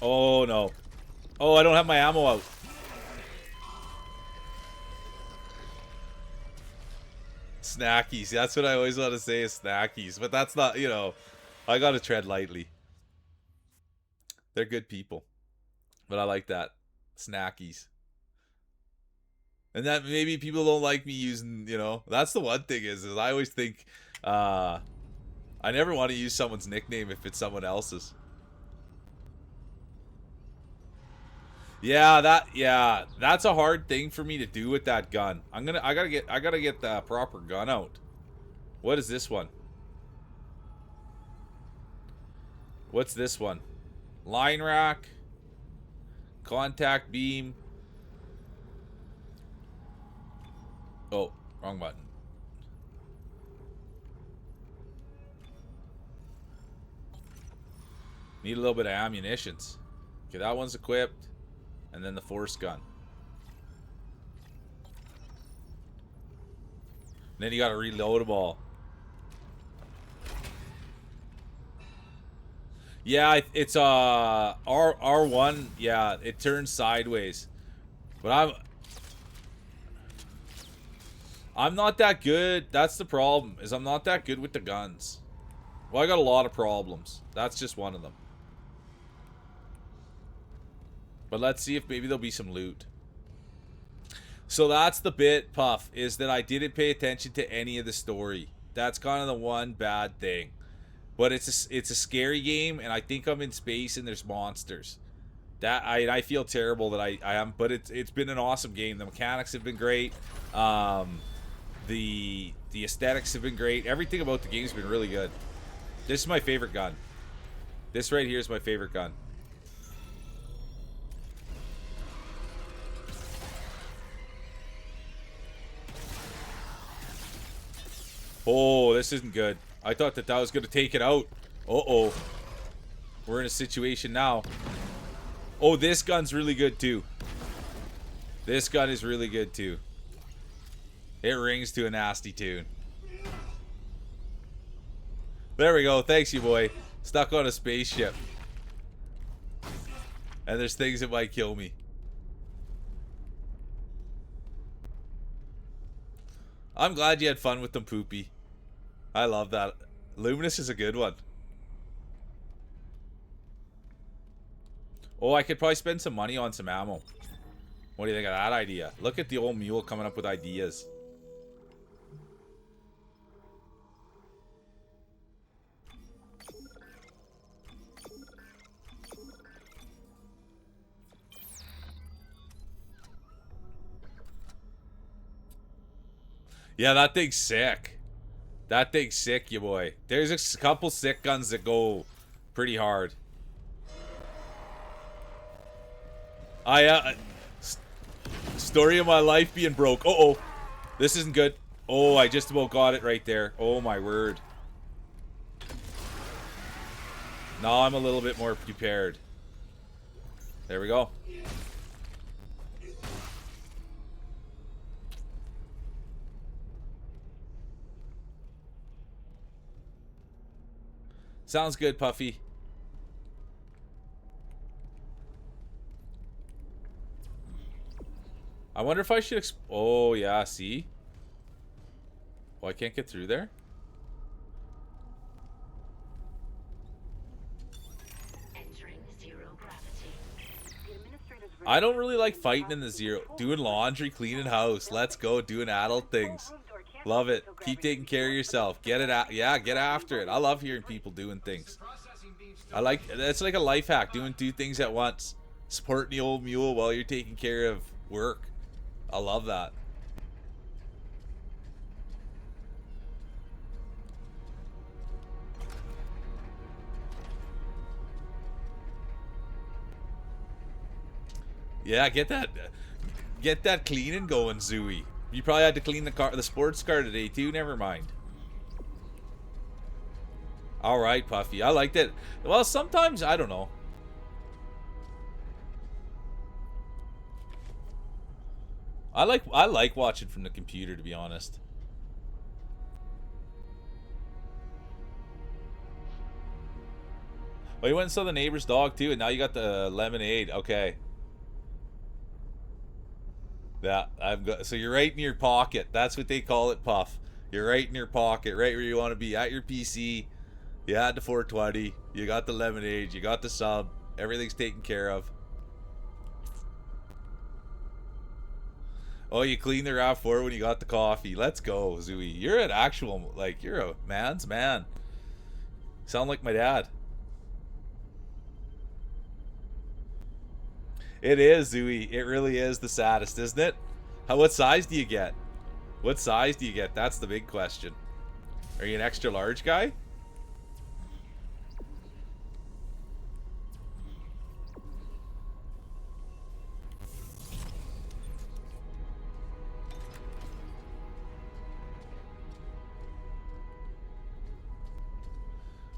Oh no. Oh, I don't have my ammo out. Snackies. That's what I always want to say is snackies. But that's not, you know, I gotta tread lightly. They're good people. But I like that. Snackies. And that maybe people don't like me using, you know, that's the one thing is I always think, I never want to use someone's nickname if it's someone else's. Yeah, that's a hard thing for me to do with that gun. I gotta get the proper gun out. What is this one? What's this one? Line rack, contact beam. Oh, wrong button. Need a little bit of ammunitions. Okay, that one's equipped. And then the force gun. And then you gotta reload them all. Yeah, it's R1. Yeah, it turns sideways. But I'm not that good. That's the problem, is I'm not that good with the guns. Well, I got a lot of problems. That's just one of them. But let's see if maybe there'll be some loot. So that's the bit, Puff, is that I didn't pay attention to any of the story. That's kind of the one bad thing. But it's a scary game, and I think I'm in space and there's monsters. That I feel terrible that I am, but it's been an awesome game. The mechanics have been great. The aesthetics have been great. Everything about the game's been really good. This is my favorite gun. This right here is my favorite gun. Oh, this isn't good. I thought that was going to take it out. Uh-oh. We're in a situation now. Oh, this gun's really good too. This gun is really good too. It rings to a nasty tune. There we go. Thanks, you boy. Stuck on a spaceship. And there's things that might kill me. I'm glad you had fun with them, Poopy. I love that. Luminous is a good one. Oh, I could probably spend some money on some ammo. What do you think of that idea? Look at the old mule coming up with ideas. Yeah, that thing's sick. That thing's sick, you boy. There's a couple sick guns that go pretty hard. Story of my life being broke. Uh-oh. This isn't good. Oh, I just about got it right there. Oh, my word. Now I'm a little bit more prepared. There we go. Sounds good, Puffy. I wonder if I should oh, yeah, see? Oh, I can't get through there? Entering zero gravity. I don't really like fighting in the zero. Doing laundry, cleaning house. Let's go. Doing adult things. Love it. Keep taking care of yourself. Get it out. Yeah, get after it. I love hearing people doing things. I like, that's like a life hack. Doing two things at once. Supporting the old mule while you're taking care of work. I love that. Yeah, get that cleaning going, Zooey. You probably had to clean the sports car today too. Never mind. All right, Puffy. I liked it. Well, sometimes I don't know. I like watching from the computer, to be honest. Well, you went and saw the neighbor's dog too, and now you got the lemonade. Okay. Yeah, I've got. So you're right in your pocket. That's what they call it, Puff. You're right in your pocket, right where you want to be, at your PC. You had the 420. You got the lemonade. You got the sub. Everything's taken care of. Oh, you cleaned the RAV4 when you got the coffee. Let's go, Zooey. You're an actual, like, you're a man's man. Sound like my dad. It is, Zooey. It really is the saddest, isn't it? What size do you get? What size do you get? That's the big question. Are you an extra large guy?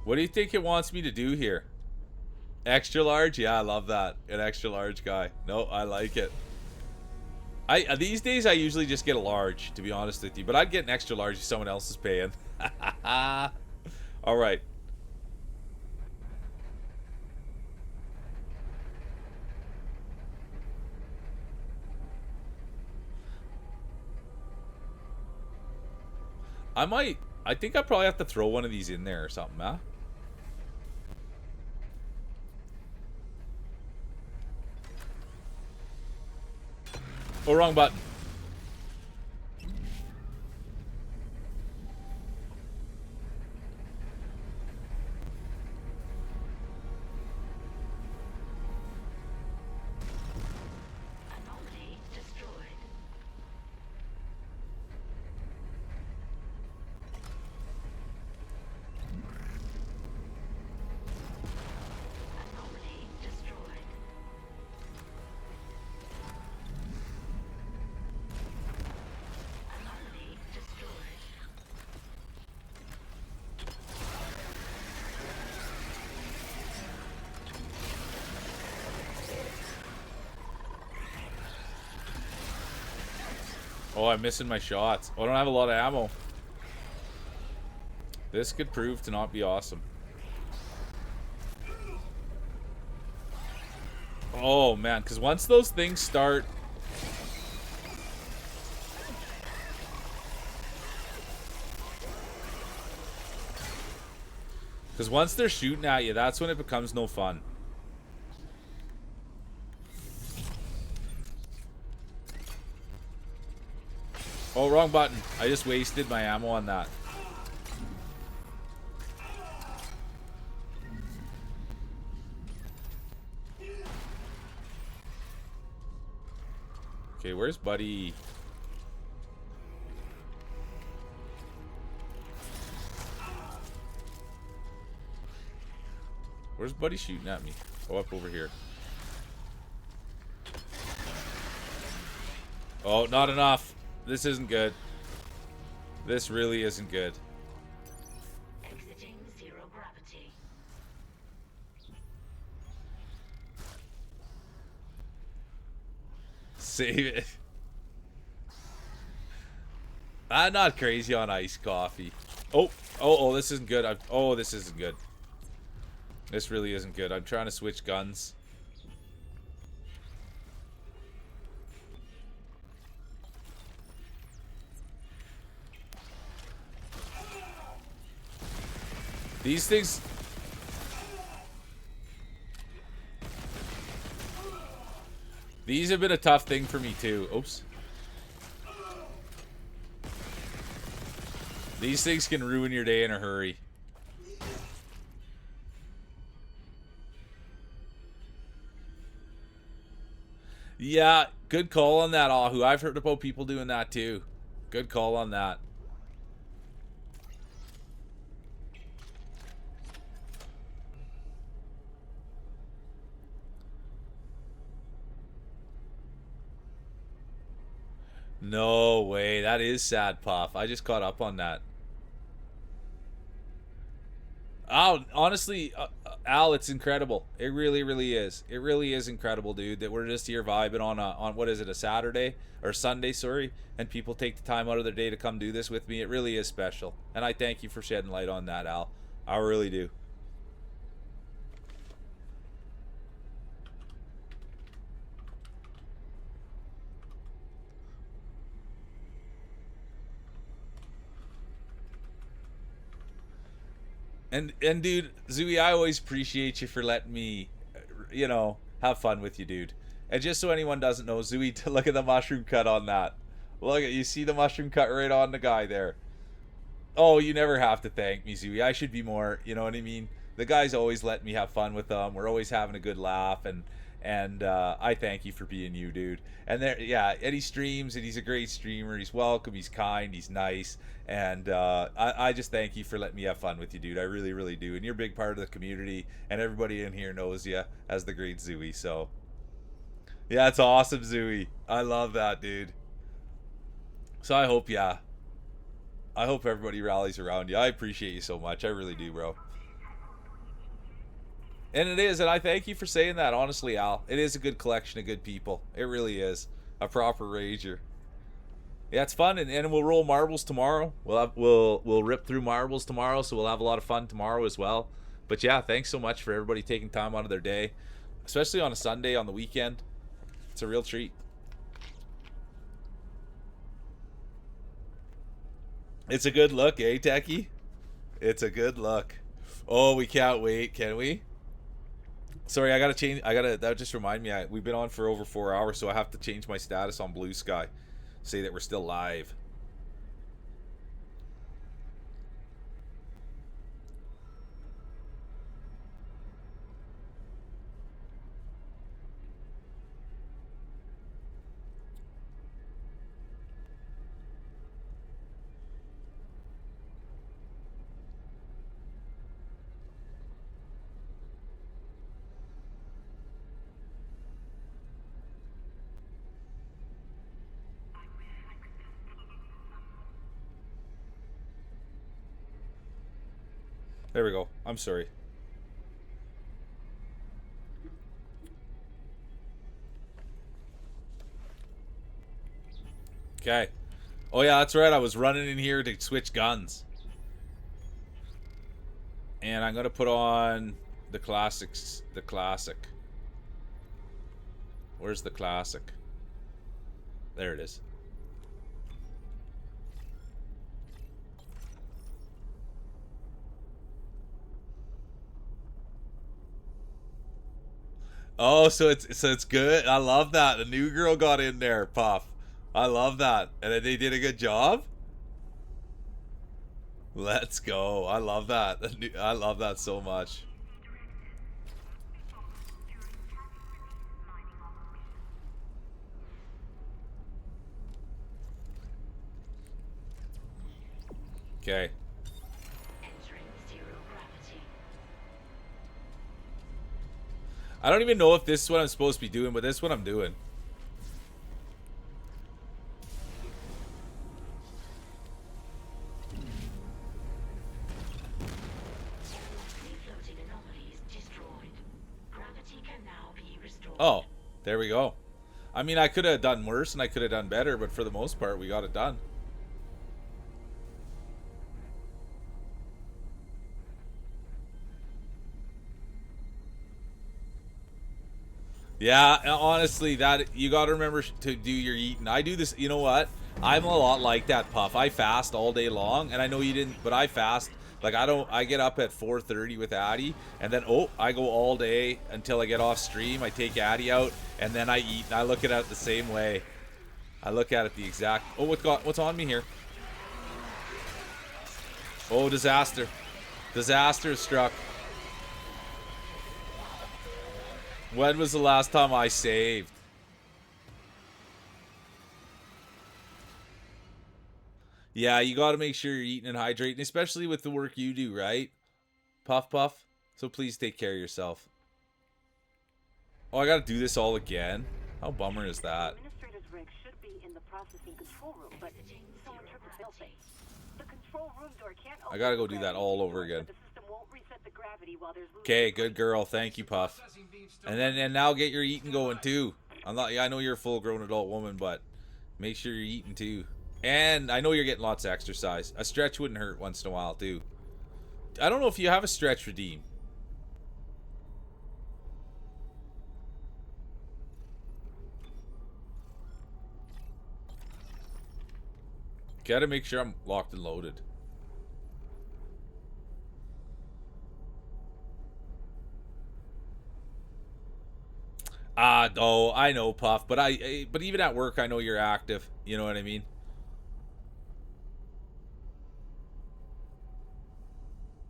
What do you think it wants me to do here? Extra large? Yeah, I love that. An extra large guy. No, I like it. These days I usually just get a large, to be honest with you. But I'd get an extra large if someone else is paying. All right. I think I probably have to throw one of these in there or something, huh? Oh, wrong button. Anomaly destroyed. Anomaly destroyed. Anomaly destroyed. Oh, I'm missing my shots. Oh, I don't have a lot of ammo. This could prove to not be awesome. Oh, man. Because once those things start... Because once they're shooting at you, that's when it becomes no fun. Oh, wrong button. I just wasted my ammo on that. Okay, where's Buddy? Where's Buddy shooting at me? Oh, up over here. Oh, not enough. This isn't good. This really isn't good. Exiting zero gravity. Save it. I'm not crazy on iced coffee. Oh, this isn't good. This isn't good. This really isn't good. I'm trying to switch guns. These things... These have been a tough thing for me too. Oops. These things can ruin your day in a hurry. Yeah, good call on that, Ahu. I've heard about people doing that too. Good call on that. No way. That is sad, Puff. I just caught up on that. Oh, honestly, Al, it's incredible. It really, really is. It really is incredible, dude. That we're just here vibing on what is it, a Saturday or Sunday? Sorry, and people take the time out of their day to come do this with me. It really is special, and I thank you for shedding light on that, Al. I really do. And dude, Zooey, I always appreciate you for letting me, have fun with you, dude. And just so anyone doesn't know, Zooey, look at the mushroom cut on that. Look at, you see the mushroom cut right on the guy there. Oh, you never have to thank me, Zooey. I should be more, you know what I mean? The guys always let me have fun with them. We're always having a good laugh, and I thank you for being you, dude. And there, yeah, and he streams, and he's a great streamer. He's welcome, he's kind, he's nice, and I just thank you for letting me have fun with you, dude. I really, really do. And you're a big part of the community, and everybody in here knows you as the great Zooey. So, yeah, it's awesome, Zooey. I love that, dude. So I hope everybody rallies around you. I appreciate you so much. I really do, bro. And it is, and I thank you for saying that, honestly, Al. It is a good collection of good people. It really is. A proper rager. Yeah, it's fun, and we'll roll marbles tomorrow. We'll rip through marbles tomorrow, so we'll have a lot of fun tomorrow as well. But yeah, thanks so much for everybody taking time out of their day, especially on a Sunday, on the weekend. It's a real treat. It's a good look, eh, Techie? It's a good look. Oh, we can't wait, can we? Sorry, I gotta change. That just remind me. We've been on for over 4 hours, so I have to change my status on Blue Sky. Say that we're still live. There we go. I'm sorry. Okay. Oh yeah, that's right. I was running in here to switch guns. And I'm gonna put on the classics. The classic. Where's the classic? There it is. Oh, so it's good. I love that. The new girl got in there, Puff. I love that. And they did a good job. Let's go. I love that. I love that so much. Okay. Entering zero gravity. I don't even know if this is what I'm supposed to be doing, but this is what I'm doing. Floating anomalies destroyed. Gravity can now be restored. Oh, there we go. I mean, I could have done worse and I could have done better, but for the most part, we got it done. Yeah, honestly, that you got to remember to do your eating. I do this. You know what? I'm a lot like that, Puff. I fast all day long, and I know you didn't, but I fast. Like I don't. I get up at 4:30 with Addie, and then I go all day until I get off stream. I take Addie out, and then I eat. And I look at it the same way. I look at it the exact. Oh, what's on me here? Oh, disaster! Disaster struck. When was the last time I saved? Yeah, you got to make sure you're eating and hydrating, especially with the work you do, right? Puff, puff. So please take care of yourself. Oh, I got to do this all again? How bummer is that? Administrator's rig should be in the processing control room, but someone tripped the failsafe. The control room door can't open. I gotta go do that all over again. But the system won't reset the gravity while there's Okay, good girl. Thank you, Puff. And now get your eating going too. I know you're a full-grown adult woman, but make sure you're eating too. And I know you're getting lots of exercise. A stretch wouldn't hurt once in a while too. I don't know if you have a stretch redeem. Gotta make sure I'm locked and loaded. Oh, I know, Puff, but but even at work, I know you're active. You know what I mean?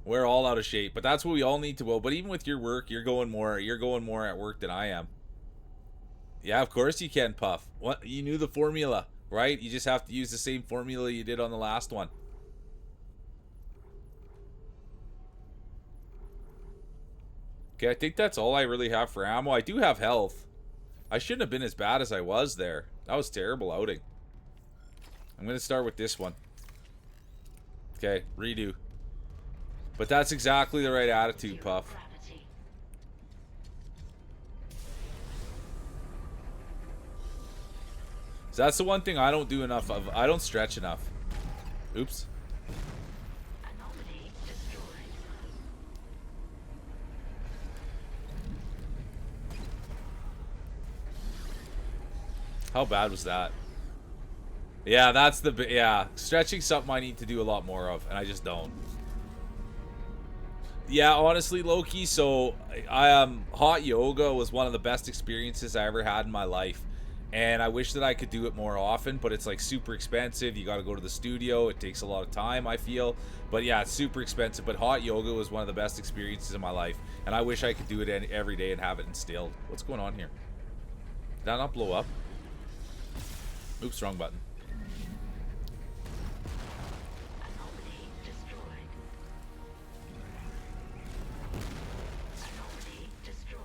We're all out of shape, but that's what we all need to will. But even with your work, you're going more at work than I am. Yeah, of course you can, Puff. What? You knew the formula, right? You just have to use the same formula you did on the last one. Okay, I think that's all I really have for ammo. I do have health. I shouldn't have been as bad as I was there. That was terrible outing. I'm going to start with this one. Okay, redo. But that's exactly the right attitude, Puff. Gravity. So that's the one thing I don't do enough of. I don't stretch enough. Oops. Anomaly destroyed. How bad was that? Yeah, that's the... Yeah, stretching something I need to do a lot more of, and I just don't. Yeah, honestly, Loki, so hot yoga was one of the best experiences I ever had in my life. And I wish that I could do it more often, but it's like super expensive. You got to go to the studio. It takes a lot of time, I feel. But yeah, it's super expensive. But hot yoga was one of the best experiences in my life. And I wish I could do it every day and have it instilled. What's going on here? Did that not blow up? Oops, wrong button. Anomaly destroyed. Anomaly destroyed.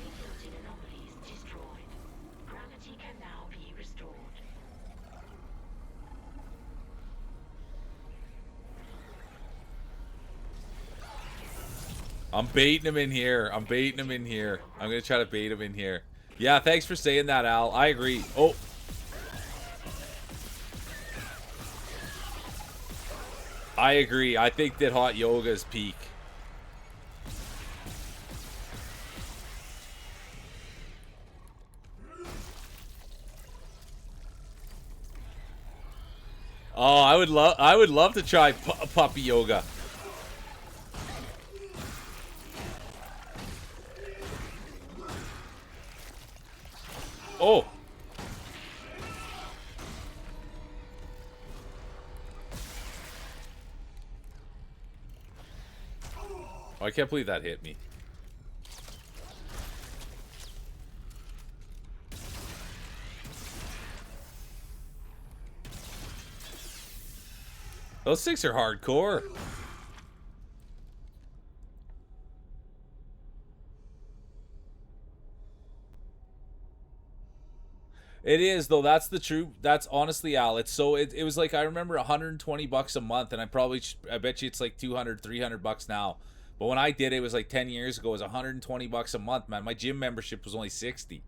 Floating anomalies destroyed. Gravity can now be restored. I'm baiting him in here. I'm baiting him in here. I'm going to try to bait him in here. Yeah, thanks for saying that, Al. I agree. Oh. I agree. I think that hot yoga is peak. Oh, I would love to try puppy yoga. Oh. Oh, I can't believe that hit me. Those things are hardcore. It is though. That's the truth. That's honestly, Al. It's so it was like I remember $120 a month, and I bet you it's like 200, 300 bucks now. But when I did it, it was like 10 years ago. It was $120 a month, man. My gym membership was only 60,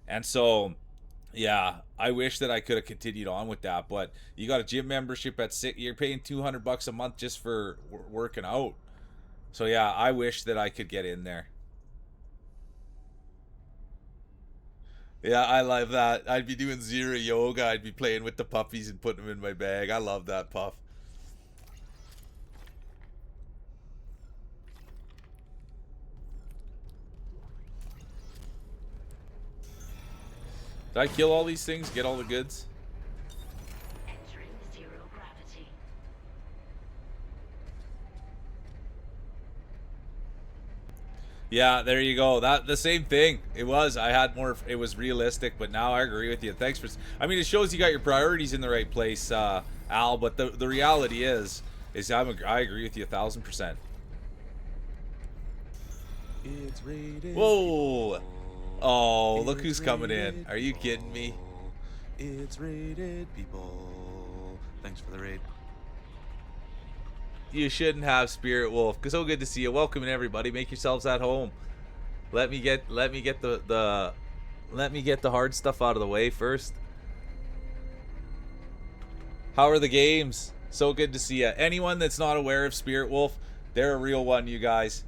and so yeah, I wish that I could have continued on with that. But you got a gym membership at you're paying $200 a month just for working out. So yeah, I wish that I could get in there. Yeah, I love that. I'd be doing zero yoga. I'd be playing with the puppies and putting them in my bag. I love that, Puff. Did I kill all these things? Get all the goods? Entering zero gravity. Yeah, there you go. That the same thing. It was. I had more. It was realistic, but now I agree with you. Thanks for. I mean, it shows you got your priorities in the right place, Al. But the reality is I agree with you 1,000%. It's rated. Whoa! People. Oh, look It's who's coming in. rated Are you kidding me? people. It's rated people. Thanks for the raid. You shouldn't have, Spirit Wolf. So good to see you. Welcome everybody. Make yourselves at home. Let me get the hard stuff out of the way first. How are the games? So good to see you. Anyone that's not aware of Spirit Wolf, they're a real one, you guys.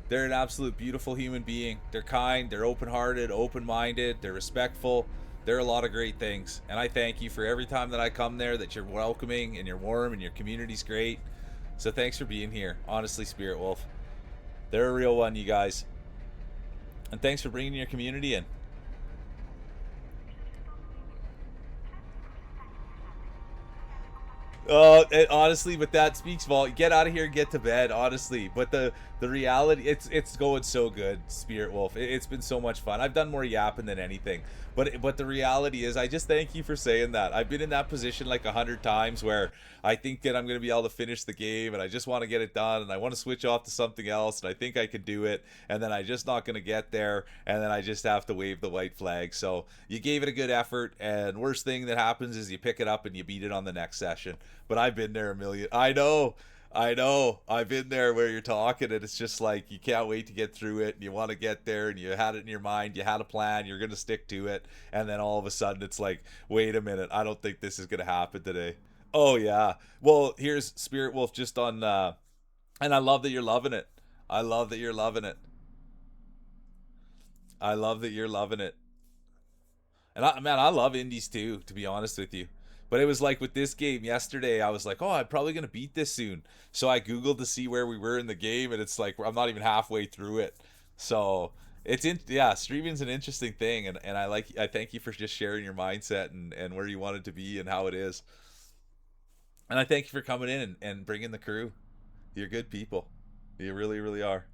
They're an absolute beautiful human being. They're kind, they're open-hearted, open-minded, they're respectful. They're a lot of great things. And I thank you for every time that I come there that you're welcoming and you're warm and your community's great. So thanks for being here. Honestly, Spirit Wolf. They're a real one, you guys. And thanks for bringing your community in. Honestly, but that speaks volume. Get out of here and get to bed, honestly. But the reality, it's going so good, Spirit Wolf. It's been so much fun. I've done more yapping than anything. But the reality is, I just thank you for saying that. I've been in that position like 100 times where I think that I'm going to be able to finish the game, and I just want to get it done, and I want to switch off to something else, and I think I can do it, and then I just not going to get there, and then I just have to wave the white flag. So you gave it a good effort, and worst thing that happens is you pick it up and you beat it on the next session. But I've been there a million. I know. I've been there where you're talking and it's just like you can't wait to get through it and you want to get there and you had it in your mind, you had a plan, you're going to stick to it, and then all of a sudden it's like, wait a minute, I don't think this is going to happen today. Oh yeah. Well, here's Spirit Wolf just on and I love that you're loving it. I love that you're loving it. I love that you're loving it. And man, I love indies too, to be honest with you. But it was like with this game yesterday, I was like, oh, I'm probably gonna beat this soon. So I googled to see where we were in the game, and it's like I'm not even halfway through it. So it's in, yeah, streaming's an interesting thing, and I thank you for just sharing your mindset and where you want it to be and how it is. And I thank you for coming in and bringing the crew. You're good people. You really, really are.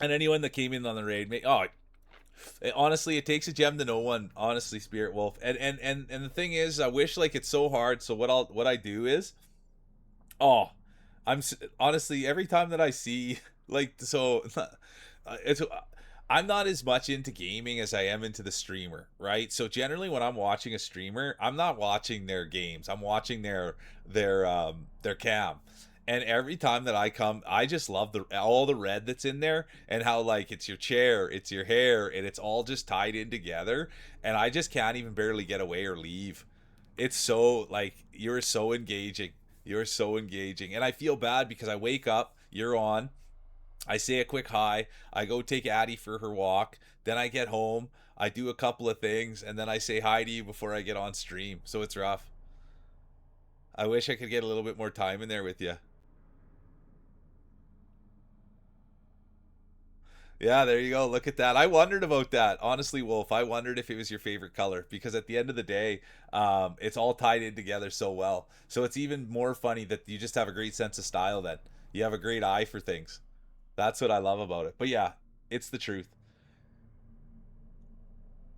And anyone that came in on the raid, honestly, it takes a gem to know one. Honestly, Spirit Wolf, and the thing is, I wish like it's so hard. So what I do is, oh, honestly every time that I see like so, it's I'm not as much into gaming as I am into the streamer, right? So generally, when I'm watching a streamer, I'm not watching their games. I'm watching their cam. And every time that I come, I just love the all the red that's in there and how like it's your chair, it's your hair, and it's all just tied in together. And I just can't even barely get away or leave. It's so like you're so engaging. You're so engaging. And I feel bad because I wake up, you're on, I say a quick hi. I go take Addie for her walk. Then I get home. I do a couple of things, and then I say hi to you before I get on stream. So it's rough. I wish I could get a little bit more time in there with you. Yeah, there you go. Look at that. I wondered about that. Honestly, Wolf, I wondered if it was your favorite color because at the end of the day, it's all tied in together so well. So it's even more funny that you just have a great sense of style then. You have a great eye for things. That's what I love about it. But yeah, it's the truth.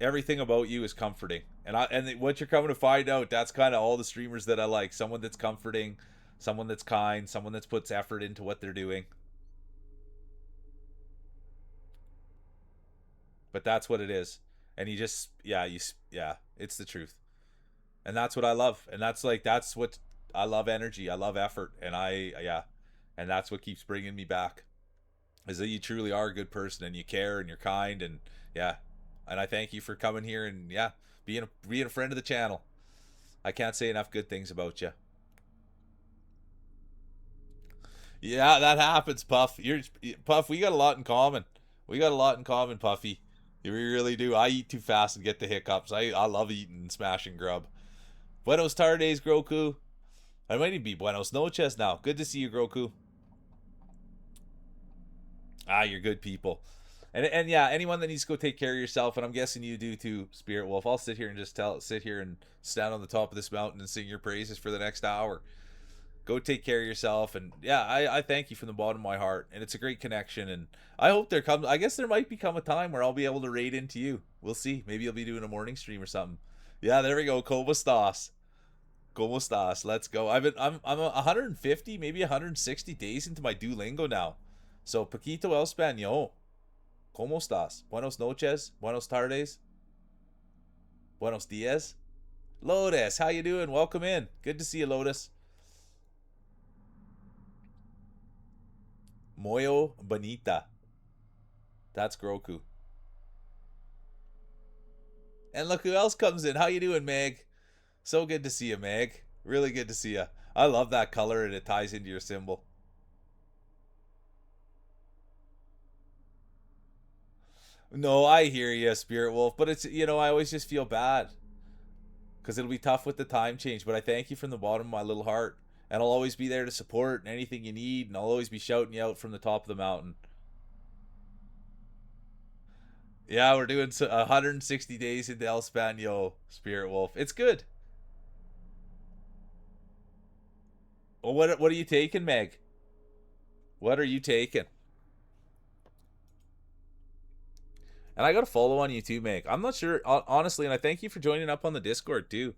Everything about you is comforting. And what you're coming to find out, that's kind of all the streamers that I like. Someone that's comforting, someone that's kind, someone that puts effort into what they're doing. But that's what it is. And you just yeah, it's the truth. And that's what I love. And that's what I love, energy. I love effort, and and that's what keeps bringing me back. Is that you truly are a good person and you care and you're kind, and yeah. And I thank you for coming here and yeah, being a friend of the channel. I can't say enough good things about you. Yeah, that happens, Puff. Puff. We got a lot in common. We got a lot in common, Puffy. We really do. I eat too fast and get the hiccups. I love eating and smashing grub. Buenos tardes, Groku. I might even be Buenos noches now. Good to see you, Groku. Ah, you're good people. And yeah, anyone that needs to go take care of yourself, and I'm guessing you do too, Spirit Wolf. I'll sit here and just sit here and stand on the top of this mountain and sing your praises for the next hour. Go take care of yourself, and yeah, I thank you from the bottom of my heart, and it's a great connection, and I hope there comes. I guess there might become a time where I'll be able to raid into you. We'll see. Maybe you'll be doing a morning stream or something. Yeah, there we go. Como estás? Como estás? Let's go. I'm 150, maybe 160 days into my Duolingo now. So poquito el español. ¿Cómo estás? Buenos noches. Buenos tardes. Buenos dias. Lotus, how you doing? Welcome in. Good to see you, Lotus. Moyo bonita. That's Groku. And look who else comes in. How you doing, Meg? So good to see you, Meg. Really good to see you. I love that color and it ties into your symbol. No, I hear you, Spirit Wolf, but it's, I always just feel bad because it'll be tough with the time change. But I thank you from the bottom of my little heart, and I'll always be there to support and anything you need, and I'll always be shouting you out from the top of the mountain. Yeah, we're doing 160 days into El Spano, Spirit Wolf. It's good. Well, what are you taking, Meg? What are you taking? And I got to follow on you too, Meg. I'm not sure, honestly, and I thank you for joining up on the Discord too.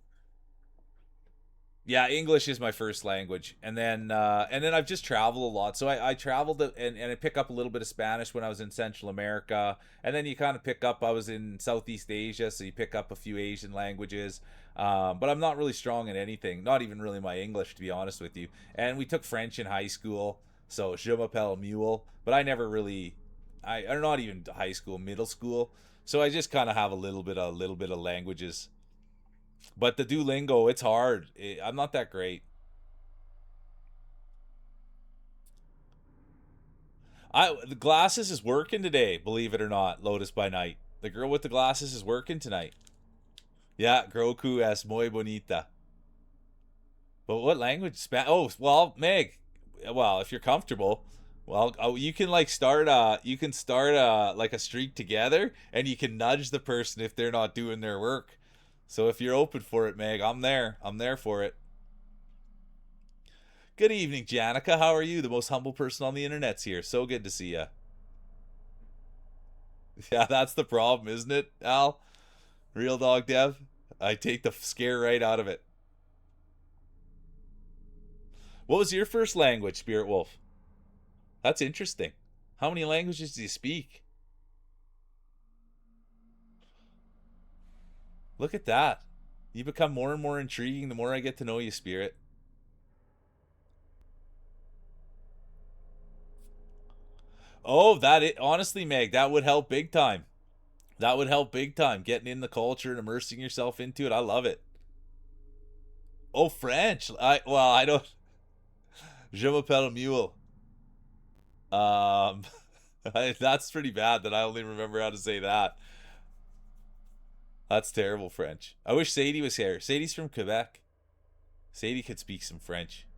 Yeah, English is my first language, and then I've just traveled a lot. So I traveled and I pick up a little bit of Spanish when I was in Central America, and then you kind of pick up. I was in Southeast Asia, so you pick up a few Asian languages. But I'm not really strong in anything, not even really my English, to be honest with you. And we took French in high school, so je m'appelle Mule, but I never really, or not even high school, middle school. So I just kind of have a little bit of languages. But the Duolingo, it's hard. I'm not that great. The glasses is working today, believe it or not. Lotus by night. The girl with the glasses is working tonight. Yeah, Groku es muy bonita. But what language? Oh, well, Meg. Well, if you're comfortable, well, you can like start like a streak together, and you can nudge the person if they're not doing their work. So if you're open for it, Meg, I'm there. I'm there for it. Good evening, Janica. How are you? The most humble person on the internet's here. So good to see you. Yeah, that's the problem, isn't it, Al? Real Dog Dev? I take the scare right out of it. What was your first language, Spirit Wolf? That's interesting. How many languages do you speak? Look at that. You become more and more intriguing the more I get to know you, Spirit. Oh, honestly, Meg, that would help big time. That would help big time. Getting in the culture and immersing yourself into it. I love it. Oh, French. I don't. Je m'appelle Mule. Um, that's pretty bad that I only remember how to say that. That's terrible French. I wish Sadie was here. Sadie's from Quebec. Sadie could speak some French.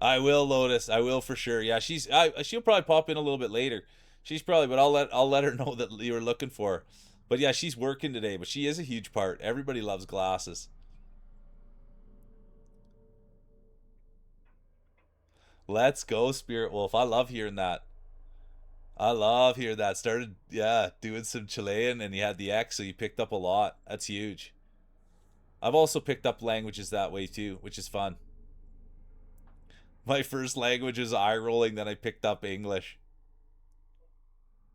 I will, Lotus. I will for sure. Yeah, she'll probably pop in a little bit later. But I'll let her know that you were looking for her. But yeah, she's working today, but she is a huge part. Everybody loves glasses. Let's go, Spirit Wolf. I love hearing that. I love hearing that. Started, yeah, doing some Chilean, and you had the X, so you picked up a lot. That's huge. I've also picked up languages that way too, which is fun. My first language was eye rolling, then I picked up English.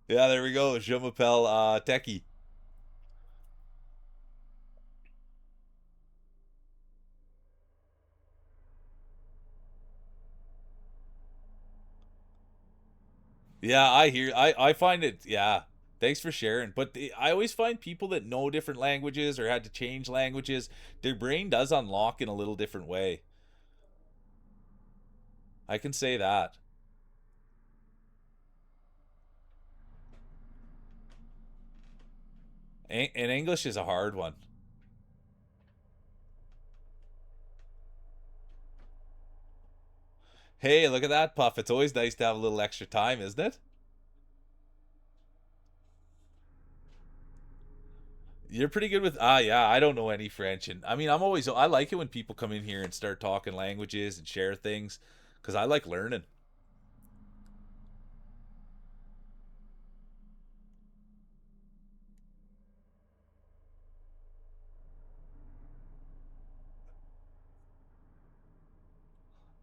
Yeah, there we go. Je m'appelle Techie. Yeah, I find it. Yeah, thanks for sharing. But I always find people that know different languages or had to change languages, their brain does unlock in a little different way. I can say that. And English is a hard one. Hey, look at that, Puff. It's always nice to have a little extra time, isn't it? You're pretty good with yeah, I don't know any French, and I mean I like it when people come in here and start talking languages and share things because I like learning.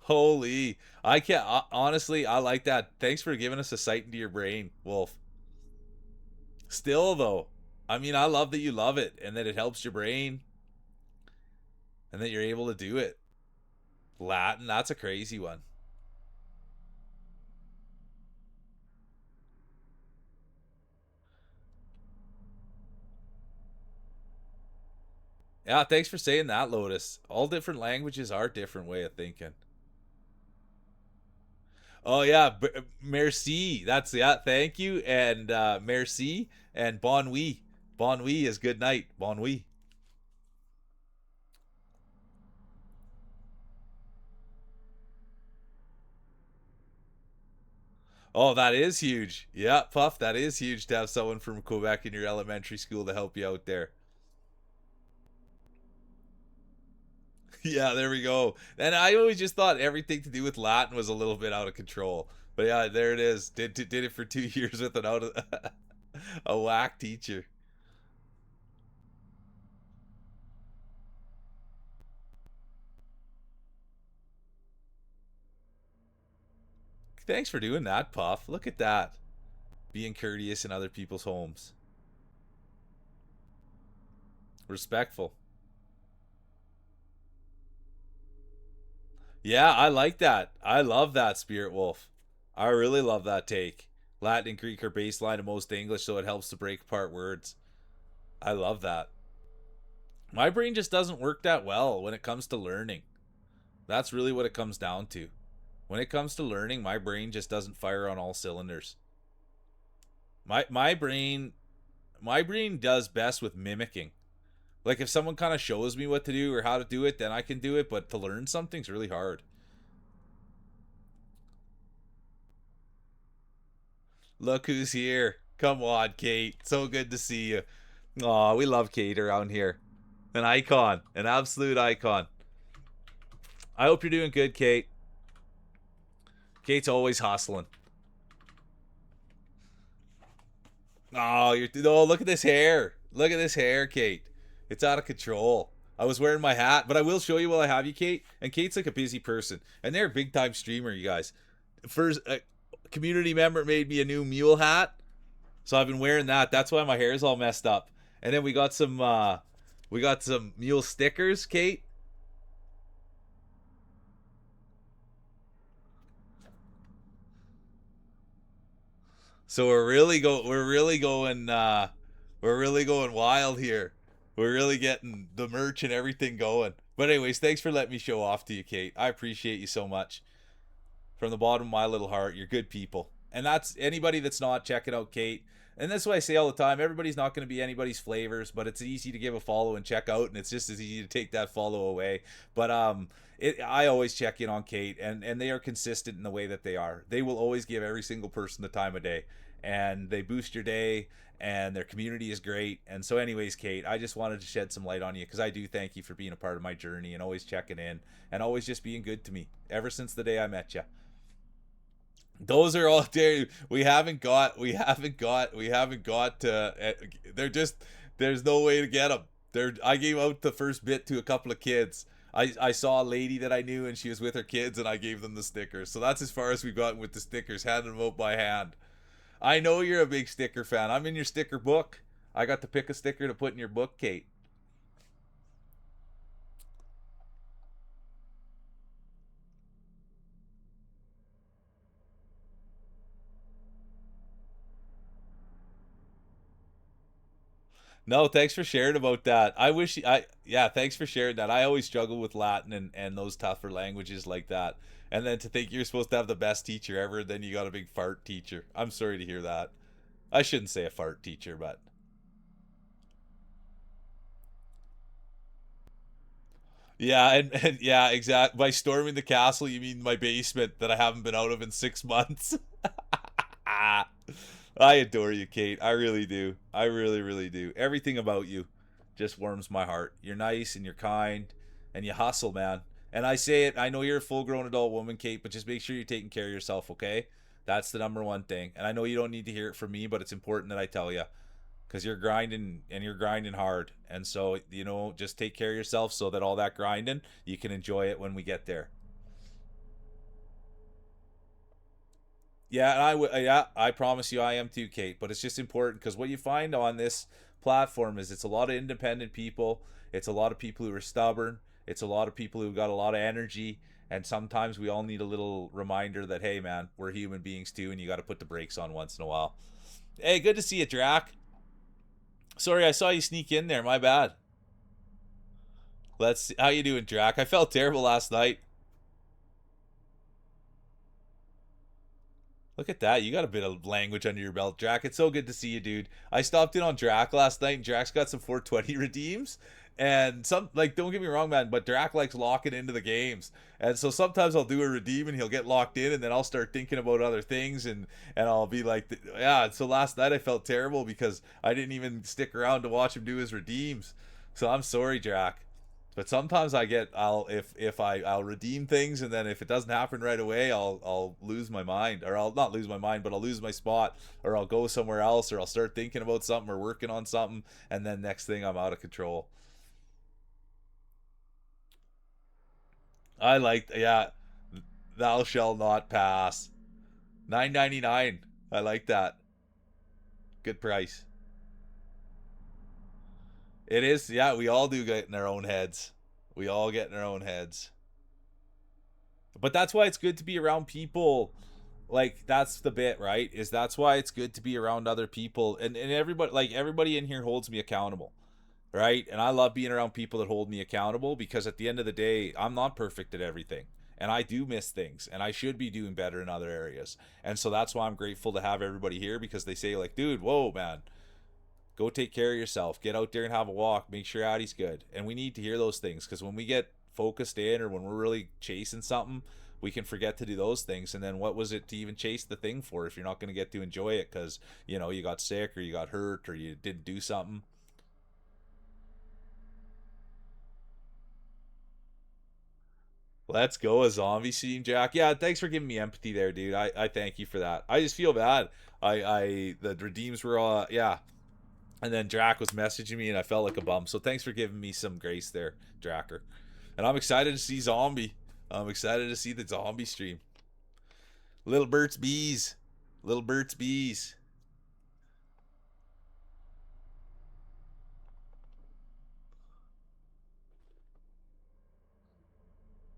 Holy, I can't honestly. I like that. Thanks for giving us a sight into your brain, Wolf. Still though, I mean I love that you love it and that it helps your brain and that you're able to do it. Latin, that's a crazy one. Yeah, thanks for saying that, Lotus. All different languages are different way of thinking. Oh yeah, merci. That's yeah. Thank you and merci and bon nuit. Bon nuit is good night. Bon nuit. Oh, that is huge. Yeah, Puff, that is huge to have someone from Quebec in your elementary school to help you out there. Yeah, there we go. And I always just thought everything to do with Latin was a little bit out of control. But yeah, there it is. Did it for 2 years without a whack teacher. Thanks for doing that, Puff. Look at that. Being courteous in other people's homes. Respectful. Yeah, I like that. I love that, Spirit Wolf. I really love that take. Latin and Greek are baseline in most English, so it helps to break apart words. I love that. My brain just doesn't work that well when it comes to learning. That's really what it comes down to. When it comes to learning, my brain just doesn't fire on all cylinders. My brain does best with mimicking. Like if someone kind of shows me what to do or how to do it, then I can do it, but to learn something's really hard. Look who's here. Come on, Kate. So good to see you. Aw, we love Kate around here. An icon. An absolute icon. I hope you're doing good, Kate. Kate's always hustling. Oh, look at this hair. Look at this hair, Kate. It's out of control. I was wearing my hat, but I will show you while I have you, Kate. And Kate's like a busy person, and they're a big time streamer, you guys. First, a community member made me a new mule hat, so I've been wearing that. That's why my hair is all messed up. And then we got some mule stickers, Kate. So we're really going wild here. We're really getting the merch and everything going. But anyways, thanks for letting me show off to you, Kate. I appreciate you so much. From the bottom of my little heart, you're good people. And that's anybody that's not checking out Kate. And that's what I say all the time. Everybody's not going to be anybody's flavors, but it's easy to give a follow and check out, and it's just as easy to take that follow away. But I always check in on Kate, and they are consistent in the way that they are. They will always give every single person the time of day, and they boost your day, and their community is great. And so, anyways, Kate, I just wanted to shed some light on you because I do thank you for being a part of my journey and always checking in and always just being good to me ever since the day I met you. Those are all there. We haven't got they're just there's no way to get them. I gave out the first bit to a couple of kids. I saw a lady that I knew and she was with her kids and I gave them the stickers. So that's as far as we've gotten with the stickers, handing them out by hand. I know you're a big sticker fan. I'm in your sticker book. I got to pick a sticker to put in your book, Kate. No, thanks for sharing about that. I wish I yeah, thanks for sharing that. I always struggle with Latin and those tougher languages like that. And then to think you're supposed to have the best teacher ever, then you got a big fart teacher. I'm sorry to hear that. I shouldn't say a fart teacher, but Yeah, and yeah, exact. By storming the castle, you mean my basement that I haven't been out of in 6 months. I adore you, Kate. I really do. I really, really do. Everything about you just warms my heart. You're nice and you're kind and you hustle, man. And I say it, I know you're a full grown adult woman, Kate, but just make sure you're taking care of yourself, okay? That's the number one thing. And I know you don't need to hear it from me, but it's important that I tell you because you're grinding and you're grinding hard. And so, just take care of yourself so that all that grinding, you can enjoy it when we get there. Yeah, and yeah, I promise you I am too, Kate. But it's just important because what you find on this platform is it's a lot of independent people. It's a lot of people who are stubborn. It's a lot of people who've got a lot of energy. And sometimes we all need a little reminder that, hey, man, we're human beings too, and you got to put the brakes on once in a while. Hey, good to see you, Drac. Sorry, I saw you sneak in there. My bad. Let's see. How you doing, Drac? I felt terrible last night. Look at that. You got a bit of language under your belt, Drac. It's so good to see you, dude. I stopped in on Drac last night, and Drac's got some 420 redeems. And don't get me wrong, man, but Drac likes locking into the games. And so sometimes I'll do a redeem and he'll get locked in, and then I'll start thinking about other things, and I'll be like, yeah. So last night I felt terrible because I didn't even stick around to watch him do his redeems. So I'm sorry, Drac. But sometimes I'll redeem things, and then if it doesn't happen right away, I'll lose my mind, or I'll not lose my mind, but I'll lose my spot, or I'll go somewhere else, or I'll start thinking about something or working on something, and then next thing I'm out of control. I like, yeah, thou shall not pass. 9.99. I like that. Good price. It is, yeah. We all do get in our own heads. We all get in our own heads. But that's why it's good to be around people. Like, that's the bit, right? Is that's why it's good to be around other people, and everybody, like, everybody in here holds me accountable, right? And I love being around people that hold me accountable because at the end of the day, I'm not perfect at everything. And I do miss things, and I should be doing better in other areas. And so that's why I'm grateful to have everybody here, because they say, like, dude, whoa, man, go take care of yourself. Get out there and have a walk. Make sure Addie's good. And we need to hear those things, because when we get focused in, or when we're really chasing something, we can forget to do those things. And then what was it to even chase the thing for if you're not going to get to enjoy it because, you got sick or you got hurt or you didn't do something? Let's go, a zombie stream, Jack. Yeah, thanks for giving me empathy there, dude. I thank you for that. I just feel bad. The redeems were all, yeah. And then Drac was messaging me, and I felt like a bum. So thanks for giving me some grace there, Dracker. And I'm excited to see Zombie. I'm excited to see the zombie stream. Little Bert's Bees. Little Bert's Bees.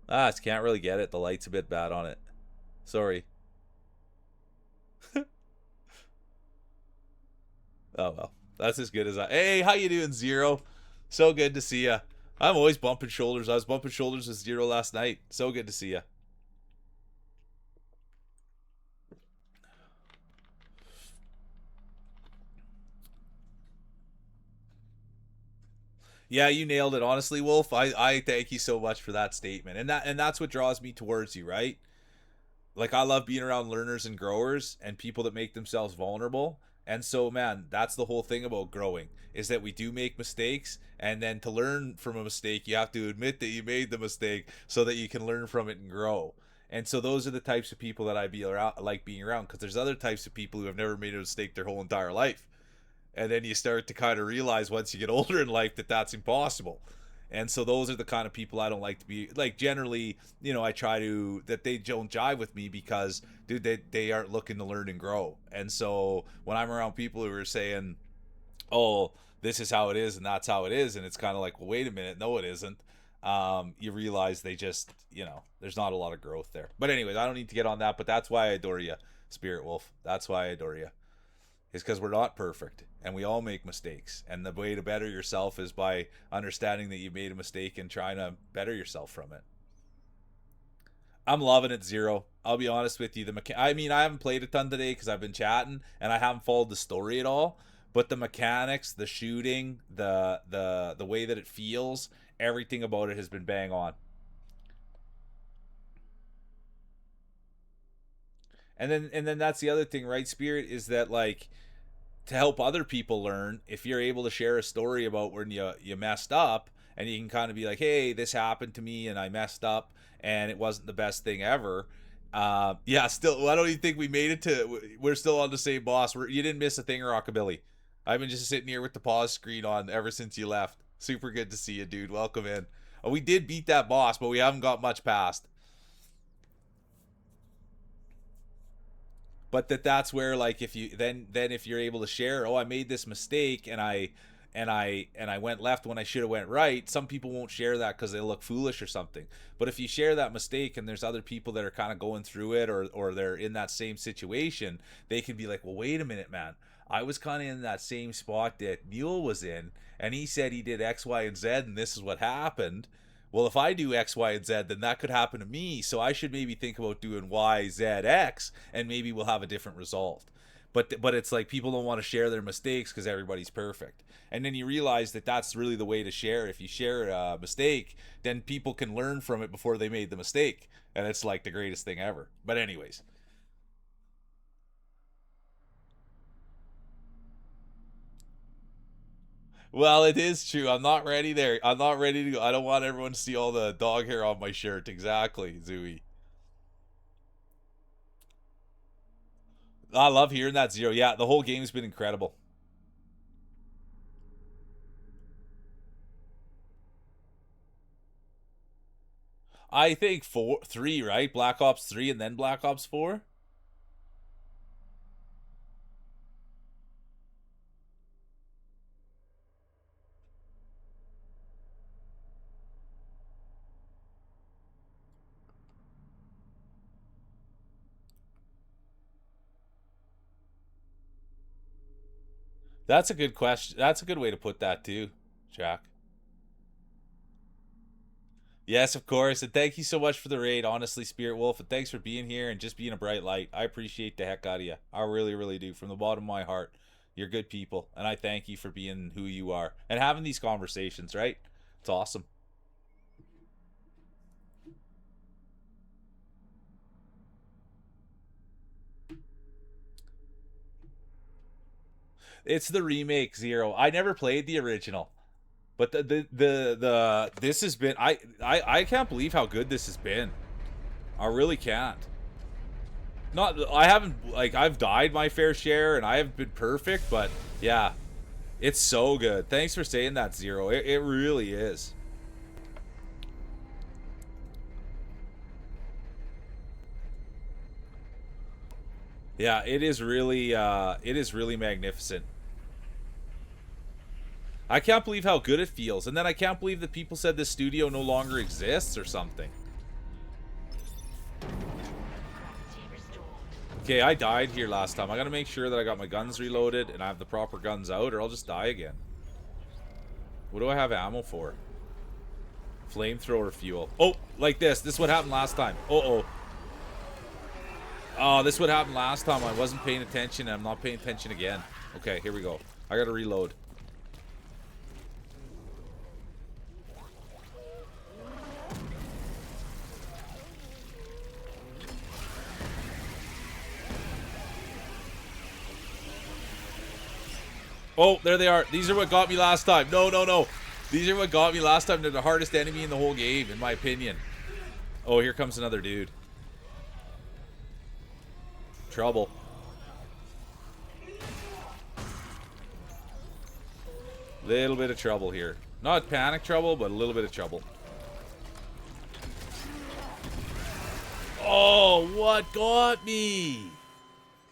Ah, I just can't really get it. The light's a bit bad on it. Sorry. Oh well. That's as good as I. Hey, how you doing, Zero? So good to see ya. I'm always bumping shoulders. I was bumping shoulders with Zero last night. So good to see ya. Yeah, you nailed it. Honestly, Wolf, I thank you so much for that statement. And that's what draws me towards you, right? Like, I love being around learners and growers and people that make themselves vulnerable. And so, man, that's the whole thing about growing, is that we do make mistakes, and then to learn from a mistake, you have to admit that you made the mistake so that you can learn from it and grow. And so those are the types of people that I be around, like being around, because there's other types of people who have never made a mistake their whole entire life, and then you start to kind of realize once you get older in life that that's impossible. And so those are the kind of people I don't like to be like. Generally, I try to, that they don't jive with me because, dude, they aren't looking to learn and grow. And so when I'm around people who are saying, oh, this is how it is and that's how it is, and it's kind of like, well, wait a minute, no, it isn't. You realize they just, there's not a lot of growth there. But anyways, I don't need to get on that, but that's why I adore you, Spirit Wolf. That's why I adore you, is because we're not perfect and we all make mistakes. And the way to better yourself is by understanding that you made a mistake and trying to better yourself from it. I'm loving it, Zero. I'll be honest with you. I mean, I haven't played a ton today because I've been chatting and I haven't followed the story at all. But the mechanics, the shooting, the way that it feels, Everything about it has been bang on. And then that's the other thing, right, Spirit, is that like to help other people learn, if you're able to share a story about when you messed up, and you can kind of be like, hey, this happened to me and I messed up and it wasn't the best thing ever. Yeah, still, I don't even think we made it to. We're still on the same boss. You didn't miss a thing, Rockabilly. I've been just sitting here with the pause screen on ever since you left. Super good to see you, dude. Welcome in. Oh, we did beat that boss, but we haven't got much past. But that's where, like, if you then if you're able to share, oh, I made this mistake and I went left when I should have went right. Some people won't share that because they look foolish or something. But if you share that mistake and there's other people that are kind of going through it, or they're in that same situation, they can be like, well, wait a minute, man, I was kind of in that same spot that Neil was in, and he said he did X, Y, and Z, and this is what happened. Well, if I do X, Y, and Z, then that could happen to me. So I should maybe think about doing Y, Z, X, and maybe we'll have a different result. But it's like people don't want to share their mistakes because everybody's perfect. And then you realize that that's really the way to share. If you share a mistake, then people can learn from it before they made the mistake. And it's like the greatest thing ever. But anyways. Well, it is true. I'm not ready there. I'm not ready to go. I don't want everyone to see all the dog hair on my shirt. Exactly, Zooey. I love hearing that, Zero. Yeah, the whole game's been incredible. I think 3, right? Black Ops 3 and then Black Ops 4. That's a good question. That's a good way to put that too, Jack. Yes, of course. And thank you so much for the raid, honestly, Spirit Wolf. And thanks for being here and just being a bright light. I appreciate the heck out of you. I really, really do. From the bottom of my heart. You're good people. And I thank you for being who you are and having these conversations, right? It's awesome. It's the remake, Zero. I never played the original. But the this has been I can't believe how good this has been. I really can't. Not I haven't like I've died my fair share and I haven't been perfect, but yeah, it's so good. Thanks for saying that, Zero. It really is. Yeah, it is really magnificent. I can't believe how good it feels. And then I can't believe that people said this studio no longer exists or something. Okay, I died here last time. I gotta make sure that I got my guns reloaded and I have the proper guns out, or I'll just die again. What do I have ammo for? Flamethrower fuel. Oh, like this. This is what happened last time. Uh-oh. Oh, this is what happened last time. I wasn't paying attention and I'm not paying attention again. Okay, here we go. I gotta reload. Oh, there they are. These are what got me last time. No, no, no. These are what got me last time. They're the hardest enemy in the whole game, in my opinion. Oh, here comes another dude. Trouble. Little bit of trouble here. Not panic trouble, but a little bit of trouble. Oh, what got me?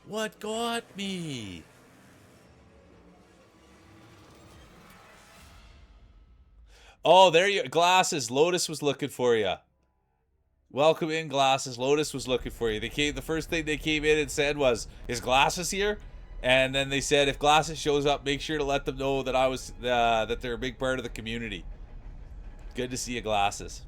What got me? Oh, there you Glasses. Lotus was looking for you. Welcome in, Glasses. Lotus was looking for you. They came. The first thing they came in and said was, "Is Glasses here?" And then they said, "If Glasses shows up, make sure to let them know that that they're a big part of the community." Good to see you, Glasses.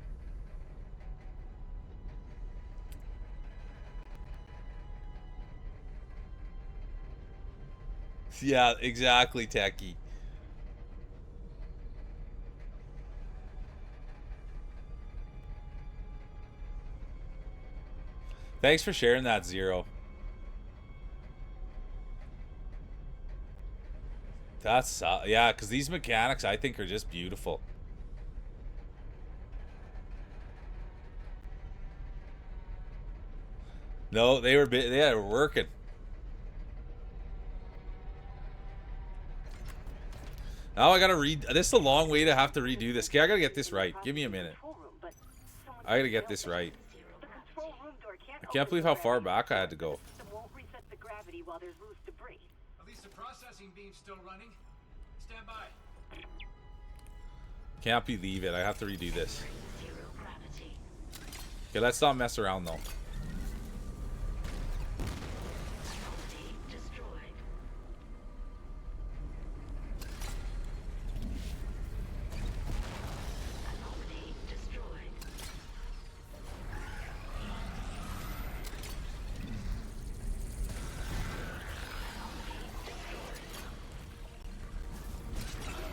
Yeah, exactly, Techie. Thanks for sharing that, Zero. That's yeah, because these mechanics I think are just beautiful. No, they were working. Now I gotta read. This is a long way to have to redo this. Okay, I gotta get this right. Give me a minute. I gotta get this right. I can't believe how far back I had to go. At least the processing beam's still running. Stand by. Can't believe it. I have to redo this. Zero gravity. Okay, let's not mess around though. Anomaly destroyed. Anomaly destroyed.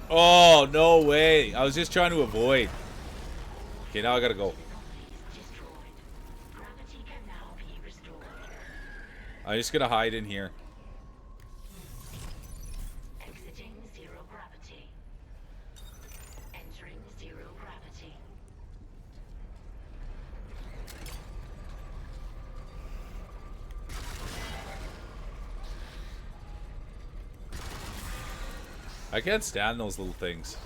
Oh, no way. I was just trying to avoid. Okay, now I gotta go. Destroyed. Gravity can now be restored. I'm just gonna hide in here. Exiting zero gravity. Entering zero gravity. I can't stand those little things.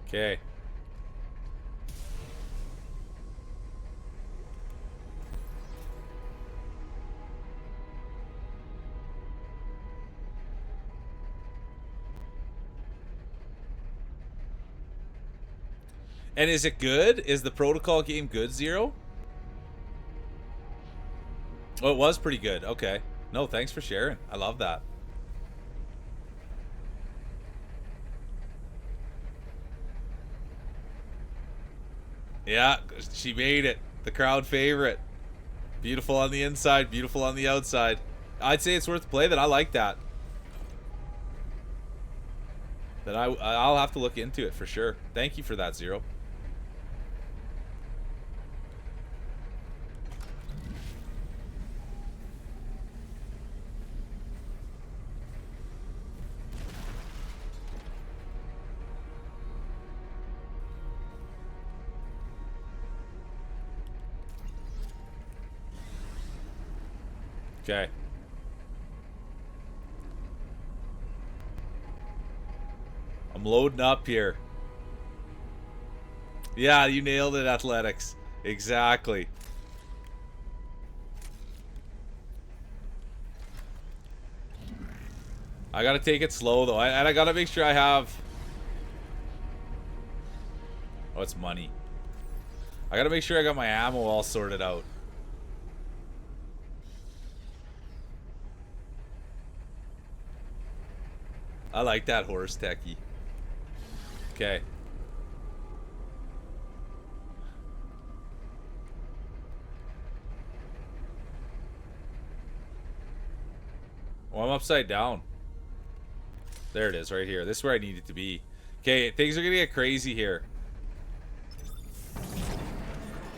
Okay. And is it good? Is the protocol game good, Zero? Oh, it was pretty good. Okay. No, thanks for sharing. I love that. Yeah, she made it. The crowd favorite. Beautiful on the inside, beautiful on the outside. I'd say it's worth the play. Then I like that. Then I'll have to look into it for sure. Thank you for that, Zero. Okay. I'm loading up here. Yeah, you nailed it, athletics. Exactly. I gotta take it slow though, and I gotta make sure I have. Oh, it's money. I gotta make sure I got my ammo all sorted out. I like that horse techie. Okay. Oh, I'm upside down. There it is, right here. This is where I need it to be. Okay, things are gonna get crazy here.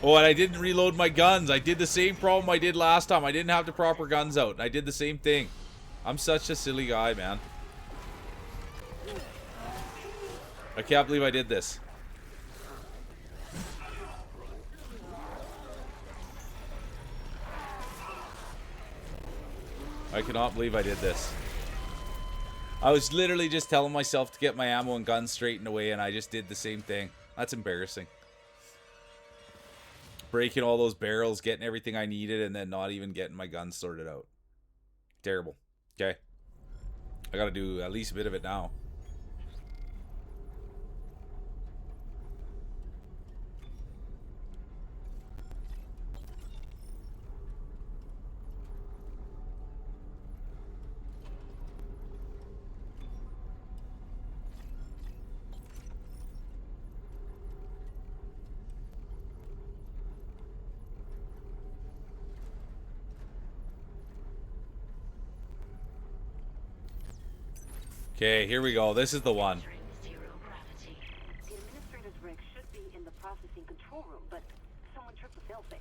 Oh, and I didn't reload my guns. I did the same problem I did last time. I didn't have the proper guns out. I did the same thing. I'm such a silly guy, man. I can't believe I did this. I cannot believe I did this. I was literally just telling myself to get my ammo and guns straightened away, and I just did the same thing. That's embarrassing. Breaking all those barrels, getting everything I needed, and then not even getting my guns sorted out. Terrible. Okay. I gotta do at least a bit of it now. Okay, here we go. This is the one. Entering zero gravity. The administrator's rig should be in the processing control room, but someone tripped the failsafe.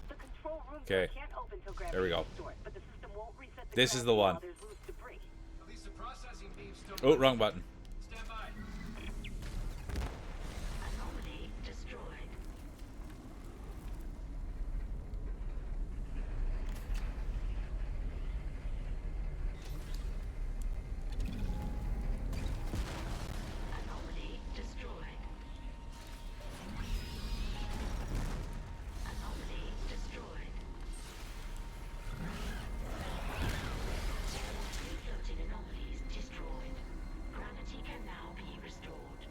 The control room Okay. can't open till gravity There we go. is restored, but the system won't reset the This is the gravity one. while there's loose debris. At least the processing beam's still Oh, wrong button. Stand by. Anomaly destroyed. Anomaly destroyed. Anomaly destroyed. Floating anomalies destroyed. Gravity can now be restored.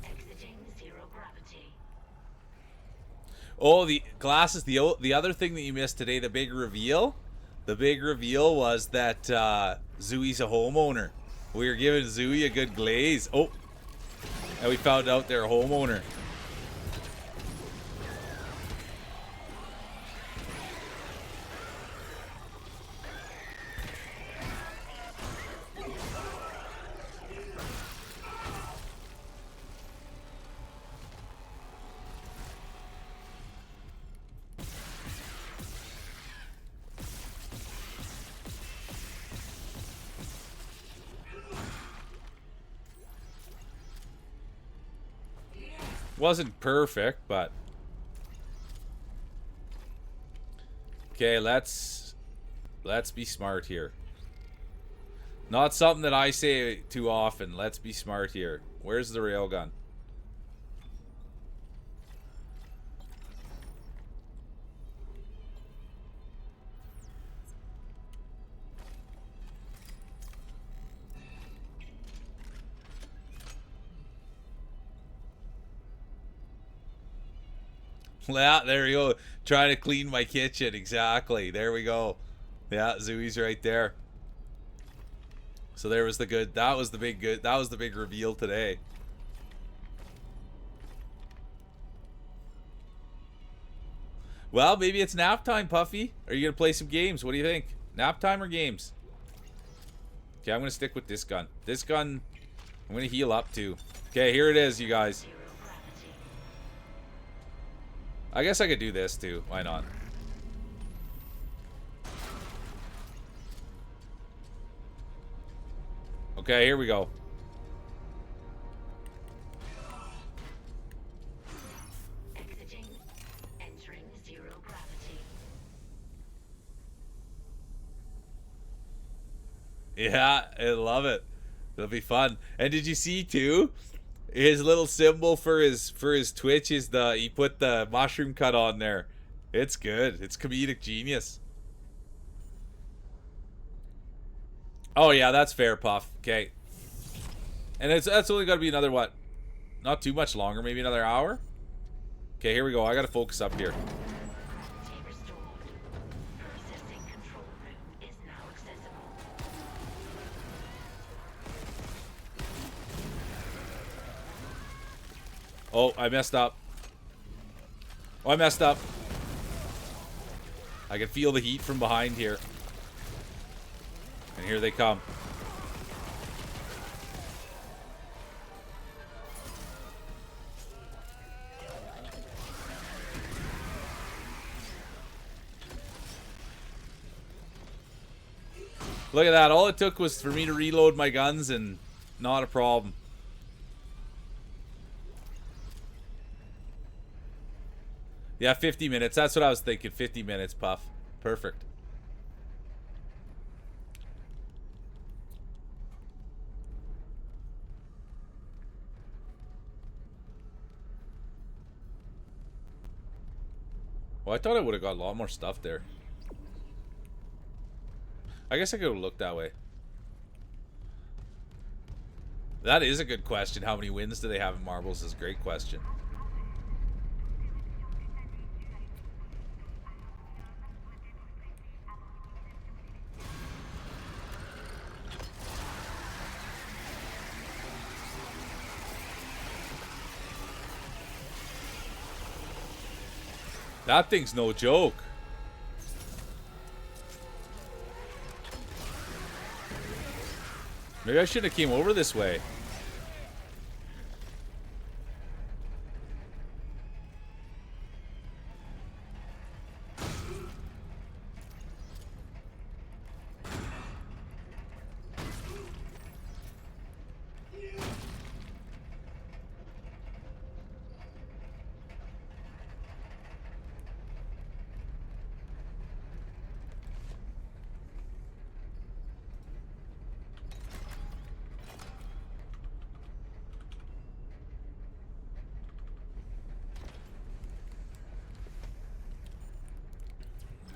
Exiting zero gravity. Oh, the glasses. The other thing that you missed today, the big reveal. The big reveal was that Zooey's a homeowner. We were giving Zooey a good glaze. Oh, and we found out they're a homeowner. Wasn't perfect, but okay. Let's be smart here. Not something that I say too often. Let's be smart here. Where's the railgun? Yeah, there you go. Trying to clean my kitchen. Exactly. There we go. Yeah, Zooey's right there. So there was the good. That was the big good. That was the big reveal today. Well, maybe it's nap time, Puffy. Are you gonna play some games? What do you think? Nap time or games? Okay, I'm gonna stick with this gun. This gun, I'm gonna heal up too. Okay, here it is, you guys. Zero gravity. I guess I could do this too. Why not? Okay, here we go. Exiting. Entering zero gravity. Yeah, I love it. It'll be fun. And did you see too? His little symbol for his Twitch is he put the mushroom cut on there. It's good. It's comedic genius. Oh yeah, that's fair, Puff. Okay. And that's only got to be another what? Not too much longer, maybe another hour. Okay, here we go. I got to focus up here. Gravity restored. Processing control room is now accessible. Oh, I messed up. Oh, I messed up. I can feel the heat from behind here. And here they come. Look at that. All it took was for me to reload my guns and not a problem. Yeah, 50 minutes. That's what I was thinking. 50 minutes, Puff. Perfect. Well, I thought I would have got a lot more stuff there. I guess I could have looked that way. That is a good question. How many wins do they have in marbles is a great question. That thing's no joke. Maybe I should have came over this way.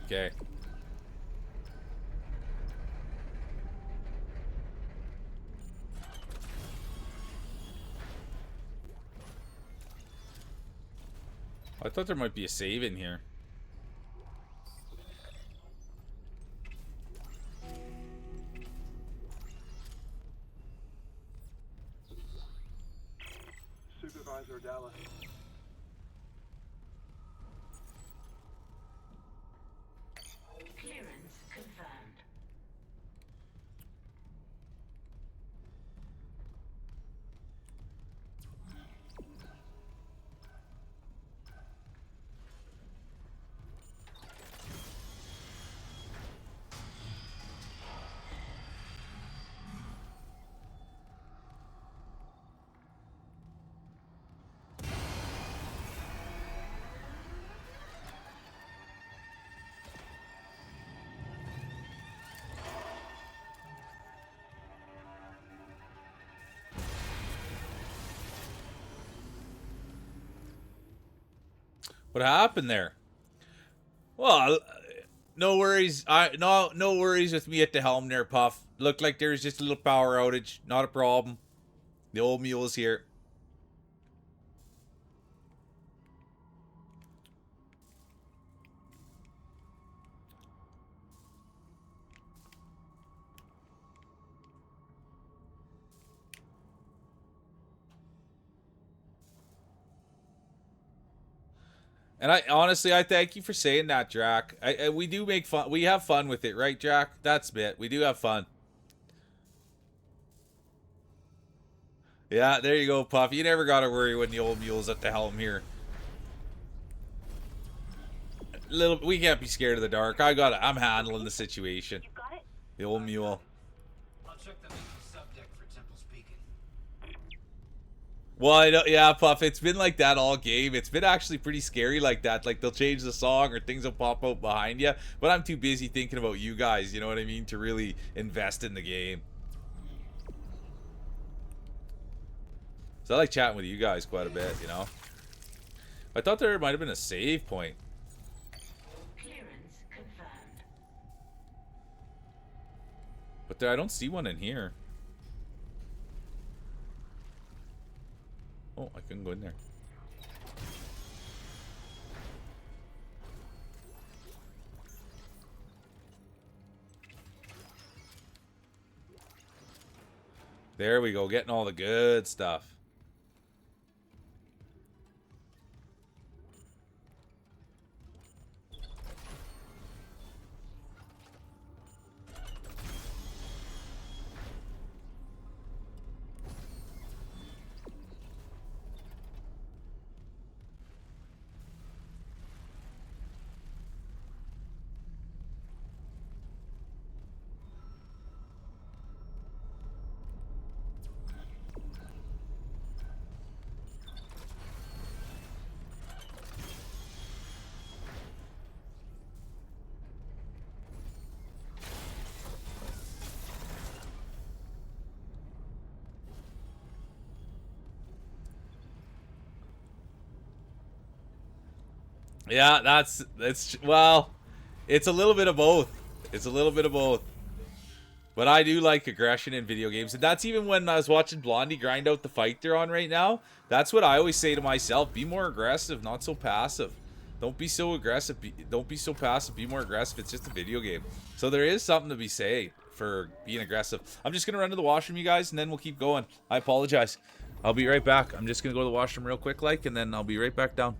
Okay. I thought there might be a save in here. Supervisor Dallas. Clearance confirmed. What happened there? Well, no worries. No worries with me at the helm there, Puff. Looked like there was just a little power outage. Not a problem. The old mule's here. And I honestly, I thank you for saying that, Drac. We do make fun. We have fun with it, right, Drac? That's it. We do have fun. Yeah, there you go, Puff. You never gotta worry when the old mule's at the helm here. We can't be scared of the dark. I'm handling the situation. You got it? The old mule. I'll check the main subdeck for Temple's Beacon. Well, I know, yeah, Puff. It's been like that all game. It's been actually pretty scary like that. Like they'll change the song or things will pop out behind you. But I'm too busy thinking about you guys. You know what I mean? To really invest in the game. So I like chatting with you guys quite a bit. You know. I thought there might have been a save point. Clearance confirmed. But I don't see one in here. Oh, I couldn't go in there. There we go, getting all the good stuff. Yeah, well, it's a little bit of both. It's a little bit of both. But I do like aggression in video games. And that's even when I was watching Blondie grind out the fight they're on right now. That's what I always say to myself. Be more aggressive, not so passive. Don't be so aggressive. Don't be so passive. Be more aggressive. It's just a video game. So there is something to be said for being aggressive. I'm just going to run to the washroom, you guys, and then we'll keep going. I apologize. I'll be right back. I'm just going to go to the washroom real quick, and then I'll be right back down.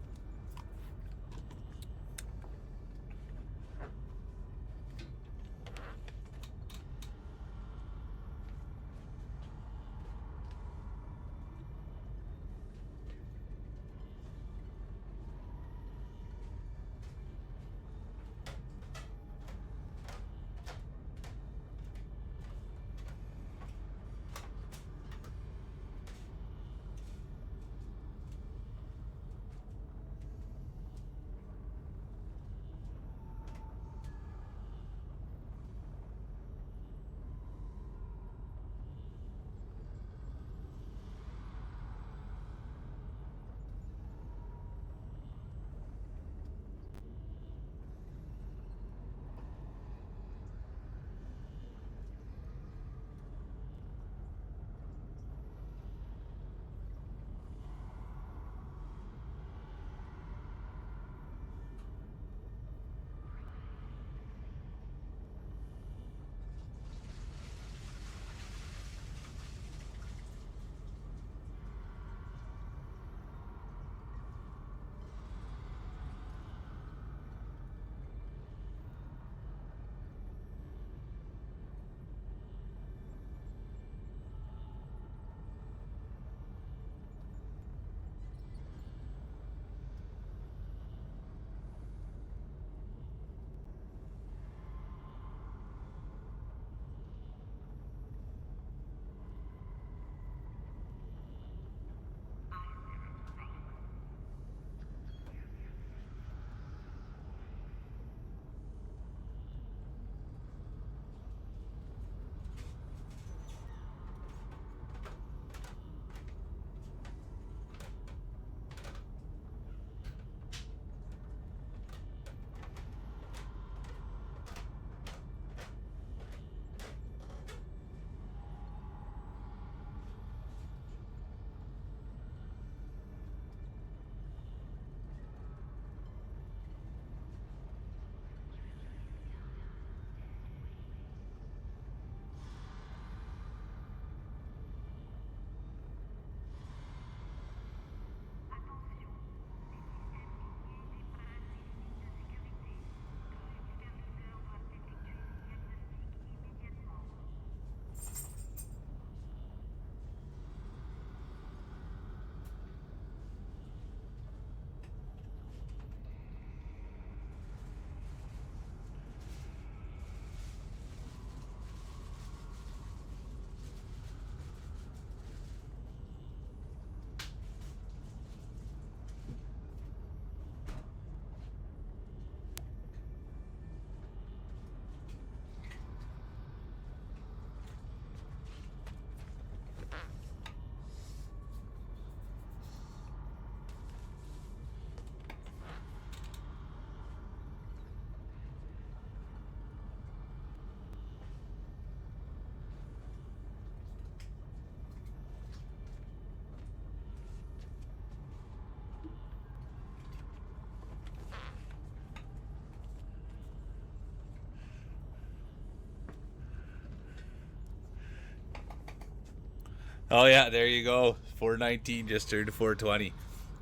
Oh yeah, there you go. 419 just turned to 420.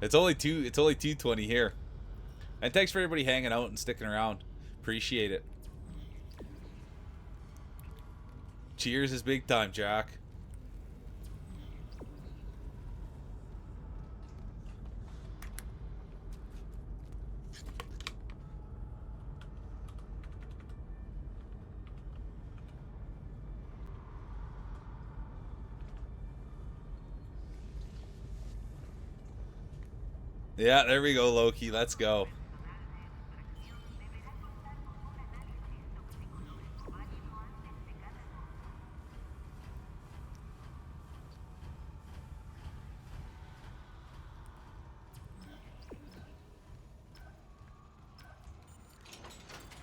It's only 220 here. And thanks for everybody hanging out and sticking around. Appreciate it. Cheers is big time, Jack. Yeah, there we go, Loki. Let's go.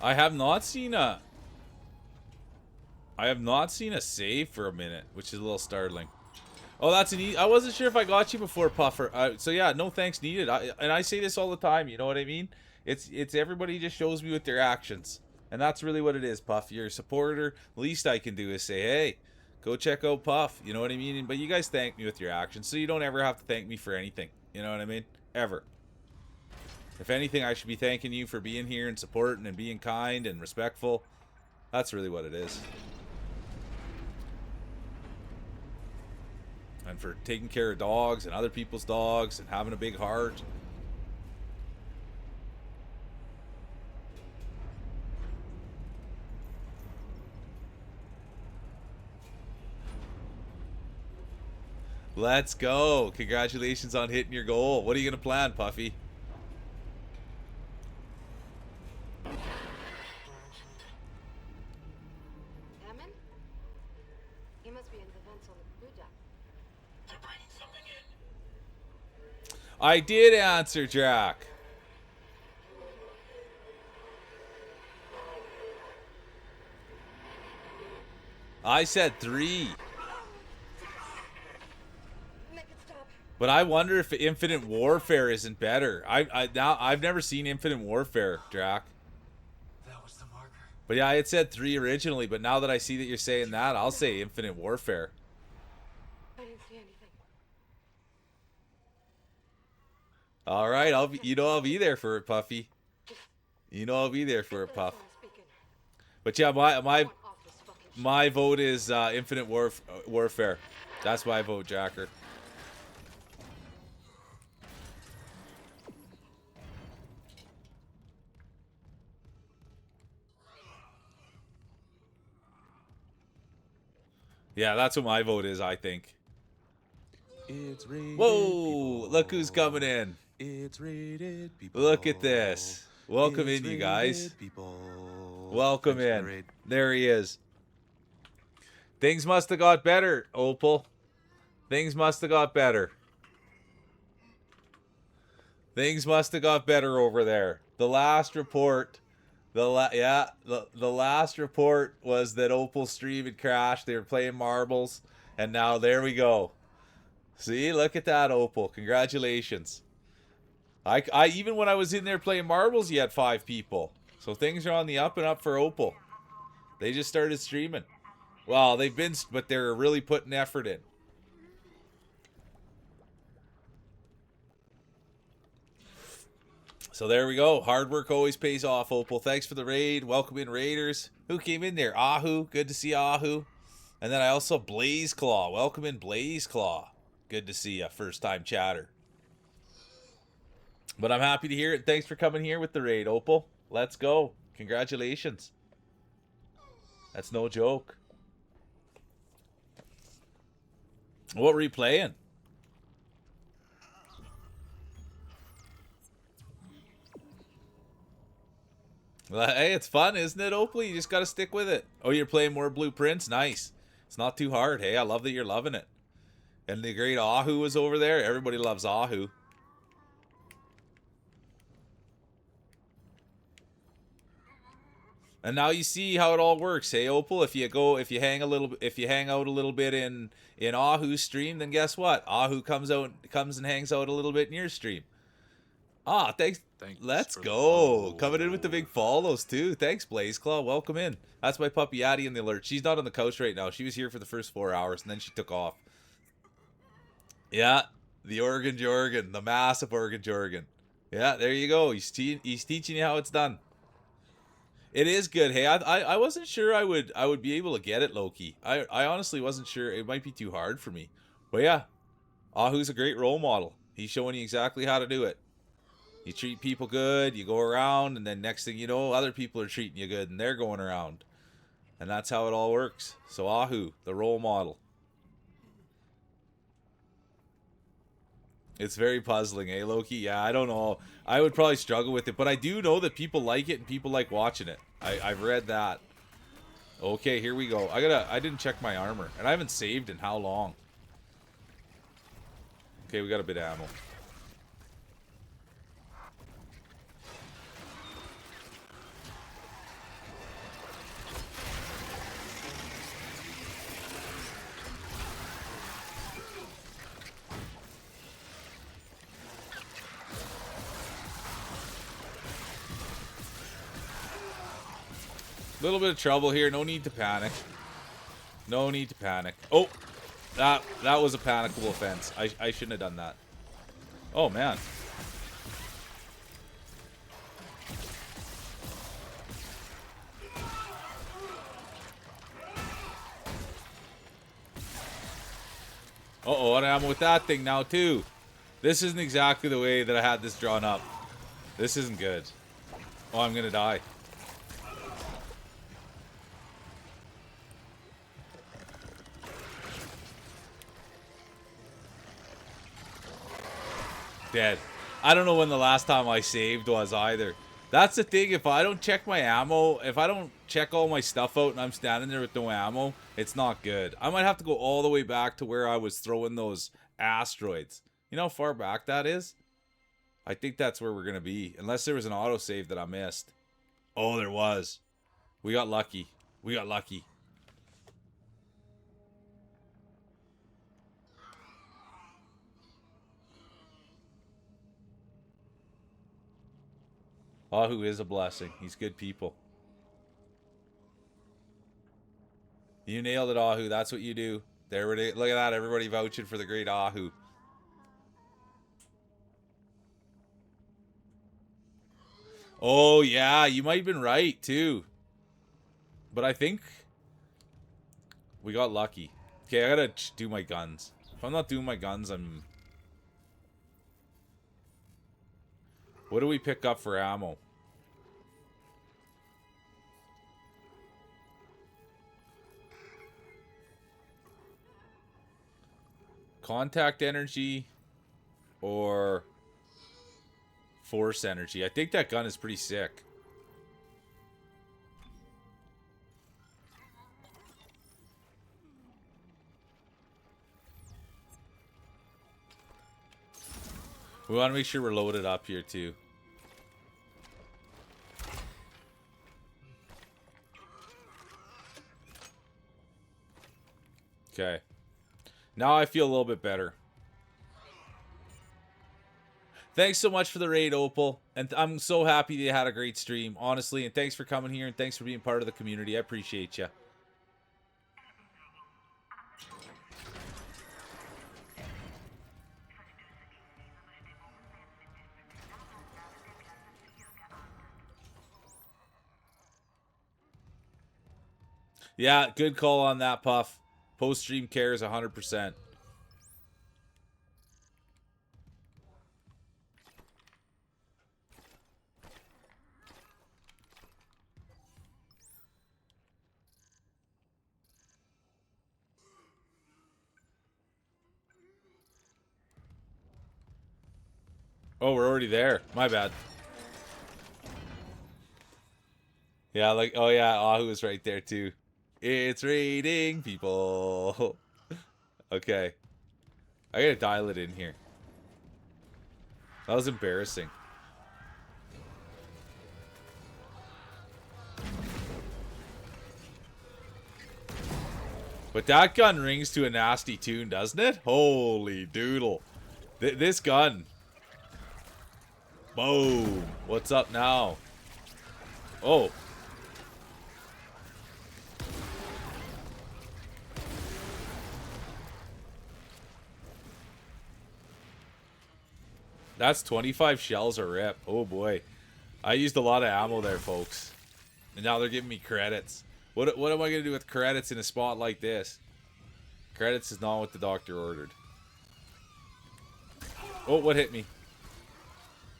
I have not seen a save for a minute, which is a little startling. Oh, that's an I wasn't sure if I got you before, Puffer. So yeah, no thanks needed. And I say this all the time. You know what I mean? It's everybody just shows me with their actions, and that's really what it is, Puff. You're a supporter. Least I can do is say, hey, go check out Puff. You know what I mean? But you guys thank me with your actions, so you don't ever have to thank me for anything. You know what I mean? Ever. If anything, I should be thanking you for being here and supporting and being kind and respectful. That's really what it is. And for taking care of dogs and other people's dogs and having a big heart. Let's go. Congratulations on hitting your goal. What are you going to plan, Puffy? Hammond? You must be in the vents on the blue deck. They're bringing something in. I did answer, Jack. I said 3. Make it stop. But I wonder if Infinite Warfare isn't better. I've never seen Infinite Warfare, Drac. That was the marker. But yeah, I had said 3 originally, but now that I see that you're saying that, I'll say Infinite Warfare. I didn't see anything. All right, I'll be there for it, Puffy. You know I'll be there for it, Puff. But yeah, my vote is Infinite Warfare. That's my vote, Jacker. Yeah, that's what my vote is, I think. It's rated. Whoa! People. Look who's coming in. It's rated people. Look at this. Welcome It's in, you guys. rated people. Welcome Thanks for the in. raid. There he is. Things must have got better, Opal. Things must have got better. Things must have got better over there. The last report, the last report was that Opal's stream had crashed. They were playing marbles, and now there we go. See, look at that, Opal. Congratulations. I even when I was in there playing marbles, you had 5 people. So things are on the up and up for Opal. They just started streaming. Well, but they're really putting effort in. So there we go. Hard work always pays off, Opal. Thanks for the raid. Welcome in, Raiders. Who came in there? Ahu. Good to see Ahu. And then I also Blaze Claw. Welcome in, Blaze Claw. Good to see you. First time chatter. But I'm happy to hear it. Thanks for coming here with the raid, Opal. Let's go. Congratulations. That's no joke. What were you playing? Well, hey, it's fun, isn't it, Opal? You just got to stick with it. Oh, you're playing more Blueprints? Nice. It's not too hard. Hey, I love that you're loving it. And the great Ahu was over there. Everybody loves Ahu. And now you see how it all works, hey Opal. If you hang out a little bit in Ahu's stream, then guess what? Ahu comes and hangs out a little bit in your stream. Ah, thanks. Let's go. Coming in with the big follows too. Thanks, Blaze Claw. Welcome in. That's my puppy Addie in the alert. She's not on the couch right now. She was here for the first 4 hours and then she took off. Yeah, the Oregon Jorgen, the massive Oregon Jorgen. Yeah, there you go. He's teaching you how it's done. It is good. Hey, I wasn't sure I would be able to get it, Loki. I honestly wasn't sure. It might be too hard for me. But yeah, Ahu's a great role model. He's showing you exactly how to do it. You treat people good, you go around, and then next thing you know, other people are treating you good, and they're going around. And that's how it all works. So Ahu, the role model. It's very puzzling, eh, Loki? Yeah, I don't know. I would probably struggle with it, but I do know that people like it and people like watching it. I've read that. Okay, here we go. I didn't check my armor, and I haven't saved in how long? Okay, we got a bit of ammo. Little bit of trouble here. No need to panic. No need to panic. Oh, that was a panicable offense. I shouldn't have done that. Oh man. Uh-oh, and I'm with that thing now too. This isn't exactly the way that I had this drawn up. This isn't good. Oh, I'm gonna die. Dead. I don't know when the last time I saved was either. That's the thing, if I don't check my ammo, if I don't check all my stuff out and I'm standing there with no ammo, it's not good. I might have to go all the way back to where I was throwing those asteroids. You know how far back that is? I think that's where we're going to be. Unless there was an autosave that I missed. Oh, there was. We got lucky. We got lucky. Ahu is a blessing. He's good people. You nailed it, Ahu. That's what you do. There it is. Look at that. Everybody vouching for the great Ahu. Oh, yeah. You might have been right, too. But I think we got lucky. Okay, I gotta do my guns. If I'm not doing my guns, I'm... What do we pick up for ammo? Contact energy or force energy. I think that gun is pretty sick. We want to make sure we're loaded up here too. Okay. Now I feel a little bit better. Thanks so much for the raid, Opal. And I'm so happy that you had a great stream, honestly. And thanks for coming here and thanks for being part of the community. I appreciate you. Yeah, good call on that, Puff. Post-stream cares 100%. Oh, we're already there. My bad. Yeah, like, oh yeah, Ahu is right there too. It's raiding people. Okay. I gotta dial it in here. That was embarrassing. But that gun rings to a nasty tune, doesn't it? Holy doodle. This gun. Boom. What's up now? Oh. That's 25 shells a rip. Oh boy. I used a lot of ammo there, folks. And now they're giving me credits. What am I going to do with credits in a spot like this? Credits is not what the doctor ordered. Oh, what hit me?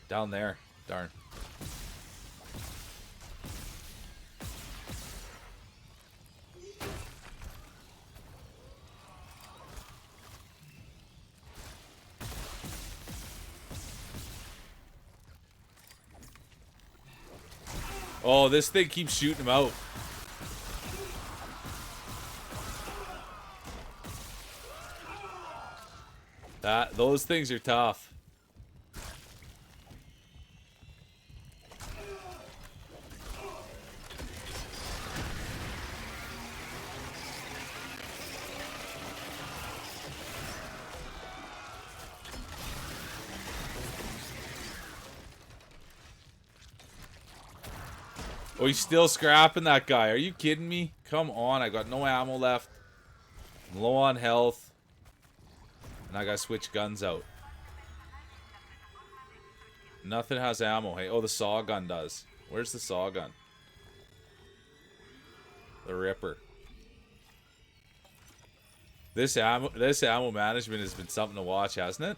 Down there. Darn. Oh, this thing keeps shooting him out. Those things are tough. Oh, he's still scrapping that guy. Are you kidding me? Come on, I got no ammo left. I'm low on health. And I gotta switch guns out. Nothing has ammo. Hey, oh, the saw gun does. Where's the saw gun? The Ripper. This ammo management has been something to watch, hasn't it?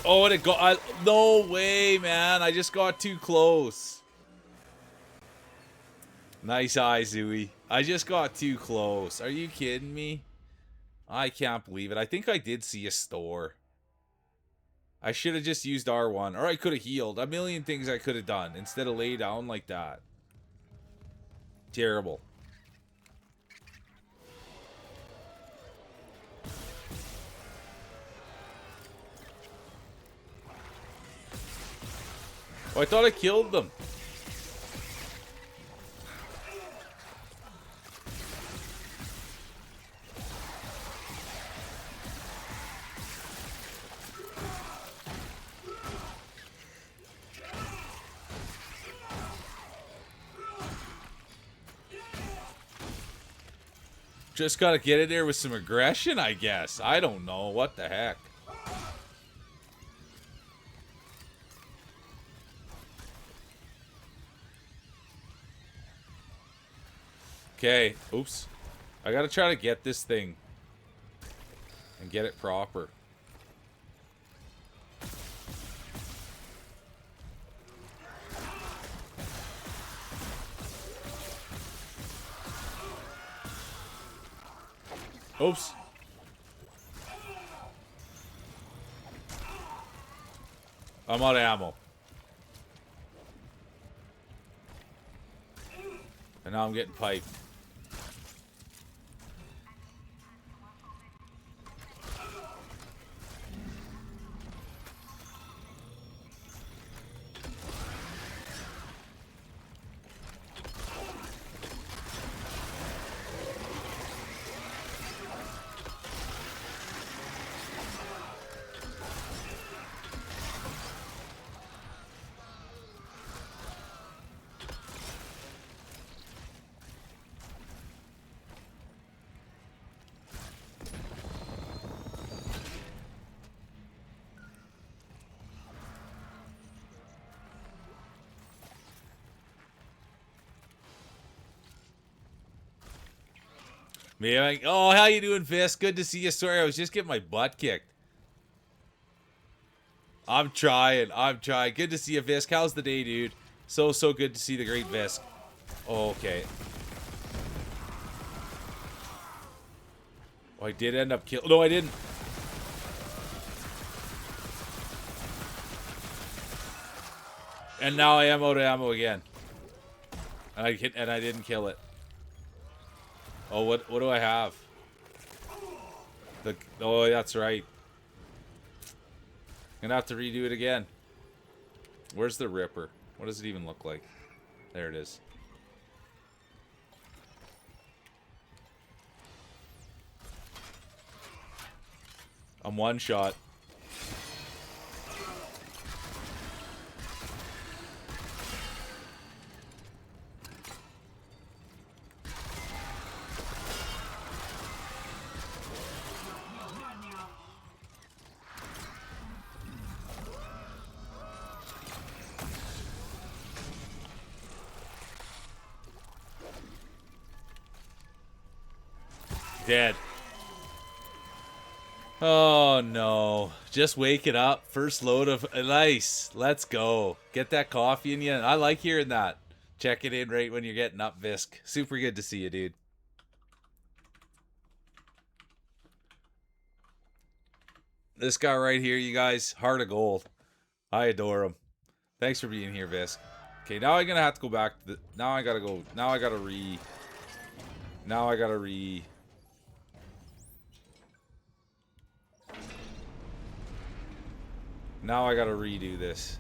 Oh, and it got... no way, man. I just got too close. Nice eye, Zooey. I just got too close. Are you kidding me? I can't believe it. I think I did see a store. I should have just used R1. Or I could have healed. A million things I could have done instead of lay down like that. Terrible. Oh, I thought I killed them. Just gotta get in there with some aggression, I guess. I don't know. What the heck? Okay. Oops. I gotta try to get this thing. And get it proper. Oops. I'm out of ammo. And now I'm getting piped. Man, oh, how you doing, Fisk? Good to see you. Sorry, I was just getting my butt kicked. I'm trying. Good to see you, Fisk. How's the day, dude? So good to see the great Fisk. Oh, okay. Oh, I did end up killing... No, I didn't. And now I am out of ammo again. And I didn't kill it. Oh, what do I have? Oh, that's right. I'm gonna have to redo it again. Where's the Ripper? What does it even look like? There it is. I'm one shot. Dead. Oh no. Just waking up. First load of nice. Let's go. Get that coffee in you. I like hearing that. Check it in right when you're getting up, Visk. Super good to see you, dude. This guy right here, you guys, heart of gold. I adore him. Thanks for being here, Visk. Okay, now I'm gonna have to go back to the. Now I gotta go. Now I gotta re. Now I gotta re. Now I gotta redo this.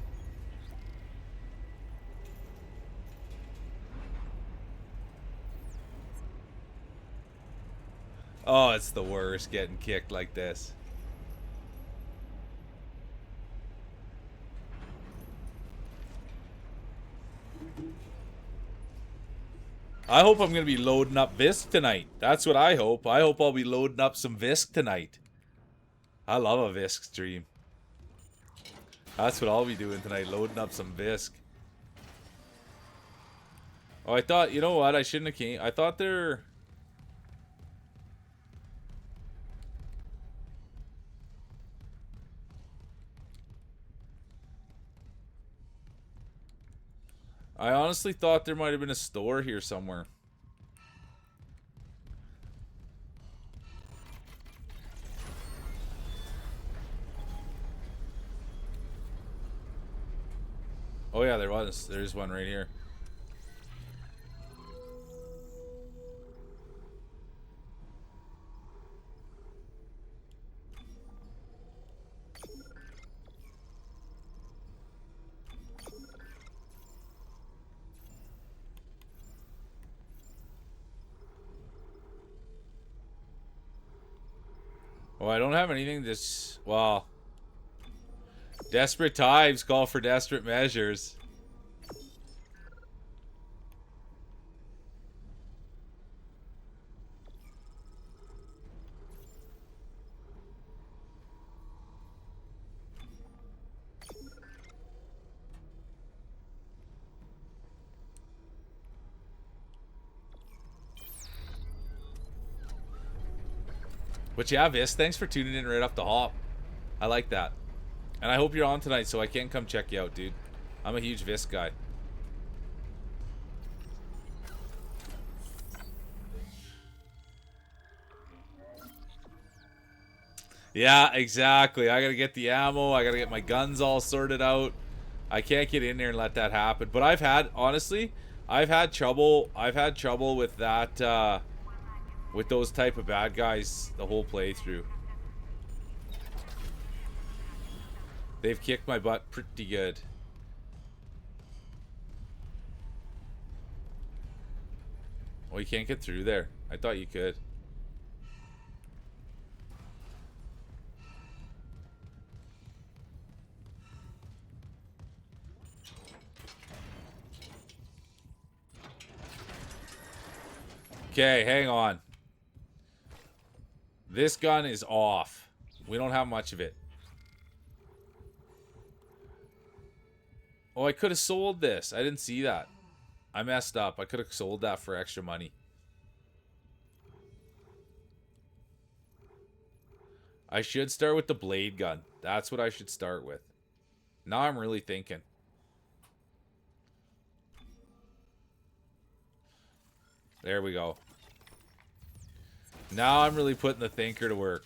Oh, it's the worst getting kicked like this. I hope I'm going to be loading up Visk tonight. That's what I hope. I hope I'll be loading up some Visk tonight. I love a Visk stream. That's what I'll be doing tonight, loading up some Visk. Oh, I thought, you know what? I shouldn't have came. I thought they're... I honestly thought there might have been a store here somewhere. Oh yeah, there was. There's one right here. Oh, I don't have anything this... Well... Desperate times call for desperate measures. But yeah, Vis, thanks for tuning in right off the hop. I like that. And I hope you're on tonight so I can come check you out, dude. I'm a huge Vis guy. Yeah, exactly. I gotta get the ammo. I gotta get my guns all sorted out. I can't get in there and let that happen. But I've had, honestly, I've had trouble with that, with those type of bad guys the whole playthrough. They've kicked my butt pretty good. Oh, you can't get through there. I thought you could. Okay, hang on. This gun is off. We don't have much of it. Oh, I could have sold this. I didn't see that. I messed up. I could have sold that for extra money. I should start with the blade gun. That's what I should start with. Now I'm really thinking. There we go. Now I'm really putting the thinker to work.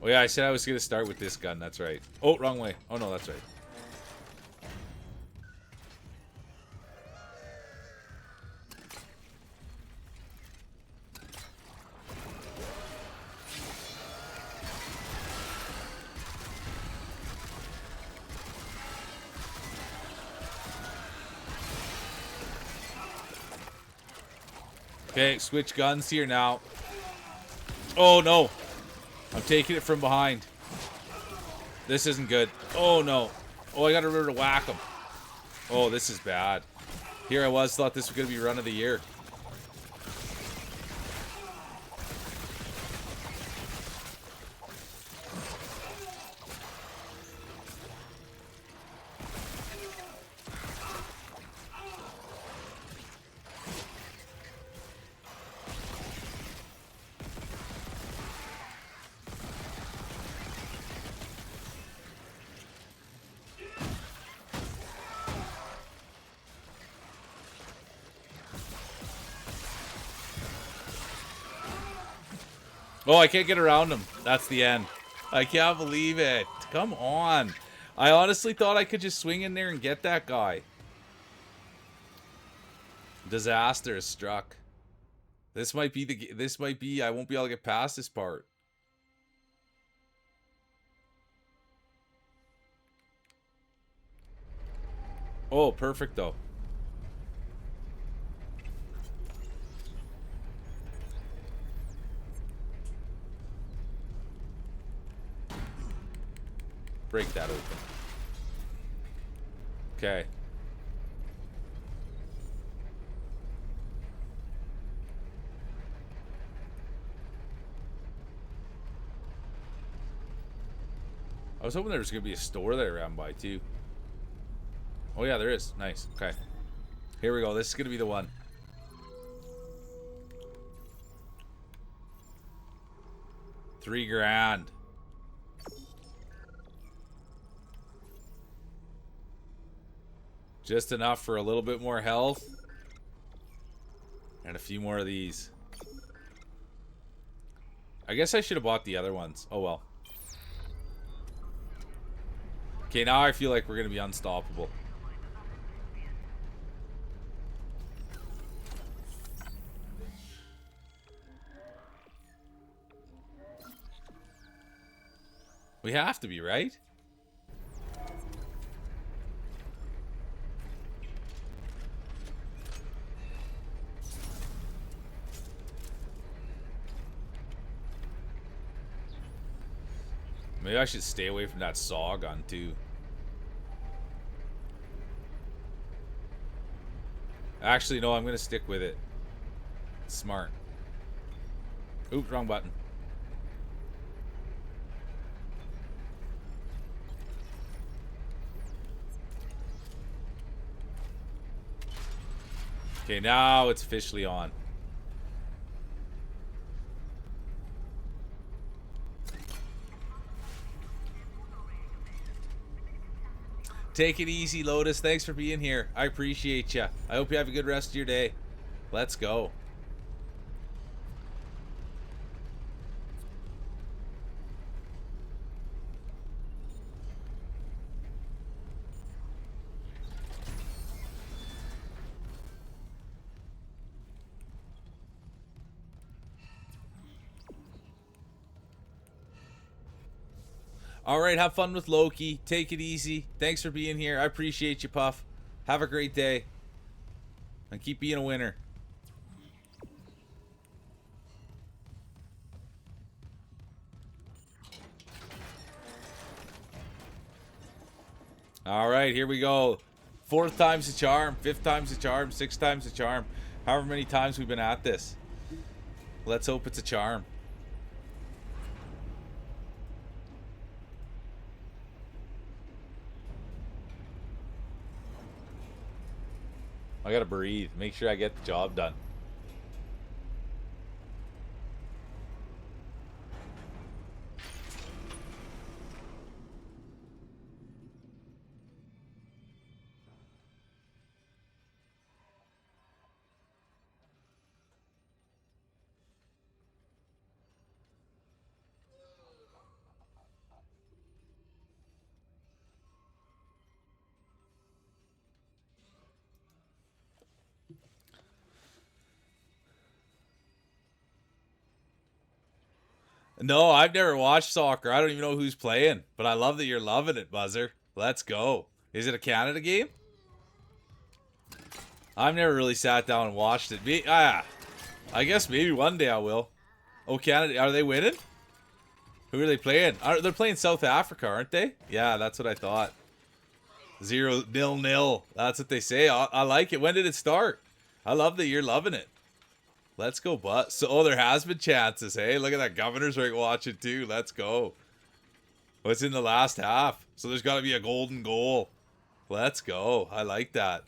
Oh yeah, I said I was going to start with this gun. That's right. Oh, wrong way. Oh no, that's right. Okay, switch guns here now. Oh no. I'm taking it from behind. This isn't good. Oh, no. Oh, I got to remember to whack him. Oh, this is bad. Here I was, thought this was going to be run of the year. Oh, I can't get around him. That's the end. I can't believe it. Come on. I honestly thought I could just swing in there and get that guy. Disaster has struck. This might be I won't be able to get past this part. Oh, perfect though. Break that open. Okay. I was hoping there was going to be a store that I ran by too. Oh yeah, there is. Nice. Okay. Here we go. This is going to be the one. $3,000. Just enough for a little bit more health. And a few more of these. I guess I should have bought the other ones. Oh well. Okay, now I feel like we're going to be unstoppable. We have to be, right? Maybe I should stay away from that saw gun too. Actually, no, I'm going to stick with it. Smart. Oops, wrong button. Okay, now it's officially on. Take it easy, Lotus. Thanks for being here. I appreciate you. I hope you have a good rest of your day. Let's go. All right, have fun with Loki. Take it easy. Thanks for being here. I appreciate you, Puff. Have a great day. And keep being a winner. All right, here we go. 4th time's the charm. 5th time's the charm. 6th time's the charm. However many times we've been at this. Let's hope it's a charm. I gotta breathe. Make sure I get the job done. No, I've never watched soccer. I don't even know who's playing. But I love that you're loving it, Buzzer. Let's go. Is it a Canada game? I've never really sat down and watched it. I guess maybe one day I will. Oh, Canada. Are they winning? Who are they playing? They're playing South Africa, aren't they? Yeah, that's what I thought. 0-0. That's what they say. I like it. When did it start? I love that you're loving it. Let's go, but so there has been chances. Hey, look at that. Governor's right watching too. Let's go. What's in the last half? So there's got to be a golden goal. Let's go. I like that.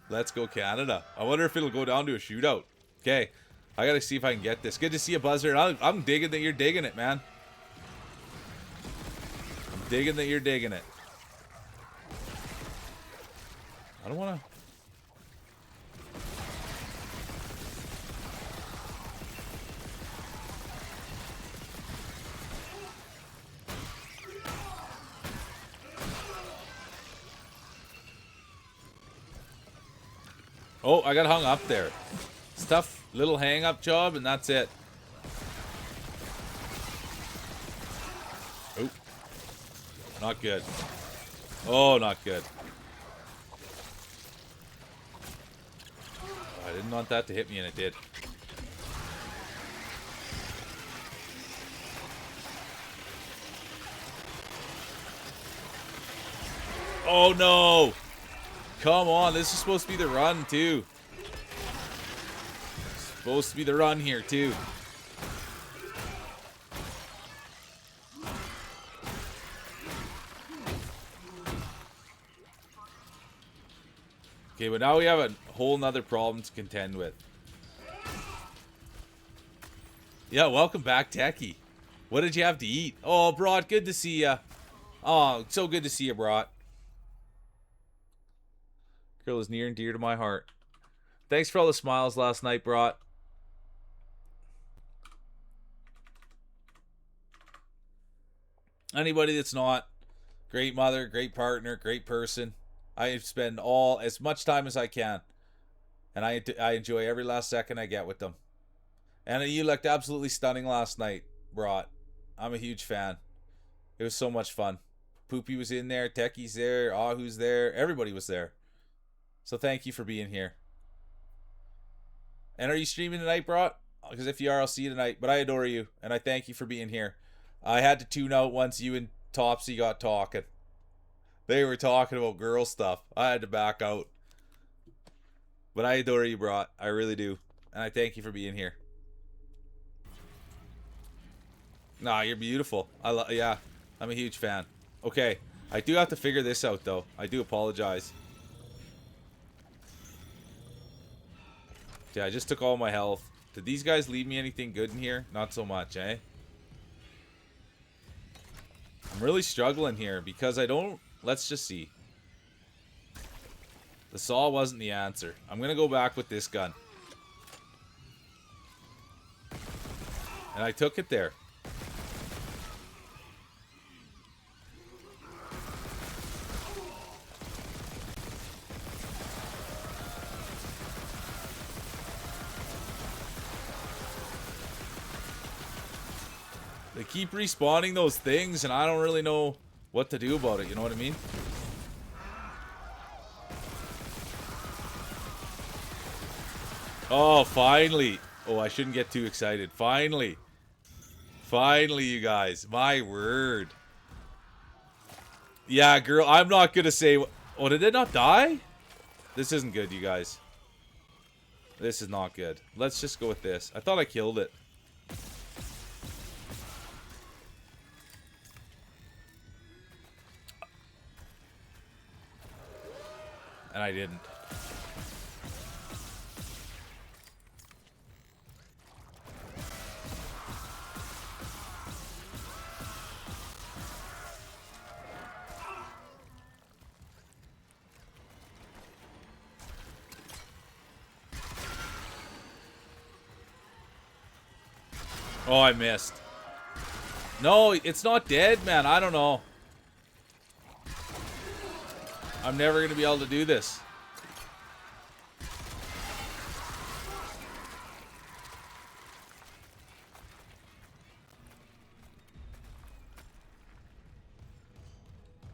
Let's go, Canada. I wonder if it'll go down to a shootout. Okay, I gotta see if I can get this. Good to see you, Buzzer. I'm digging that you're digging it, man. I'm digging that you're digging it. I don't want to. Oh, I got hung up there. It's tough little hang up job, and that's it. Oh, not good. Oh, not good. Oh, I didn't want that to hit me, and it did. Oh no! Come on, this is supposed to be the run too. Supposed to be the run here too. Okay, but now we have a whole nother problem to contend with. Yeah, welcome back, Techie. What did you have to eat? Oh, Brat, good to see ya. Oh, so good to see you, Brat. Girl is near and dear to my heart. Thanks for all the smiles last night, Brat. Anybody that's not, great mother, great partner, great person. I spend as much time as I can. And I enjoy every last second I get with them. And you looked absolutely stunning last night, Brat. I'm a huge fan. It was so much fun. Poopy was in there, Techie's there, Ahu's there, everybody was there. So thank you for being here. And are you streaming tonight, Brat? Because if you are, I'll see you tonight. But I adore you, and I thank you for being here. I had to tune out once you and Topsy got talking. They were talking about girl stuff. I had to back out. But I adore you, Brat. I really do. And I thank you for being here. Nah, you're beautiful. Yeah, I'm a huge fan. Okay, I do have to figure this out, though. I do apologize. Yeah, I just took all my health. Did these guys leave me anything good in here? Not so much, eh? I'm really struggling here because I don't... Let's just see. The saw wasn't the answer. I'm going to go back with this gun. And I took it there. They keep respawning those things, and I don't really know what to do about it. You know what I mean? Oh, finally. Oh, I shouldn't get too excited. Finally. Finally, you guys. My word. Yeah, girl, I'm not going to say... Oh, did it not die? This isn't good, you guys. This is not good. Let's just go with this. I thought I killed it. And I didn't. Oh, I missed. No, it's not dead, man. I don't know. I'm never going to be able to do this.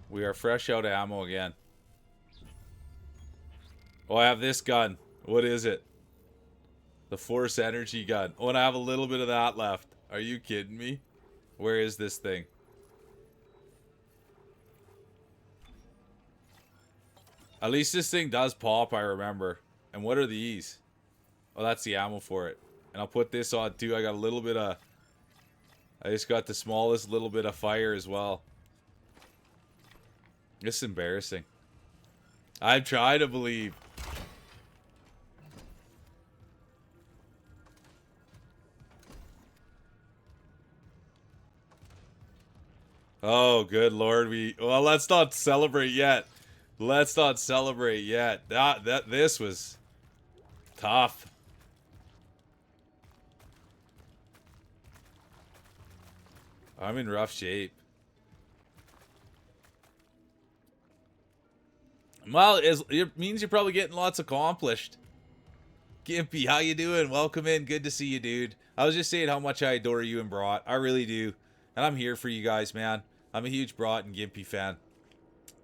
We are fresh out of ammo again. Oh, I have this gun. What is it? The Force Energy gun. Oh, and I have a little bit of that left. Are you kidding me? Where is this thing? At least this thing does pop, I remember. And what are these? Oh, that's the ammo for it. And I'll put this on too. I got a little bit of... I just got the smallest little bit of fire as well. This is embarrassing. I'm trying to believe. Oh, good lord. Well, let's not celebrate yet. Let's not celebrate yet. This was tough. I'm in rough shape. Well, it means you're probably getting lots accomplished. Gimpy, how you doing? Welcome in. Good to see you, dude. I was just saying how much I adore you and Brat. I really do. And I'm here for you guys, man. I'm a huge Brat and Gimpy fan.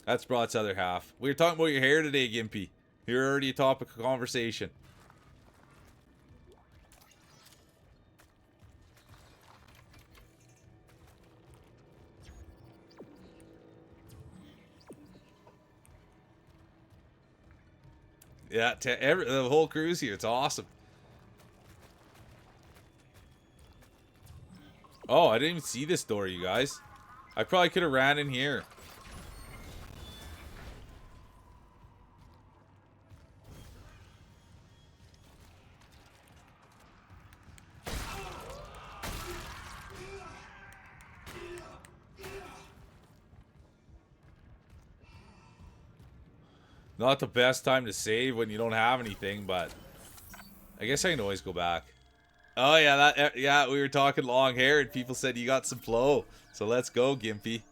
That's Brat's other half. We were talking about your hair today, Gimpy. You're already a topic of conversation. Yeah, the whole crew's here. It's awesome. Oh, I didn't even see this door, you guys. I probably could have ran in here. Not the best time to save when you don't have anything, but I guess I can always go back. Oh yeah, we were talking long hair and people said you got some flow. So let's go, Gimpy.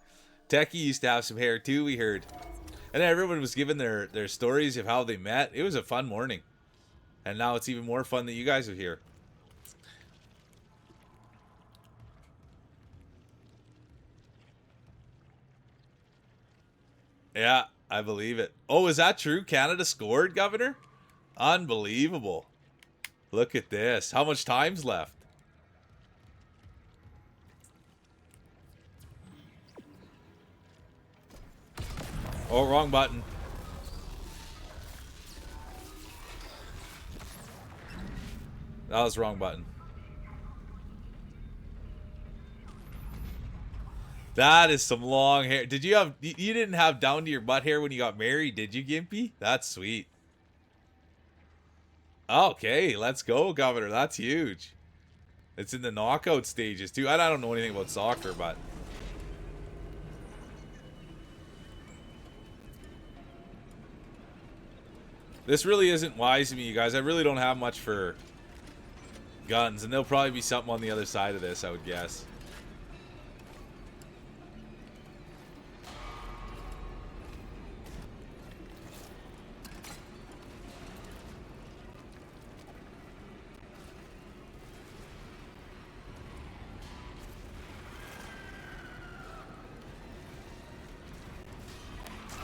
Techie used to have some hair too, we heard. And everyone was giving their stories of how they met. It was a fun morning. And now it's even more fun that you guys are here. Yeah, I believe it. Oh, is that true? Canada scored, Governor? Unbelievable. Look at this. How much time's left? Oh, wrong button. That was the wrong button. That is some long hair. Did you have... You didn't have down to your butt hair when you got married, did you, Gimpy? That's sweet. Okay, let's go, Governor. That's huge. It's in the knockout stages, too. I don't know anything about soccer, but... This really isn't wise to me, you guys. I really don't have much for guns, and there'll probably be something on the other side of this, I would guess.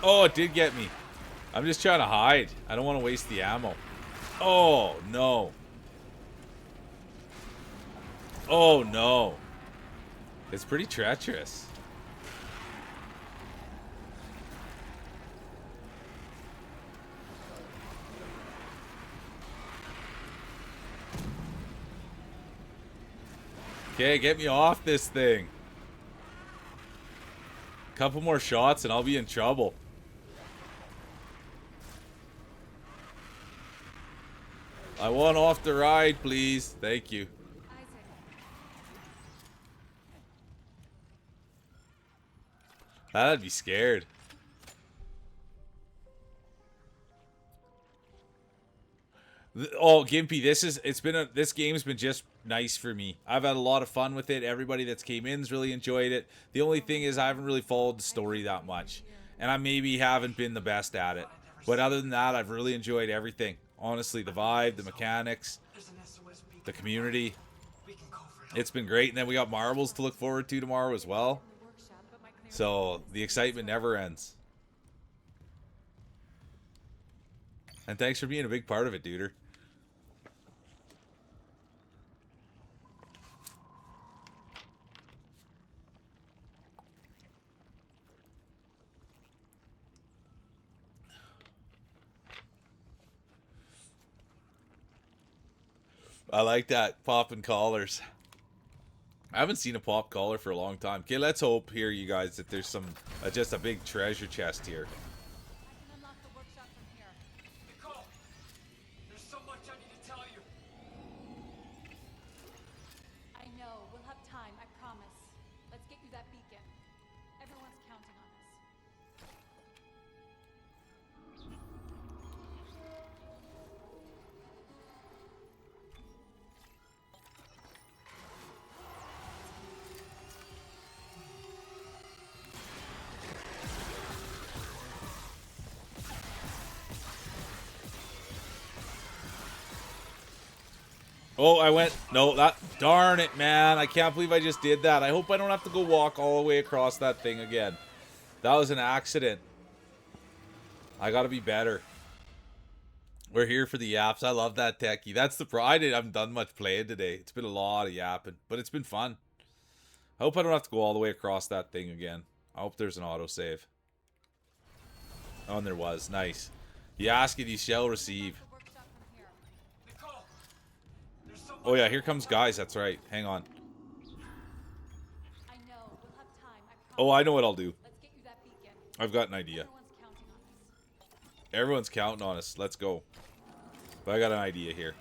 Oh, it did get me. I'm just trying to hide. I don't want to waste the ammo. Oh, no. Oh, no. It's pretty treacherous. Okay, get me off this thing. Couple more shots and I'll be in trouble. I want off the ride, please. Thank you. I'd be scared. Oh, Gimpy, this game's been just nice for me. I've had a lot of fun with it. Everybody that's came in's really enjoyed it. The only thing is I haven't really followed the story that much. And I maybe haven't been the best at it. But other than that, I've really enjoyed everything. Honestly, the vibe, the mechanics, the community. It's been great. And then we got marbles to look forward to tomorrow as well. So the excitement never ends. And thanks for being a big part of it, duder. I like that. Popping collars. I haven't seen a pop collar for a long time. Okay, let's hope here, you guys, that there's some just a big treasure chest here. Nicole, there's so much I need to tell you. I know. We'll have time, I promise. Let's get you that beacon. Everyone's counting on us. Oh, I went. No, that. Darn it, man. I can't believe I just did that. I hope I don't have to go walk all the way across that thing again. That was an accident. I gotta be better. We're here for the yaps. I love that techie. That's the pro. I haven't done much playing today. It's been a lot of yapping, but it's been fun. I hope I don't have to go all the way across that thing again. I hope there's an autosave. Oh, and there was. Nice. You ask it, you shall receive. Nicole, there's so much. Oh, yeah, here comes guys. That's right. Hang on. I know. We'll have time, I promise. Oh, I know what I'll do. Let's get you that beacon. I've got an idea. Everyone's counting on us. Everyone's counting on us. Let's go. But I got an idea here.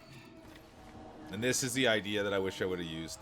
And this is the idea that I wish I would have used.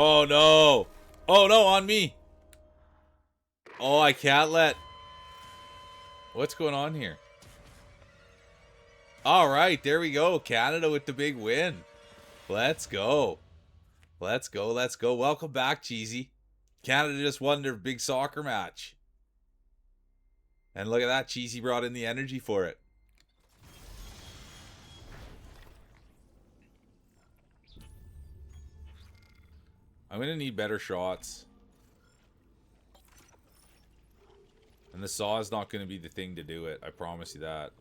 Oh, no. Oh, no, on me. Oh, I can't let... What's going on here? All right, there we go. Canada with the big win. Let's go. Let's go, let's go. Welcome back, Cheesy. Canada just won their big soccer match. And look at that. Cheesy brought in the energy for it. I'm going to need better shots. And the saw is not going to be the thing to do it. I promise you that.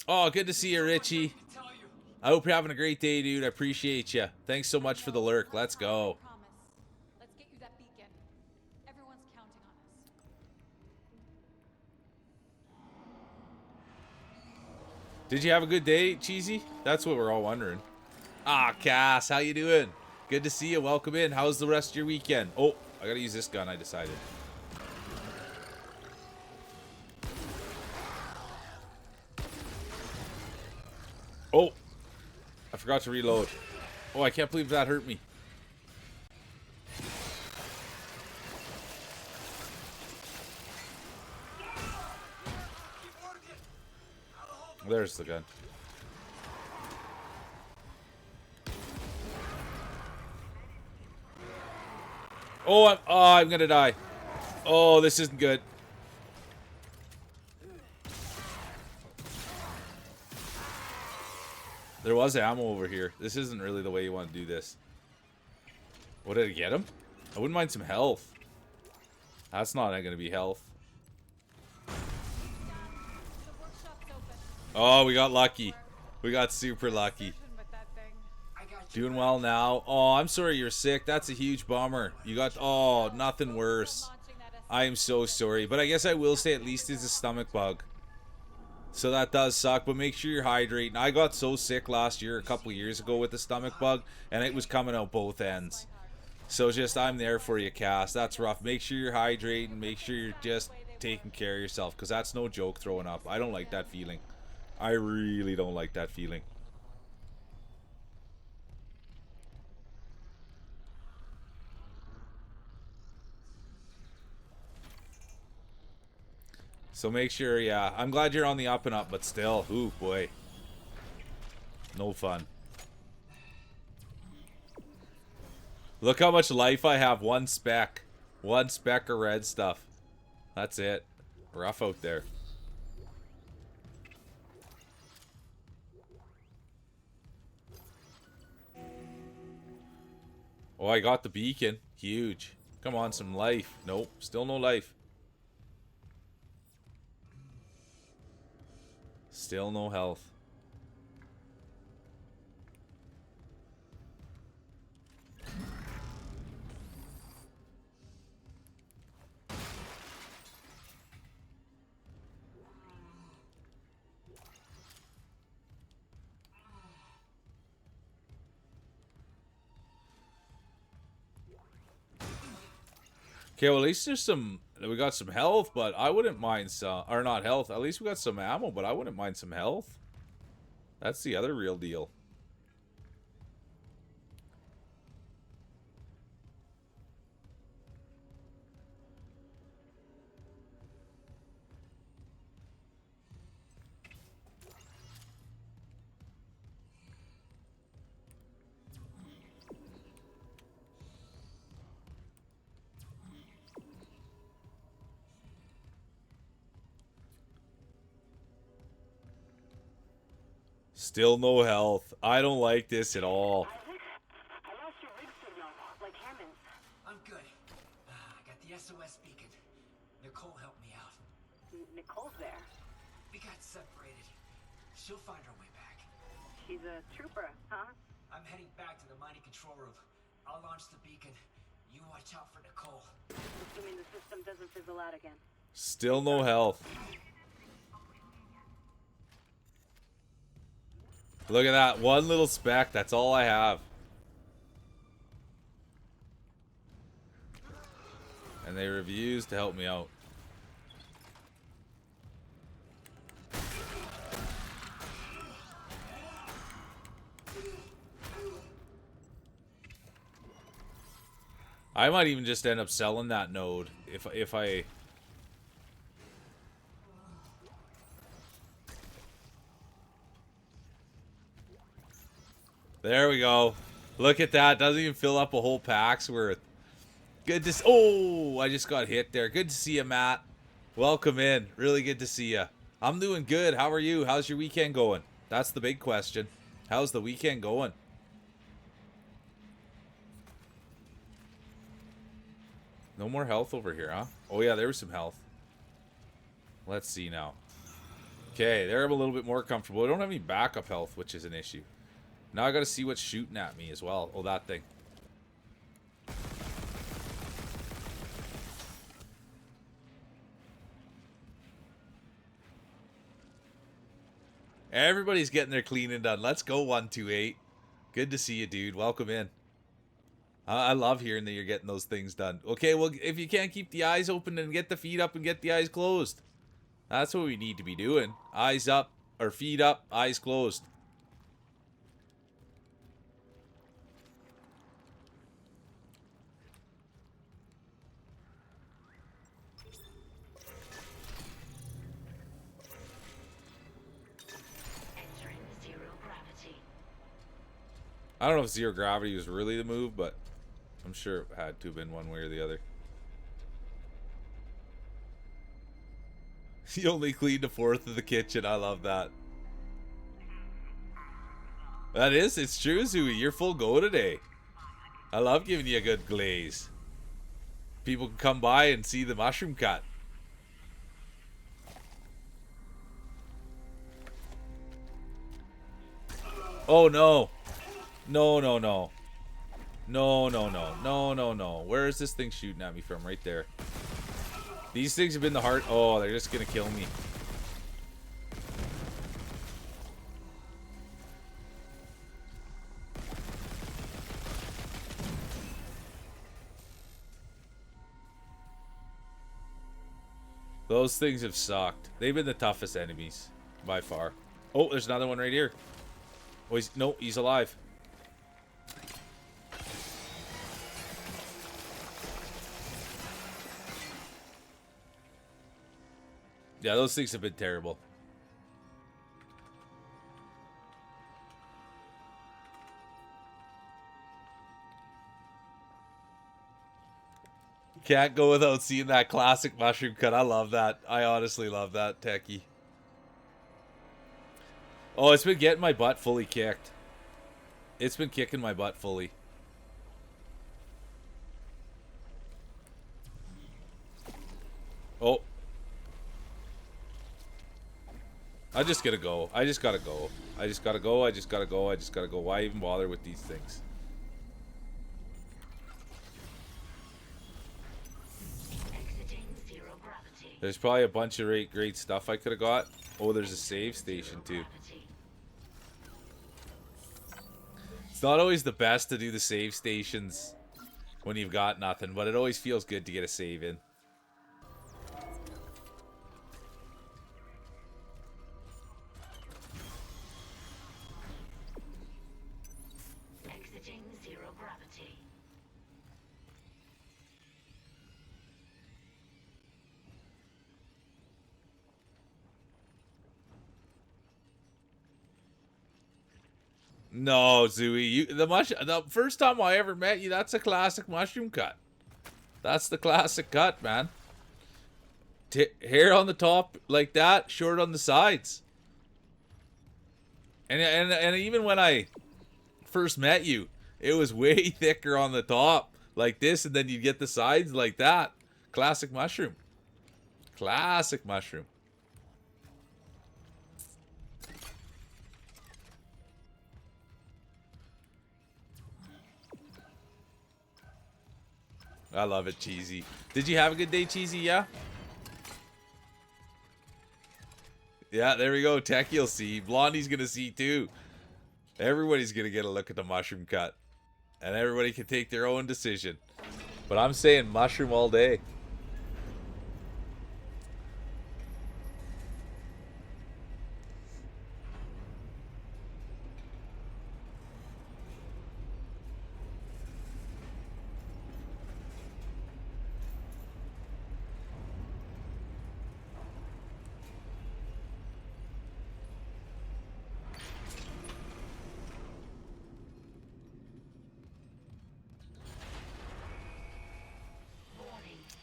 Oh, good to see you, Richie. I hope you're having a great day, dude. I appreciate you. Thanks so much for the lurk. Let's go. I promise. Let's get you that beacon. Everyone's counting on us. Did you have a good day, Cheesy? That's what we're all wondering. Ah, Cass, how you doing? Good to see you. Welcome in. How's the rest of your weekend? Oh, I gotta use this gun, I decided. Oh, I forgot to reload. Oh, I can't believe that hurt me. There's the gun. Oh, I'm gonna die. Oh, this isn't good. There was ammo over here. This isn't really the way you want to do this. What, did I get him? I wouldn't mind some health. That's not going to be health. Oh, we got lucky. We got super lucky. Doing well now. Oh, I'm sorry you're sick. That's a huge bummer. You got... Oh, nothing worse. I am so sorry. But I guess I will say at least it's a stomach bug. So that does suck, but make sure you're hydrating. I got so sick last year, a couple years ago, with the stomach bug, and it was coming out both ends. So just, I'm there for you, Cass. That's rough. Make sure you're hydrating. Make sure you're just taking care of yourself, because that's no joke throwing up. I don't like that feeling. I really don't like that feeling. So make sure, yeah. I'm glad you're on the up and up, but still. Ooh, boy. No fun. Look how much life I have. One speck. One speck of red stuff. That's it. Rough out there. Oh, I got the beacon. Huge. Come on, some life. Nope, still no life. Still no health. Okay, well, at least there's some... We got some health, but I wouldn't mind some... Or not health. At least we got some ammo, but I wouldn't mind some health. That's the other real deal. Still no health. I don't like this at all. I lost your rig signal, like Hammond's. I'm good. I got the SOS beacon. Nicole helped me out. Nicole's there. We got separated. She'll find her way back. She's a trooper, huh? I'm heading back to the mining control room. I'll launch the beacon. You watch out for Nicole. Assuming the system doesn't fizzle out again. Still no health. Look at that. One little speck. That's all I have. And they refuse to help me out. I might even just end up selling that node if I... There we go. Look at that. Doesn't even fill up a whole pack's worth. Good to... Oh, I just got hit there. Good to see you, Matt. Welcome in. Really good to see you. I'm doing good. How are you? How's your weekend going? That's the big question. How's the weekend going? No more health over here, huh? Oh, yeah, there was some health. Let's see now. Okay, there I'm a little bit more comfortable. I don't have any backup health, which is an issue. Now I gotta see what's shooting at me as well. Oh, that thing. Everybody's getting their cleaning done. Let's go, 128. Good to see you, dude. Welcome in. I love hearing that you're getting those things done. Okay, well, if you can't keep the eyes open, then get the feet up and get the eyes closed. That's what we need to be doing. Eyes up, or feet up, eyes closed. Entering zero gravity. I don't know if zero gravity was really the move, but I'm sure it had to have been one way or the other. You only cleaned a fourth of the kitchen. I love that. That is, it's true, Zooey. You're full go today. I love giving you a good glaze. People can come by and see the mushroom cut. Oh, no. No, no, no. No, no, no. No, no, no. Where is this thing shooting at me from? Right there. These things have been the heart. Oh, they're just going to kill me. Those things have sucked. They've been the toughest enemies by far. Oh, there's another one right here. Oh, no, he's alive. Yeah, those things have been terrible. Can't go without seeing that classic mushroom cut. I love that. I honestly love that, Techie. Oh, it's been getting my butt fully kicked. It's been kicking my butt fully. Oh. I just gotta go. I just gotta go. I just gotta go. I just gotta go. I just gotta go. Why even bother with these things? Exiting zero gravity. There's probably a bunch of great stuff I could have got. Oh, there's a save station too. It's not always the best to do the save stations when you've got nothing, but it always feels good to get a save in. Exiting zero gravity. No, Zooey, the first time I ever met you, that's a classic mushroom cut. That's the classic cut, man. Hair on the top like that, short on the sides. And even when I first met you, it was way thicker on the top, like this, and then you get the sides like that. Classic mushroom. Classic mushroom. I love it, Cheesy. Did you have a good day, Cheesy? Yeah? Yeah, there we go. Techie'll see. Blondie's gonna see too. Everybody's gonna get a look at the mushroom cut. And everybody can take their own decision. But I'm saying mushroom all day.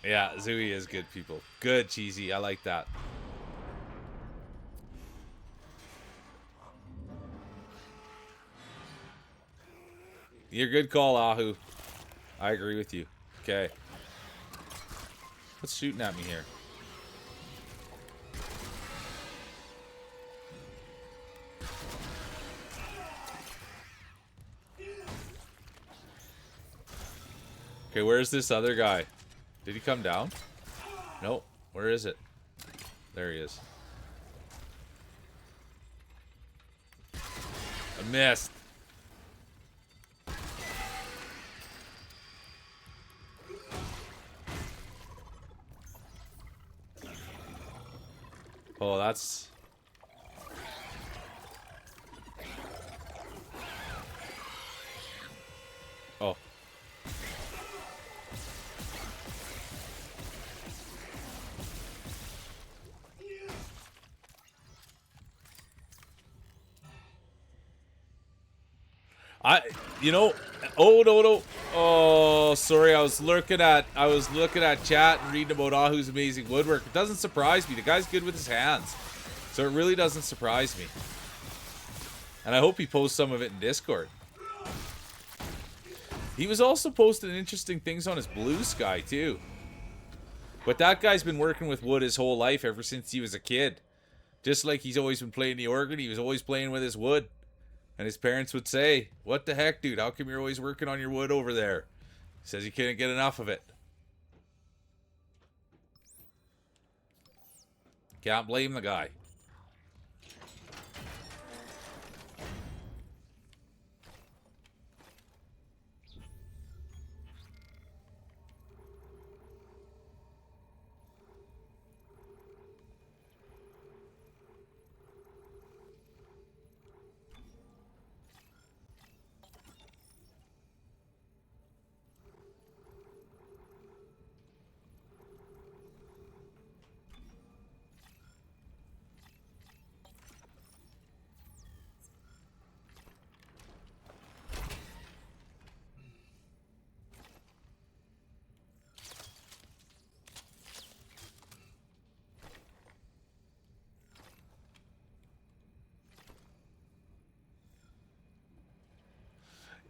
Yeah, Zooey is good people. Good, Cheesy. I like that. You're a good call, Ahu. I agree with you. Okay. What's shooting at me here? Okay, where's this other guy? Did he come down? Nope. Where is it? There he is. I missed. Oh, that's... Oh. You know, oh no. Oh, sorry. I was looking at chat and reading about Ahu's amazing woodwork. It doesn't surprise me. The guy's good with his hands, so it really doesn't surprise me. And I hope he posts some of it in Discord. He was also posting interesting things on his Blue Sky too. But that guy's been working with wood his whole life, ever since he was a kid. Just like he's always been playing the organ, he was always playing with his wood. And his parents would say, "What the heck, dude? How come you're always working on your wood over there?" He says he couldn't get enough of it. Can't blame the guy.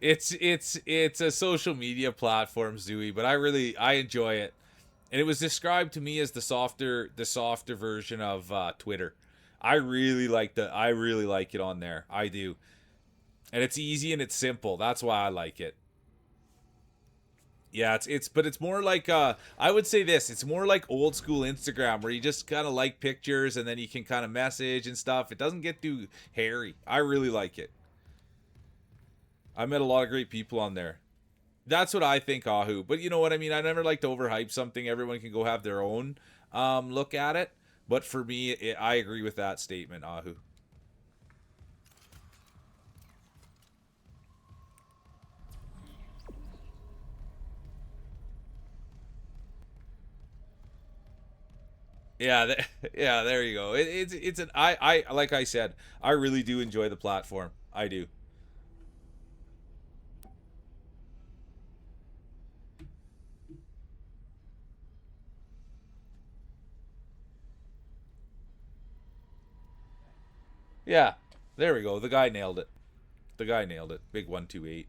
It's a social media platform, Zooey, but I enjoy it. And it was described to me as the softer version of Twitter. I really like it on there. I do. And it's easy and it's simple. That's why I like it. Yeah, but it's more like I would say this, it's more like old school Instagram where you just kind of like pictures and then you can kind of message and stuff. It doesn't get too hairy. I really like it. I met a lot of great people on there. That's what I think, Ahu. But you know what I mean? I never like to overhype something. Everyone can go have their own look at it. But for me, I agree with that statement, Ahu. Yeah, yeah. There you go. It's an I like I said, I really do enjoy the platform. I do. Yeah, there we go. The guy nailed it. The guy nailed it. Big 128.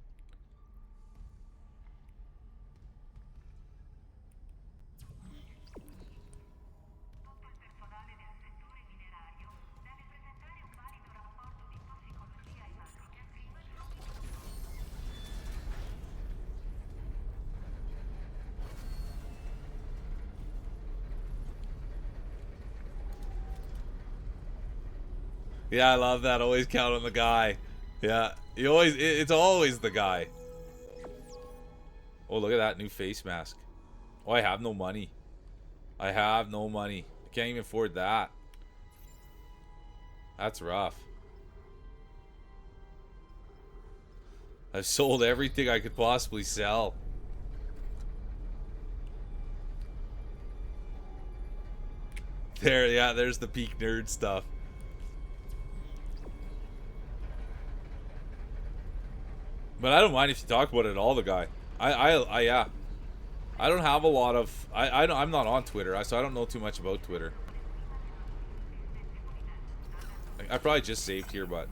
Yeah, I love that. Always count on the guy. Yeah, it's always the guy. Oh, look at that new face mask. Oh, I have no money. I have no money. I can't even afford that. That's rough. I've sold everything I could possibly sell. There, yeah, there's the peak nerd stuff. But I don't mind if you talk about it at all, the guy. Yeah. I don't have a lot of. I'm not on Twitter, so I don't know too much about Twitter. I probably just saved here, but.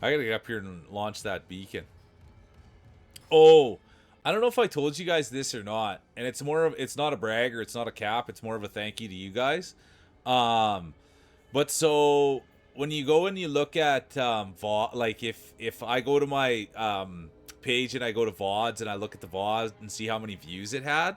I gotta get up here and launch that beacon. Oh, I don't know if I told you guys this or not, and it's not a brag or it's not a cap. It's more of a thank you to you guys. Um, but so when you go and you look at like if I go to my page and I go to VODs and I look at the VOD and see how many views it had,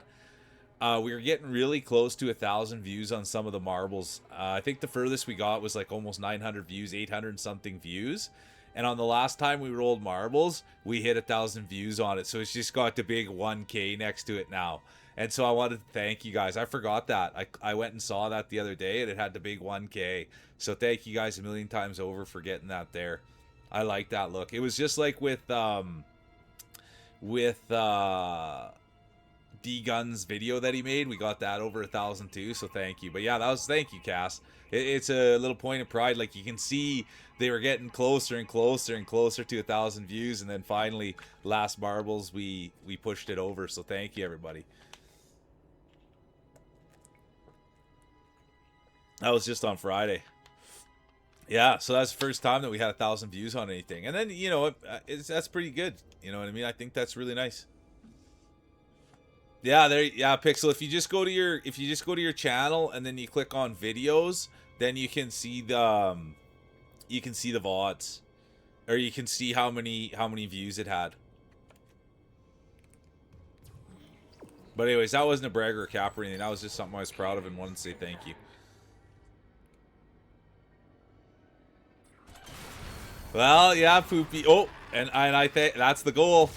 we were getting really close to 1,000 views on some of the marbles. I think the furthest we got was like almost 900 views, 800 something views. And on the last time we rolled marbles, we hit 1,000 views on it. So it's just got the big 1K next to it now. And so I wanted to thank you guys. I forgot that. I went and saw that the other day and it had the big 1K. So thank you guys a million times over for getting that there. I like that look. It was just like with D Gun's video that he made. We got that over 1,000 too, so thank you. But yeah, thank you, Cass. It's a little point of pride. Like you can see they were getting closer and closer and closer to 1,000 views, and then finally last marbles we pushed it over. So thank you, everybody. That was just on Friday. Yeah, so that's the first time that we had 1,000 views on anything, and then that's pretty good. You know what I mean? I think that's really nice. Yeah, Pixel. If you just go to your channel and then you click on videos, then you can see the VODs, or you can see how many views it had. But anyways, that wasn't a brag or a cap or anything. That was just something I was proud of and wanted to say thank you. Well, yeah, Poopy. Oh, and I think that's the goal,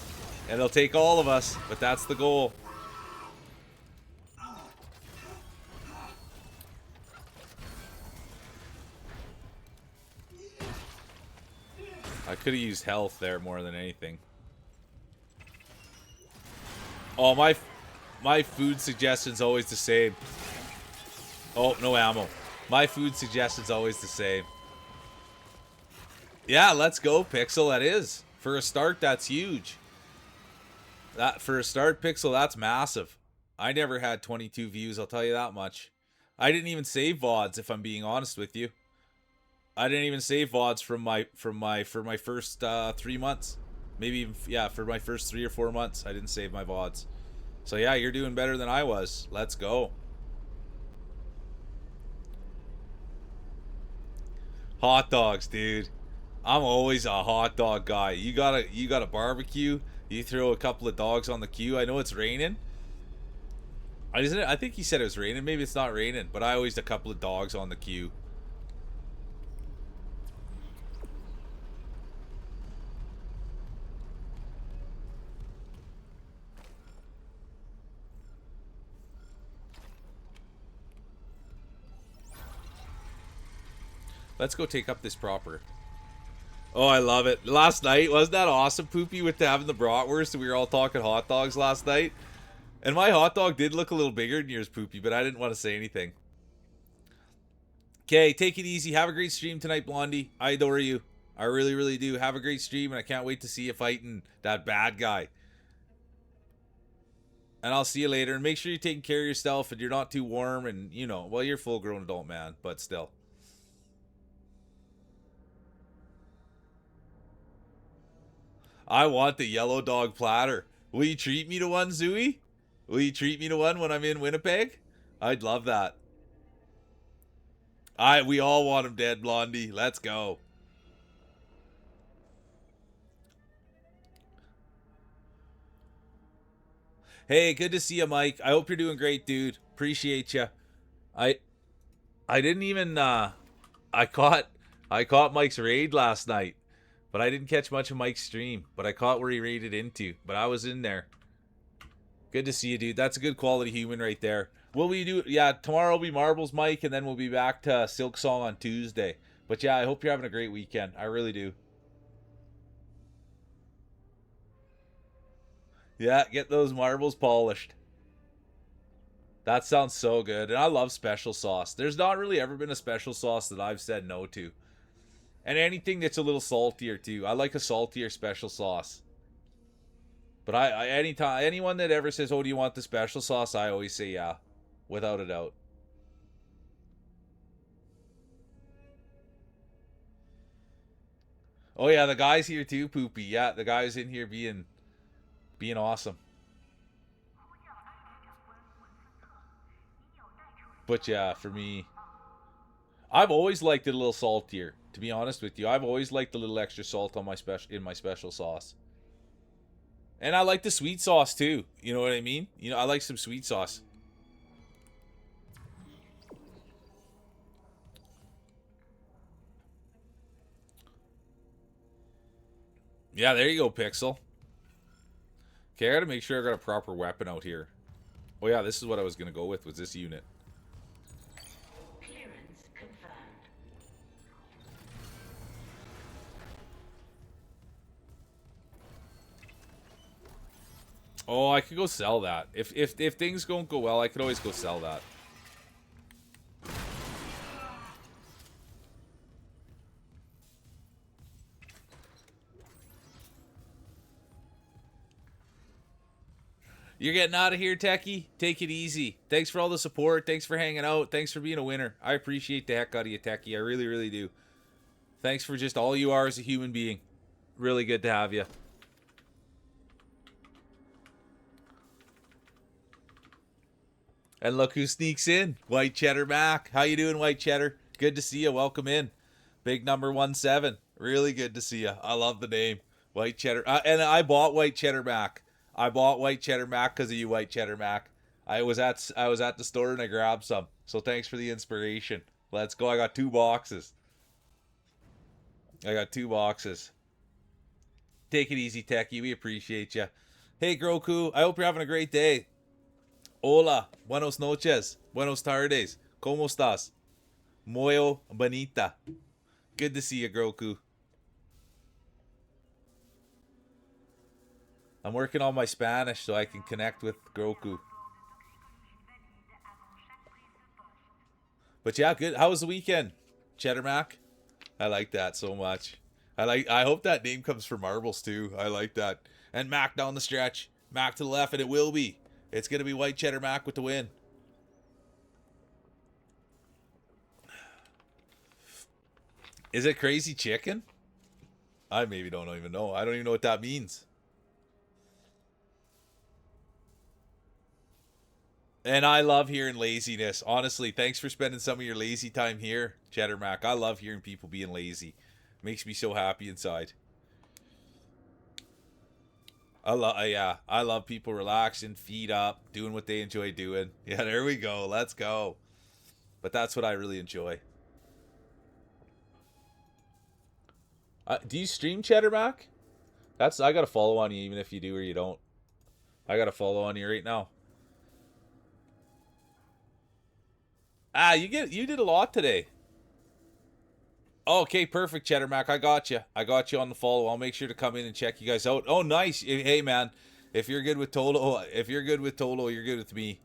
and it'll take all of us, but that's the goal. I could have used health there more than anything. Oh, my food suggestion's always the same. Oh, no ammo. My food suggestion's always the same. Yeah, let's go, Pixel. That is. For a start, that's huge. For a start, Pixel, that's massive. I never had 22 views, I'll tell you that much. I didn't even save VODs, if I'm being honest with you. I didn't even save VODs for my first 3 months. Maybe even, yeah, for my first 3 or 4 months, I didn't save my VODs. So yeah, you're doing better than I was. Let's go. Hot dogs, dude. I'm always a hot dog guy. You got a barbecue, you throw a couple of dogs on the queue. I know it's raining. Isn't it? I think he said it was raining. Maybe it's not raining, but I always a couple of dogs on the queue. Let's go take up this proper. Oh, I love it. Last night, wasn't that awesome, Poopy, with having the bratwurst? We were all talking hot dogs last night. And my hot dog did look a little bigger than yours, Poopy, but I didn't want to say anything. Okay, take it easy. Have a great stream tonight, Blondie. I adore you. I really, really do. Have a great stream, and I can't wait to see you fighting that bad guy. And I'll see you later. And make sure you're taking care of yourself and you're not too warm and, you know, well, you're a full-grown adult man, but still. I want the yellow dog platter. Will you treat me to one, Zooey? Will you treat me to one when I'm in Winnipeg? I'd love that. We all want him dead, Blondie. Let's go. Hey, good to see you, Mike. I hope you're doing great, dude. Appreciate you. I didn't even I caught Mike's raid last night. But I didn't catch much of Mike's stream. But I caught where he raided into. But I was in there. Good to see you, dude. That's a good quality human right there. Will we do... Yeah, tomorrow will be Marbles, Mike. And then we'll be back to Silk Song on Tuesday. But yeah, I hope you're having a great weekend. I really do. Yeah, get those marbles polished. That sounds so good. And I love special sauce. There's not really ever been a special sauce that I've said no to. And anything that's a little saltier too. I like a saltier special sauce. But anyone that ever says, "Oh, do you want the special sauce?" I always say yeah, without a doubt. Oh yeah, the guy's here too, Poopy. Yeah, the guy's in here being awesome. But yeah, for me, I've always liked it a little saltier. To be honest with you, I've always liked a little extra salt on my special sauce. And I like the sweet sauce too. You know what I mean? You know, I like some sweet sauce. Yeah, there you go, Pixel. Okay, I gotta make sure I got a proper weapon out here. Oh yeah, this is what I was gonna go with, was this unit. Clearance confirmed. Oh, I could go sell that. If things don't go well, I could always go sell that. You're getting out of here, Techie? Take it easy. Thanks for all the support. Thanks for hanging out. Thanks for being a winner. I appreciate the heck out of you, Techie. I really, really do. Thanks for just all you are as a human being. Really good to have you. And look who sneaks in. White Cheddar Mac. How you doing, White Cheddar? Good to see you. Welcome in. Big number 17. Really good to see you. I love the name. White Cheddar. And I bought White Cheddar Mac. I bought White Cheddar Mac because of you, White Cheddar Mac. I was at the store and I grabbed some. So thanks for the inspiration. Let's go. I got 2 boxes. Take it easy, Techie. We appreciate you. Hey, Groku. I hope you're having a great day. Hola. Buenos noches. Buenos tardes. ¿Cómo estás? Muy bonita. Good to see you, Groku. I'm working on my Spanish so I can connect with Groku. But yeah, good. How was the weekend, Cheddar Mac? I like that so much. I hope that name comes from Marbles too. I like that. And Mac down the stretch. Mac to the left, and it will be. It's gonna be White Cheddar Mac with the win. Is it Crazy Chicken? I maybe don't even know. I don't even know what that means. And I love hearing laziness. Honestly, thanks for spending some of your lazy time here, Cheddar Mac. I love hearing people being lazy. Makes me so happy inside. I love people relaxing, feet up, doing what they enjoy doing. Yeah, there we go. Let's go. But that's what I really enjoy. Do you stream, Cheddar Mac? I gotta follow on you even if you do or you don't. I gotta follow on you right now. You did a lot today. Okay, perfect, Cheddar Mac. I got you. I got you on the follow. I'll make sure to come in and check you guys out. Oh, nice. Hey, man. If you're good with Tolo, you're good with me.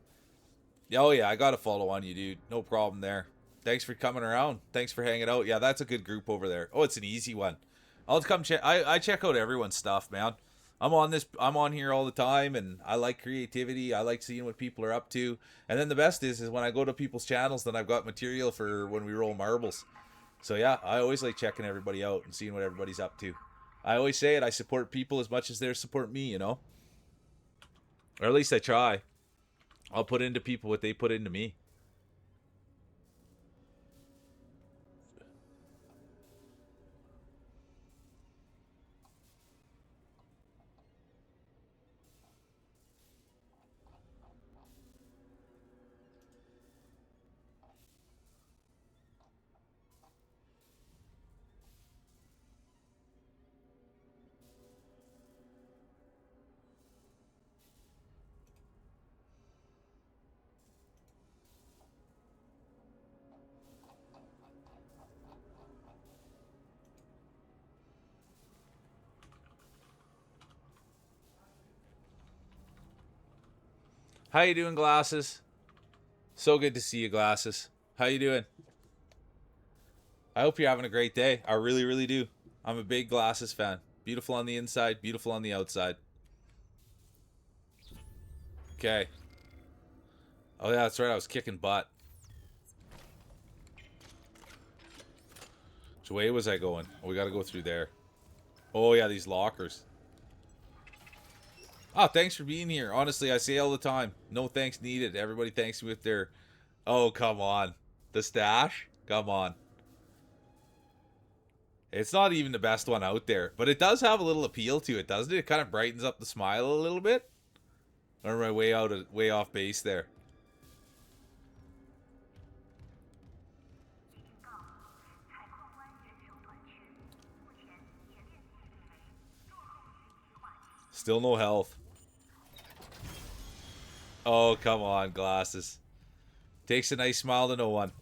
Oh yeah, I got to follow on you, dude. No problem there. Thanks for coming around. Thanks for hanging out. Yeah, that's a good group over there. Oh, it's an easy one. I'll come check. I check out everyone's stuff, man. I'm on here all the time, and I like creativity. I like seeing what people are up to. And then the best is when I go to people's channels, then I've got material for when we roll marbles. So yeah, I always like checking everybody out and seeing what everybody's up to. I always say it. I support people as much as they support me, you know. Or at least I try. I'll put into people what they put into me. How you doing, Glasses? So good to see you, Glasses. How you doing? I hope you're having a great day. I really, really do. I'm a big Glasses fan. Beautiful on the inside, beautiful on the outside. Okay. Oh yeah, that's right. I was kicking butt. Which way was I going? Oh, we got to go through there. Oh yeah, these lockers. Oh, thanks for being here. Honestly, I say all the time, no thanks needed. Everybody thanks me with their... Oh, come on. The stash? Come on. It's not even the best one out there, but it does have a little appeal to it, doesn't it? It kind of brightens up the smile a little bit. Or am I way off base there? Still no health. Oh, come on, Glasses. Takes a nice smile to no one.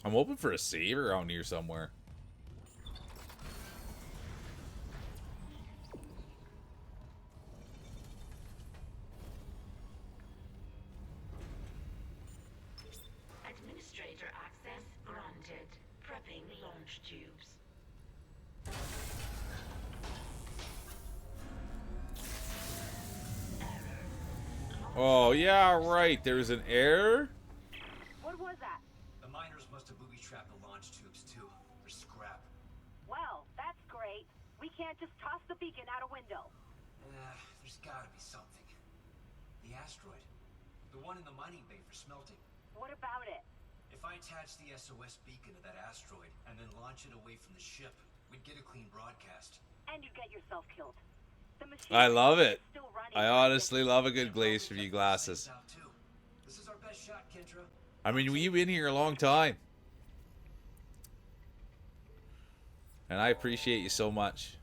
I'm hoping for a save around here somewhere. Administrator access granted. Prepping launch tubes. Oh, yeah, right. There's an error? What was that? The miners must have booby-trapped the launch tubes, too. For scrap. Well, that's great. We can't just toss the beacon out a window. There's gotta be something. The asteroid. The one in the mining bay for smelting. What about it? If I attach the SOS beacon to that asteroid and then launch it away from the ship, we'd get a clean broadcast. And you get yourself killed. The machine I love it. is still running. I honestly love a good glaze for you, Glasses. This is our best shot, Kendra. I mean, you've been here a long time. And I appreciate you so much.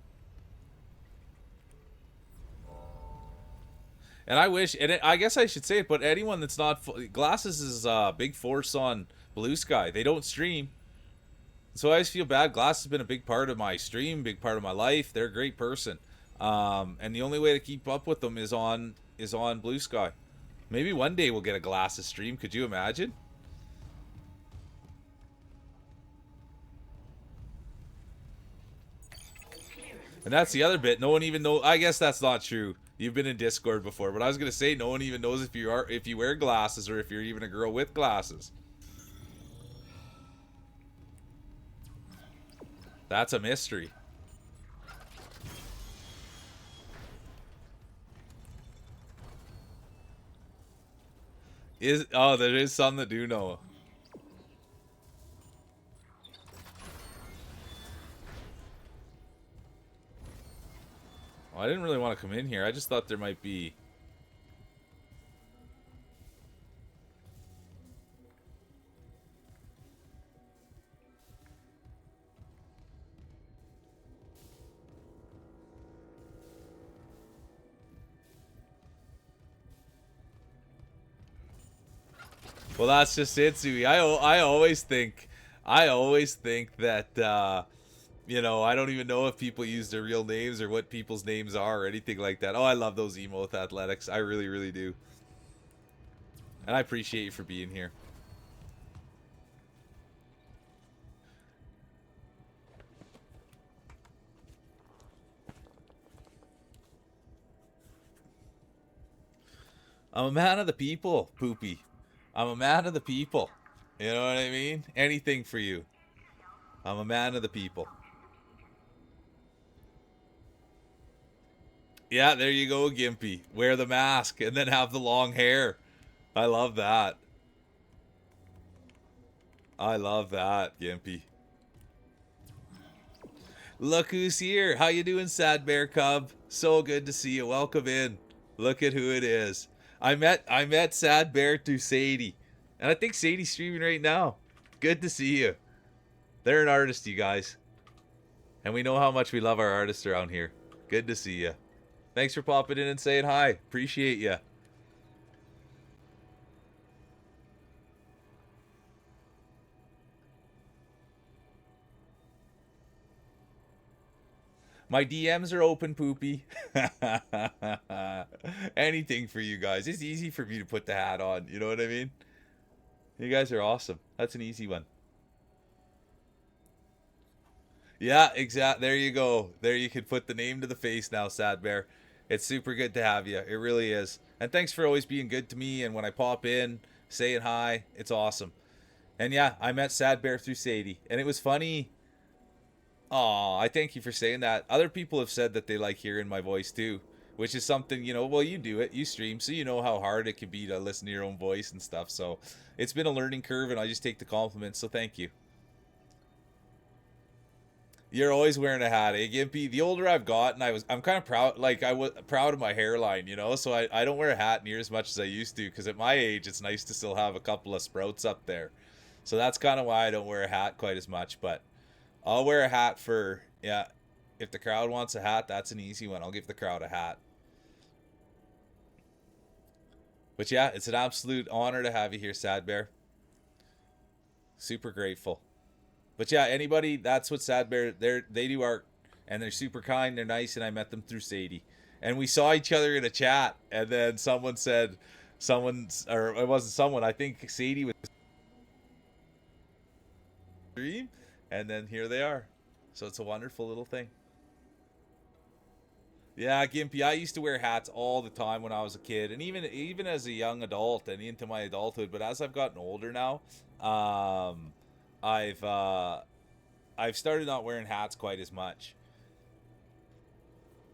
And I wish, and I guess I should say it, but anyone that's not... Glasses is a big force on Blue Sky. They don't stream. So I always feel bad. Glass has been a big part of my stream, big part of my life. They're a great person. And the only way to keep up with them is on Blue Sky. Maybe one day we'll get a Glasses stream. Could you imagine? And that's the other bit. No one even knows. I guess that's not true. You've been in Discord before, but I was gonna say no one even knows if you wear glasses or if you're even a girl with glasses. That's a mystery. There is some that do know. Well, I didn't really want to come in here. I just thought there might be. Well, that's just it, Zooey. I always think that you know, I don't even know if people use their real names or what people's names are or anything like that. Oh, I love those emo with athletics. I really, really do. And I appreciate you for being here. I'm a man of the people, Poopy. I'm a man of the people. You know what I mean? Anything for you. I'm a man of the people. Yeah, there you go, Gimpy. Wear the mask and then have the long hair. I love that. I love that, Gimpy. Look who's here. How you doing, Sad Bear Cub? So good to see you. Welcome in. Look at who it is. I met Sad Bear through Sadie. And I think Sadie's streaming right now. Good to see you. They're an artist, you guys. And we know how much we love our artists around here. Good to see you. Thanks for popping in and saying hi. Appreciate you. My DMs are open, Poopy. Anything for you guys. It's easy for me to put the hat on. You know what I mean? You guys are awesome. That's an easy one. Yeah, exactly. There you go. There you can put the name to the face now, Sad Bear. It's super good to have you. It really is. And thanks for always being good to me. And when I pop in, saying hi, it's awesome. And yeah, I met Sad Bear through Sadie. And it was funny. Aw, I thank you for saying that. Other people have said that they like hearing my voice too, which is something, you know, well, you do it, you stream, so you know how hard it can be to listen to your own voice and stuff. So it's been a learning curve, and I just take the compliments, so thank you. You're always wearing a hat, eh, Gimpy? The older I've gotten, I'm kind of proud, like, I was proud of my hairline, you know, so I don't wear a hat near as much as I used to, because at my age, it's nice to still have a couple of sprouts up there. So that's kind of why I don't wear a hat quite as much, but I'll wear a hat for, yeah, if the crowd wants a hat, that's an easy one. I'll give the crowd a hat. But yeah, it's an absolute honor to have you here, Sad Bear. Super grateful. But yeah, anybody, that's what Sad Bear, they do art, and they're super kind, they're nice, and I met them through Sadie. And we saw each other in a chat, and then someone said, or it wasn't someone, I think Sadie was stream. And then here they are. So it's a wonderful little thing. Yeah, Gimpy, I used to wear hats all the time when I was a kid. And even as a young adult and into my adulthood. But as I've gotten older now, I've started not wearing hats quite as much.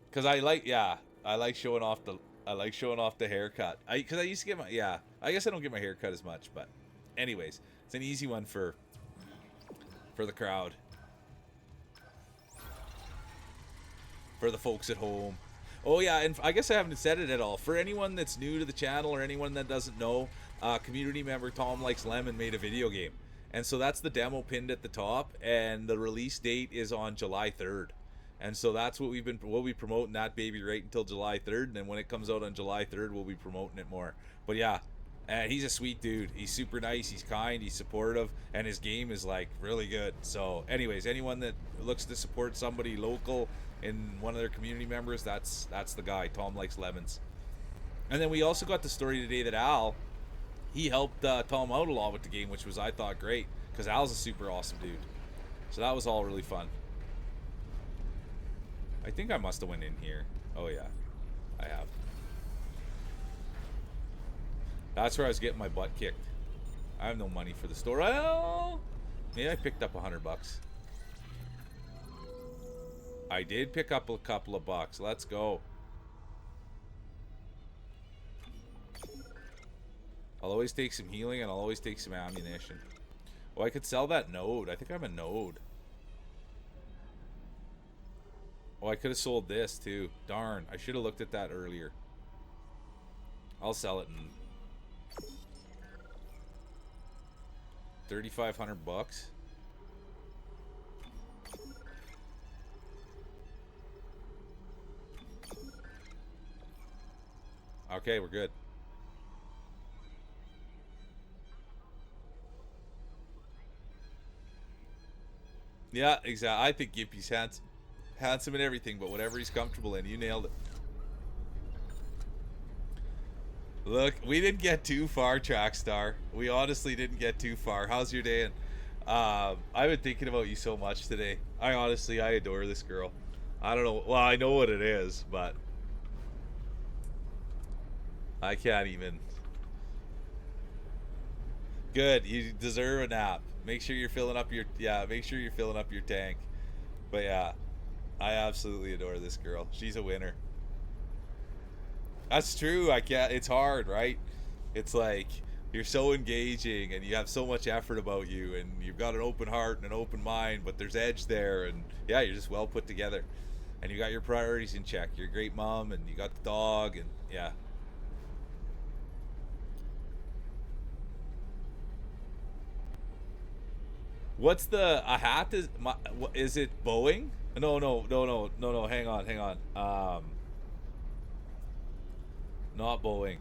Because I like showing off the haircut. Because I used to get I guess I don't get my hair cut as much. But anyways, it's an easy one for the crowd, for the folks at home. Oh yeah, and I guess I haven't said it at all. For anyone that's new to the channel or anyone that doesn't know, community member Tom Likes Lemon made a video game, and so that's the demo pinned at the top, and the release date is on July 3rd. And so that's what we'll be promoting that baby right until July 3rd, and then when it comes out on July 3rd, we'll be promoting it more. But yeah, And he's a sweet dude. He's super nice. He's kind. He's supportive. And his game is like really good. So anyways, anyone that looks to support somebody local in one of their community members, that's the guy. Tom likes lemons. And then we also got the story today that Al, he helped Tom out a lot with the game, which was, I thought, great. Because Al's a super awesome dude. So that was all really fun. I think I must have went in here. Oh yeah, I have. That's where I was getting my butt kicked. I have no money for the store. Well, maybe I picked up $100. I did pick up a couple of bucks. Let's go. I'll always take some healing and I'll always take some ammunition. Oh, I could sell that node. I think I'm a node. Oh, I could have sold this too. Darn, I should have looked at that earlier. I'll sell it in 3,500 bucks. Okay, we're good. Yeah, exactly. I think Gimpy's handsome and everything, but whatever he's comfortable in, you nailed it. Look, we didn't get too far, Trackstar. We honestly didn't get too far. How's your day? And I've been thinking about you so much today. I adore this girl. I don't know. Well, I know what it is, but I can't even. Good. You deserve a nap. Make sure you're filling up your make sure you're filling up your tank. But yeah, I absolutely adore this girl. She's a winner. That's true. I can't. It's hard, right? It's like you're so engaging and you have so much effort about you and you've got an open heart and an open mind, but there's edge there, and yeah, you're just well put together. And you got your priorities in check. You're a great mom and you got the dog, and yeah. What's the a hat is it Boeing? No. Hang on. Not Boeing.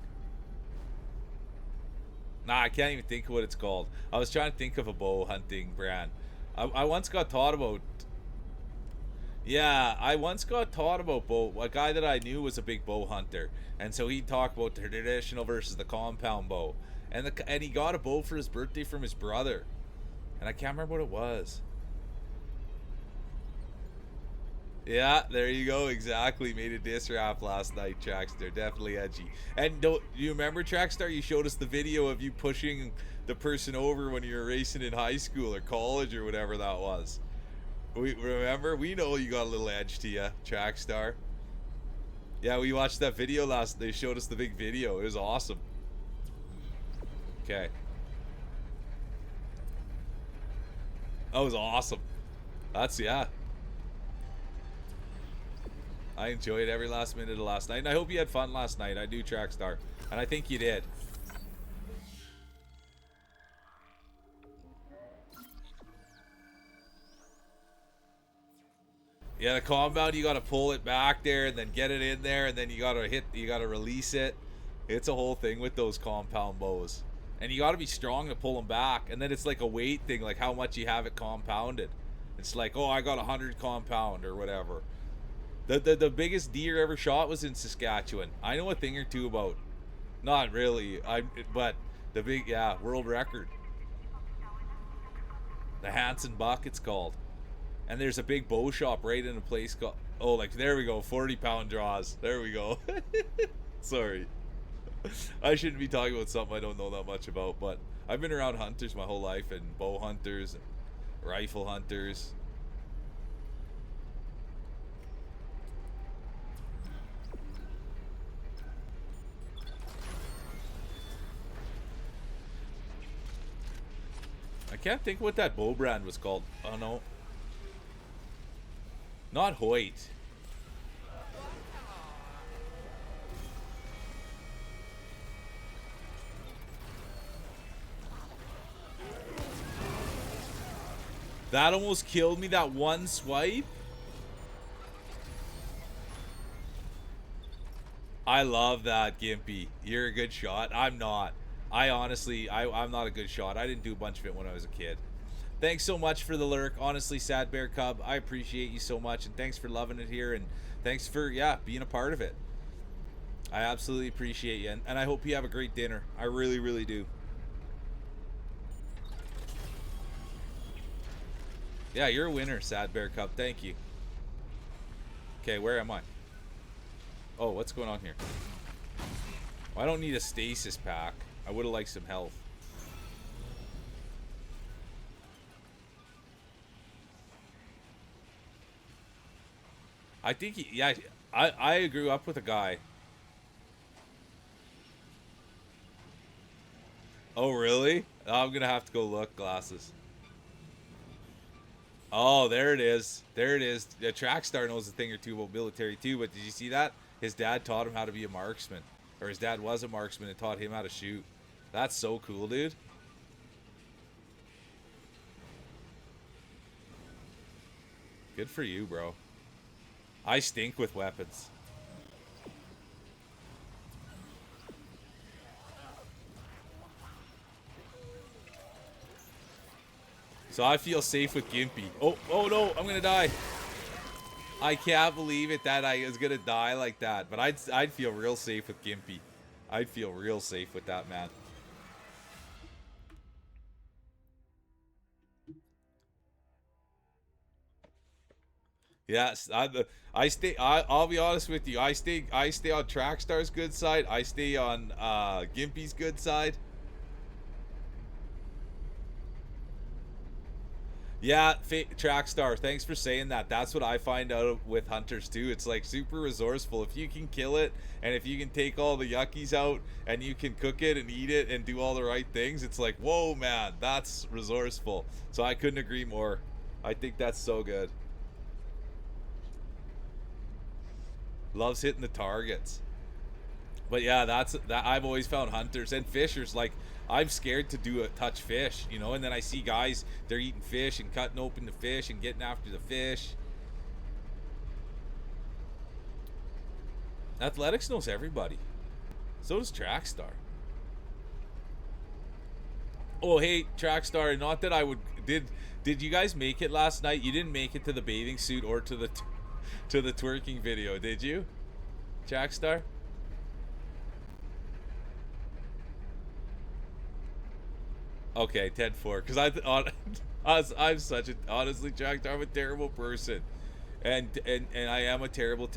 Nah, I can't even think of what it's called. I was trying to think of a bow hunting brand. I once got taught about. Yeah, I once got taught about bow. A guy that I knew was a big bow hunter, and so he'd talk about the traditional versus the compound bow, and he got a bow for his birthday from his brother. And I can't remember what it was. Yeah, there you go. Exactly. Made a diss rap last night, Trackstar. Definitely edgy. And do you remember, Trackstar? You showed us the video of you pushing the person over when you were racing in high school or college or whatever that was. We remember? We know you got a little edge to you, Trackstar. Yeah, we watched that video they showed us the big video. It was awesome. Okay. That was awesome. Yeah. I enjoyed every last minute of last night. And I hope you had fun last night. I do, Trackstar. And I think you did. Yeah, the compound, you got to pull it back there and then get it in there. And then you got to release it. It's a whole thing with those compound bows. And you got to be strong to pull them back. And then it's like a weight thing, like how much you have it compounded. It's like, oh, I got 100 compound or whatever. The biggest deer ever shot was in Saskatchewan. I know a thing or two about. Not really. But the big, world record. The Hanson Buck, it's called. And there's a big bow shop right in a place called. Oh, like, there we go. 40-pound draws. There we go. Sorry. I shouldn't be talking about something I don't know that much about, but I've been around hunters my whole life, and bow hunters and rifle hunters. I can't think what that bow brand was called. Oh no. Not Hoyt. That almost killed me, that one swipe. I love that, Gimpy. You're a good shot. I'm not. I honestly, I'm not a good shot. I didn't do a bunch of it when I was a kid. Thanks so much for the lurk. Honestly, Sad Bear Cub, I appreciate you so much, and thanks for loving it here, and thanks for, yeah, being a part of it. I absolutely appreciate you, and I hope you have a great dinner. I really, really do. Yeah, you're a winner, Sad Bear Cub. Thank you. Okay, where am I? Oh, what's going on here? Well, I don't need a stasis pack. I would have liked some health. I think yeah, I grew up with a guy. Oh, really? I'm gonna have to go look. Glasses. Oh, there it is. There it is. The Trackstar knows a thing or two about military too, but did you see that? His dad taught him how to be a marksman. Or his dad was a marksman and taught him how to shoot. That's so cool, dude. Good for you, bro. I stink with weapons. So I feel safe with Gimpy. Oh no, I'm gonna die. I can't believe it that I was gonna die like that. But I'd feel real safe with Gimpy. I'd feel real safe with that, man. Yes, I stay. I'll be honest with you. I stay on Trackstar's good side. I stay on Gimpy's good side. Yeah, Trackstar, thanks for saying that. That's what I find out with hunters too. It's like super resourceful. If you can kill it, and if you can take all the yuckies out, and you can cook it and eat it and do all the right things, it's like, whoa, man, that's resourceful. So I couldn't agree more. I think that's so good. Loves hitting the targets. But yeah, that I've always found hunters and fishers, like, I'm scared to touch fish, you know, and then I see guys, they're eating fish and cutting open the fish and getting after the fish. Athletics knows everybody. So does Trackstar. Oh, hey, Trackstar, not that I would did you guys make it last night? You didn't make it to the bathing suit or to the twerking video, did you? Trackstar? Okay, 10-4. Because I'm such a, honestly, Jack, I'm a terrible person, and I am a terrible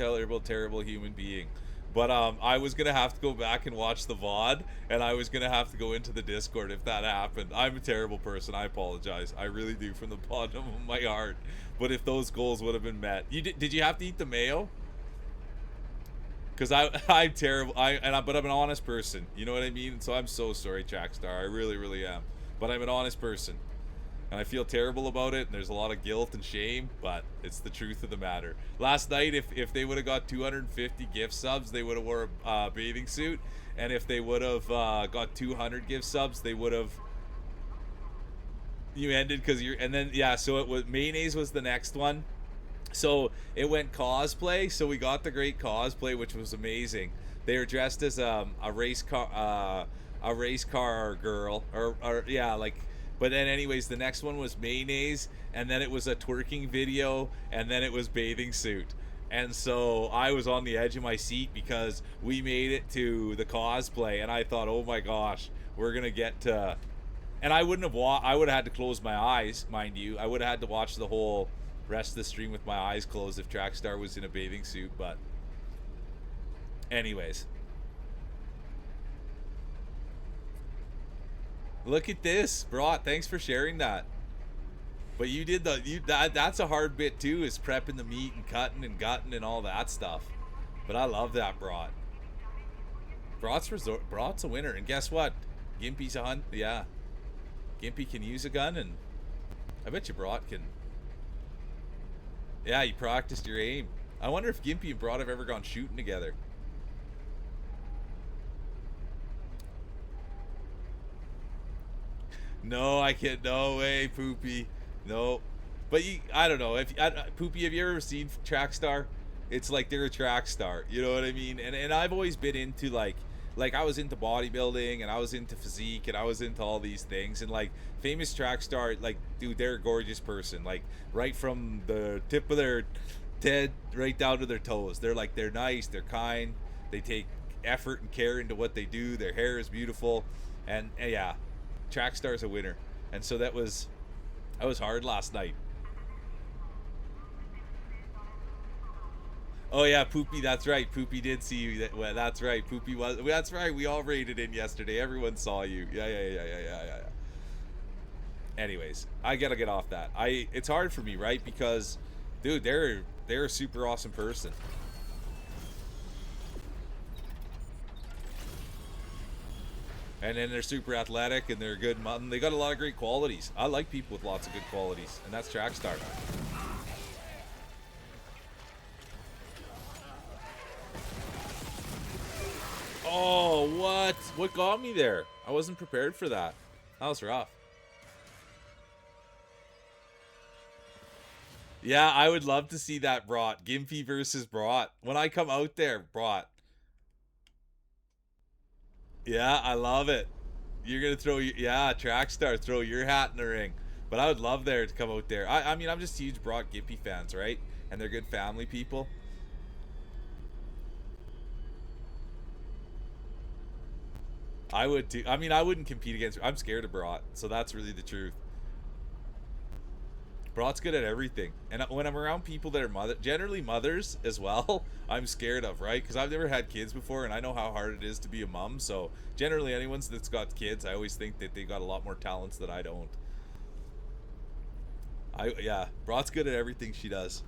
human being. But I was gonna have to go back and watch the VOD, and I was gonna have to go into the Discord if that happened. I'm a terrible person. I apologize. I really do, from the bottom of my heart. But if those goals would have been met, did you have to eat the mayo? Because I'm terrible. But I'm an honest person. You know what I mean? So I'm so sorry, Trackstar. I really, really am. But I'm an honest person, and I feel terrible about it, and there's a lot of guilt and shame, but it's the truth of the matter. Last night, if they would have got 250 gift subs, they would have wore a bathing suit, and if they would have got 200 gift subs, they would have. You ended because you're, and then yeah. So it was mayonnaise was the next one. So it went cosplay. So we got the great cosplay, which was amazing. They were dressed as a race car. A race car girl, or yeah, like, but then anyways, the next one was mayonnaise, and then it was a twerking video, and then it was bathing suit. And so I was on the edge of my seat because we made it to the cosplay, and I thought, oh my gosh, we're gonna get to, and I wouldn't have I would have had to close my eyes, mind you. I would have had to watch the whole rest of the stream with my eyes closed if Trackstar was in a bathing suit. But anyways, look at this, Brat. Thanks for sharing that. But you did that's a hard bit too, is prepping the meat and cutting and gutting and all that stuff. But I love that, Brat. Brat's a winner, and guess what? Gimpy's a hunt. Yeah, Gimpy can use a gun, and I bet you Brat can. Yeah, you practiced your aim. I wonder if Gimpy and Brat have ever gone shooting together. No, I can't. No way, Poopy. No. But I don't know. Poopy, have you ever seen Trackstar? It's like they're a track star. You know what I mean? And I've always been into, like, like I was into bodybuilding and I was into physique and I was into all these things, and like famous track star, like dude, they're a gorgeous person, like right from the tip of their head right down to their toes. They're nice, they're kind, they take effort and care into what they do. Their hair is beautiful, and yeah, track star's a winner. And so that was hard last night. Oh yeah, Poopy. That's right. Poopy did see you. Well, that's right. Poopy was. That's right. We all raided in yesterday. Everyone saw you. Yeah. Anyways, I gotta get off that. It's hard for me, right? Because, dude, they're a super awesome person. And then they're super athletic and they're good. They got a lot of great qualities. I like people with lots of good qualities, and that's Trackstar. Oh, what? What got me there? I wasn't prepared for that. That was rough. Yeah, I would love to see that brought. Gimpy versus brought. When I come out there, brought. Yeah, I love it. You're going to throw, yeah, Trackstar, throw your hat in the ring. But I would love there to come out there. I mean, I'm just huge Brock Gimpy fans, right? And they're good family people. I would too. I mean, I wouldn't compete against. I'm scared of Brat, so that's really the truth. Brat's good at everything, and when I'm around people that are generally mothers as well, I'm scared of, right? Because I've never had kids before, and I know how hard it is to be a mom. So generally, anyone that's got kids, I always think that they got a lot more talents that I don't. Yeah, Brat's good at everything she does.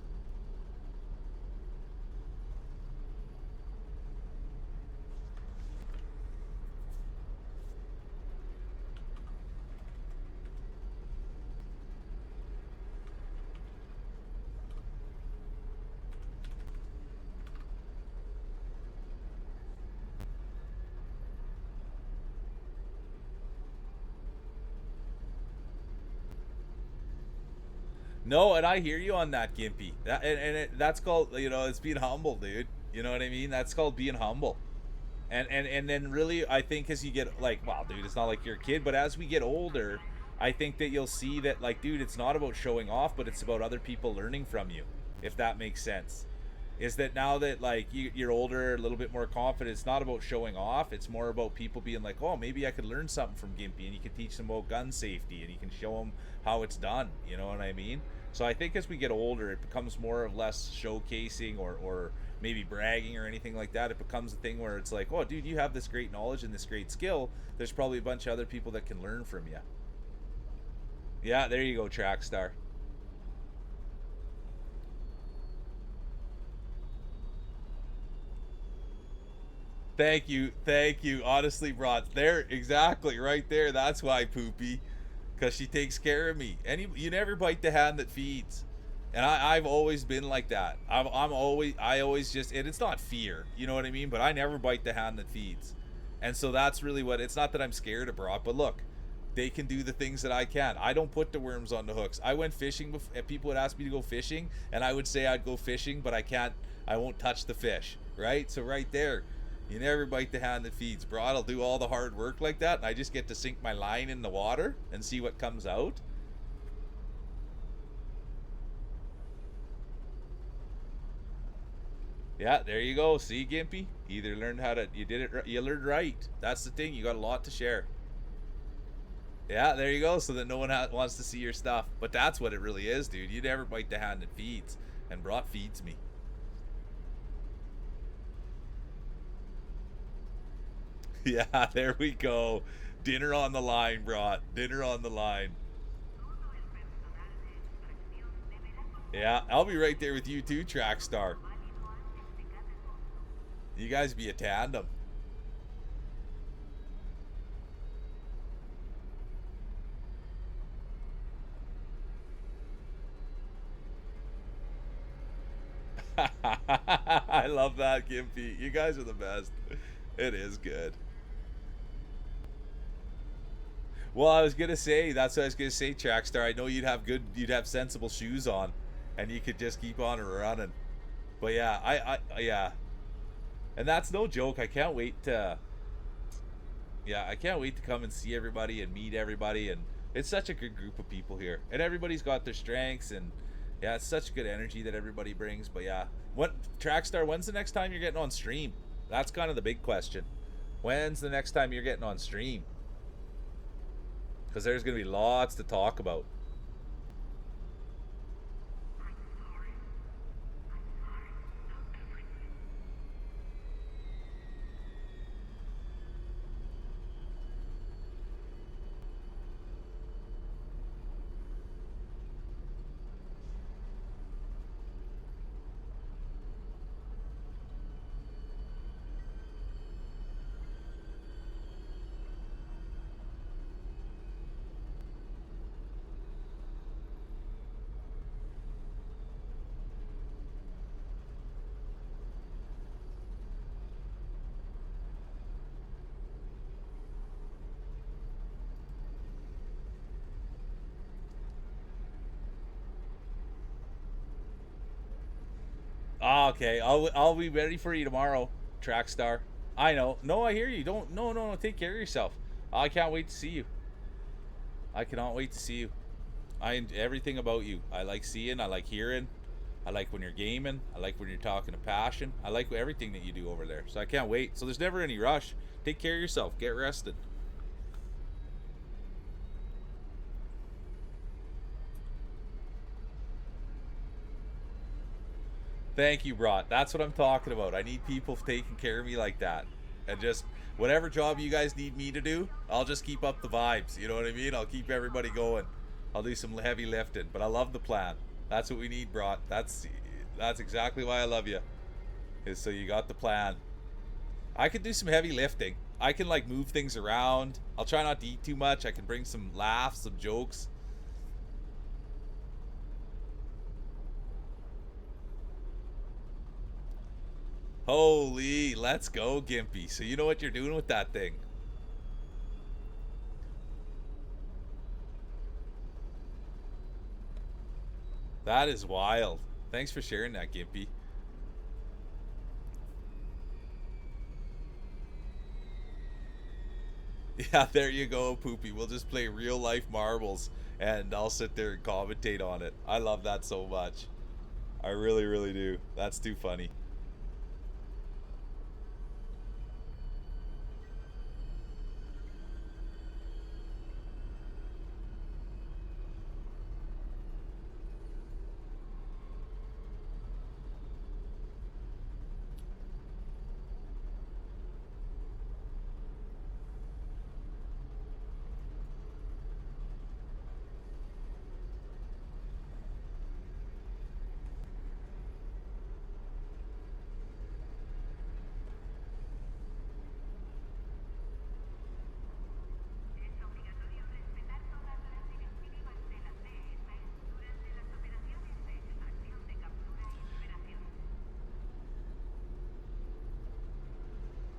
No, and I hear you on that, Gimpy. That's called, it's being humble, dude. You know what I mean? That's called being humble. And then really, I think as you get, like, wow, dude, it's not like you're a kid, but as we get older, I think that you'll see that, like, dude, it's not about showing off, but it's about other people learning from you, if that makes sense. Is that now that, like, you're older, a little bit more confident, it's not about showing off, it's more about people being like, oh, maybe I could learn something from Gimpy, and you can teach them about gun safety, and you can show them how it's done, you know what I mean? So I think as we get older, it becomes more or less showcasing or maybe bragging or anything like that. It becomes a thing where it's like, oh, dude, you have this great knowledge and this great skill. There's probably a bunch of other people that can learn from you. Yeah, there you go, Trackstar. Thank you. Honestly, Brat, there, exactly, right there. That's why, Poopy. Because she takes care of me. You never bite the hand that feeds, and I've always been like that. I always just, and it's not fear, you know what I mean? But I never bite the hand that feeds, and so that's really what. It's not that I'm scared of Brock, but look, they can do the things that I can. I don't put the worms on the hooks. I went fishing before. People would ask me to go fishing, and I would say I'd go fishing, but I can't. I won't touch the fish, right? So right there, you never bite the hand that feeds. Broad will do all the hard work like that, and I just get to sink my line in the water and see what comes out. Yeah, there you go. See, Gimpy? You learned right. That's the thing. You got a lot to share. Yeah, there you go. So that no one wants to see your stuff. But that's what it really is, dude. You never bite the hand that feeds. And Brock feeds me. Yeah, there we go. Dinner on the line, Brat. Dinner on the line. Yeah, I'll be right there with you too, Trackstar. You guys be a tandem. I love that, Gimpy. You guys are the best. It is good. Well, I was gonna say, that's what I was gonna say, Trackstar. I know you'd have sensible shoes on, and you could just keep on running. But yeah, yeah, and that's no joke. I can't wait to Yeah, I can't wait to come and see everybody and meet everybody, and it's such a good group of people here, and everybody's got their strengths, and yeah, it's such good energy that everybody brings. But yeah, what Trackstar? When's the next time you're getting on stream? That's kind of the big question. When's the next time you're getting on stream? Because there's gonna be lots to talk about. Ah, okay. I'll be ready for you tomorrow, Trackstar. I know. No, I hear you. Don't. No, no, no. Take care of yourself. I can't wait to see you. I cannot wait to see you. Everything about you. I like seeing. I like hearing. I like when you're gaming. I like when you're talking to passion. I like everything that you do over there. So I can't wait. So there's never any rush. Take care of yourself. Get rested. Thank you, Brat. That's what I'm talking about. I need people taking care of me like that. And just whatever job you guys need me to do, I'll just keep up the vibes. You know what I mean? I'll keep everybody going. I'll do some heavy lifting. But I love the plan. That's what we need, Brat. That's exactly why I love you. Is so you got the plan. I can do some heavy lifting. I can like move things around. I'll try not to eat too much. I can bring some laughs, some jokes. Holy, let's go, Gimpy. So you know what you're doing with that thing. That is wild. Thanks for sharing that, Gimpy. Yeah, there you go, Poopy. We'll just play real life marbles and I'll sit there and commentate on it. I love that so much. I really, really do. That's too funny.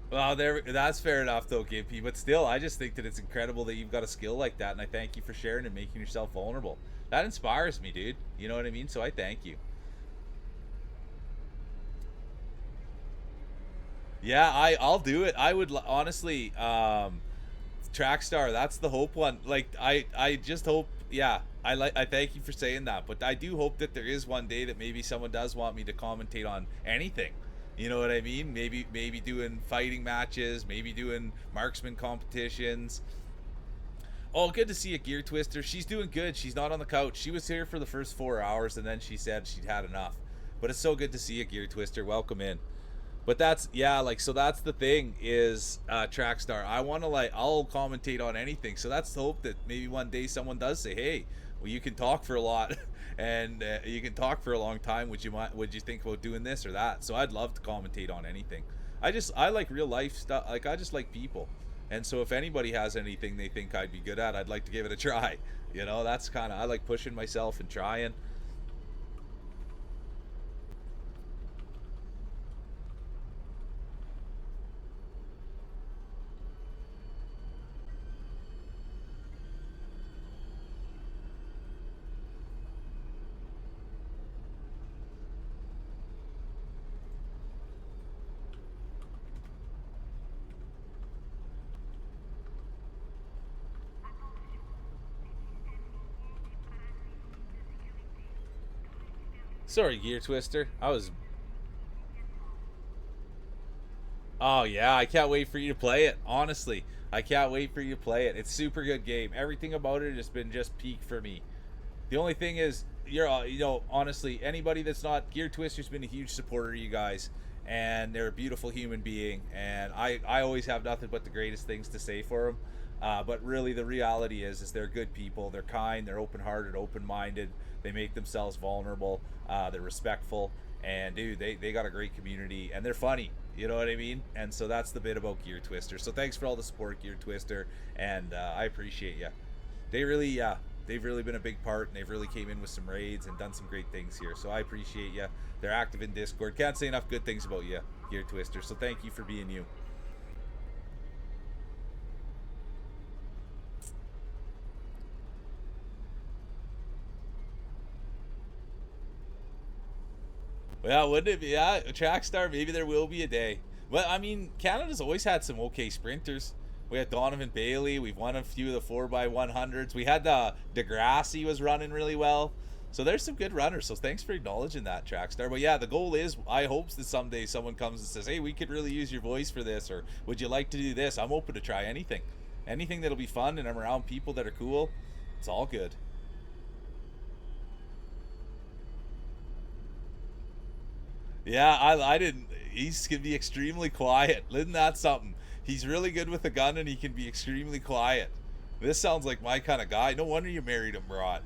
Well, that's fair enough, though, Gimpy. But still, I just think that it's incredible that you've got a skill like that, and I thank you for sharing and making yourself vulnerable. That inspires me, dude. You know what I mean? So I thank you. Yeah, I'll do it. I would honestly, Trackstar. That's the hope one. Like I just hope. Yeah, I thank you for saying that. But I do hope that there is one day that maybe someone does want me to commentate on anything. You know what I mean? Maybe doing fighting matches, maybe doing marksman competitions. Oh, good to see a Gear Twister. She's doing good. She's not on the couch. She was here for the first 4 hours and then she said she'd had enough. But it's so good to see a Gear Twister. Welcome in. But that's yeah, like so that's the thing is Trackstar. I want to like I'll commentate on anything. So that's the hope that maybe one day someone does say, "Hey, well you can talk for a lot and you can talk for a long time. Would you think about doing this or that?" So I'd love to commentate on anything. I like real life stuff. Like I just like people. And so if anybody has anything they think I'd be good at, I'd like to give it a try. You know, that's kind of I like pushing myself and trying. Sorry, Gear Twister. I was. Oh yeah, I can't wait for you to play it. Honestly, I can't wait for you to play it. It's super good game. Everything about it has been just peak for me. The only thing is, honestly, anybody that's not Gear Twister's been a huge supporter of you guys, and they're a beautiful human being, and I always have nothing but the greatest things to say for them. But really, the reality is they're good people. They're kind. They're open-hearted, open-minded. They make themselves vulnerable. They're respectful, and dude, they got a great community, and they're funny. You know what I mean? And so that's the bit about Gear Twister. So thanks for all the support, Gear Twister, and I appreciate you. They really, they've really been a big part, and they've really came in with some raids and done some great things here. So I appreciate you. They're active in Discord. Can't say enough good things about you, Gear Twister. So thank you for being you. Well, wouldn't it be? Yeah, Trackstar. Maybe there will be a day. But I mean, Canada's always had some okay sprinters. We had Donovan Bailey. We've won a few of the 4x100s. We had Degrassi was running really well. So there's some good runners. So thanks for acknowledging that, Trackstar. But yeah, the goal is, I hope that someday someone comes and says, hey, we could really use your voice for this, or would you like to do this? I'm open to try anything. Anything that'll be fun, and I'm around people that are cool. It's all good. Yeah, I didn't. He's can be extremely quiet. Isn't that something? He's really good with a gun, and he can be extremely quiet. This sounds like my kind of guy. No wonder you married him, Rod.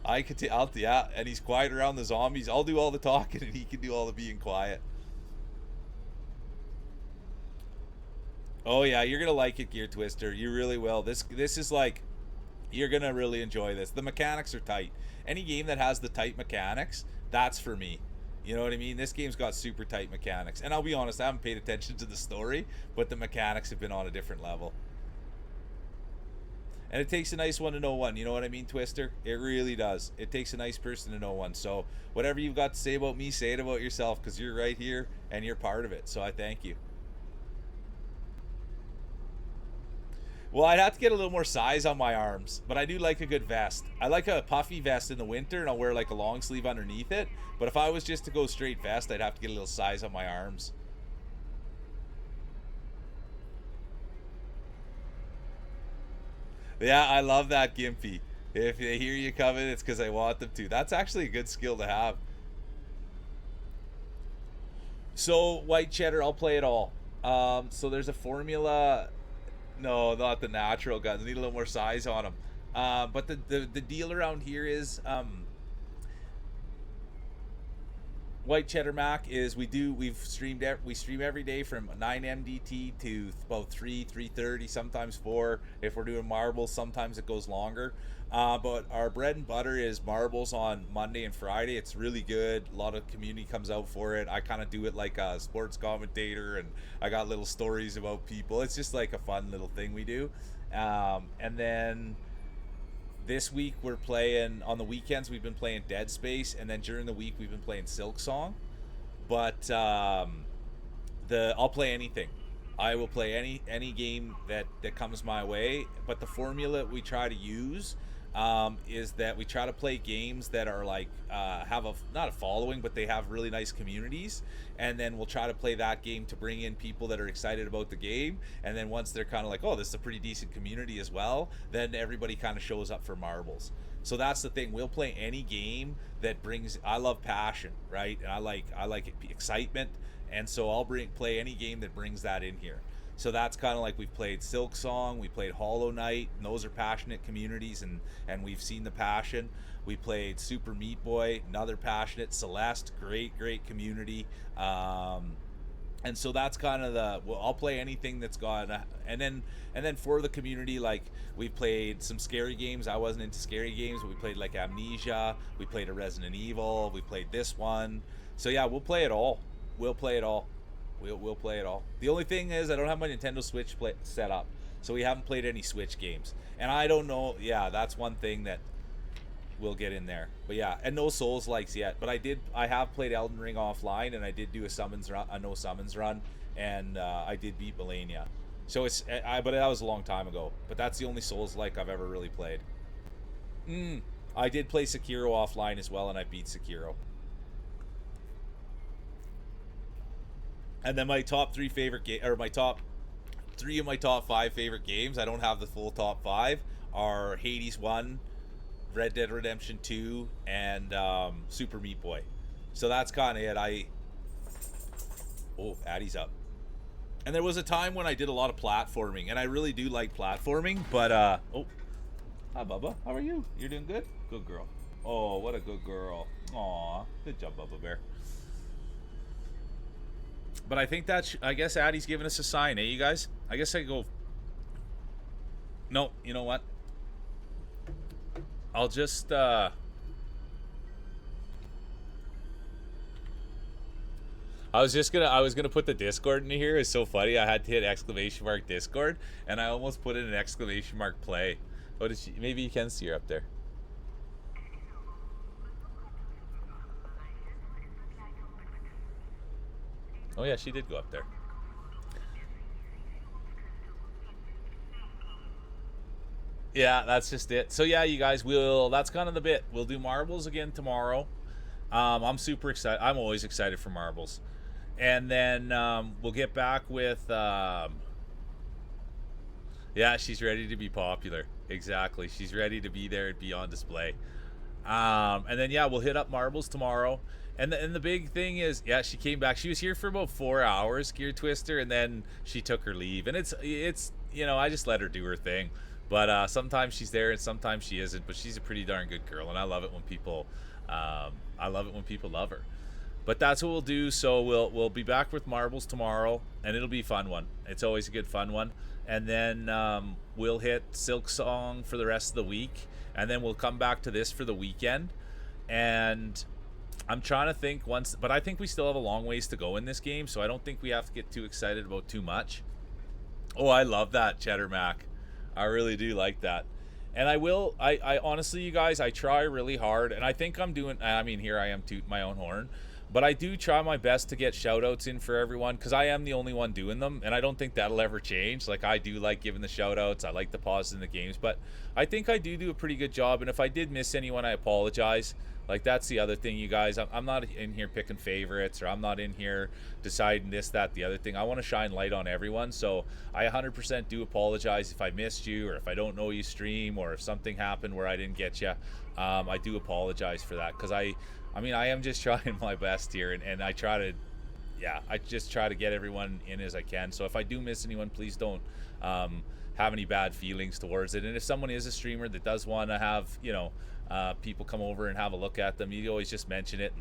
I could tell, yeah, and he's quiet around the zombies. I'll do all the talking, and he can do all the being quiet. Oh yeah, you're gonna like it, Gear Twister. You really will. This is like, you're gonna really enjoy this. The mechanics are tight. Any game that has the tight mechanics, that's for me. You know what I mean? This game's got super tight mechanics. And I'll be honest, I haven't paid attention to the story, but the mechanics have been on a different level. And it takes a nice one to know one. You know what I mean, Twister? It really does. It takes a nice person to know one. So whatever you've got to say about me, say it about yourself, because you're right here and you're part of it. So I thank you. Well, I'd have to get a little more size on my arms, but I do like a good vest. I like a puffy vest in the winter, and I'll wear like a long sleeve underneath it. But if I was just to go straight vest, I'd have to get a little size on my arms. Yeah, I love that, Gimpy. If they hear you coming, it's because I want them to. That's actually a good skill to have. So, white cheddar, I'll play it all. So there's a formula. No, not the natural guns. Need a little more size on them. But the deal around here is White Cheddar Mac is we stream every day from 9 MDT to about 3:30, sometimes 4 if we're doing marbles. Sometimes it goes longer. But our bread and butter is marbles on Monday and Friday. It's really good. A lot of community comes out for it. I kind of do it like a sports commentator, and I got little stories about people. It's just like a fun little thing we do. And then this week we're playing, on the weekends we've been playing Dead Space, and then during the week we've been playing Silk Song. But I'll play anything. I will play any game that comes my way. But the formula we try to use is that we try to play games that are like have not a following, but they have really nice communities, and then we'll try to play that game to bring in people that are excited about the game, and then once they're kind of like, oh, this is a pretty decent community as well, then everybody kind of shows up for marbles. So that's the thing. We'll play any game that brings. I love passion, right? And I like excitement, and so I'll play any game that brings that in here. So that's kind of like, we've played Silk Song, we played Hollow Knight, and those are passionate communities, and we've seen the passion. We played Super Meat Boy, another passionate. Celeste, great community. And so that's kind of I'll play anything that's got, and then for the community, like, we played some scary games. I wasn't into scary games, but we played like Amnesia, we played a Resident Evil, we played this one. So yeah, we'll play it all. We'll play it all. We'll play it all. The only thing is, I don't have my Nintendo Switch set up, so we haven't played any Switch games. And I don't know. Yeah, that's one thing that we'll get in there. But yeah, and no Souls likes yet. But I have played Elden Ring offline, and I did do a no summons run, and I did beat Melania. So but that was a long time ago. But that's the only Souls like I've ever really played. I did play Sekiro offline as well, and I beat Sekiro. And then my top 3 favorite game, or my top 3 of my top 5 favorite games, I don't have the full top 5, are Hades 1, Red Dead Redemption 2, and Super Meat Boy. So that's kind of it. Oh, Addie's up. And there was a time when I did a lot of platforming, and I really do like platforming, but oh, hi Bubba, how are you? You're doing good? Good girl. Oh, what a good girl. Aw, good job, Bubba Bear. But I think I guess Addie's giving us a sign, you guys? I guess I go. No, you know what? I'll just I was gonna put the Discord in here. It's so funny. I had to hit exclamation mark Discord, and I almost put in an exclamation mark play. Oh, did she? Maybe you can see her up there. Oh yeah, she did go up there. Yeah, that's just it. So yeah, you guys, that's kind of the bit. We'll do marbles again tomorrow. I'm super excited. I'm always excited for marbles. And then we'll get back with yeah, she's ready to be popular. Exactly. She's ready to be there and be on display. And then yeah, we'll hit up marbles tomorrow. And the big thing is, yeah, she came back. She was here for about 4 hours, Gear Twister, and then she took her leave. And it's I just let her do her thing. But sometimes she's there and sometimes she isn't. But she's a pretty darn good girl, and I love it when people love her. But that's what we'll do. So we'll be back with marbles tomorrow, and it'll be a fun one. It's always a good fun one. And then we'll hit Silk Song for the rest of the week, and then we'll come back to this for the weekend. And I'm trying to think but I think we still have a long ways to go in this game, so I don't think we have to get too excited about too much. Oh, I love that, Cheddar Mac. I really do like that. And I honestly, you guys, I try really hard, and I think I'm doing, here I am tooting my own horn, but I do try my best to get shout outs in for everyone, because I am the only one doing them, and I don't think that'll ever change. Like, I do like giving the shout outs, I like the pauses in the games, but I think I do a pretty good job, and if I did miss anyone, I apologize. Like, that's the other thing, you guys. I'm not in here picking favorites, or I'm not in here deciding this, that, the other thing. I want to shine light on everyone, so I 100% do apologize if I missed you, or if I don't know you stream, or if something happened where I didn't get you. I do apologize for that, because I am just trying my best here, and I just try to get everyone in as I can. So if I do miss anyone, please don't have any bad feelings towards it. And if someone is a streamer that does want to have, people come over and have a look at them, you always just mention it,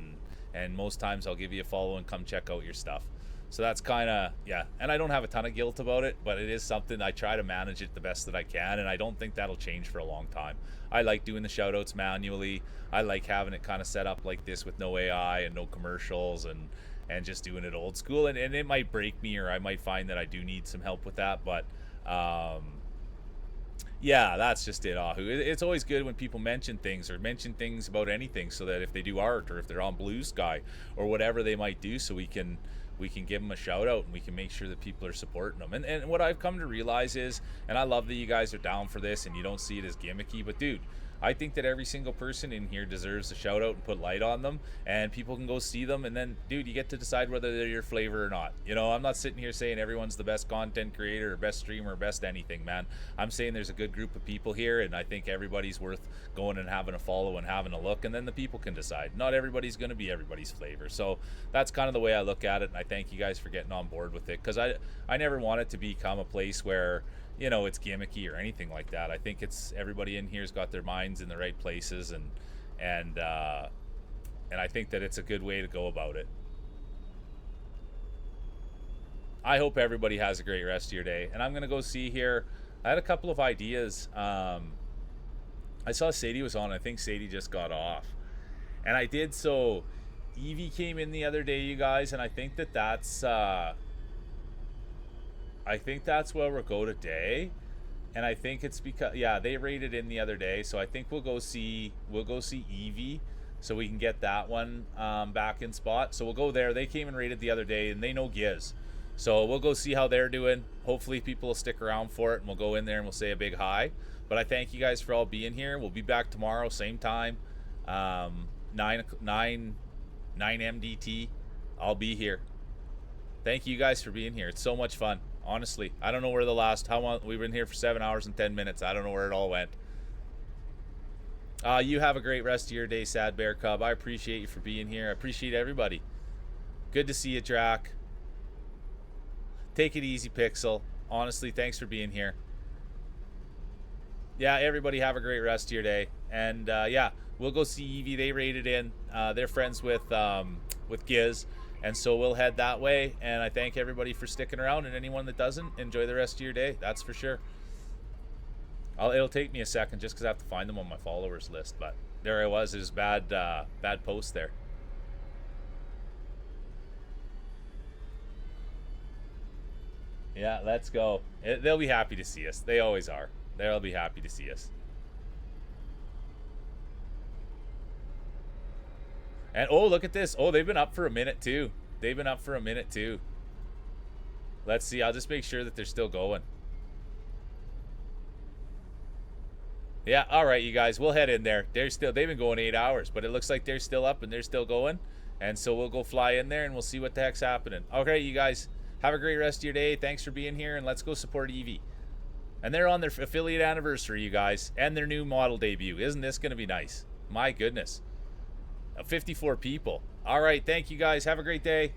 and most times I'll give you a follow and come check out your stuff. So that's kind of, yeah, and I don't have a ton of guilt about it, but it is something I try to manage it the best that I can, and I don't think that'll change for a long time. I like doing the shout outs manually. I like having it kind of set up like this with no AI and no commercials, and just doing it old school, and it might break me, or I might find that I do need some help with that, but yeah, that's just it, Ahu. It's always good when people mention things about anything, so that if they do art, or if they're on Blue Sky, or whatever they might do, so we can give them a shout out, and we can make sure that people are supporting them. And what I've come to realize is, and I love that you guys are down for this and you don't see it as gimmicky, but dude, I think that every single person in here deserves a shout out and put light on them, and people can go see them, and then, dude, you get to decide whether they're your flavor or not. I'm not sitting here saying everyone's the best content creator or best streamer or best anything, man. I'm saying there's a good group of people here, and I think everybody's worth going and having a follow and having a look, and then the people can decide. Not everybody's going to be everybody's flavor. So that's kind of the way I look at it, and I thank you guys for getting on board with it, because I never want it to become a place where it's gimmicky or anything like that. I think it's everybody in here's got their minds in the right places, and I think that it's a good way to go about it. I hope everybody has a great rest of your day, and I'm gonna go see here. I had a couple of ideas. I saw Sadie was on. I think Sadie just got off, and I did. So Evie came in the other day, you guys, and I think that's where we'll go today. And I think it's because, yeah, they raided in the other day, so I think we'll go see Evie, so we can get that one back in spot. So we'll go there. They came and raided the other day, and they know Giz, so we'll go see how they're doing. Hopefully people will stick around for it, and we'll go in there and we'll say a big hi. But I thank you guys for all being here. We'll be back tomorrow, same time, 9 MDT. I'll be here. Thank you guys for being here. It's so much fun. Honestly, I don't know where the last, how long, we've been here for 7 hours and 10 minutes. I don't know where it all went. You have a great rest of your day, Sad Bear Cub. I appreciate you for being here. I appreciate everybody. Good to see you, Drac. Take it easy, Pixel. Honestly, thanks for being here. Yeah, everybody have a great rest of your day. And yeah, we'll go see Evie. They raided in. They're friends with Giz. And so we'll head that way. And I thank everybody for sticking around. And anyone that doesn't, enjoy the rest of your day. That's for sure. It'll take me a second just because I have to find them on my followers list. But there I was. There's bad post there. Yeah, let's go. They'll be happy to see us. They always are. They'll be happy to see us. And oh, look at this. Oh, they've been up for a minute too. They've been up for a minute too. Let's see. I'll just make sure that they're still going. Yeah, all right, you guys. We'll head in there. They've been going 8 hours, but it looks like they're still up and they're still going. And so we'll go fly in there and we'll see what the heck's happening. Okay, you guys. Have a great rest of your day. Thanks for being here, and let's go support Eevee. And they're on their affiliate anniversary, you guys, and their new model debut. Isn't this going to be nice? My goodness. 54 people. All right, thank you guys. Have a great day.